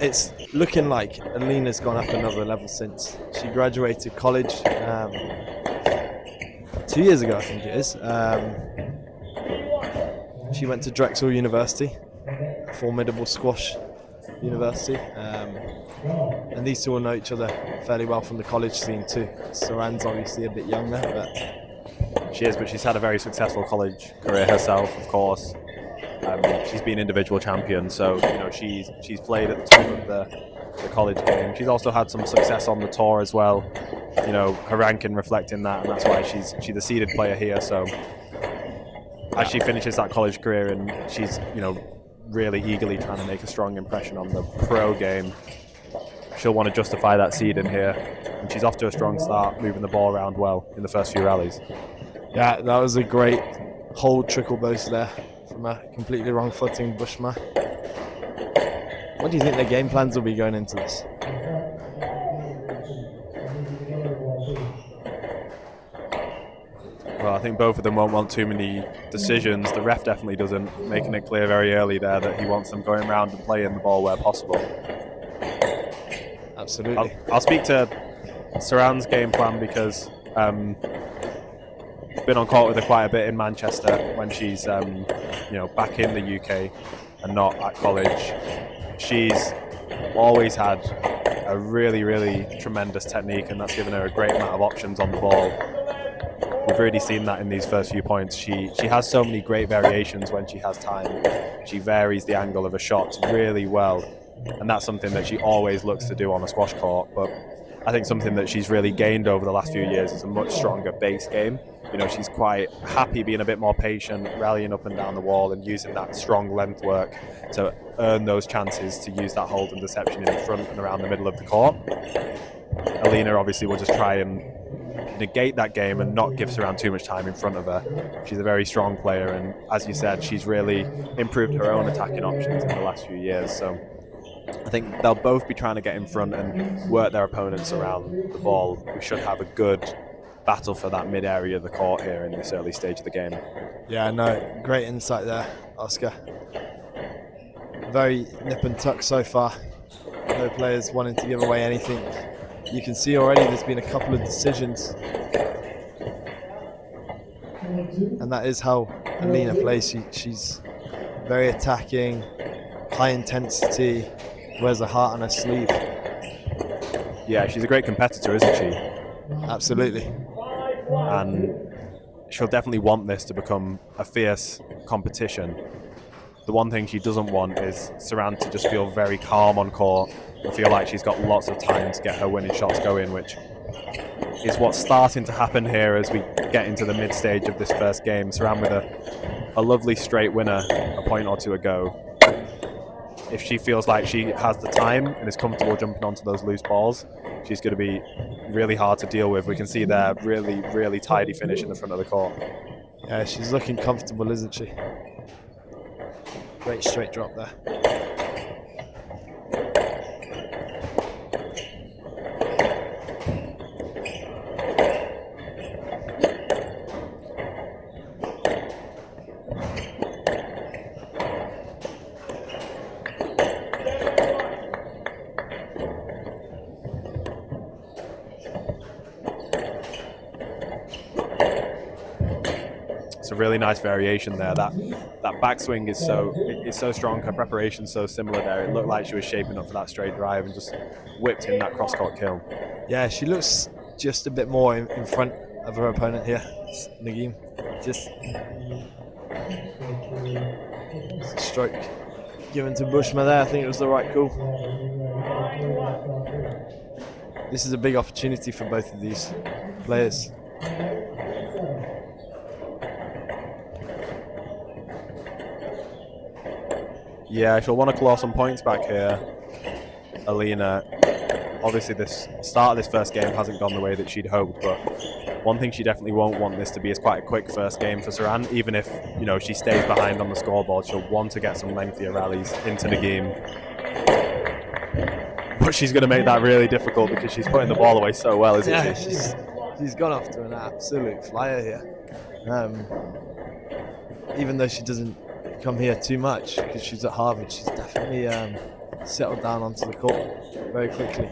it's looking like Alina's gone up another level since she graduated college 2 years ago, I think it is. She went to Drexel University, a formidable squash university, and these two will know each other fairly well from the college scene too. Saran's obviously a bit younger, but she is, but she's had a very successful college career herself, of course. She's been individual champion, so you know she's played at the top of the college game. She's also had some success on the tour as well. You know, her ranking reflecting that, and that's why she's a seeded player here. So as she finishes that college career, and she's really eagerly trying to make a strong impression on the pro game, she'll want to justify that seed in here. And she's off to a strong start, moving the ball around well in the first few rallies. Yeah, that was a great hold trickle boast there from a completely wrong footing, Bushma. What do you think their game plans will be going into this? Well, I think both of them won't want too many decisions. The ref definitely doesn't, making it clear very early there that he wants them going around and playing the ball where possible. Absolutely. I'll speak to Saran's game plan because been on court with her quite a bit in Manchester when she's back in the UK and not at college. She's always had a really, really tremendous technique, and that's given her a great amount of options on the ball. We've really seen that in these first few points. She has so many great variations when she has time. She varies the angle of her shots really well, and that's something that she always looks to do on a squash court. But I think something that she's really gained over the last few years is a much stronger base game. You know, she's quite happy being a bit more patient, rallying up and down the wall and using that strong length work to earn those chances to use that hold and deception in the front and around the middle of the court. Alina obviously will just try and negate that game and not give Saran too much time in front of her. She's a very strong player, and as you said, she's really improved her own attacking options in the last few years. So I think they'll both be trying to get in front and work their opponents around the ball. We should have a good battle for that mid area of the court here in this early stage of the game. Yeah, no, great insight there, Oscar. Very nip and tuck so far. No players wanting to give away anything. You can see already there's been a couple of decisions. And that is how Alina plays. She's very attacking, high intensity, wears her heart on her sleeve. Yeah, she's a great competitor, isn't she? Absolutely. And she'll definitely want this to become a fierce competition. The one thing she doesn't want is Saran to just feel very calm on court and feel like she's got lots of time to get her winning shots going, which is what's starting to happen here as we get into the mid stage of this first game. Saran with a lovely straight winner a point or two ago. If she feels like she has the time and is comfortable jumping onto those loose balls, she's going to be really hard to deal with. We can see there really, really tidy finish in the front of the court. Yeah, she's looking comfortable, isn't she? Great straight drop there. A really nice variation there. That backswing is so strong. Her preparation's so similar there. It looked like she was shaping up for that straight drive and just whipped in that cross-court kill. Yeah, she looks just a bit more in front of her opponent here, Nghiem. Just a stroke given to Bushma there. I think it was the right call. This is a big opportunity for both of these players. Yeah, she'll want to claw some points back here, Alina. Obviously, this start of this first game hasn't gone the way that she'd hoped, but one thing she definitely won't want this to be is quite a quick first game for Saran. Even if, you know, she stays behind on the scoreboard, she'll want to get some lengthier rallies into the game. But she's going to make that really difficult because she's putting the ball away so well, isn't she? She's gone off to an absolute flyer here. Even though she doesn't come here too much because she's at Harvard, she's definitely settled down onto the court very quickly,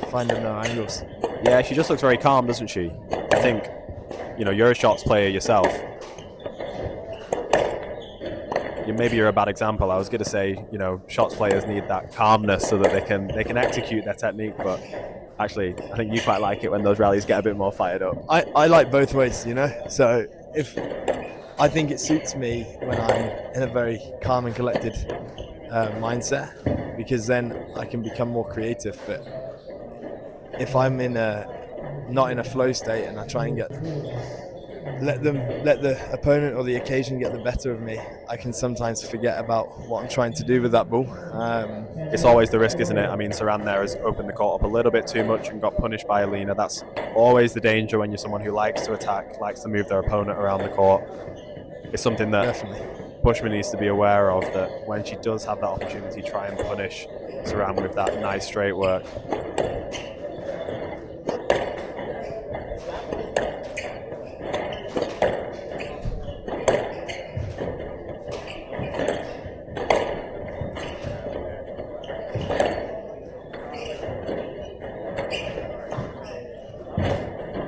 finding her angles. Yeah, she just looks very calm, doesn't she? I think, you know, you're a shots player yourself. Maybe you're a bad example. I was going to say, you know, shots players need that calmness so that they can execute their technique, but actually I think you quite like it when those rallies get a bit more fired up. I like both ways, you know, so if I think it suits me when I'm in a very calm and collected mindset, because then I can become more creative. But if I'm not in a flow state and I try and let the opponent or the occasion get the better of me, I can sometimes forget about what I'm trying to do with that ball. It's always the risk, isn't it? I mean, Saran there has opened the court up a little bit too much and got punished by Alina. That's always the danger when you're someone who likes to attack, likes to move their opponent around the court. It's something that Bushma needs to be aware of, that when she does have that opportunity, try and punish Saran with that nice straight work.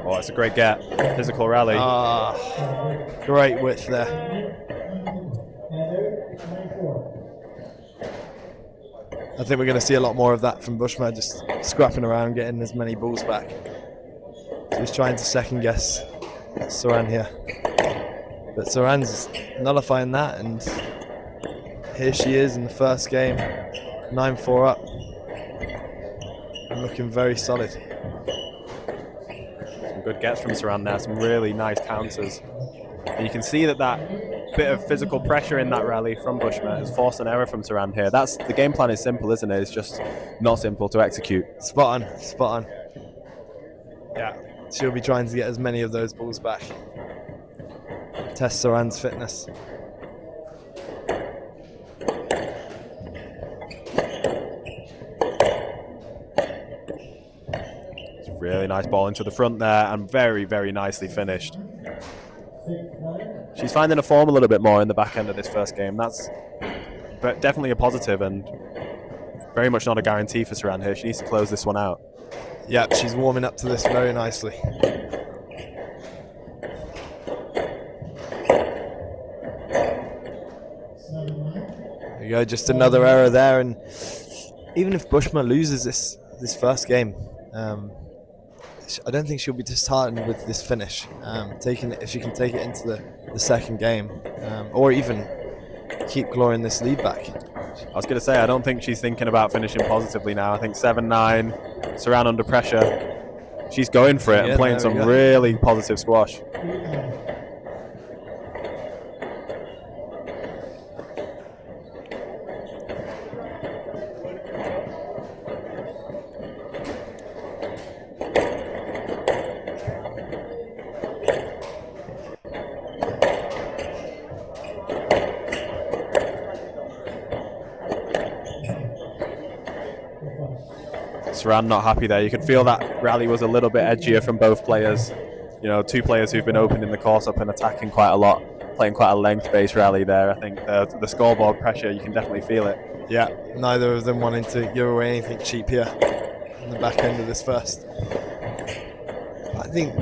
Oh, it's a great get. Physical rally. Great width there. I think we're going to see a lot more of that from Bushma, just scrapping around, getting as many balls back. So he's trying to second guess Saran here. But Saran's nullifying that, and here she is in the first game, 9-4 up. And looking very solid. Some good gets from Saran there, some really nice counters. And you can see that bit of physical pressure in that rally from Bushma has forced an error from Saran here. The game plan is simple, isn't it? It's just not simple to execute. Spot on. Yeah, she'll be trying to get as many of those balls back. Test Saran's fitness. It's a really nice ball into the front there and very, very nicely finished. She's finding her form a little bit more in the back end of this first game. That's definitely a positive and very much not a guarantee for Saran here. She needs to close this one out. Yep, she's warming up to this very nicely. There you go, just another error there. And even if Bushma loses this first game, I don't think she'll be disheartened with this finish. If she can take it into the second game, or even keep clawing this lead back. I was going to say, I don't think she's thinking about finishing positively now. I think 7-9, Saran under pressure. she's going for it and playing some really positive squash. Saran not happy there. You could feel that rally was a little bit edgier from both players. You know, two players who've been opening the course up and attacking quite a lot, playing quite a length-based rally there. I think the scoreboard pressure, you can definitely feel it. Yeah, neither of them wanting to give away anything cheap here on the back end of this first. I think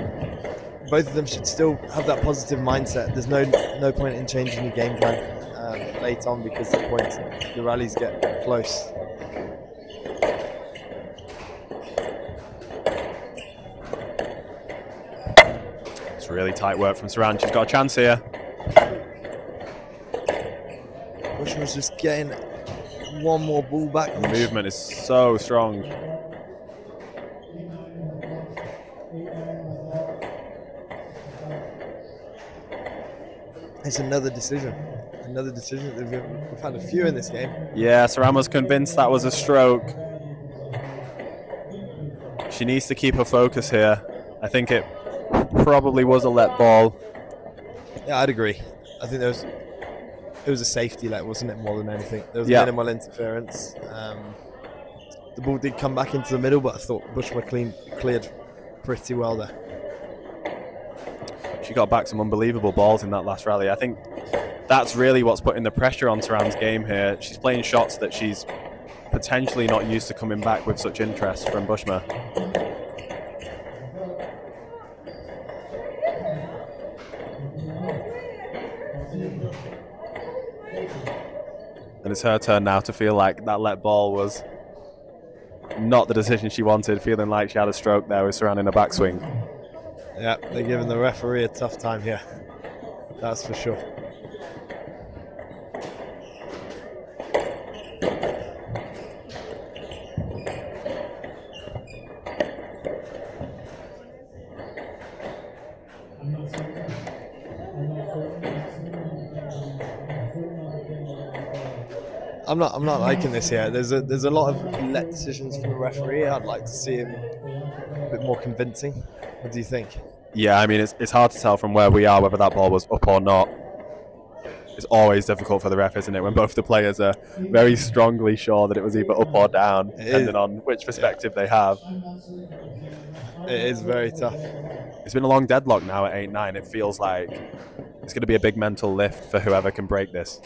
both of them should still have that positive mindset. There's no point in changing your game plan late on, because the rallies get close. It's really tight work from Saran. She's got a chance here. Bushma's just getting one more ball back. The movement is so strong. It's another decision. We've had a few in this game. Yeah, Saran was convinced that was a stroke. She needs to keep her focus here. I think it probably was a let ball. Yeah, I'd agree. I think it was a safety let, wasn't it, more than anything? There was minimal interference. The ball did come back into the middle, but I thought Bushma cleared pretty well there. She got back some unbelievable balls in that last rally. I think that's really what's putting the pressure on Saran's game here. She's playing shots that she's potentially not used to coming back with such interest from Bushma. And it's her turn now to feel like that let ball was not the decision she wanted, feeling like she had a stroke there with Saran in a backswing. Yeah, they're giving the referee a tough time here. That's for sure. I'm not liking this here. There's a lot of let decisions from the referee. I'd like to see him a bit more convincing. What do you think? Yeah, I mean, it's hard to tell from where we are whether that ball was up or not. It's always difficult for the ref, isn't it, when both the players are very strongly sure that it was either up or down, depending on which perspective they have. It is very tough. It's been a long deadlock now at 8-9. It feels like it's going to be a big mental lift for whoever can break this.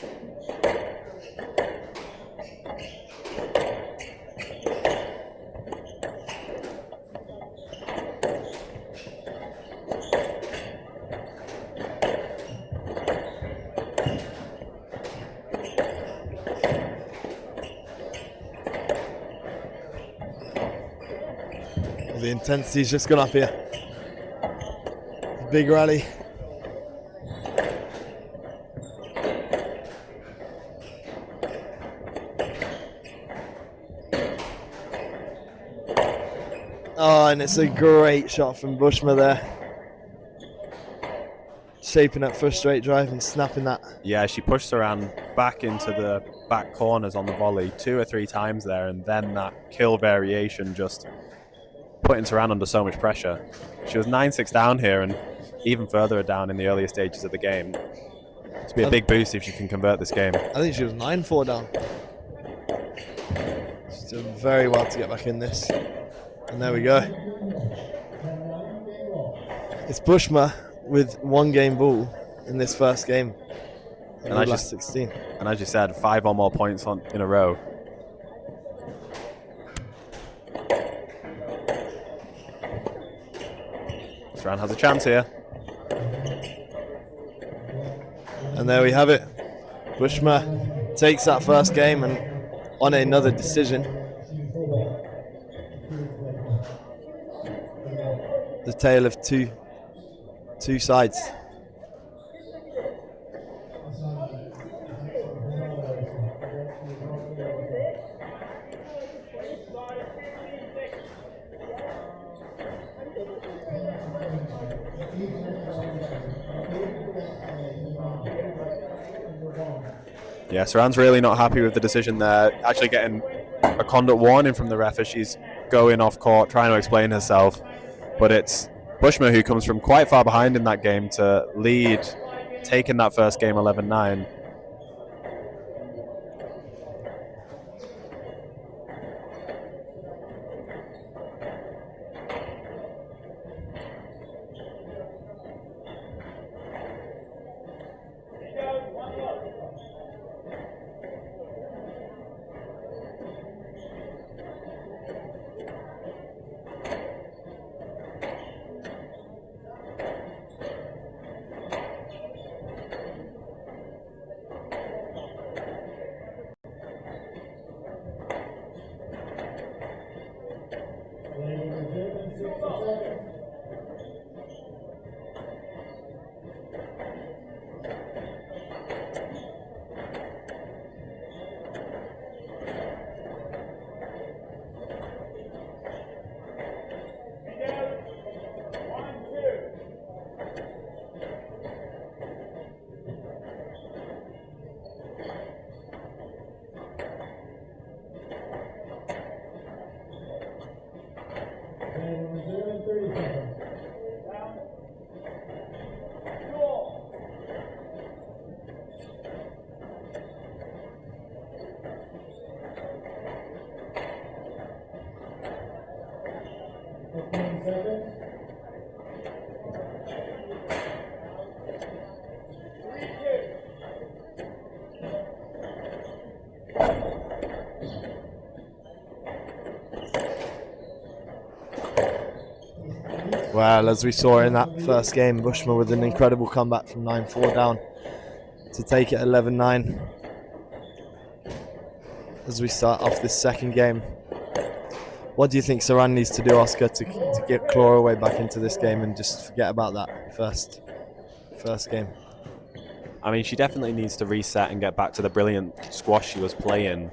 The intensity's just gone up here. Big rally. Oh, and it's a great shot from Bushma there. Shaping up for a straight drive and snapping that. Yeah, she pushed Saran back into the back corners on the volley 2 or 3 times there, and then that kill variation just putting Saran under so much pressure. She was 9-6 down here and even further down in the earlier stages of the game. It'd be a big boost if she can convert this game. I think she was 9-4 down. She's doing very well to get back in this. And there we go. It's Bushma with 1 game ball in this first game. And I just 16. And as you said, 5 or more points in a row. Saran has a chance here. And there we have it. Bushma takes that first game and on another decision. The tale of two sides. Yeah, Saran's really not happy with the decision there. Actually getting a conduct warning from the ref as she's going off court, trying to explain herself. But it's Bushma who comes from quite far behind in that game to lead, taking that first game 11-9. Well, as we saw in that first game, Bushma with an incredible comeback from 9-4 down to take it 11-9. As we start off this second game, what do you think Saran needs to do, Oscar, to get claw her way back into this game and just forget about that first game? I mean, she definitely needs to reset and get back to the brilliant squash she was playing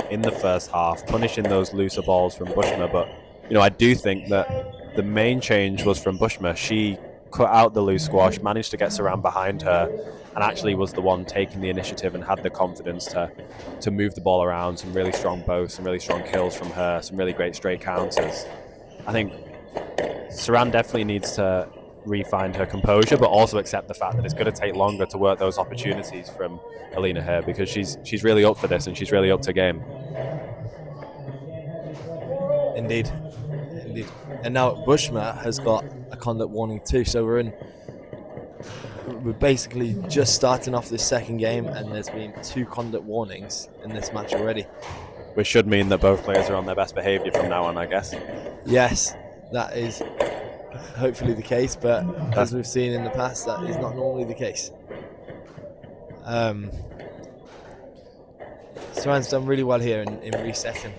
in the first half, punishing those looser balls from Bushma. But, you know, I do think that the main change was from Bushma. She cut out the loose squash, managed to get Saran behind her, and actually was the one taking the initiative and had the confidence to move the ball around. Some really strong bows, some really strong kills from her, some really great straight counters. I think Saran definitely needs to re-find her composure, but also accept the fact that it's going to take longer to work those opportunities from Alina here, because she's really up for this and she's really up to game. Indeed. And now Bushma has got a conduct warning too, so we're basically just starting off this second game and there's been 2 conduct warnings in this match already. Which should mean that both players are on their best behaviour from now on, I guess. Yes, that is hopefully the case, but as we've seen in the past, that is not normally the case. Saran's done really well here in resetting.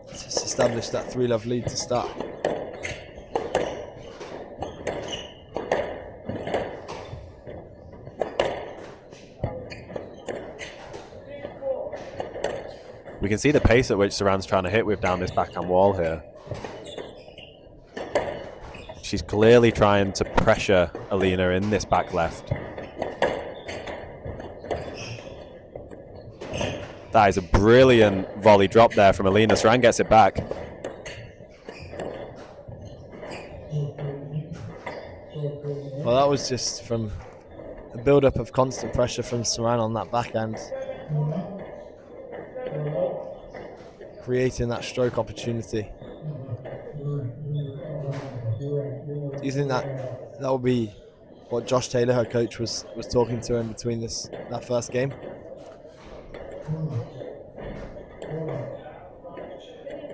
Just established that 3-love lead to start. We can see the pace at which Saran's trying to hit with down this backhand wall here. She's clearly trying to pressure Alina in this back left. That is a brilliant volley drop there from Alina. Saran gets it back. Well, that was just from a build-up of constant pressure from Saran on that backhand, creating that stroke opportunity. Do you think that will be what Josh Taylor, her coach, was talking to her in between that first game?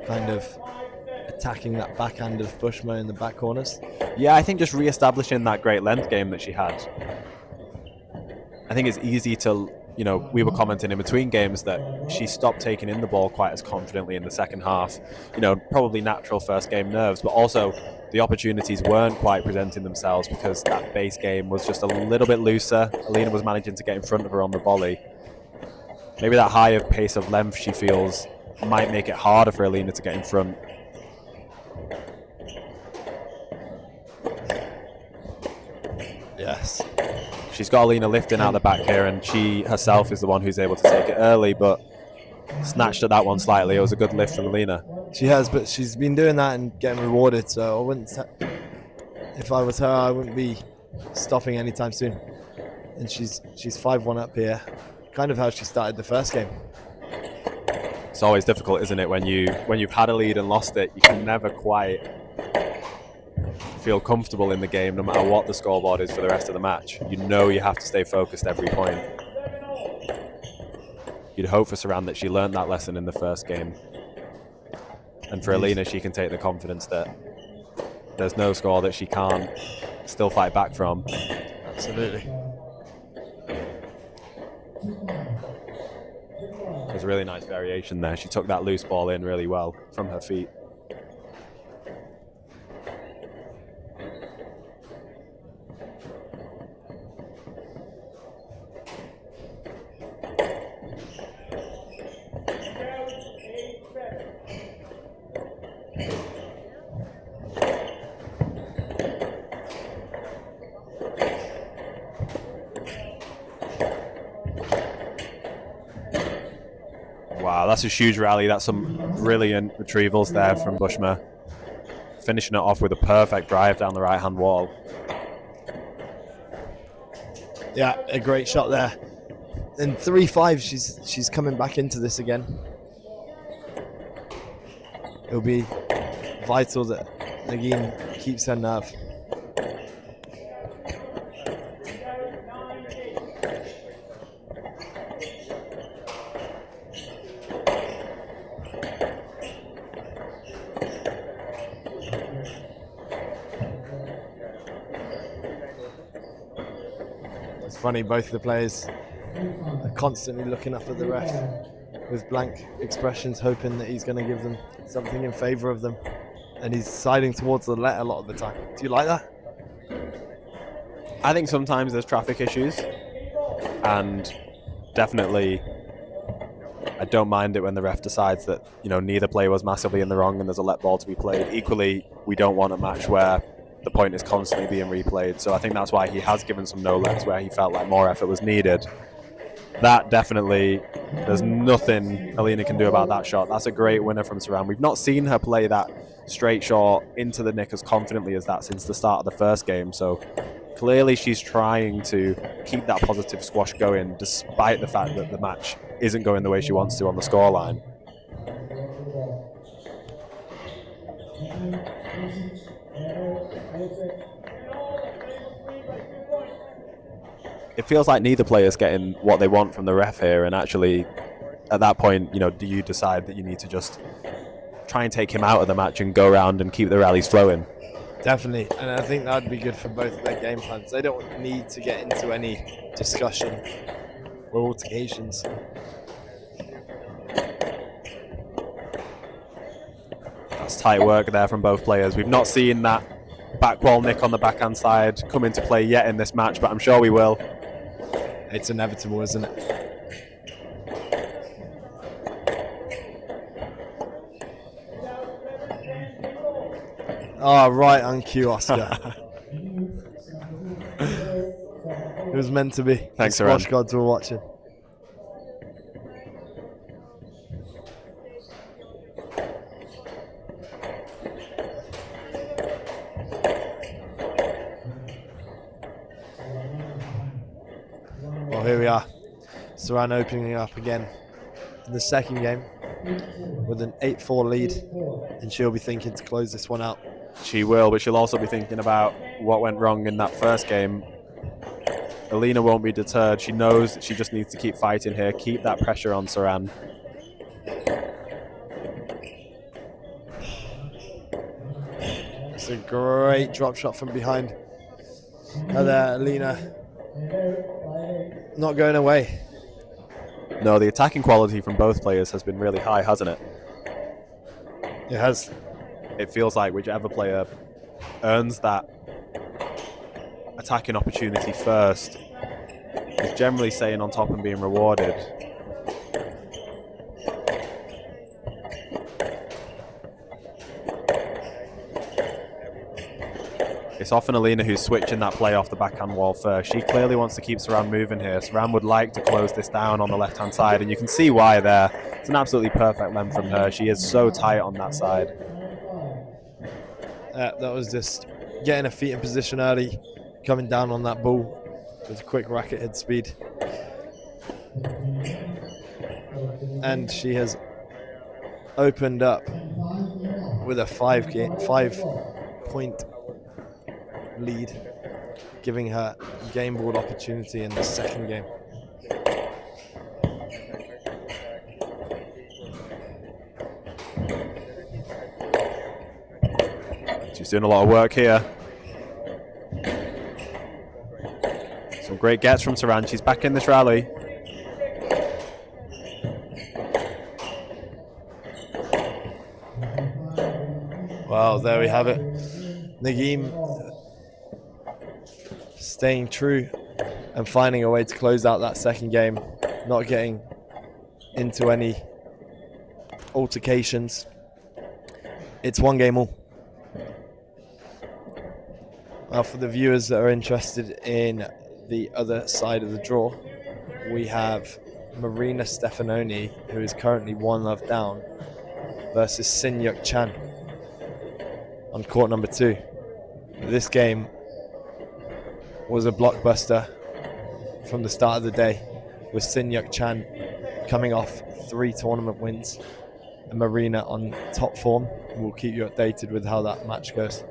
Kind of attacking that backhand of Bushma in the back corners? Yeah, I think just re-establishing that great length game that she had. I think it's easy to, you know, we were commenting in between games that she stopped taking in the ball quite as confidently in the second half. You know, probably natural first game nerves, but also the opportunities weren't quite presenting themselves because that base game was just a little bit looser. Alina was managing to get in front of her on the volley. Maybe that higher pace of length she feels might make it harder for Alina to get in front. Yes. She's got Alina lifting out the back here, and she herself is the one who's able to take it early, but snatched at that one slightly. It was a good lift from Alina. She has, but she's been doing that and getting rewarded, so I wouldn't... If I was her, I wouldn't be stopping anytime soon. And she's 5-1 up here, kind of how she started the first game. It's always difficult, isn't it, when you've had a lead and lost it, you can never quite feel comfortable in the game no matter what the scoreboard is for the rest of the match. You know you have to stay focused every point. You'd hope for Saran that she learned that lesson in the first game. And for Alina, she can take the confidence that there's no score that she can't still fight back from. Absolutely. There's a really nice variation there. She took that loose ball in really well from her feet. Wow, that's a huge rally. That's some brilliant retrievals there from Bushma. Finishing it off with a perfect drive down the right-hand wall. Yeah, a great shot there. And 3-5, she's coming back into this again. It'll be vital that Nghiem keeps her nerve. Funny, both the players are constantly looking up at the ref with blank expressions, hoping that he's going to give them something in favour of them, and he's siding towards the let a lot of the time. Do you like that? I think sometimes there's traffic issues, and definitely I don't mind it when the ref decides that, you know, neither player was massively in the wrong and there's a let ball to be played. Equally, we don't want a match where the point is constantly being replayed. So I think that's why he has given some no-lets where he felt like more effort was needed. That definitely, there's nothing Alina can do about that shot. That's a great winner from Saran. We've not seen her play that straight shot into the nick as confidently as that since the start of the first game. So clearly she's trying to keep that positive squash going despite the fact that the match isn't going the way she wants to on the scoreline. It feels like neither player's getting what they want from the ref here, and actually at that point, you know, do you decide that you need to just try and take him out of the match and go around and keep the rallies flowing? Definitely, and I think that would be good for both of their game plans. They don't need to get into any discussion or altercations. That's tight work there from both players. We've not seen that back wall nick on the backhand side come into play yet in this match, but I'm sure we will. It's inevitable, isn't it? Oh, right on cue, Oscar. It was meant to be. Thanks, the squash gods were watching. Well, here we are. Saran opening up again in the second game with an 8-4 lead, and she'll be thinking to close this one out. She will, but she'll also be thinking about what went wrong in that first game. Alina won't be deterred. She knows that she just needs to keep fighting here, keep that pressure on Saran. It's a great drop shot from behind. There, Alina. Not going away. No, the attacking quality from both players has been really high, hasn't it? It has. It feels like whichever player earns that attacking opportunity first is generally staying on top and being rewarded. It's often Alina who's switching that play off the backhand wall first. She clearly wants to keep Saran moving here. Saran would like to close this down on the left-hand side, and you can see why there. It's an absolutely perfect length from her. She is so tight on that side. That was just getting her feet in position early, coming down on that ball with a quick racket head speed. And she has opened up with a 5-point lead, giving her game ball opportunity in the second game. She's doing a lot of work here. Some great gets from Saran. She's back in this rally. Wow, there we have it. Nghiem staying true and finding a way to close out that second game, not getting into any altercations. It's 1 game all. Now, for the viewers that are interested in the other side of the draw, we have Marina Stefanoni, who is currently 1-love down, versus Sin-Yuk Chan on court number 2. This game was a blockbuster from the start of the day, with Sin-Yuk Chan coming off 3 tournament wins and Marina on top form. We'll keep you updated with how that match goes.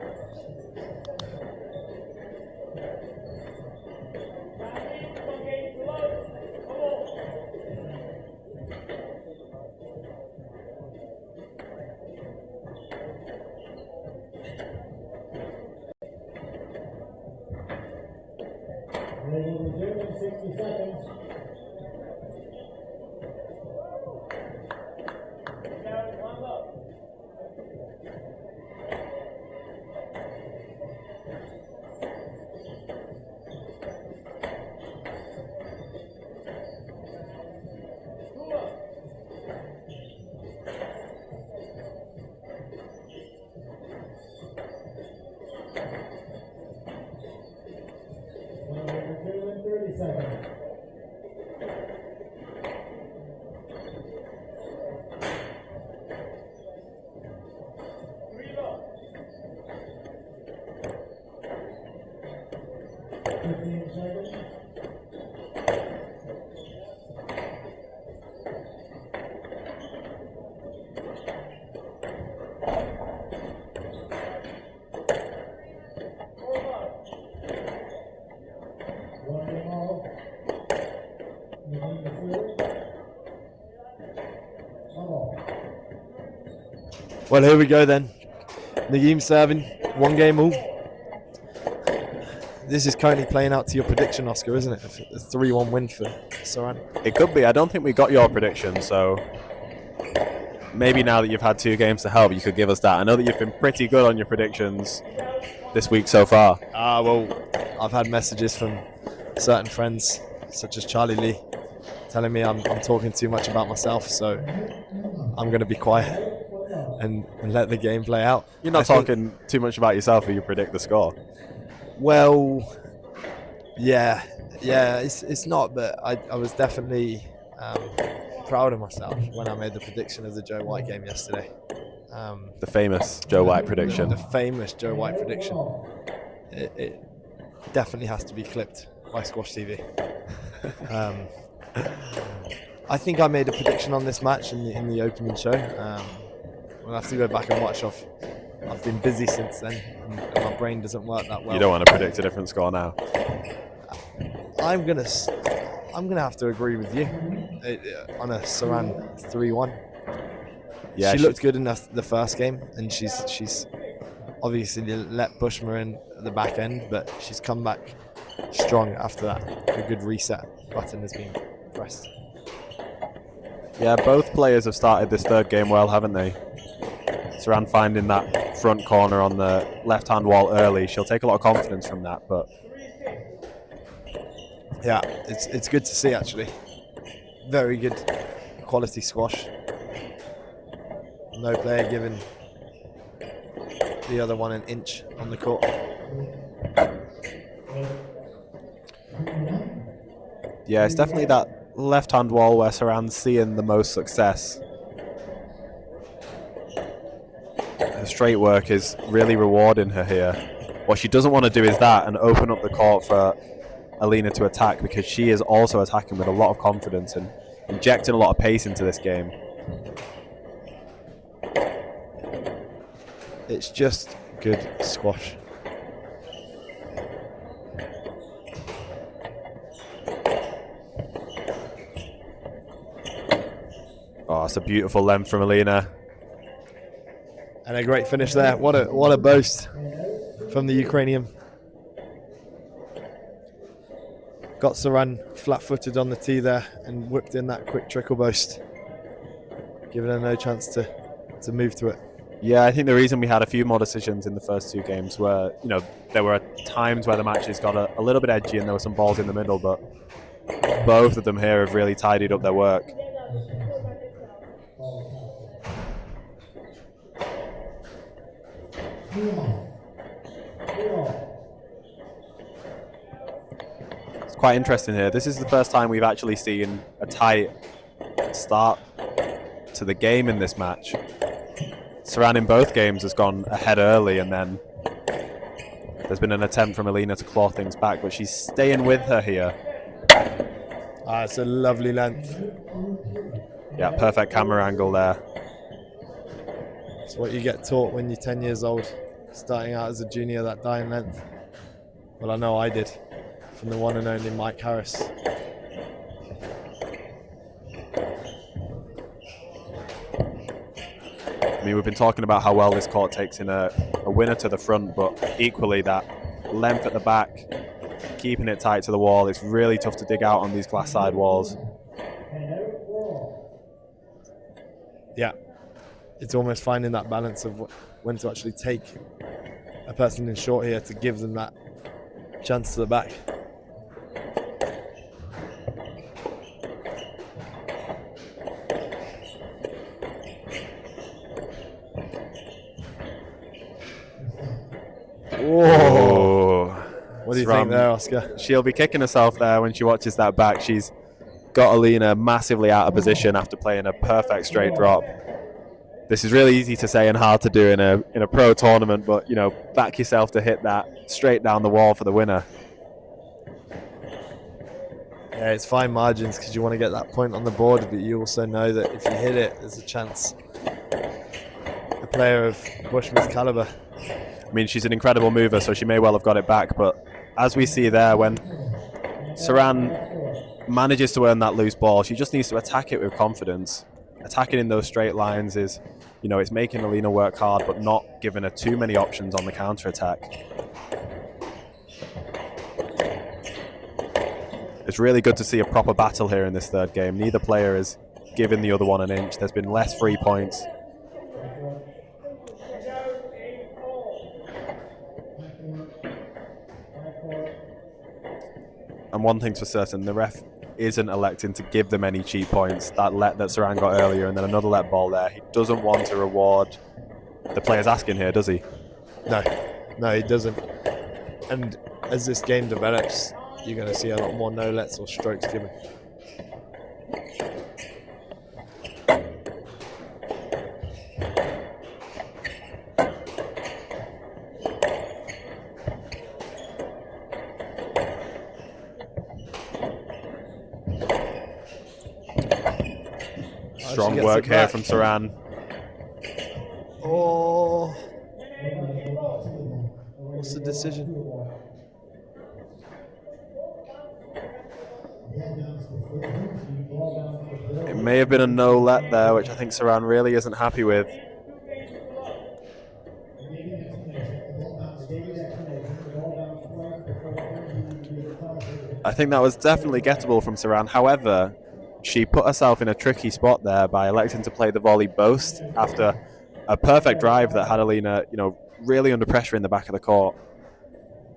Well, here we go then. Nghiem serving, 1 game all. This is currently playing out to your prediction, Oscar, isn't it? A 3-1 win for Saran. It could be. I don't think we got your prediction, so maybe now that you've had 2 games to help, you could give us that. I know that you've been pretty good on your predictions this week so far. Well, I've had messages from certain friends, such as Charlie Lee, telling me I'm talking too much about myself, so I'm going to be quiet and let the game play out. You're not talking too much about yourself when you predict the score. Well, yeah, it's not, but I was definitely proud of myself when I made the prediction of the Joe White game yesterday. The famous Joe White prediction. The famous Joe White prediction. It definitely has to be clipped by SquashTV. I think I made a prediction on this match in the opening show. We'll have to go back and watch off. I've been busy since then, and my brain doesn't work that well. You don't want to predict a different score now. I'm gonna have to agree with you on a Saran 3-1. Yeah, she looked good in the first game, and she's obviously let Bushma in at the back end, but she's come back strong after that. A good reset button has been pressed. Yeah, both players have started this 3rd game well, haven't they? Saran finding that front corner on the left-hand wall early. She'll take a lot of confidence from that, but yeah, it's good to see, actually. Very good quality squash. No player giving the other one an inch on the court. Yeah, it's definitely that left-hand wall where Saran's seeing the most success. Her straight work is really rewarding her here. What she doesn't want to do is that and open up the court for Alina to attack, because she is also attacking with a lot of confidence and injecting a lot of pace into this game. It's just good squash. Oh, it's a beautiful length from Alina. And a great finish there. What a boast from the Ukrainian. Got Saran flat-footed on the tee there and whipped in that quick trickle boast, giving her no chance to move to it. Yeah, I think the reason we had a few more decisions in the first two games were, there were times where the matches got a little bit edgy and there were some balls in the middle, but both of them here have really tidied up their work. It's quite interesting here. This is the first time we've actually seen a tight start to the game in this match. Saran in both games has gone ahead early, and then there's been an attempt from Alina to claw things back, but she's staying with her here. It's a lovely length. Yeah, perfect camera angle there. It's what you get taught when you're 10 years old, starting out as a junior, that dying length. Well, I know I did, from the one and only Mike Harris. I mean, we've been talking about how well this court takes in a winner to the front, but equally that length at the back, keeping it tight to the wall, it's really tough to dig out on these glass side walls. Yeah, it's almost finding that balance of when to actually take a person in short here to give them that chance to the back. Whoa! What do you think there, Oscar? She'll be kicking herself there when she watches that back. She's got Alina massively out of position after playing a perfect straight drop. This is really easy to say and hard to do in a pro tournament, but back yourself to hit that straight down the wall for the winner. Yeah, it's fine margins because you want to get that point on the board, but you also know that if you hit it, there's a chance. A player of Bushma's caliber. I mean, she's an incredible mover, so she may well have got it back, but as we see there, when Saran manages to earn that loose ball, she just needs to attack it with confidence. Attacking in those straight lines is, it's making Alina work hard, but not giving her too many options on the counter-attack. It's really good to see a proper battle here in this third game. Neither player is giving the other one an inch. There's been less free points. And one thing's for certain, the ref isn't electing to give them any cheap points. That let that Saran got earlier and then another let ball there. He doesn't want to reward the players asking here, does he? No, he doesn't. And as this game develops, you're going to see a lot more no-lets or strokes given. Strong work here from Saran. Oh, what's the decision? It may have been a no-let there, which I think Saran really isn't happy with. I think that was definitely gettable from Saran. However, she put herself in a tricky spot there by electing to play the volley boast after a perfect drive that had Alina, really under pressure in the back of the court.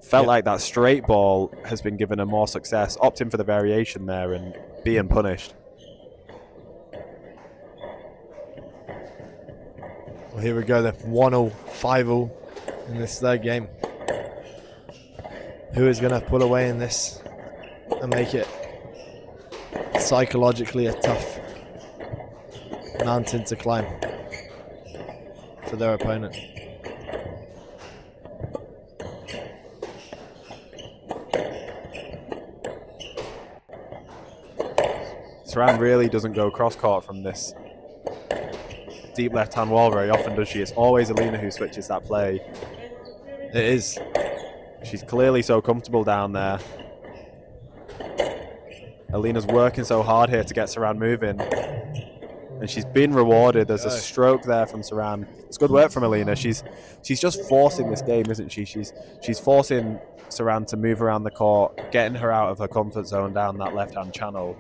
Felt like that straight ball has been given her more success, opting for the variation there and being punished. Well, here we go then. 1-0, 5-0 in this third game. Who is going to pull away in this and make it psychologically a tough mountain to climb for their opponent. Saran really doesn't go cross-court from this deep left-hand wall very often, does she? It's always Alina who switches that play. It is. She's clearly so comfortable down there. Alina's working so hard here to get Saran moving. And she's been rewarded. There's a stroke there from Saran. It's good work from Alina. She's just forcing this game, isn't she? She's forcing Saran to move around the court, getting her out of her comfort zone down that left-hand channel.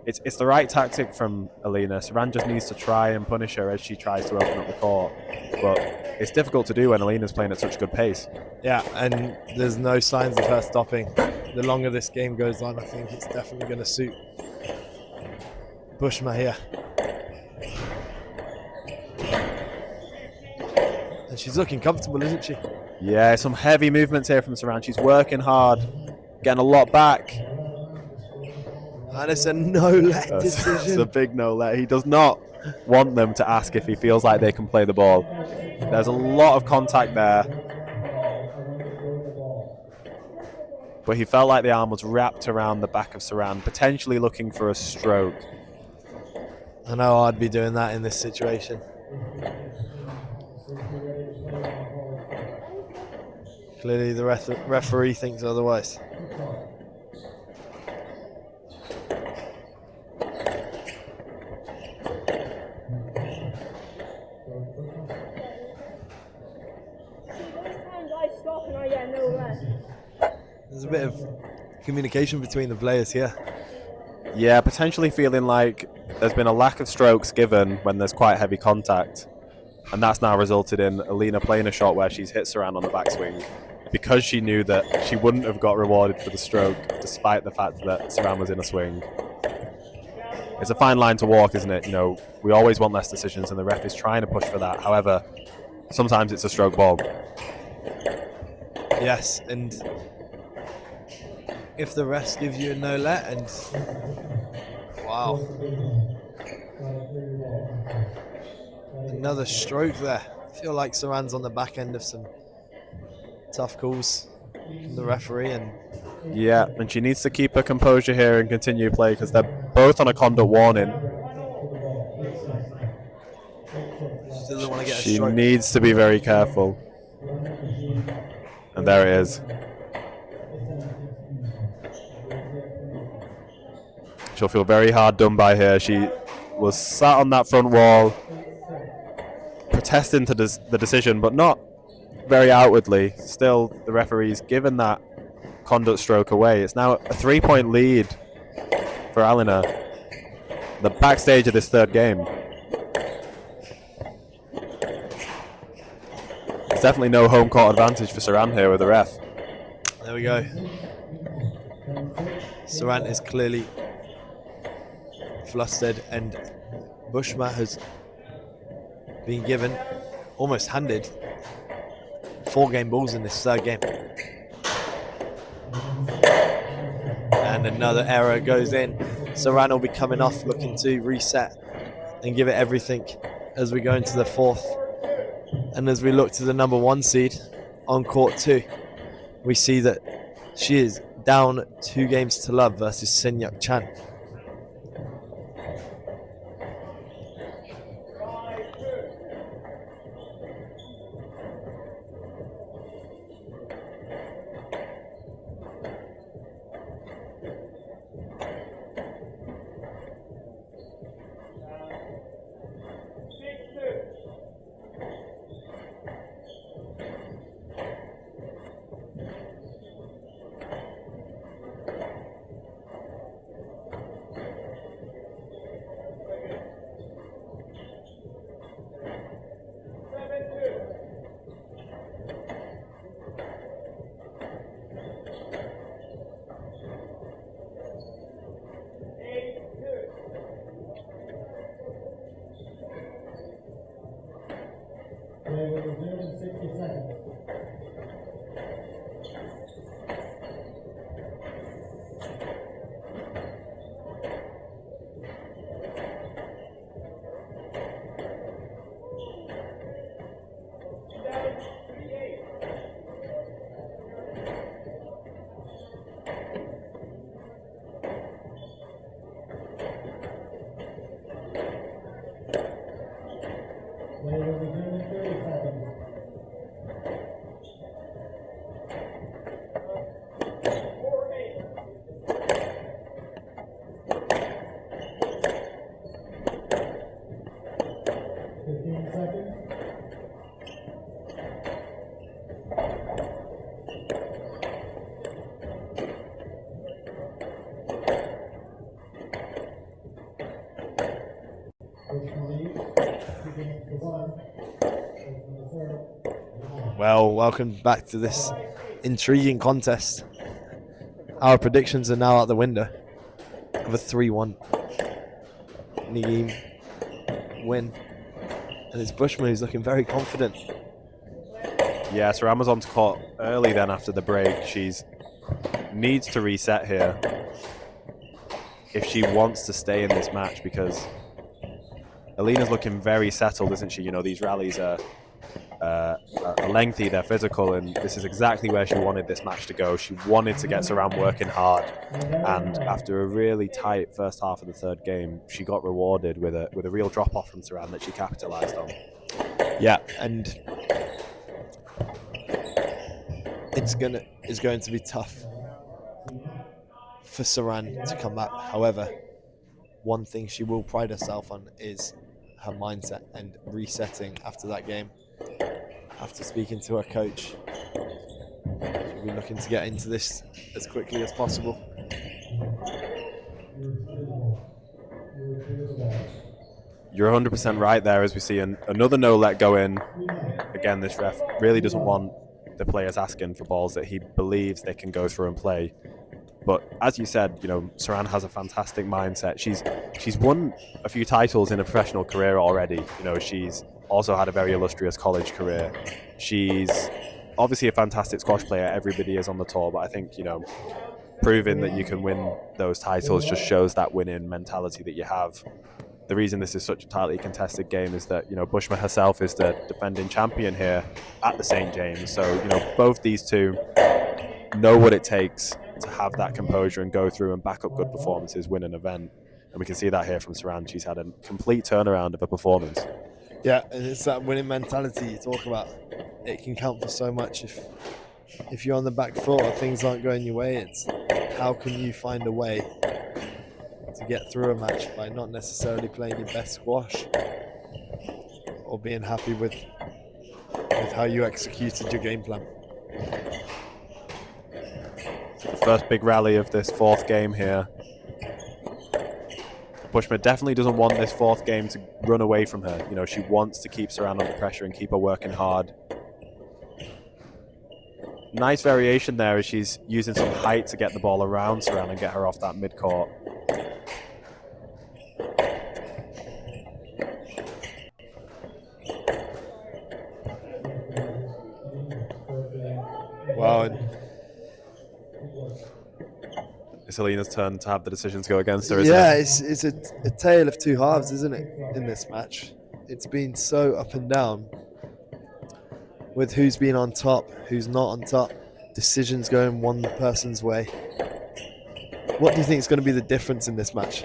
It's the right tactic from Alina. Saran just needs to try and punish her as she tries to open up the court. But it's difficult to do when Alina's playing at such a good pace. Yeah, and there's no signs of her stopping. The longer this game goes on, I think it's definitely going to suit Bushma here. And she's looking comfortable, isn't she? Yeah, some heavy movements here from Saran. She's working hard, getting a lot back. And it's a no-let decision. It's a big no-let. He does not want them to ask if he feels like they can play the ball. There's a lot of contact there. But he felt like the arm was wrapped around the back of Saran, potentially looking for a stroke. I know I'd be doing that in this situation. Clearly the referee thinks otherwise. There's a bit of communication between the players here. Yeah, potentially feeling like there's been a lack of strokes given when there's quite heavy contact. And that's now resulted in Alina playing a shot where she's hit Saran on the backswing because she knew that she wouldn't have got rewarded for the stroke despite the fact that Saran was in a swing. It's a fine line to walk, isn't it? You know, we always want less decisions and the ref is trying to push for that. However, sometimes it's a stroke ball. Yes, and if the refs give you a no-let and... Wow. Another stroke there. I feel like Saran's on the back end of some tough calls from the referee. And yeah, and she needs to keep her composure here and continue play because they're both on a conduct warning. She doesn't want to get a She stroke. needs to be very careful. And there it is. She'll feel very hard done by here. She was sat on that front wall, protesting to the decision, but not very outwardly. Still, the referee's given that conduct stroke away. It's now a 3-point lead for Alina. The backstage of this third game. There's definitely no home court advantage for Saran here with the ref. There we go. Saran is clearly flustered and Bushma has been given, almost handed, 4 game balls in this third game. And another error goes in. Saran will be coming off looking to reset and give it everything as we go into the fourth. And as we look to the number 1 seed on court 2, we see that she is down 2 games to love versus Senyuk Chan. Well, welcome back to this intriguing contest. Our predictions are now out the window of a 3-1 Nghiem win. And it's Bushma who's looking very confident. Yeah, Saran was on to court early then after the break. She's needs to reset here if she wants to stay in this match, because Alina's looking very settled, isn't she? You know, these rallies are lengthy, they're physical, and this is exactly where she wanted this match to go. She wanted to get Saran working hard, and after a really tight first half of the third game, she got rewarded with a real drop-off from Saran that she capitalized on. Yeah, and it's going to be tough for Saran to come back. However, one thing she will pride herself on is her mindset and resetting after that game. After speaking to her coach, she'll be looking to get into this as quickly as possible. You're 100% right there, as we see another no-let go in. Again, this ref really doesn't want the players asking for balls that he believes they can go through and play. But as you said, you know, Saran has a fantastic mindset. She's won a few titles in a professional career already. You know, she's also had a very illustrious college career. She's obviously a fantastic squash player. Everybody is on the tour, but I think, you know, proving that you can win those titles just shows that winning mentality that you have. The reason this is such a tightly contested game is that, you know, Bushma herself is the defending champion here at the St. James. So, you know, both these two know what it takes to have that composure and go through and back up good performances, win an event. And we can see that here from Saran. She's had a complete turnaround of a performance. Yeah, and it's that winning mentality you talk about. It can count for so much if you're on the back foot or things aren't going your way. It's how can you find a way to get through a match by not necessarily playing your best squash or being happy with how you executed your game plan. The first big rally of this fourth game here. Bushma definitely doesn't want this fourth game to run away from her. You know, she wants to keep Saran under pressure and keep her working hard. Nice variation there as she's using some height to get the ball around Saran and get her off that mid-court. Wow. It's Alina's turn to have the decisions go against her, isn't it? Yeah, it's a tale of two halves, isn't it, in this match? It's been so up and down with who's been on top, who's not on top, decisions going one person's way. What do you think is going to be the difference in this match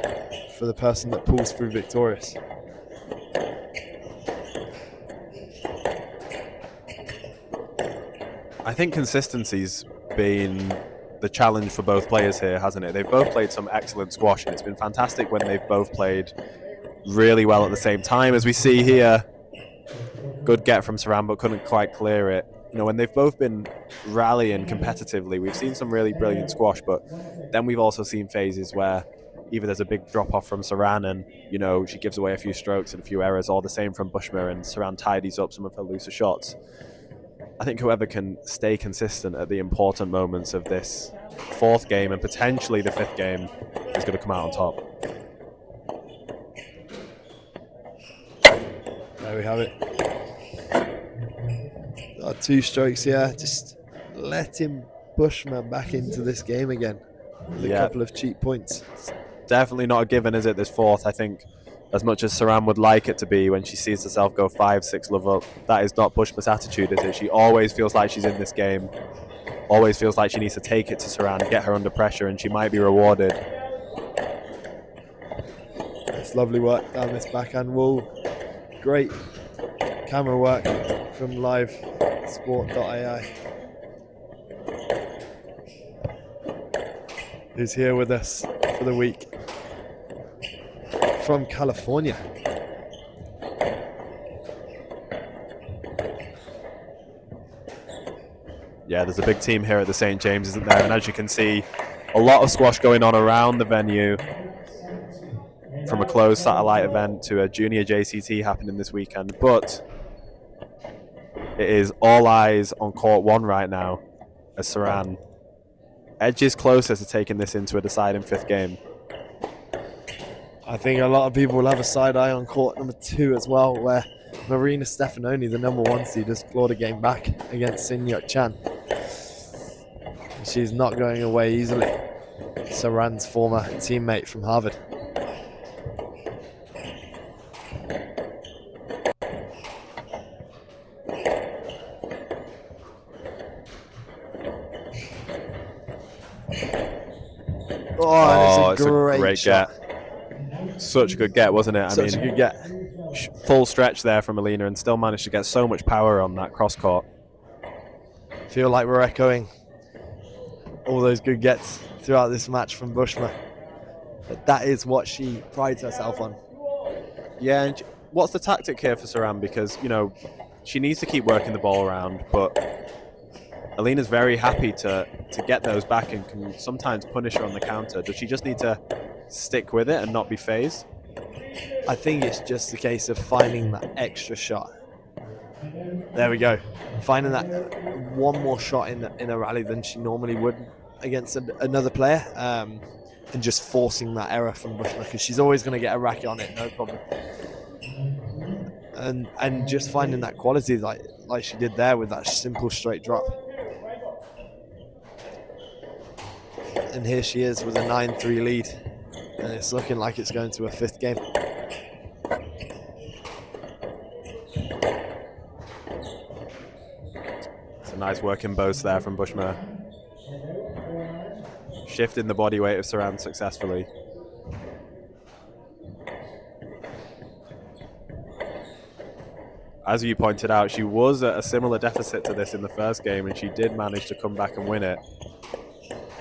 for the person that pulls through victorious? I think consistency's been the challenge for both players here, hasn't it? They've both played some excellent squash, and it's been fantastic when they've both played really well at the same time. As we see here, good get from Saran, but couldn't quite clear it. You know, when they've both been rallying competitively, we've seen some really brilliant squash, but then we've also seen phases where either there's a big drop-off from Saran and, you know, she gives away a few strokes and a few errors, or the same from Bushma, and Saran tidies up some of her looser shots. I think whoever can stay consistent at the important moments of this fourth game and potentially the fifth game is going to come out on top. There we have it. 2 strokes here. Just letting Bushma back into this game again with a couple of cheap points. It's definitely not a given, is it, this fourth? I think as much as Saran would like it to be when she sees herself go 5-6 love up, that is not Bushma's attitude, is it? She always feels like she's in this game, always feels like she needs to take it to Saran, get her under pressure, and she might be rewarded. It's lovely work down this backhand wall. Great camera work from livesport.ai, who's here with us for the week from California. Yeah, there's a big team here at the St. James, isn't there? And as you can see, a lot of squash going on around the venue. from a closed satellite event to a junior JCT happening this weekend, but it is all eyes on court 1 right now as Saran edges closer to taking this into a deciding 5th game. I think a lot of people will have a side eye on court number 2 as well, where Marina Stefanoni, the number 1 seed, has clawed a game back against Sin-Yuk Chan. She's not going away easily. Saran's former teammate from Harvard. Oh, it's a great get. Such a good get, wasn't it? Such a good get. Full stretch there from Alina and still managed to get so much power on that cross court. Feel like we're echoing all those good gets throughout this match from Bushma. But that is what she prides herself on. Yeah, and what's the tactic here for Saran? Because, you know, she needs to keep working the ball around, but Alina's very happy to get those back and can sometimes punish her on the counter. Does she just need to stick with it and not be phased? I think it's just a case of finding that extra shot. There we go. Finding that one more shot in a rally than she normally would against another player, and just forcing that error from Bushma, because she's always going to get a racket on it, no problem. And just finding that quality like she did there with that simple straight drop. And here she is with a 9-3 lead, and it's looking like it's going to a 5th game. It's a nice working boast there from Bushma. Shifting the body weight of Saran successfully. As you pointed out, she was at a similar deficit to this in the first game, and she did manage to come back and win it.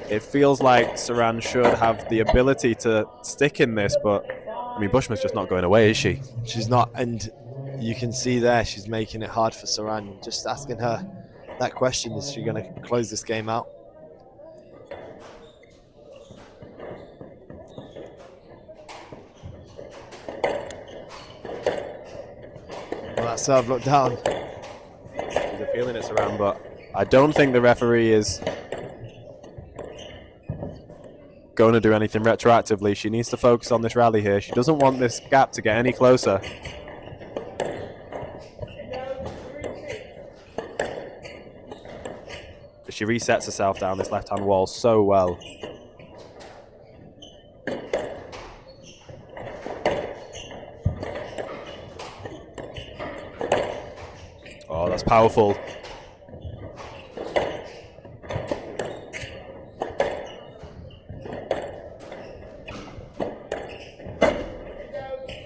It feels like Saran should have the ability to stick in this, but I mean, Bushma's just not going away, is she? She's not, and you can see there she's making it hard for Saran. Just asking her that question, is she going to close this game out? Well, that serve looked down. She's appealing it Saran, but I don't think the referee is going to do anything retroactively. She needs to focus on this rally here. She doesn't want this gap to get any closer. But she resets herself down this left-hand wall so well. Oh, that's powerful.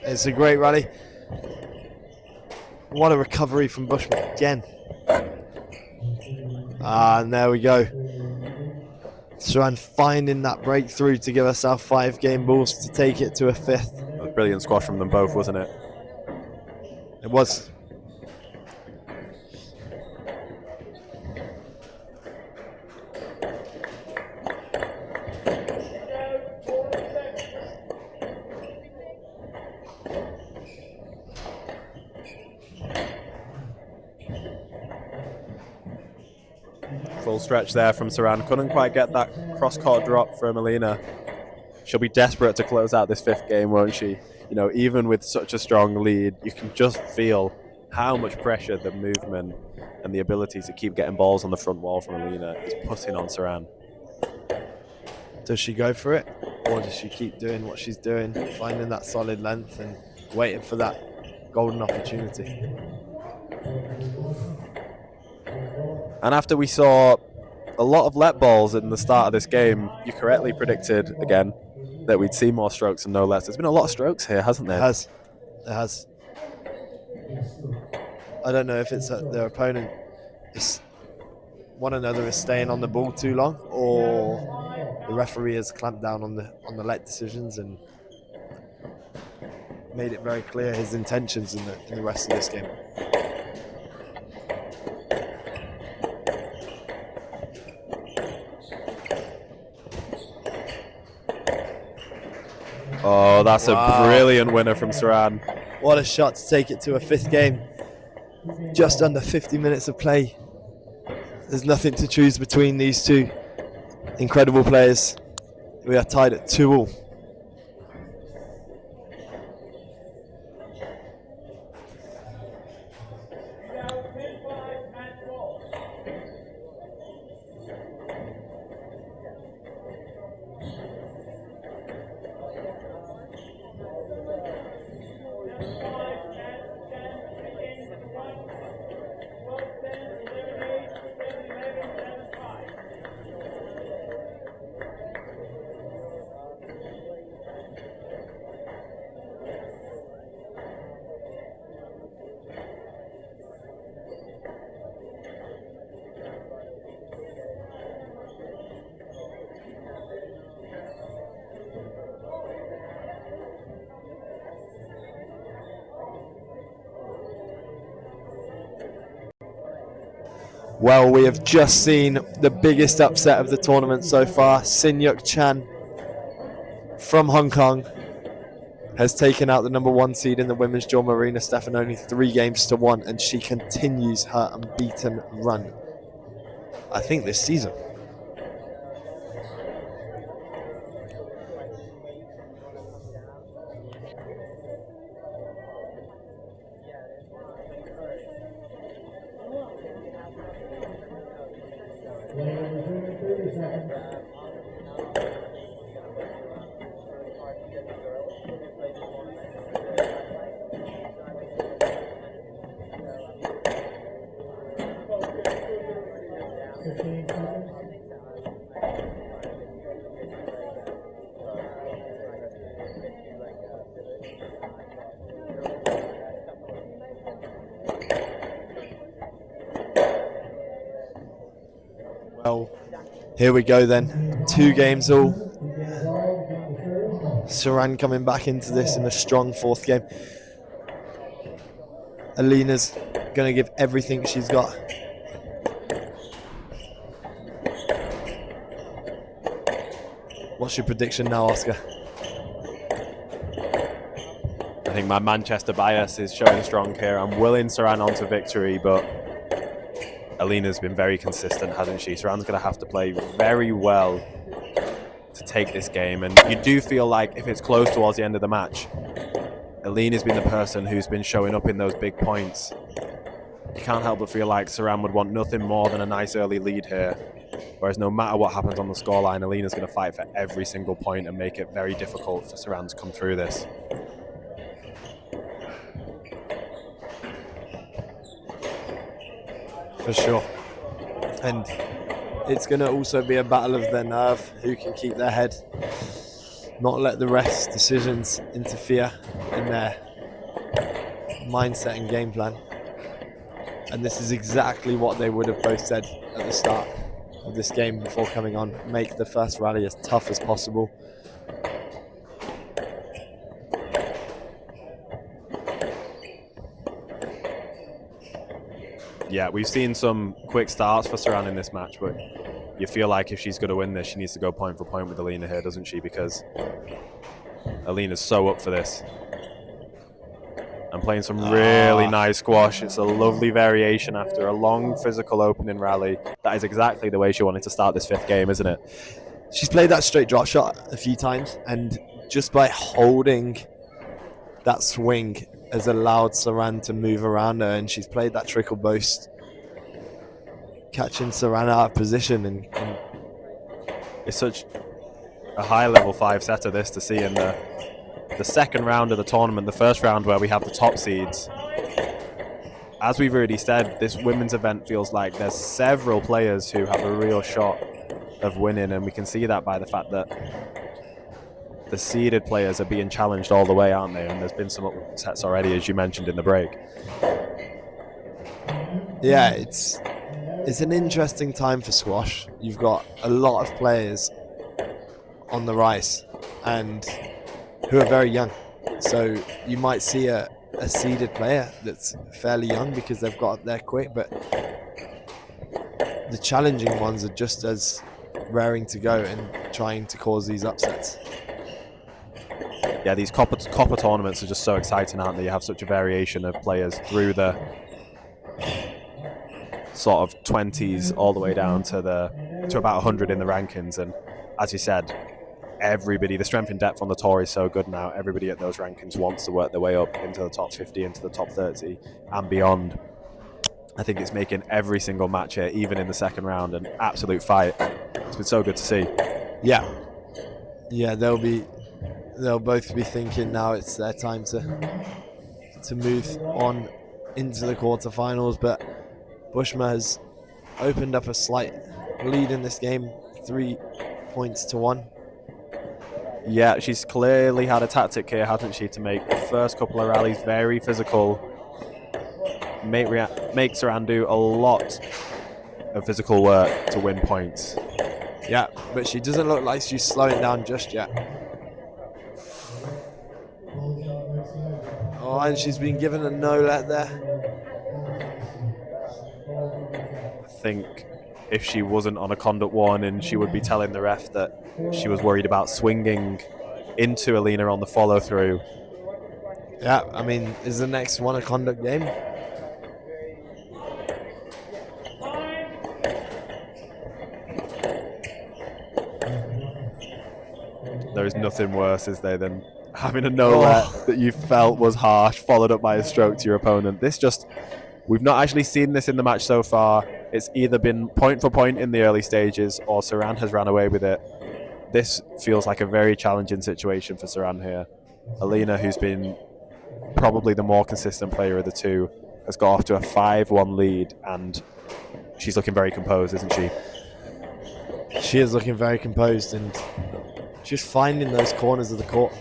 It's a great rally. What a recovery from Bushma again. And there we go. Saran finding that breakthrough to give herself 5-game balls to take it to a 5th. That was brilliant squash from them both, wasn't it? It was. Full stretch there from Saran. Couldn't quite get that cross-court drop from Alina. She'll be desperate to close out this 5th game, won't she? You know, even with such a strong lead, you can just feel how much pressure the movement and the ability to keep getting balls on the front wall from Alina is putting on Saran. Does she go for it, or does she keep doing what she's doing, finding that solid length and waiting for that golden opportunity? And after we saw a lot of let balls in the start of this game, you correctly predicted, again, that we'd see more strokes and no lets. There's been a lot of strokes here, hasn't there? It has. It has. I don't know if it's their opponent is one another is staying on the ball too long, or the referee has clamped down on the let decisions and made it very clear his intentions in the rest of this game. Oh, that's Wow. a brilliant winner from Saran. What a shot to take it to a 5th game. Just under 50 minutes of play. There's nothing to choose between these two incredible players. We are tied at 2-2. Well, we have just seen the biggest upset of the tournament so far. Sin-Yuk Chan from Hong Kong has taken out the #1 seed in the women's dual Marina Stefanoni 3-1, and she continues her unbeaten run, I think, this season. Well, here we go then. 2 games all. Saran coming back into this in a strong 4th game. Alina's going to give everything she's got. What's your prediction now, Oscar? I think my Manchester bias is showing strong here. I'm willing Saran on to victory, but Alina's been very consistent, hasn't she? Saran's going to have to play very well to take this game, and you do feel like if it's close towards the end of the match, Alina's been the person who's been showing up in those big points. You can't help but feel like Saran would want nothing more than a nice early lead here, whereas no matter what happens on the scoreline, Alina's going to fight for every single point and make it very difficult for Saran to come through this. For sure. And it's going to also be a battle of their nerve, who can keep their head, not let the refs' decisions interfere in their mindset and game plan. And this is exactly what they would have both said at the start of this game before coming on. Make the first rally as tough as possible. Yeah, we've seen some quick starts for Saran in this match, but you feel like if she's going to win this, she needs to go point for point with Alina here, doesn't she? Because Alina's so up for this. And playing some really nice squash. It's a lovely variation after a long physical opening rally. That is exactly the way she wanted to start this 5th game, isn't it? She's played that straight drop shot a few times, and just by holding that swing has allowed Saran to move around her, and she's played that trickle boost, catching Saran out of position. And it's such a high level 5-setter this to see in the second round of the tournament, the first round where we have the top seeds. As we've already said, this women's event feels like there's several players who have a real shot of winning, and we can see that by the fact that the seeded players are being challenged all the way, aren't they? And there's been some upsets already, as you mentioned in the break. Yeah, it's an interesting time for squash. You've got a lot of players on the rise and who are very young. So you might see a seeded player that's fairly young because they've got up there quick, but the challenging ones are just as raring to go and trying to cause these upsets. yeah, these copper tournaments are just so exciting, aren't they? You have such a variation of players through the sort of 20s all the way down to about 100 in the rankings. And as you said, everybody, the strength and depth on the tour is so good now. Everybody at those rankings wants to work their way up into the top 50, into the top 30 and beyond. I think it's making every single match here, even in the second round, an absolute fight. It's been so good to see. Yeah, they'll both be thinking now it's their time to move on into the quarterfinals. But Bushma has opened up a slight lead in this game, 3 points to 1. Yeah, she's clearly had a tactic here, hasn't she, to make the first couple of rallies very physical, make Saran do a lot of physical work to win points. Yeah, but she doesn't look like she's slowing down just yet. Oh, and she's been given a no-let there. I think if she wasn't on a conduct warning, she would be telling the ref that she was worried about swinging into Alina on the follow-through. Yeah, I mean, is the next one a conduct game? There is nothing worse, is there, than having a no-let that you felt was harsh, followed up by a stroke to your opponent. We've not actually seen this in the match so far. It's either been point for point in the early stages, or Saran has ran away with it. This feels like a very challenging situation for Saran here. Alina, who's been probably the more consistent player of the two, has got off to a 5-1 lead, and she's looking very composed, isn't she? She is looking very composed and just finding those corners of the court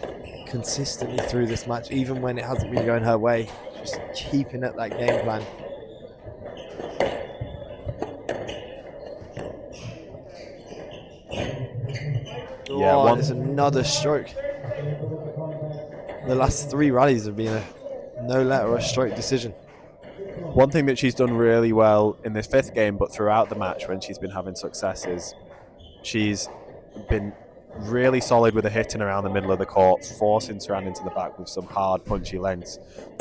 consistently through this match, even when it hasn't been going her way. Just keeping at that game plan. Yeah, there's another stroke. The last 3 rallies have been a no-let or a stroke decision. One thing that she's done really well in this 5th game, but throughout the match when she's been having success, is she's been really solid with a hitting around the middle of the court, forcing Saran into the back with some hard, punchy lengths.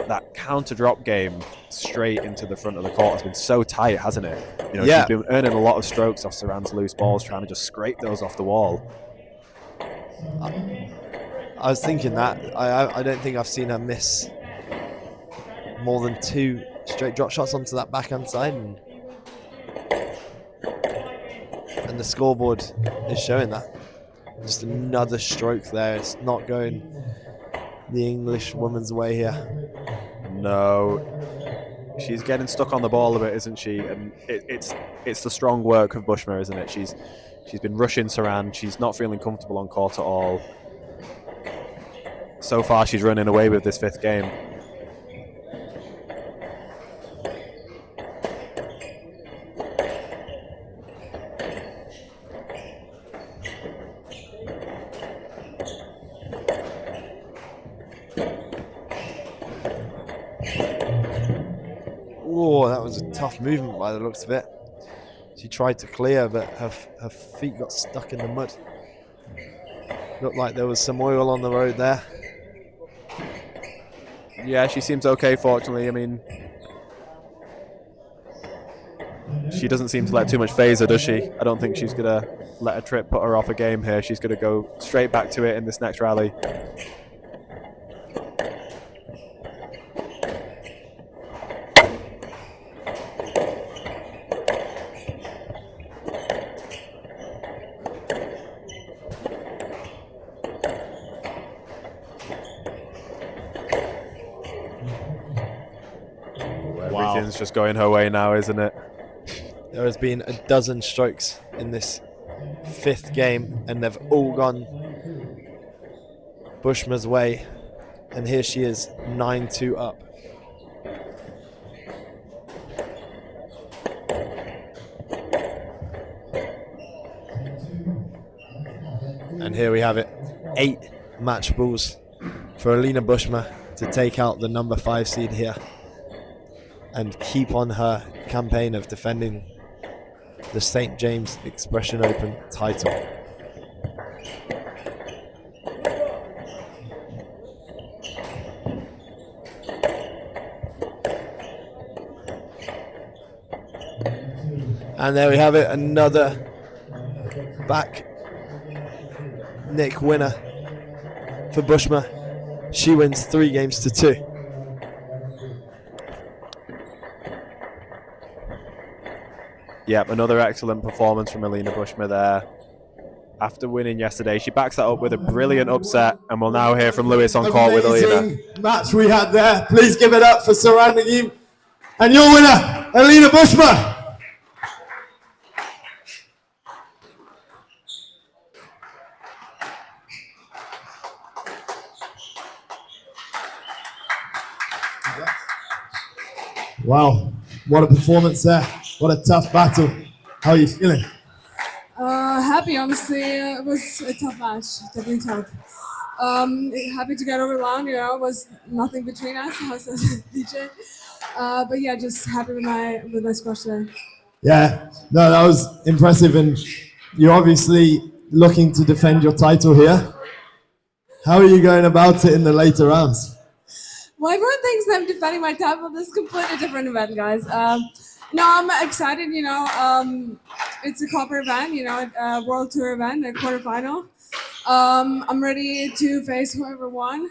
That counter-drop game straight into the front of the court has been so tight, hasn't it? You know, yeah. She's been earning a lot of strokes off Saran's loose balls, trying to just scrape those off the wall. I was thinking that. I don't think I've seen her miss more than 2 straight drop shots onto that backhand side, and the scoreboard is showing that. Just another stroke there. It's not going the English woman's way here. No, she's getting stuck on the ball a bit, isn't she? And it's the strong work of Bushma, isn't it? She's been rushing Saran. She's not feeling comfortable on court at all. So far, she's running away with this 5th game. Oh, that was a tough movement by the looks of it. She tried to clear, but her feet got stuck in the mud. Looked like there was some oil on the road there. Yeah, she seems okay, fortunately. I mean, she doesn't seem to let too much phase her, does she? I don't think she's going to let a trip put her off a game here. She's going to go straight back to it in this next rally. Everything's just going her way now, isn't it? There has been a dozen strokes in this 5th game, and they've all gone Bushma's way. And here she is, 9-2 up. And here we have it, 8 match balls for Alina Bushma to take out the number 5 seed here and keep on her campaign of defending the St. James Expression Open title. And there we have it, another back Nick winner for Bushma. She wins 3 games to 2. Yep, another excellent performance from Alina Bushma there. After winning yesterday, she backs that up with a brilliant upset, and we'll now hear from Lewis on court with Alina. Amazing match we had there. Please give it up for Saran, Nghiem, and your winner, Alina Bushma. Wow, what a performance there. What a tough battle. How are you feeling? Happy, honestly. It was a tough match, definitely tough. Happy to get over the line, it was nothing between us, I was a DJ. But yeah, just happy with my squash today. Yeah, no, that was impressive, and you're obviously looking to defend your title here. How are you going about it in the later rounds? Well, everyone thinks I'm defending my title. This is a completely different event, guys. No, I'm excited, it's a copper event, a world tour event, a quarterfinal. I'm ready to face whoever won.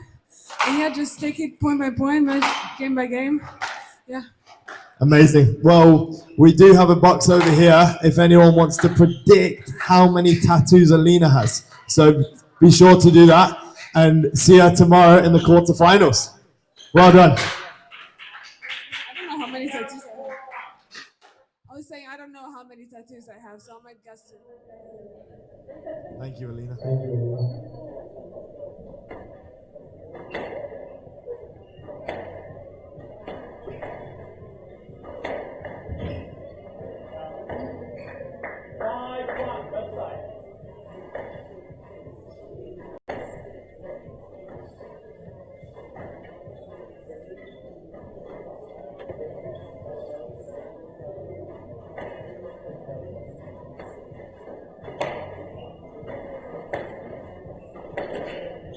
And yeah, just take it point by point, game by game. Yeah. Amazing. Well, we do have a box over here if anyone wants to predict how many tattoos Alina has. So be sure to do that and see her tomorrow in the quarterfinals. Well done. I don't know how many tattoos I have. I was saying I don't know how many tattoos I have, so I might guess it. Thank you, Alina.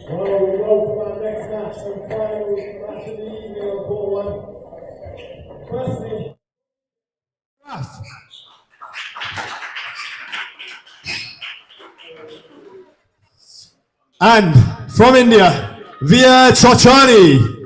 Well, we welcome our next match and final match of the evening on court 1. Firstly, And from India, Veer Chotrani.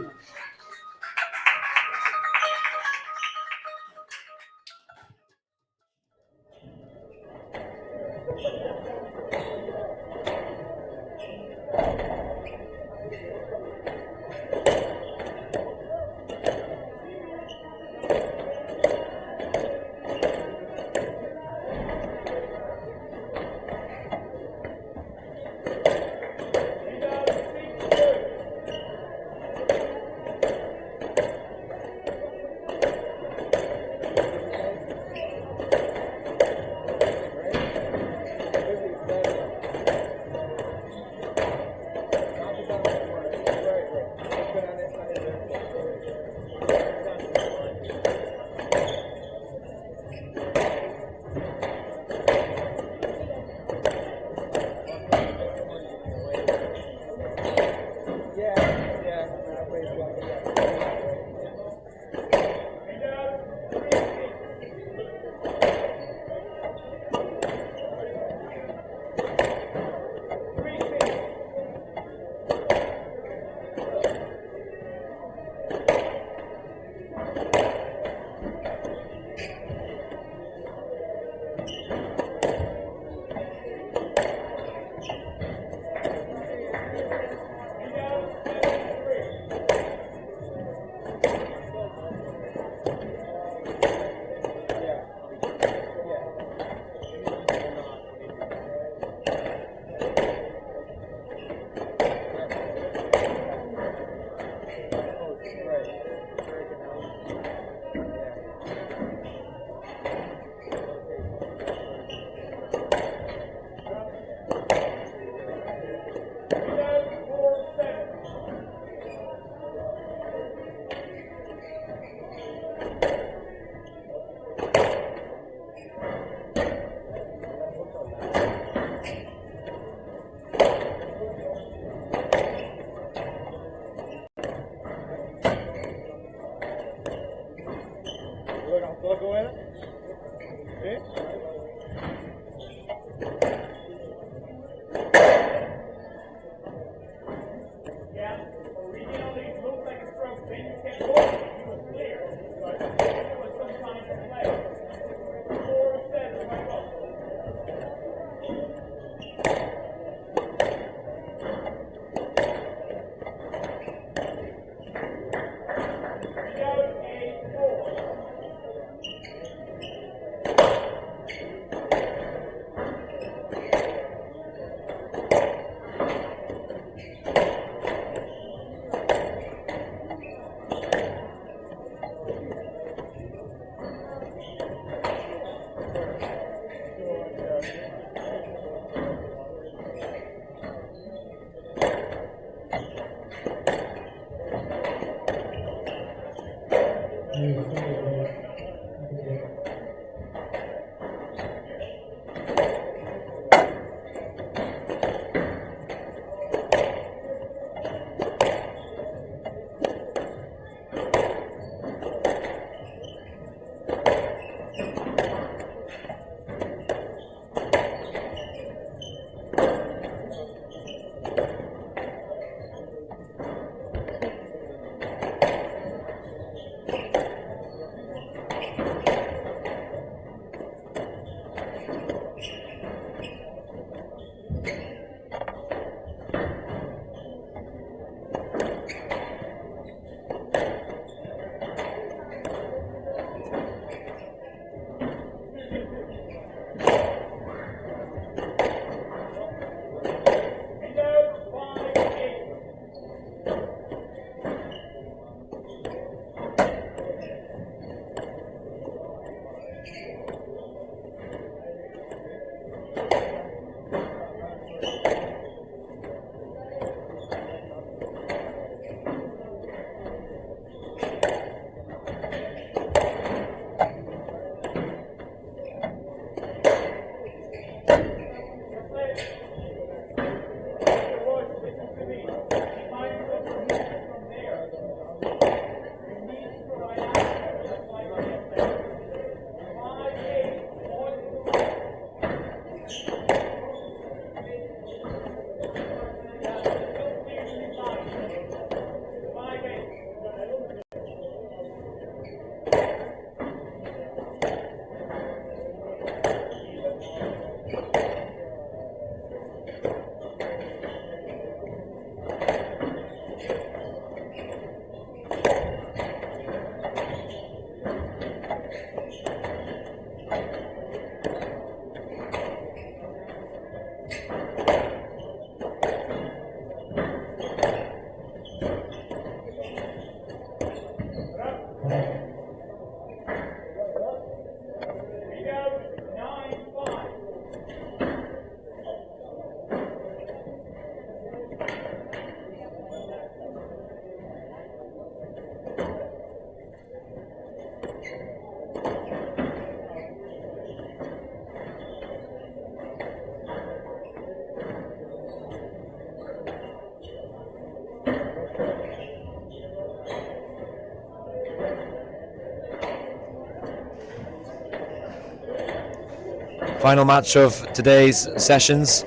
Final match of today's sessions,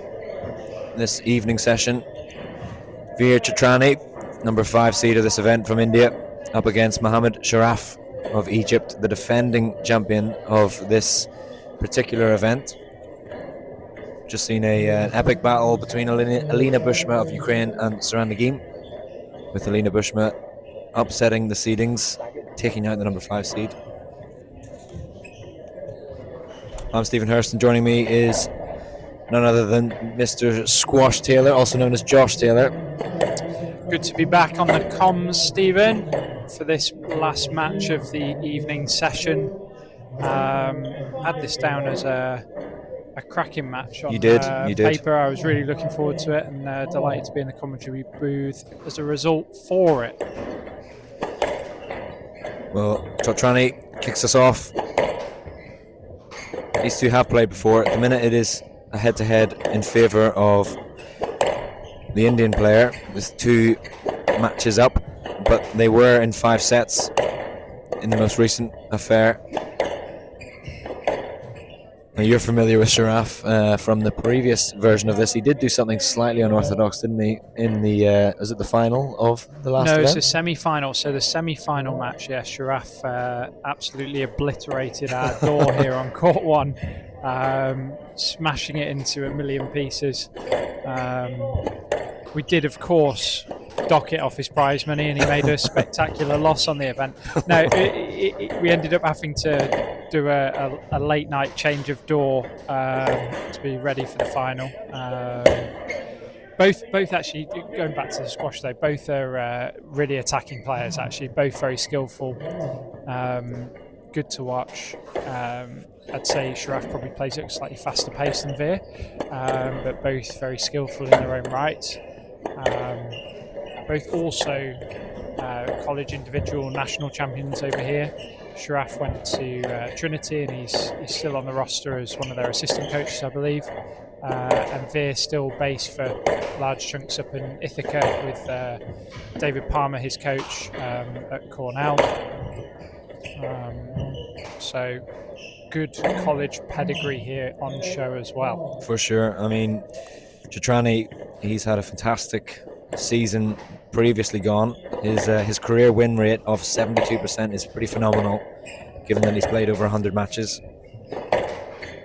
this evening session. Veer Chotrani, number 5 seed of this event from India, up against Mohamed Sharaf of Egypt, the defending champion of this particular event. Just seen an epic battle between Alina Bushma of Ukraine and Saran Nghiem, with Alina Bushma upsetting the seedings, taking out the number 5 seed. I'm Stephen Hurston. Joining me is none other than Mr. Squash Taylor, also known as Josh Taylor. Good to be back on the comms, Stephen, for this last match of the evening session. Had this down as a cracking match on paper. I was really looking forward to it and delighted to be in the commentary booth as a result for it. Well, Chotrani kicks us off. These two have played before. At the minute it is a head-to-head in favour of the Indian player with 2 matches up, but they were in 5 sets in the most recent affair. Now, you're familiar with Sharaf from the previous version of this. He did do something slightly unorthodox, didn't he? In the was it the final of the last No, event? it's the semi-final. So the semi-final match, yeah, Sharaf absolutely obliterated our door here on court 1, smashing it into a million pieces. We did, of course, dock it off his prize money, and he made a spectacular loss on the event. No, we ended up having to do a late night change of door to be ready for the final. Both actually, going back to the squash though, both are really attacking players actually, both very skillful, good to watch. I'd say Sharaf probably plays at a slightly faster pace than Veer, but both very skillful in their own right. Both also college individual national champions over here. Sharaf went to Trinity and he's still on the roster as one of their assistant coaches, I believe. And Veer still based for large chunks up in Ithaca with David Palmer, his coach, at Cornell. So good college pedigree here on show as well. For sure. I mean, Chotrani, he's had a fantastic season previously gone. His career win rate of 72% is pretty phenomenal, given that he's played over 100 matches.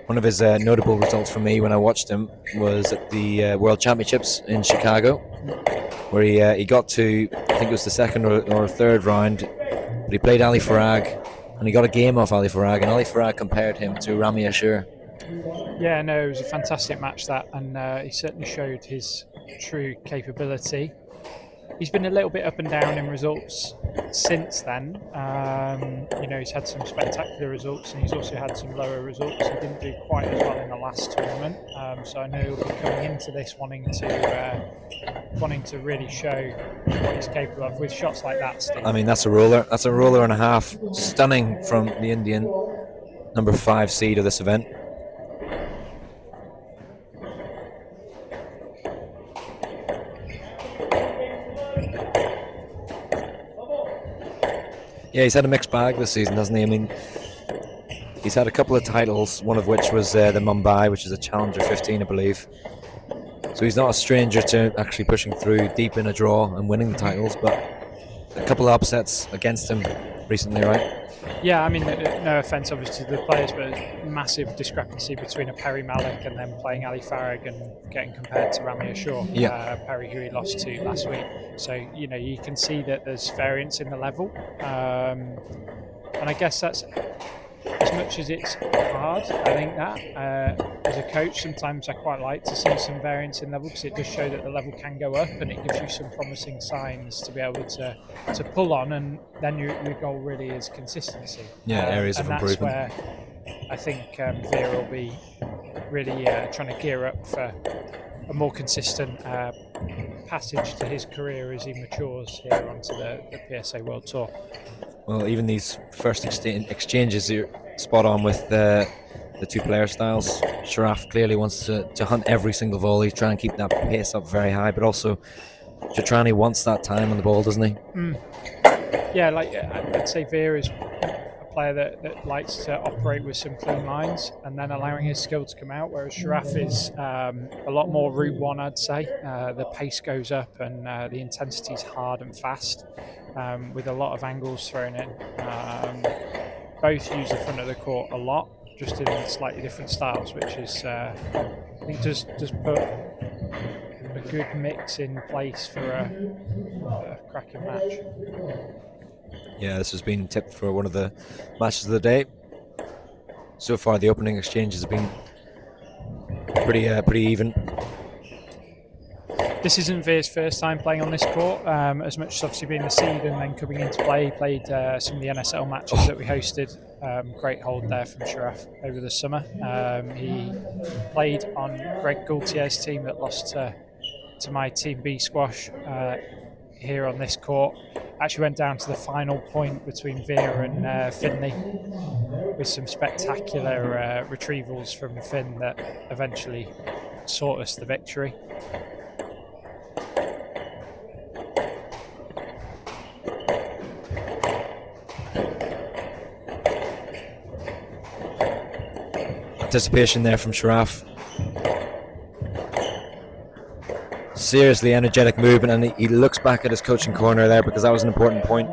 One of his notable results for me when I watched him was at the World Championships in Chicago, where he got to, I think it was the second or third round, but he played Ali Farag, and he got a game off Ali Farag, and Ali Farag compared him to Ramy Ashour. Yeah, no, it was a fantastic match that, and he certainly showed his true capability. He's been a little bit up and down in results since then. He's had some spectacular results, and he's also had some lower results. He didn't do quite as well in the last tournament, so I know he'll be coming into this wanting to really show what he's capable of with shots like that, Steve. I mean, that's a roller. That's a roller and a half. Stunning from the Indian, number 5 seed of this event. Yeah, he's had a mixed bag this season, hasn't he? I mean, he's had a couple of titles, one of which was the Mumbai, which is a Challenger 15, I believe. So he's not a stranger to actually pushing through deep in a draw and winning the titles, but a couple of upsets against him recently, right? Yeah, I mean, no offence obviously to the players, but massive discrepancy between a Perry Malik and then playing Ali Farag and getting compared to Ramy Ashour, Perry, who he lost to last week. So, you can see that there's variance in the level. And I guess that's, as much as it's hard, I think that as a coach, sometimes I quite like to see some variance in level, because it does show that the level can go up, and it gives you some promising signs to be able to pull on, and then your goal really is consistency. Yeah, areas of improvement. And that's where I think Veer will be really trying to gear up for a more consistent passage to his career as he matures here onto the PSA World Tour. Well, even these first exchanges, you're spot on with the two player styles. Sharaf clearly wants to hunt every single volley, try and keep that pace up very high, but also Chotrani wants that time on the ball, doesn't he? Yeah, I'd say Veer is a player that likes to operate with some clean lines and then allowing his skill to come out, whereas Sharaf is a lot more route one, I'd say. The pace goes up and the intensity is hard and fast, with a lot of angles thrown in. Both use the front of the court a lot, just in slightly different styles, which is, I think, just put a good mix in place for a cracking match. Yeah, this has been tipped for one of the matches of the day. So far, the opening exchanges have been pretty even. This isn't Veer's first time playing on this court, as much as obviously being the seed and then coming into play. He played some of the NSL matches that we hosted. Great hold there from Sharaf over the summer. He played on Greg Gaultier's team that lost to my team B Squash here on this court. Actually went down to the final point between Veer and Finley, with some spectacular retrievals from Finn that eventually sought us the victory. participation there from Sharaf. Seriously energetic movement, and he looks back at his coaching corner there because that was an important point.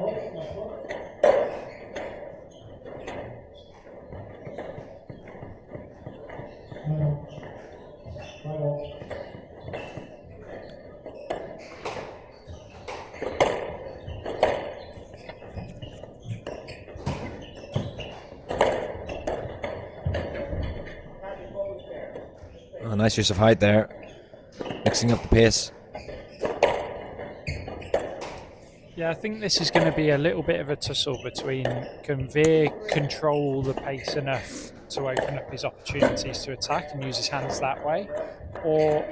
Oh, nice use of height there, mixing up the pace. Yeah, I think this is going to be a little bit of a tussle between, can Veer control the pace enough to open up his opportunities to attack and use his hands that way, or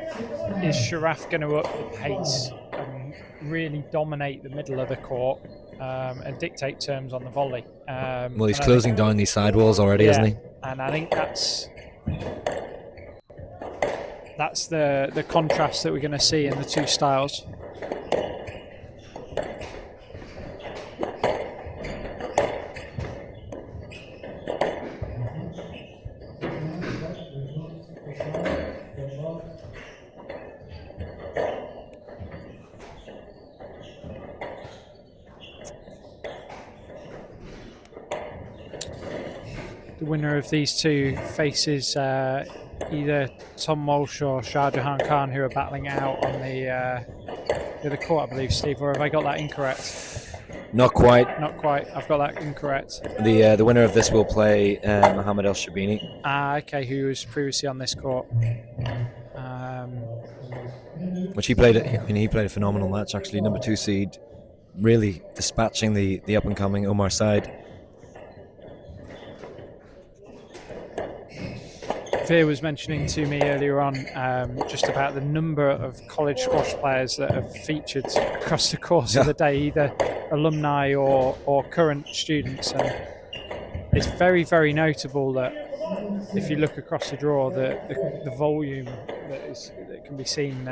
is Sharaf going to up the pace and really dominate the middle of the court and dictate terms on the volley? Well, he's closing down these sidewalls already, isn't he? And I think that's the contrast that we're going to see in the two styles. The winner of these two faces either Tom Walsh or Shah Jahan Khan, who are battling out on the other court, I believe, Steve, or have I got that incorrect? Not quite. Not quite. I've got that incorrect. The winner of this will play Mohamed El Sherbini. Okay, who was previously on this court. Which he played. He played a phenomenal match, actually. Number 2 seed, really dispatching the up and coming Omar side. Veer was mentioning to me earlier on just about the number of college squash players that have featured across the course of the day, either alumni or current students, and it's very, very notable that if you look across the draw, the volume that can be seen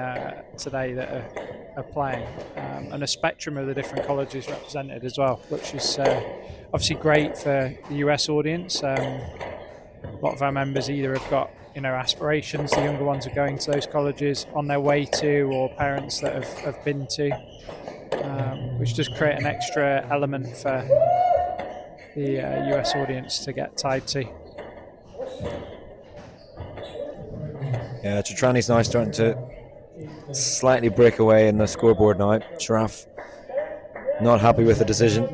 today that are playing, and a spectrum of the different colleges represented as well, which is obviously great for the US audience. A lot of our members either have got, aspirations, the younger ones are going to those colleges on their way to, or parents that have been to, which does create an extra element for the US audience to get tied to. Yeah, Chotrani's now starting to slightly break away in the scoreboard now. Sharaf not happy with the decision.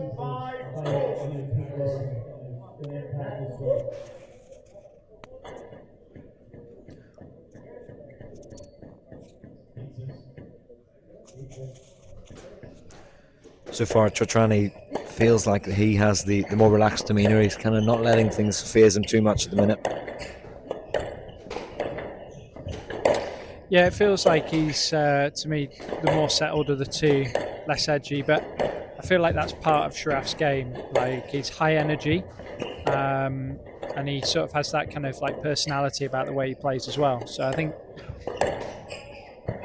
So far, Chotrani feels like he has the more relaxed demeanour. He's kind of not letting things faze him too much at the minute. Yeah, it feels like he's, to me, the more settled of the two, less edgy, but I feel like that's part of Sharaf's game. Like, he's high energy, and he sort of has that kind of like personality about the way he plays as well. So I think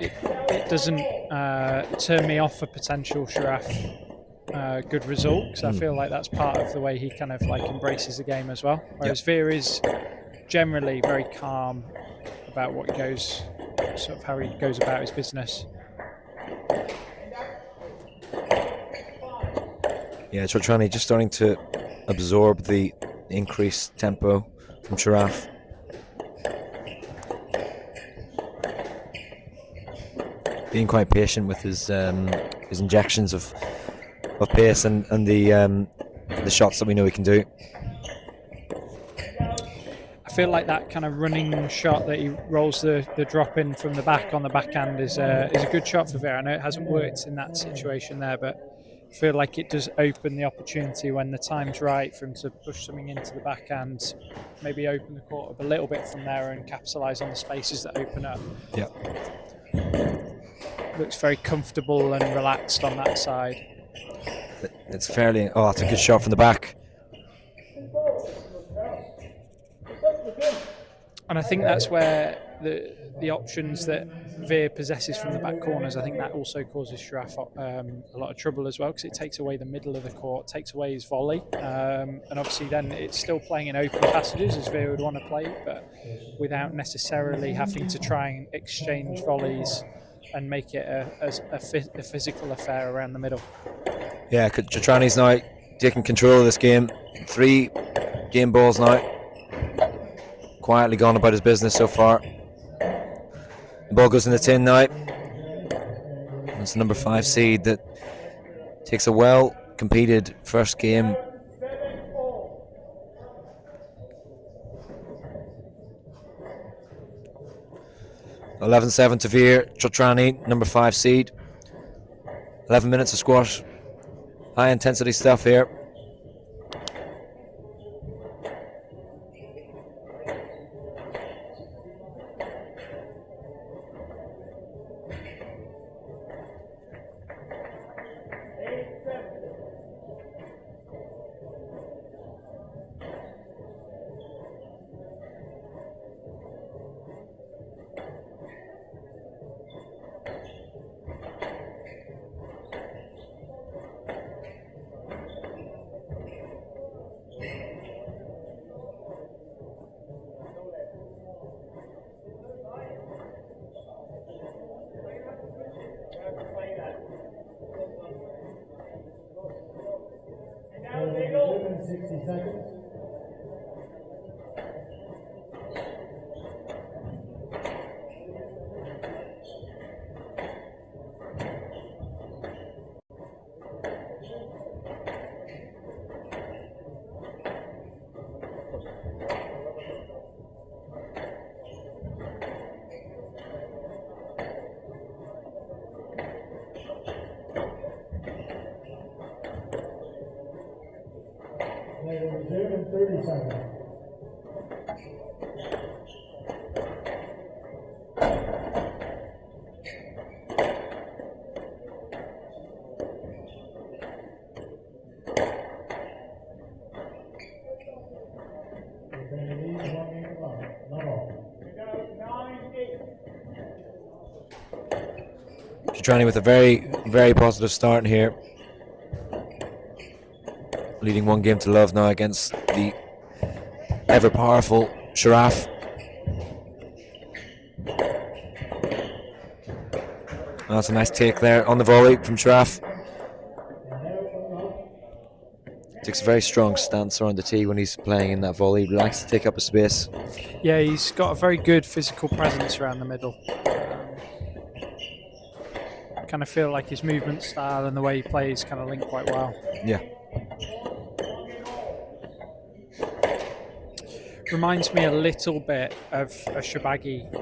it doesn't turn me off a potential Sharaf good result, because I feel like that's part of the way he kind of like embraces the game as well. Whereas Veer is generally very calm about what he goes, sort of how he goes about his business. Yeah, Chotrani just starting to absorb the increased tempo from Sharaf. Being quite patient with his injections of pace and the shots that we know he can do. I feel like that kind of running shot that he rolls the drop in from the back on the backhand is a good shot for Veer. I know it hasn't worked in that situation there, but I feel like it does open the opportunity when the time's right for him to push something into the backhand, maybe open the court up a little bit from there and capitalise on the spaces that open up. Yeah. Looks very comfortable and relaxed on that side. It's fairly... Oh, that's a good shot from the back. And I think that's where the options that Veer possesses from the back corners, I think that also causes Sharaf a lot of trouble as well, because it takes away the middle of the court, takes away his volley, and obviously then it's still playing in open passages as Veer would want to play, but without necessarily having to try and exchange volleys and make it a physical affair around the middle. Yeah, Chotrani's now taking control of this game. 3 game balls now. Quietly gone about his business so far. The ball goes in the tin now. It's the number 5 seed that takes a well-competed first game. (11-7) to Veer. Chotrani, number 5 seed. 11 minutes of squash. High intensity stuff here. Chotrani with a very, very positive start here. Leading 1 game to love now against the ever powerful Sharaf. That's a nice take there on the volley from Sharaf. Takes a very strong stance around the tee when he's playing in that volley. He likes to take up a space. Yeah, he's got a very good physical presence around the middle. I kind of feel like his movement style and the way he plays kind of link quite well. Yeah. Reminds me a little bit of a Sherbini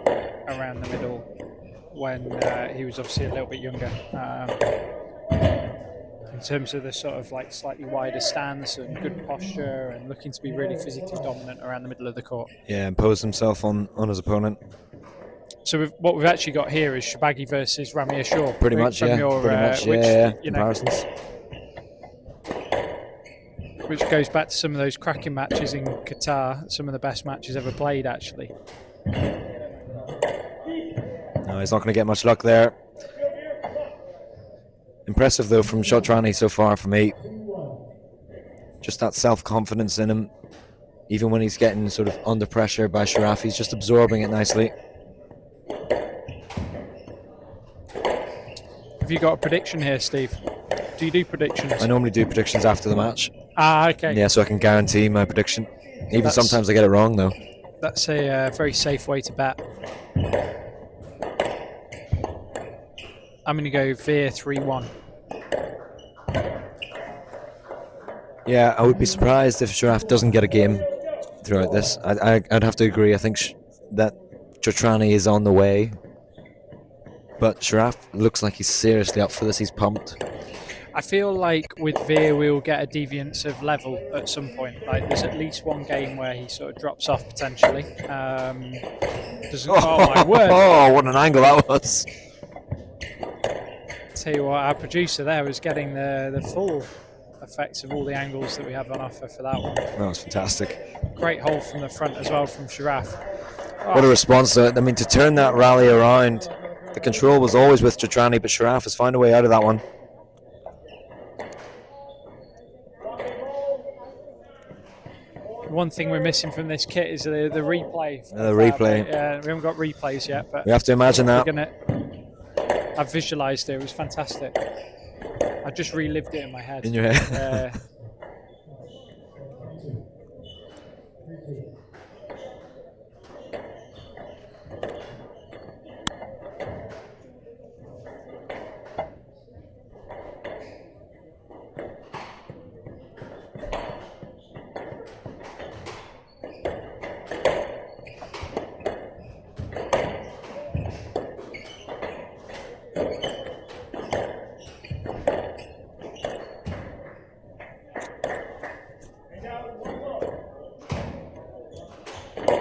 around the middle when he was obviously a little bit younger. In terms of the sort of like slightly wider stance and good posture and looking to be really physically dominant around the middle of the court. Yeah, imposed himself on his opponent. So what we've actually got here is Sherbini versus Ramir Shaw. Pretty much, yeah. Comparisons. Which goes back to some of those cracking matches in Qatar, some of the best matches ever played, actually. No, he's not going to get much luck there. Impressive, though, from Chotrani so far for me. Just that self-confidence in him. Even when he's getting sort of under pressure by Sharaf, he's just absorbing it nicely. Have you got a prediction here, Steve? Do you do predictions? I normally do predictions after the match. Ah, okay. Yeah, so I can guarantee my prediction. Even sometimes I get it wrong, though. That's a very safe way to bet. I'm going to go Veer 3-1. Yeah, I would be surprised if Sharaf doesn't get a game throughout this. I'd have to agree. I think that Chotrani is on the way. But Sharaf looks like he's seriously up for this. He's pumped. I feel like with Veer we'll get a deviance of level at some point. Like there's at least one game where he sort of drops off potentially. Oh my word! Oh, what an angle that was! Tell you what, our producer there was getting the full effects of all the angles that we have on offer for that one. That was fantastic. Great hole from the front as well from Sharaf. What a response to it. I mean, to turn that rally around, the control was always with Chotrani, but Sharaf has found a way out of that one. One thing we're missing from this kit is the replay. The replay. Yeah, we haven't got replays yet, but we have to imagine that. I've visualised it. It was fantastic. I just relived it in my head. In your head.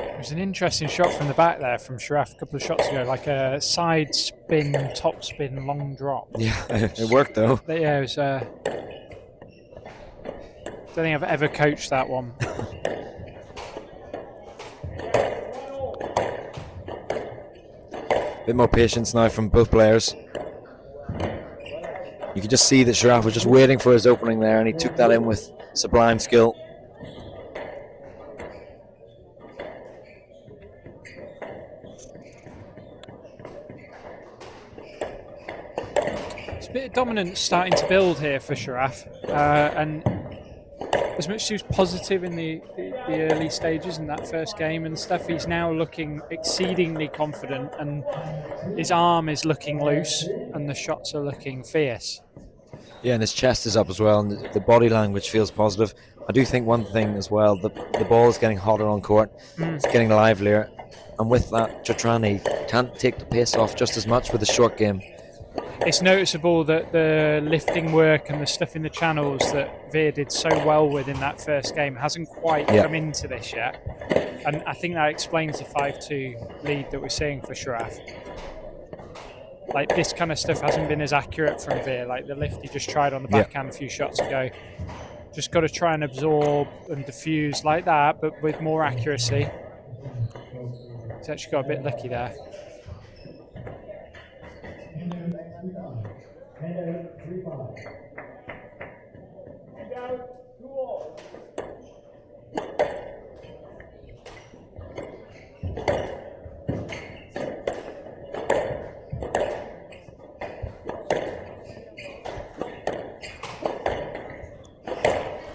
It was an interesting shot from the back there from Sharaf a couple of shots ago, like a side spin, top spin, long drop. Yeah, it worked though. But yeah, it was. Don't think I've ever coached that one. Bit more patience now from both players. You could just see that Sharaf was just waiting for his opening there, and he took that in with sublime skill. It's a bit of dominance starting to build here for Sharaf, and as much as he was positive in the early stages in that first game and stuff, he's now looking exceedingly confident, and his arm is looking loose and the shots are looking fierce. Yeah, and his chest is up as well, and the body language feels positive. I do think one thing as well, the ball is getting hotter on court, it's getting livelier, and with that, Chotrani can't take the pace off just as much with the short game. It's noticeable that the lifting work and the stuff in the channels that Veer did so well with in that first game hasn't quite come into this yet. And I think that explains the 5-2 lead that we're seeing for Sharaf. Like, this kind of stuff hasn't been as accurate from Veer. Like the lift he just tried on the backhand a few shots ago. Just got to try and absorb and diffuse like that, but with more accuracy. He's actually got a bit lucky there.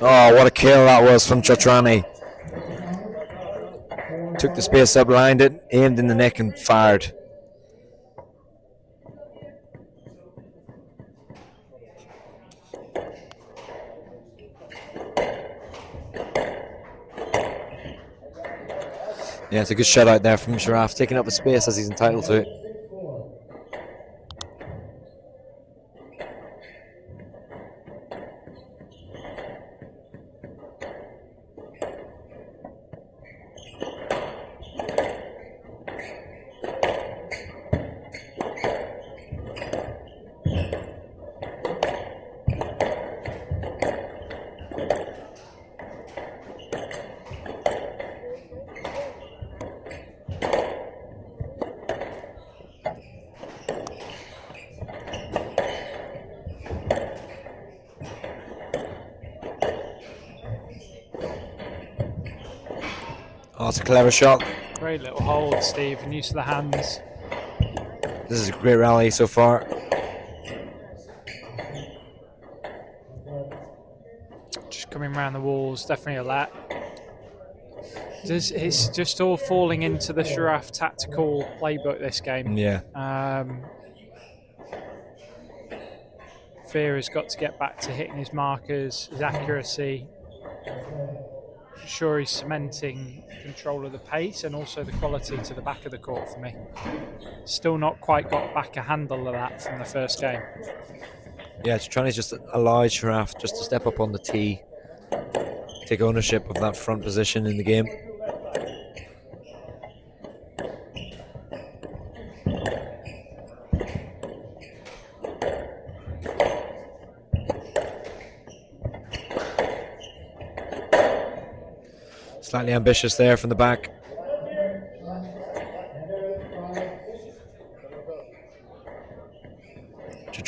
Oh, what a kill that was from Chotrani. Took the space up, lined it, aimed in the neck and fired. Yeah, it's a good shot out there from Sharaf, taking up the space as he's entitled to it. Oh, it's a clever shot. Great little hold, Steve, and use of the hands. This is a great rally so far. Just coming around the walls, definitely a lap. It's just all falling into the Sharaf tactical playbook this game. Yeah. Veer has got to get back to hitting his markers, his accuracy. Sure, he's cementing control of the pace and also the quality to the back of the court for me. Still not quite got back a handle of that from the first game. Yeah, Chotrani's just allowed Sharaf just to step up on the tee, take ownership of that front position in the game. Slightly ambitious there from the back.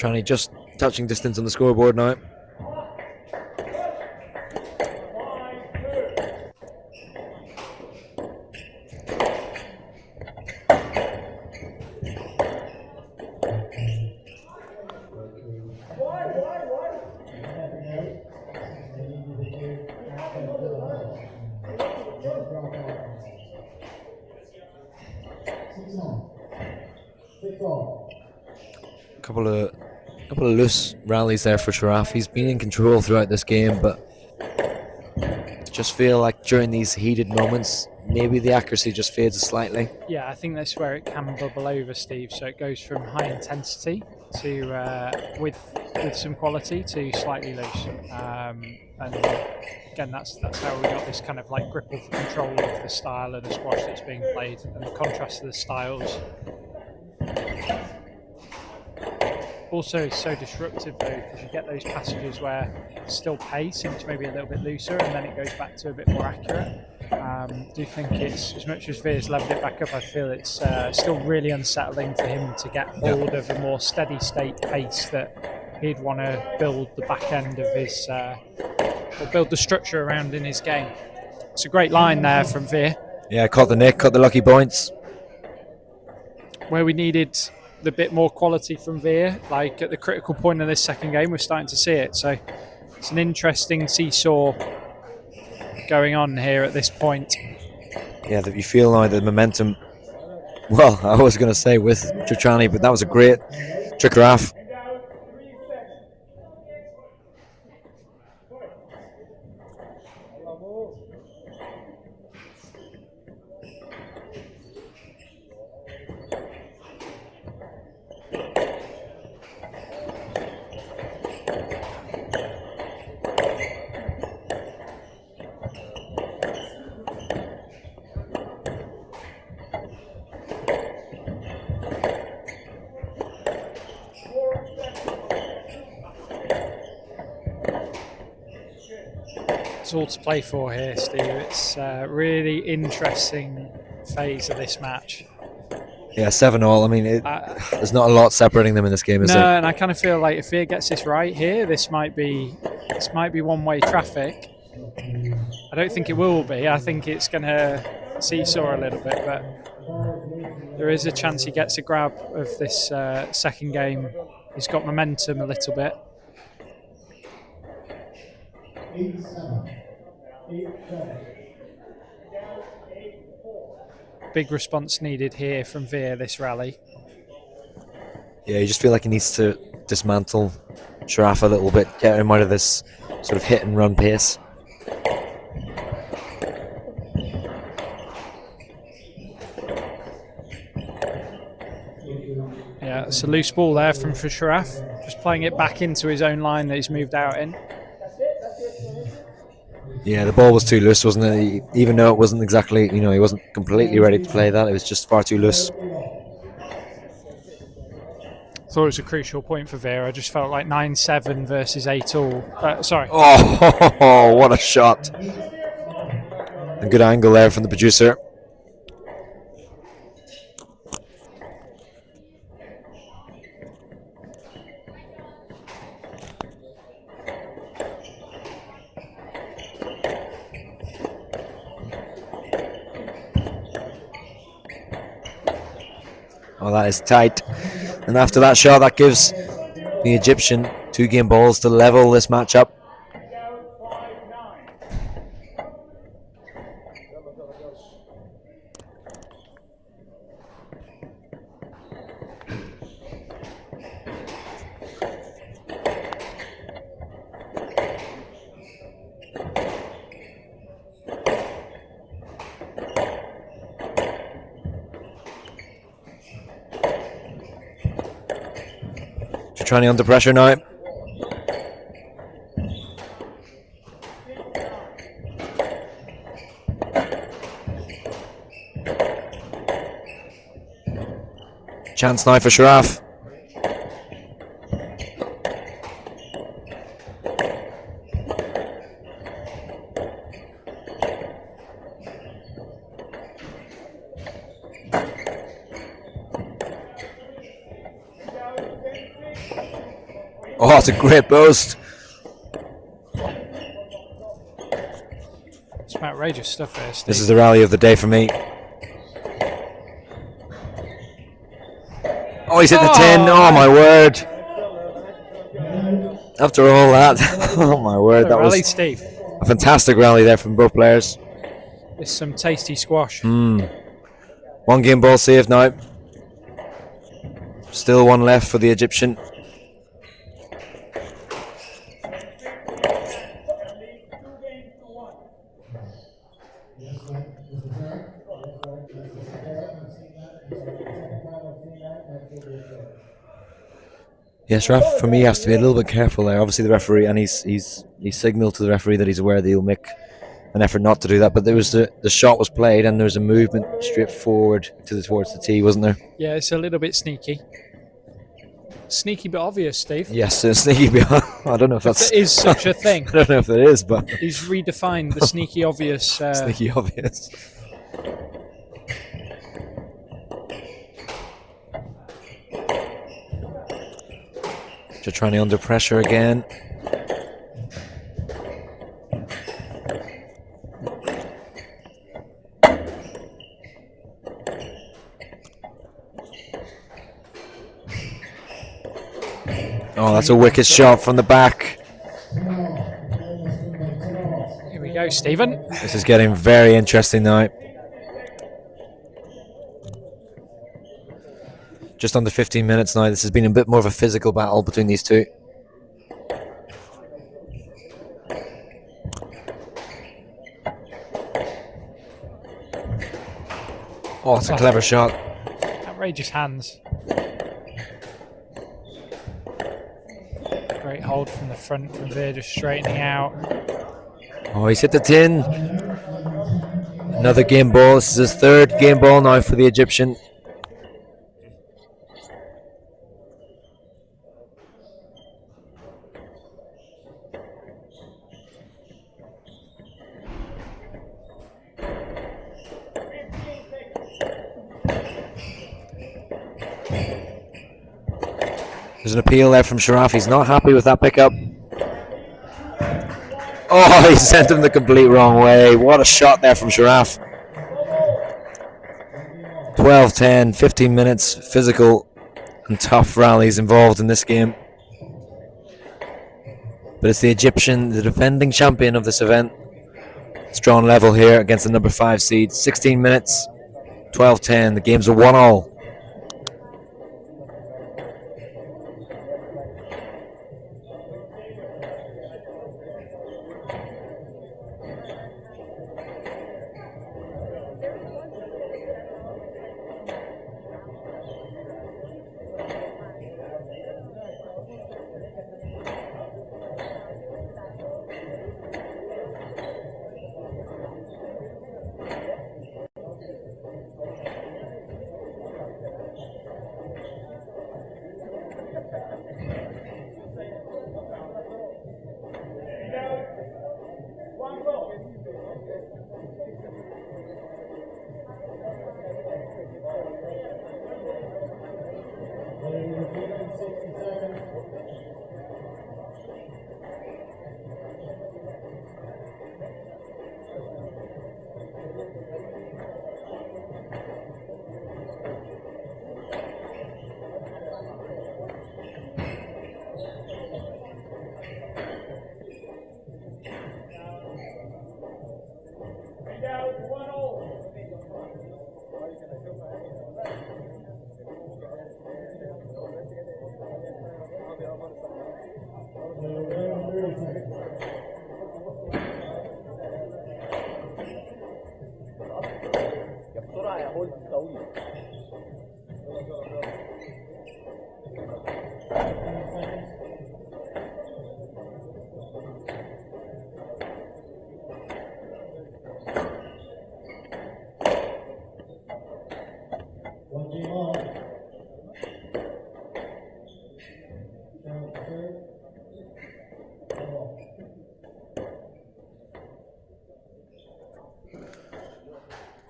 Chotrani just touching distance on the scoreboard now. Couple of loose rallies there for Sharaf. He's been in control throughout this game, but just feel like during these heated moments, maybe the accuracy just fades slightly. Yeah, I think that's where it can bubble over, Steve. So it goes from high intensity to with some quality to slightly loose. And again, that's how we got this kind of like grip of control of the style of the squash that's being played, and the contrast of the styles. Also, it's so disruptive though, because you get those passages where it's still pace and it's maybe a little bit looser, and then it goes back to a bit more accurate. Do you think it's, as much as Veer's leveled it back up, I feel it's still really unsettling for him to get hold of a more steady state pace that he'd want to build the back end of his, or build the structure around in his game. It's a great line there from Veer. Yeah, caught the nick, caught the lucky points. Where we needed the bit more quality from Veer, like at the critical point of this second game, we're starting to see it. So it's an interesting seesaw going on here at this point. Yeah, that you feel now the momentum. Well, I was going to say with Chotrani, but that was a great trick off. All to play for here, Steve. It's a really interesting phase of this match. Yeah, 7-all. I mean, there's not a lot separating them in this game, is there? No, and I kind of feel like if Veer gets this right here, this might be one-way traffic. I don't think it will be. I think it's going to seesaw a little bit, but there is a chance he gets a grab of this second game. He's got momentum a little bit. 8-7. Big response needed here from Veer this rally. Yeah, you just feel like he needs to dismantle Sharaf a little bit, get him out of this sort of hit and run pace. Yeah, it's a loose ball there from Sharaf, just playing it back into his own line that he's moved out in. Yeah, the ball was too loose, wasn't it? Even though it wasn't exactly, he wasn't completely ready to play that. It was just far too loose. Thought it was a crucial point for Veer. I just felt like 9-7 versus 8-all. Sorry. Oh, what a shot. A good angle there from the producer. Oh, that is tight. And after that shot, that gives the Egyptian 2 game balls to level this matchup. Chotrani under pressure now. Chance now for Sharaf. Oh, it's a great post. Some outrageous stuff here, Steve. This is the rally of the day for me. Oh, he's hit the 10. Oh, my word. After all that, oh, my word. That rally, was Steve. a fantastic rally there from both players. It's some tasty squash. One game ball saved now. Still one left for the Egyptian. Yes, Sharaf, for me, has to be a little bit careful there. Obviously, the referee, and he's signalled to the referee that he's aware that he'll make an effort not to do that. But there was the shot was played, and there was a movement straight forward towards the tee, wasn't there? Yeah, it's a little bit sneaky. Sneaky but obvious, Steve. Yes, sneaky. I don't know if that's there is such a thing. I don't know if there is, but he's redefined the sneaky obvious. Sneaky obvious. Chotrani under pressure again. Oh, that's a wicked shot from the back. Here we go, Stephen. This is getting very interesting now. Just under 15 minutes now. This has been a bit more of a physical battle between these two. Oh, it's a clever shot. Outrageous hands. Great hold from the front from Veer, just straightening out. Oh, he's hit the tin. Another game ball. This is his third game ball now for the Egyptian. There's an appeal there from Sharaf. He's not happy with that pickup. Oh, he sent him the complete wrong way. What a shot there from Sharaf. 12-10, 15 minutes, physical and tough rallies involved in this game. But it's the Egyptian, the defending champion of this event. It's drawn level here against the number 5 seed. 16 minutes, 12-10. The game's a 1-all.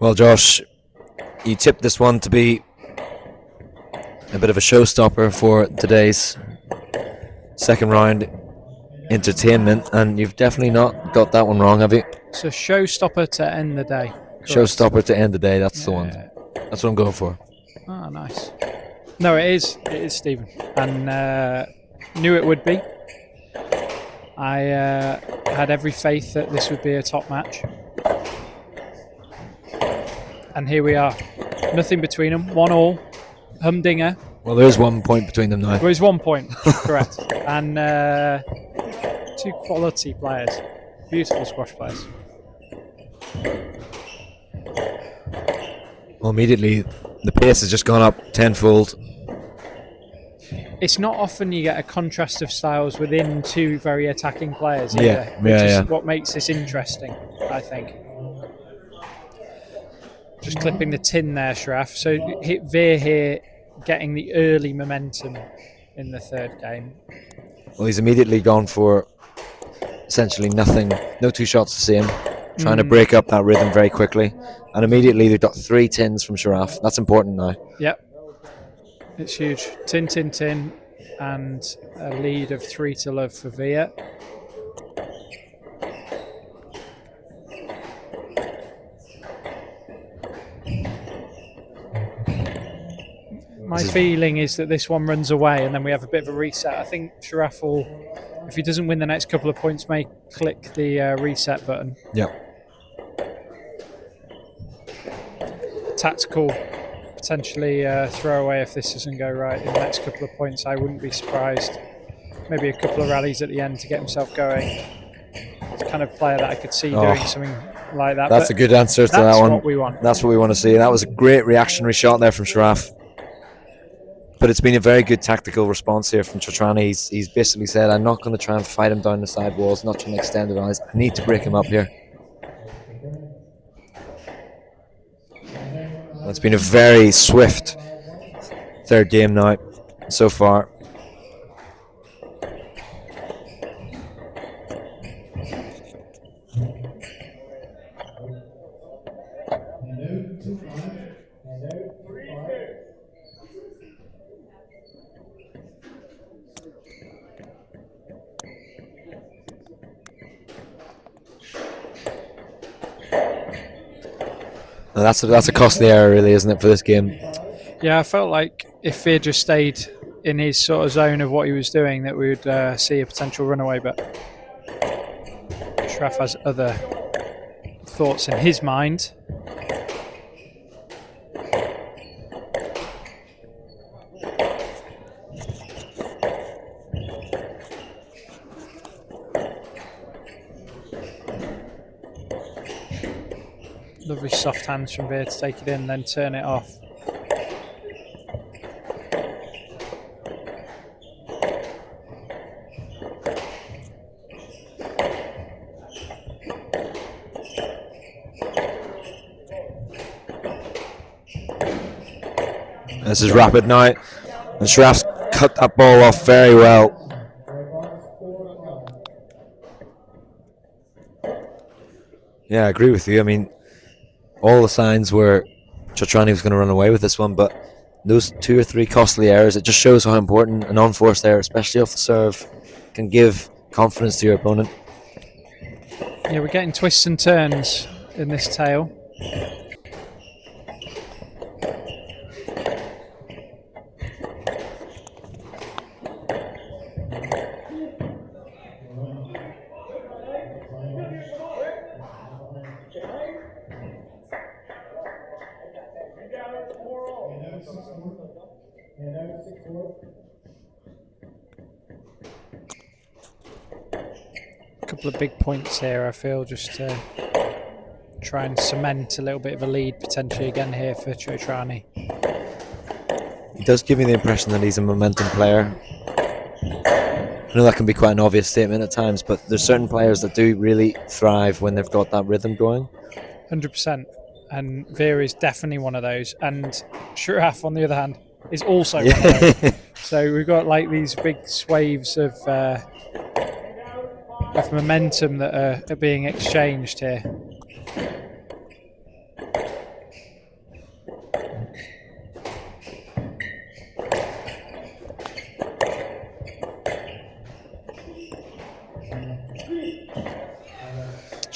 Well, Josh, you tipped this one to be a bit of a showstopper for today's second round entertainment, and you've definitely not got that one wrong, have you? So showstopper to end the day. Correct. Showstopper to end the day. That's the one. That's what I'm going for. Oh, nice. No, it is. It is, Stephen. And knew it would be. I had every faith that this would be a top match. And here we are. Nothing between them. 1-1. Humdinger. Well, there is 1 point between them now. There is 1 point. Correct. And 2 quality players. Beautiful squash players. Well, immediately the pace has just gone up tenfold. It's not often you get a contrast of styles within 2 very attacking players either, Yeah, which is yeah. what makes this interesting, I think. Just clipping the tin there, Sharaf. So hit Veer here, getting the early momentum in the third game. Well, he's immediately gone for essentially nothing, no 2 shots the same, trying to break up that rhythm very quickly. And immediately they've got 3 tins from Sharaf. That's important now. Yep. It's huge. Tin, tin, tin, and a lead of 3-0 for Veer. My feeling is that this one runs away and then we have a bit of a reset. I think Sharaf will, if he doesn't win the next couple of points, may click the reset button. Yep. Tactical, potentially throw away if this doesn't go right in the next couple of points. I wouldn't be surprised. Maybe a couple of rallies at the end to get himself going. It's the kind of player that I could see doing something like that. That's a good answer to that one. That's what we want. That's what we want to see. That was a great reactionary shot there from Sharaf. But it's been a very good tactical response here from Chotrani. He's basically said, I'm not going to try and fight him down the side walls, not trying to extend it eyes. I need to break him up here. It's been a very swift third game now so far. Now that's a costly error, really, isn't it, for this game? Yeah, I felt like if Veer just stayed in his sort of zone of what he was doing, that we would see a potential runaway, but Sharaf has other thoughts in his mind. Lovely soft hands from Veer to take it in, then turn it off. This is rapid now, and Sharaf's cut that ball off very well. Yeah, I agree with you. I mean, all the signs were Chotrani was going to run away with this one, but those 2 or 3 costly errors, it just shows how important an unforced error, especially off the serve, can give confidence to your opponent. Yeah, we're getting twists and turns in this tale. A couple of big points here, I feel, just to try and cement a little bit of a lead potentially again here for Chotrani. He does give me the impression that he's a momentum player. I know that can be quite an obvious statement at times, but there's certain players that do really thrive when they've got that rhythm going. 100%. And Veer is definitely one of those. And Sharaf, on the other hand, is also one of those. So we've got like these big swaves of momentum that are being exchanged here.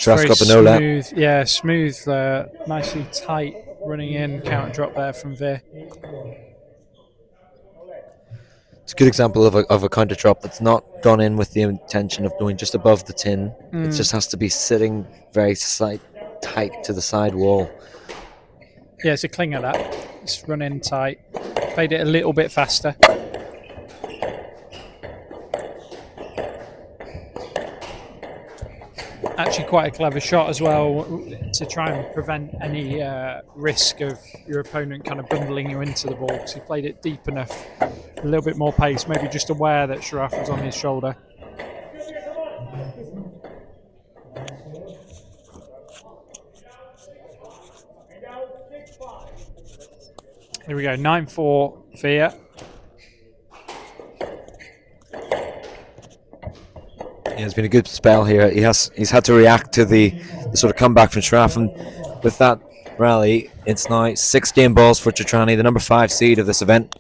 Sharaf's very got the no let. smooth, yeah, smooth, nicely tight running in counter drop there from Veer. It's a good example of a counter drop that's not gone in with the intention of going just above the tin. It just has to be sitting very tight to the side wall. Yeah, it's a clinger that. It's run in tight. Played it a little bit faster. Actually quite a clever shot as well to try and prevent any risk of your opponent kind of bundling you into the ball, because he played it deep enough, a little bit more pace, maybe just aware that Sharaf was on his shoulder. Here we go, 9-4 Veer. Yeah, it's been a good spell here. He's had to react to the sort of comeback from Sharaf, and with that rally, it's now 6 game balls for Chotrani, the number 5 seed of this event.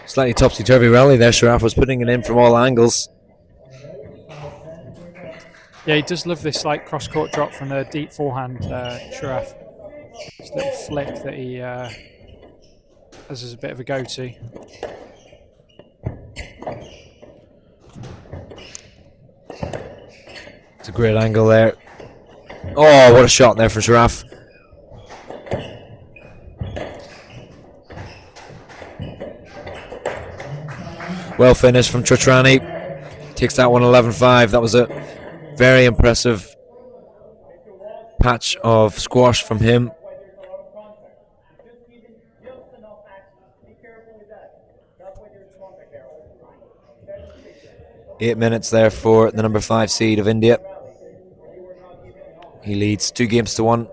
Slightly topsy-turvy rally there. Sharaf was putting it in from all angles. Yeah, he does love this like cross-court drop from the deep forehand, Sharaf. This little flick that he has as a bit of a go-to. It's a great angle there. Oh, what a shot there from Sharaf. Well finished from Chotrani. Takes that one 11-5. That was a very impressive patch of squash from him. Eight minutes there for the number 5 seed of India. He leads 2-1.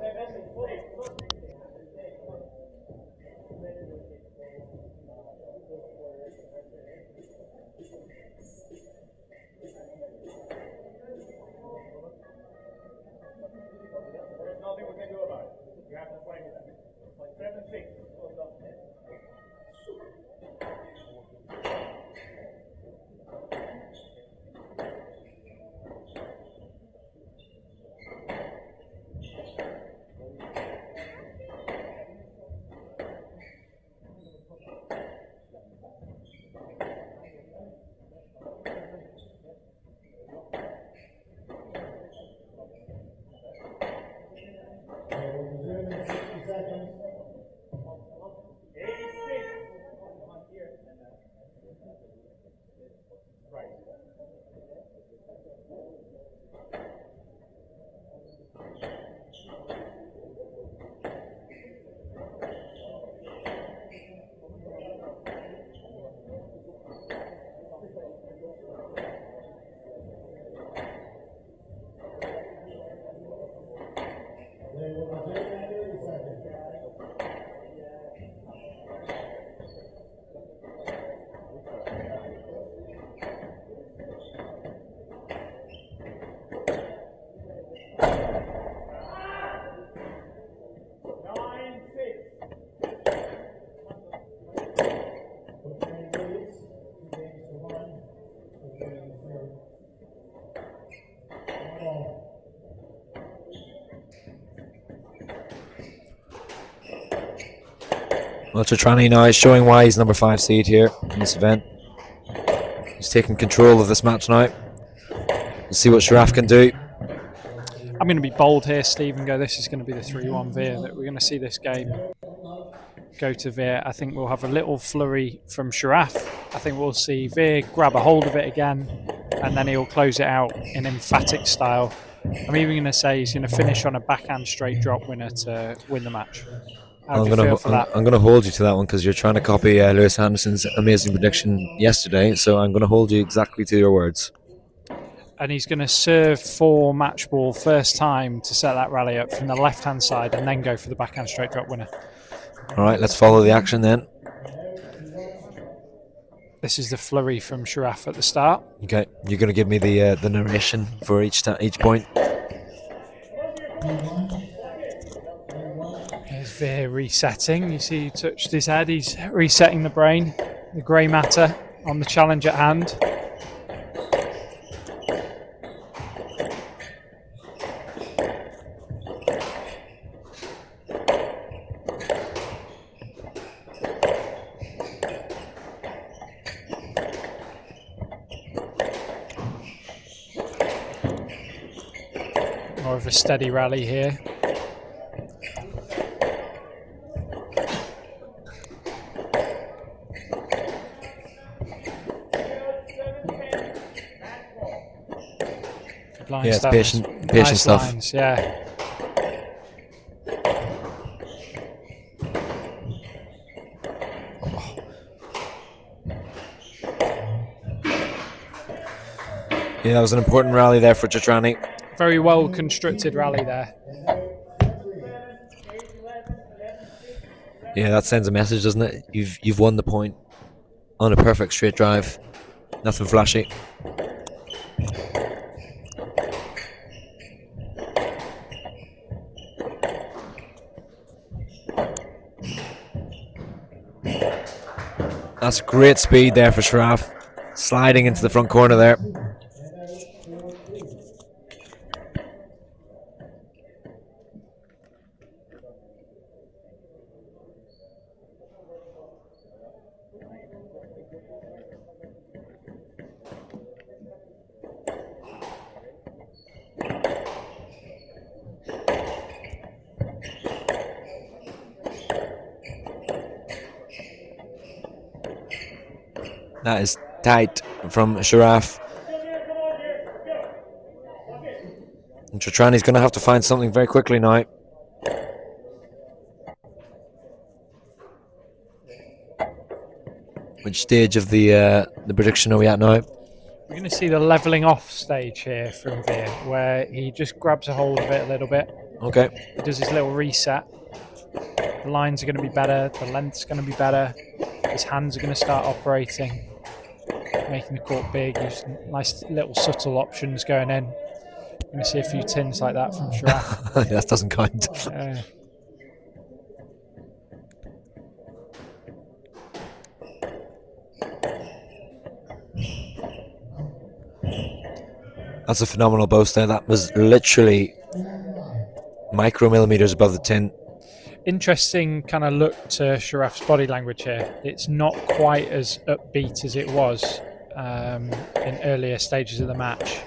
Well, Chotrani now is showing why he's number 5 seed here in this event. He's taking control of this match now. We'll see what Sharaf can do. I'm going to be bold here, Steve, and go this is going to be the 3-1 Veer, that we're going to see this game go to Veer. I think we'll have a little flurry from Sharaf. I think we'll see Veer grab a hold of it again, and then he'll close it out in emphatic style. I'm even going to say he's going to finish on a backhand straight drop winner to win the match. I'm going to hold you to that one because you're trying to copy Lewis Anderson's amazing prediction yesterday, so I'm going to hold you exactly to your words. And he's going to serve for match ball first time to set that rally up from the left-hand side and then go for the backhand straight drop winner. All right, let's follow the action then. This is the flurry from Sharaf at the start. Okay, you're going to give me the narration for each point. There's Veer resetting. You see he touched his head. He's resetting the brain, the grey matter on the challenge at hand. More of a steady rally here. Good line Yeah, it's stuff. patient Nice stuff. lines, yeah. Yeah, that was an important rally there for Chotrani. Very well constructed rally there. Yeah, that sends a message, doesn't it? You've won the point on a perfect straight drive. Nothing flashy. That's great speed there for Sharaf. Sliding into the front corner there. That is tight from Sharaf. And Chotrani's going to have to find something very quickly now. Which stage of the prediction are we at now? We're going to see the levelling off stage here from Veer, where he just grabs a hold of it a little bit. Okay. He does his little reset. The lines are going to be better, the length's going to be better, his hands are going to start operating, making the court big. There's nice little subtle options going in. You're going to see a few tins like that from Sharaf. That doesn't count. That's a phenomenal boast there. That was literally micromillimeters above the tin. Interesting kind of look to Sharaf's body language here. It's not quite as upbeat as it was in earlier stages of the match.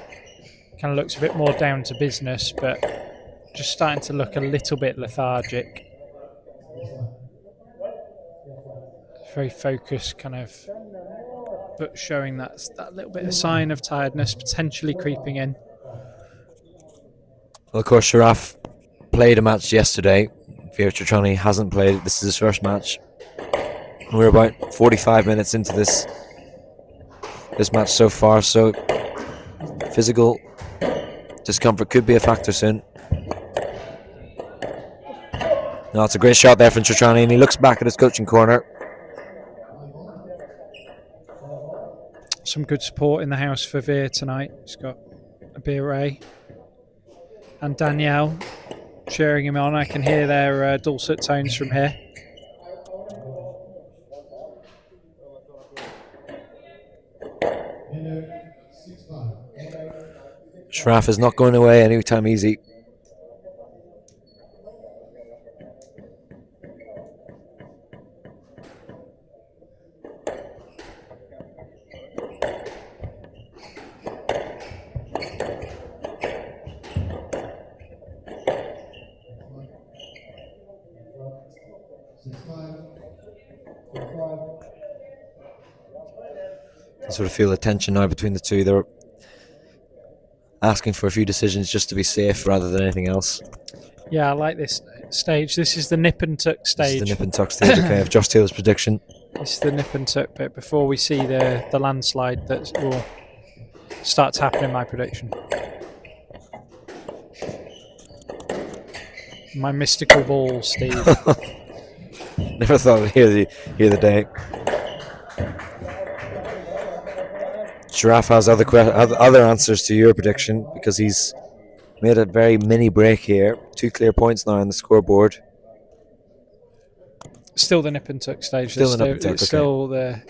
Kind of looks a bit more down to business, but just starting to look a little bit lethargic. Very focused, kind of, but showing that little bit of sign of tiredness potentially creeping in. Well, of course, Sharaf played a match yesterday. Veer Chotrani hasn't played. This is his first match. We're about 45 minutes into this match so far, so physical discomfort could be a factor soon. No, it's a great shot there from Chotrani, and he looks back at his coaching corner. Some good support in the house for Veer tonight. He's got a beer Ray and Danielle cheering him on. I can hear their dulcet tones from here. Sharaf is not going away anytime easy. I sort of feel the tension now between the two. They're asking for a few decisions just to be safe rather than anything else. Yeah, I like this stage. This is the nip and tuck stage. This is the nip and tuck stage, okay, of Josh Taylor's prediction. This is the nip and tuck bit before we see the landslide that will start to happen in my prediction. My mystical ball, Steve. Never thought I'd hear the day. Sharaf has other answers to your prediction because he's made a very mini break here. two clear points now on the scoreboard. Still the nip and tuck stage. Still the nip and tuck, It's okay. still the.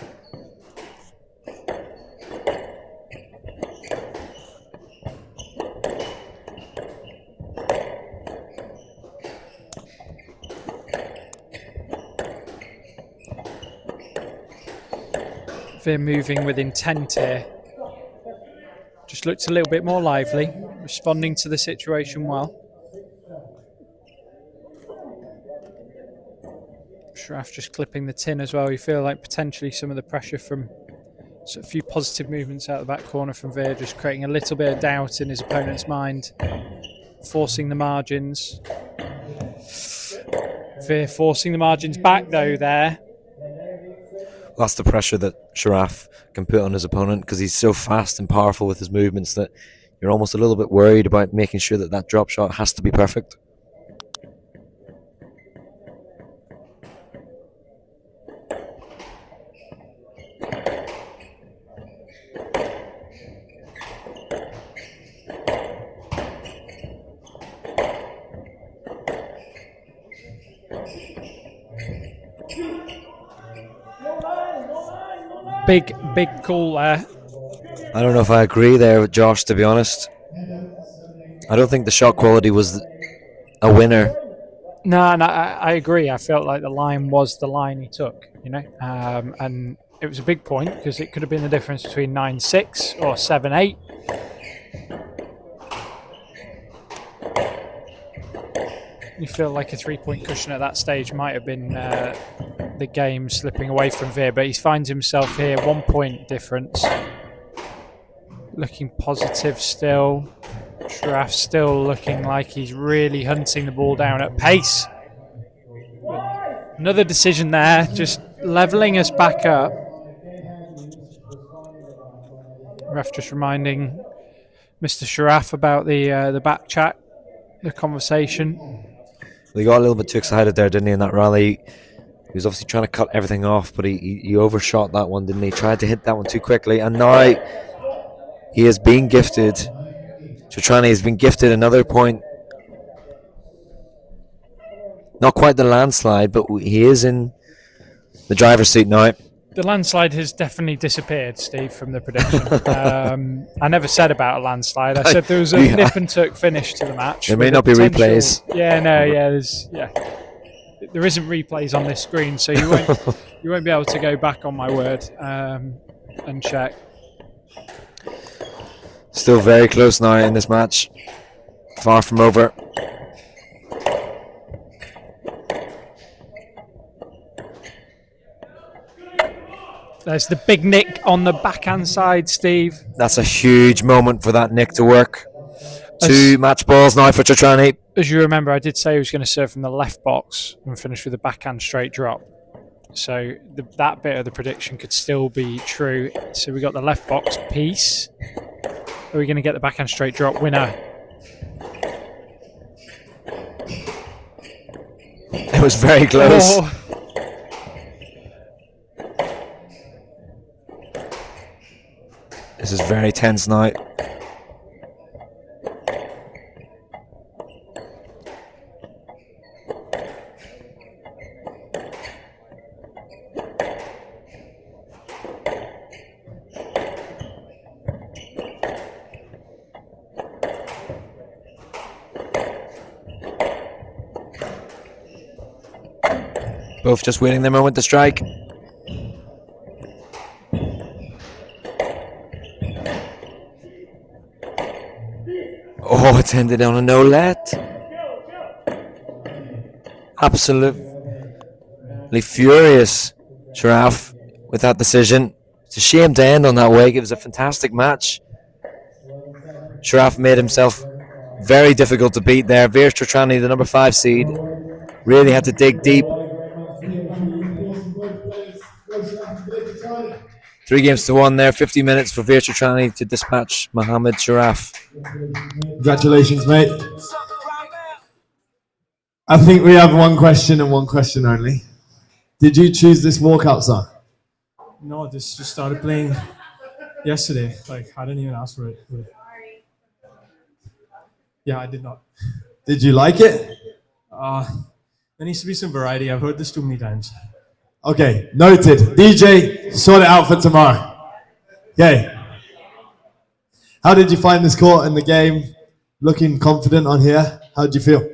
Veer moving with intent here. Just looked a little bit more lively, responding to the situation well. Sharaf just clipping the tin as well. You feel like potentially some of the pressure from a few positive movements out the back corner from Veer, just creating a little bit of doubt in his opponent's mind, forcing the margins. Veer forcing the margins back though there. That's the pressure that Sharaf can put on his opponent, because he's so fast and powerful with his movements that you're almost a little bit worried about making sure that that drop shot has to be perfect. Big call there. I don't know if I agree there with Josh, to be honest. I don't think the shot quality was a winner. No, I agree. I felt like the line was the line he took, you know, and it was a big point because it could have been the difference between 9-6 or 7-8. You feel like a 3-point cushion at that stage might have been the game slipping away from Veer, but he finds himself here, 1 point difference. Looking positive still. Sharaf still looking like he's really hunting the ball down at pace. But another decision there, just levelling us back up. Ref just reminding Mr. Sharaf about the back chat, the conversation. He got a little bit too excited there, didn't he, in that rally? He was obviously trying to cut everything off, but he overshot that one, didn't he? Tried to hit that one too quickly, and now he is being gifted. Chotrani has been gifted another point. Not quite the landslide, but he is in the driver's seat now. The landslide has definitely disappeared, Steve, from the prediction. I never said about a landslide. I said there was a nip and tuck finish to the match. There may not be replays. There isn't replays on this screen, so you won't be able to go back on my word and check. Still very close now in this match. Far from over. There's the big nick on the backhand side, Steve. That's a huge moment for that nick to work. Two match balls now for Chotrani. As you remember, I did say he was going to serve from the left box and finish with a backhand straight drop. So that bit of the prediction could still be true. So we got the left box piece. Are we going to get the backhand straight drop winner? It was very close. Oh. This is very tense now. Both just waiting their moment to strike. Oh, it's ended on a no-let. Absolutely furious, Sharaf, with that decision. It's a shame to end on that way. It was a fantastic match. Sharaf made himself very difficult to beat there. Veer Chotrani, the number 5 seed, really had to dig deep. 3 games to 1 there, 50 minutes for Veer Chotrani to dispatch Mohamed Sharaf. Congratulations, mate. I think we have one question and one question only. Did you choose this walkout song? No, this just started playing yesterday. Like, I didn't even ask for it. Yeah, I did not. Did you like it? There needs to be some variety. I've heard this too many times. Okay, noted. DJ, sort it out for tomorrow. Okay. How did you find this court and the game? Looking confident on here. How did you feel?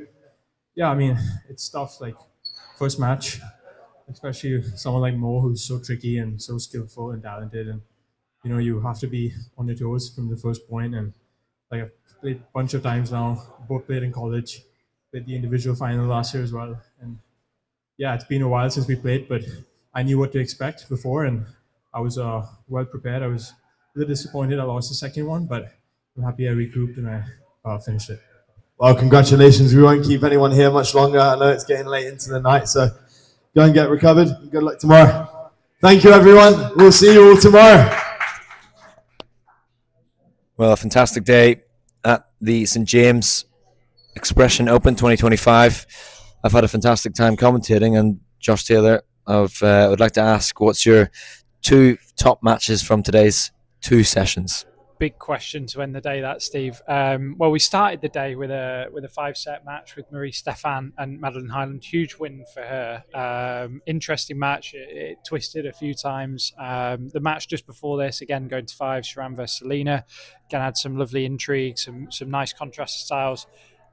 Yeah, I mean, it's tough. Like, first match, especially someone like Mo, who's so tricky and so skillful and talented, and you have to be on your toes from the first point. And like, I've played a bunch of times now. Both played in college, played the individual final last year as well. And yeah, it's been a while since we played, but I knew what to expect before, and I was well prepared. I was a little disappointed I lost the second one, but I'm happy I regrouped and I finished it. Well, congratulations. We won't keep anyone here much longer. I know it's getting late into the night, so go and get recovered. Good luck tomorrow. Thank you, everyone. We'll see you all tomorrow. Well, a fantastic day at the St. James Expression Open 2025. I've had a fantastic time commentating, and Josh Taylor, I would like to ask, what's your 2 top matches from today's 2 sessions? Big question to end the day, that, Steve. Well, we started the day with a 5-set match with Marie Stefan and Madeline Highland. Huge win for her. Interesting match. It twisted a few times. The match just before this, again going to 5, Saran versus Alina. Again, had some lovely intrigue, some nice contrast styles.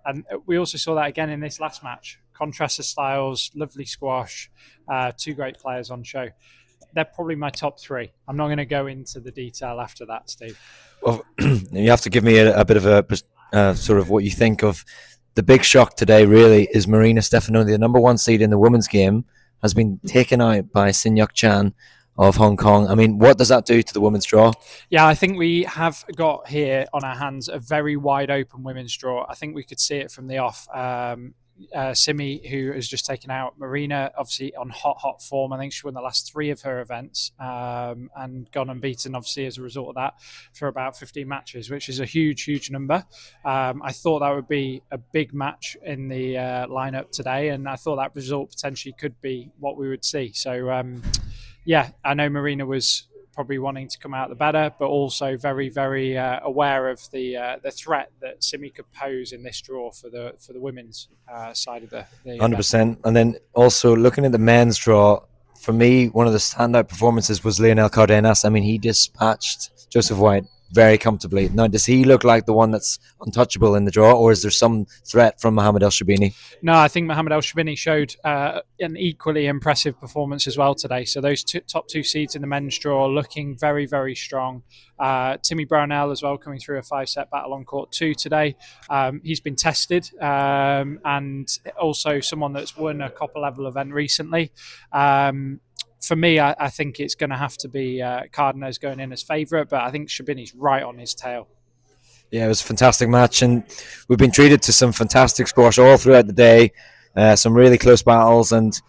And we also saw that again in this last match. Contrast of styles, lovely squash, 2 great players on show. They're probably my top 3. I'm not going to go into the detail after that, Steve. Well, you have to give me a bit of a sort of what you think of the big shock today. Really, is Marina Stefano, the number 1 seed in the women's game, has been taken out by Sin Yuk Chan of Hong Kong. I mean, what does that do to the women's draw? Yeah, I think we have got here on our hands a very wide open women's draw. I think we could see it from the off. Simi, who has just taken out Marina, obviously on hot form. I think she won the last 3 of her events and gone unbeaten, obviously, as a result of that for about 15 matches, which is a huge number. I thought that would be a big match in the lineup today, and I thought that result potentially could be what we would see. So, yeah, I know Marina was probably wanting to come out the better, but also very aware of the threat that Simi could pose in this draw for the women's side of the 100%. And then also looking at the men's draw, for me, one of the standout performances was Lionel Cardenas. I mean, he dispatched Joseph White very comfortably. Now, does he look like the one that's untouchable in the draw, or is there some threat from Mohamed El Sherbini? No, I think Mohamed El Sherbini showed an equally impressive performance as well today. So those top 2 seeds in the men's draw looking very strong. Timmy Brownell as well, coming through a 5-set battle on court 2 today. He's been tested and also someone that's won a copper level event recently. For me, I think it's going to have to be Cardenas going in as favourite, but I think Sherbini's right on his tail. Yeah, it was a fantastic match, and we've been treated to some fantastic squash all throughout the day, some really close battles. And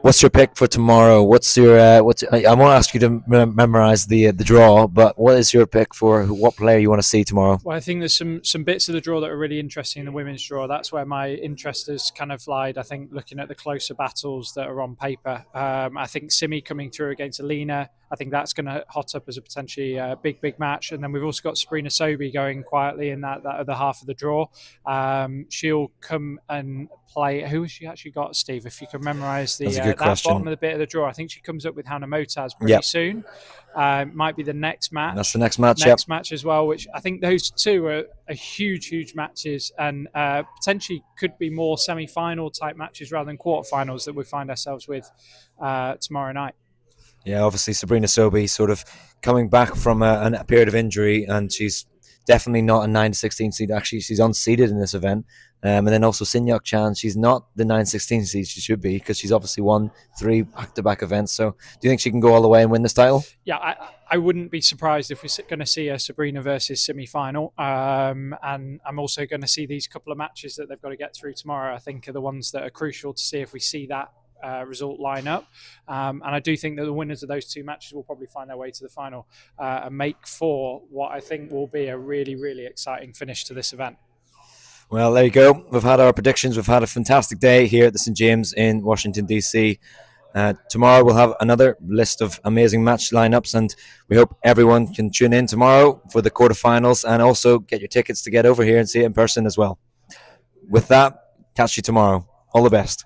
what's your pick for tomorrow? What's your I won't ask you to memorize the draw, but what is your pick for what player you want to see tomorrow? Well, I think there's some bits of the draw that are really interesting in the women's draw. That's where my interest has kind of lied. I think looking at the closer battles that are on paper, I think Simi coming through against Alina, I think that's going to hot up as a potentially big match. And then we've also got Sabrina Sobey going quietly in that other half of the draw. She'll come and play. Who has she actually got, Steve? If you can memorise that bottom of the bit of the draw, I think she comes up with Hana Moataz pretty soon. Might be the next match. That's the next match. Next match as well, which I think those 2 are huge matches, and potentially could be more semi-final type matches rather than quarterfinals that we find ourselves with tomorrow night. Yeah, obviously Sabrina Sobey sort of coming back from a period of injury, and she's definitely not a 9-16 seed. Actually, she's unseeded in this event. And then also Sin Yuk Chan, she's not the 9-16 seed she should be, because she's obviously won 3 back-to-back events. So do you think she can go all the way and win this title? Yeah, I wouldn't be surprised if we're going to see a Sabrina versus semi-final. And I'm also going to see these couple of matches that they've got to get through tomorrow, I think, are the ones that are crucial to see if we see that result line up. And I do think that the winners of those 2 matches will probably find their way to the final and make for what I think will be a really exciting finish to this event. Well, there you go. We've had our predictions. We've had a fantastic day here at the St. James in Washington, D.C. Tomorrow we'll have another list of amazing match lineups, and we hope everyone can tune in tomorrow for the quarterfinals and also get your tickets to get over here and see it in person as well. with that, catch you tomorrow. All the best.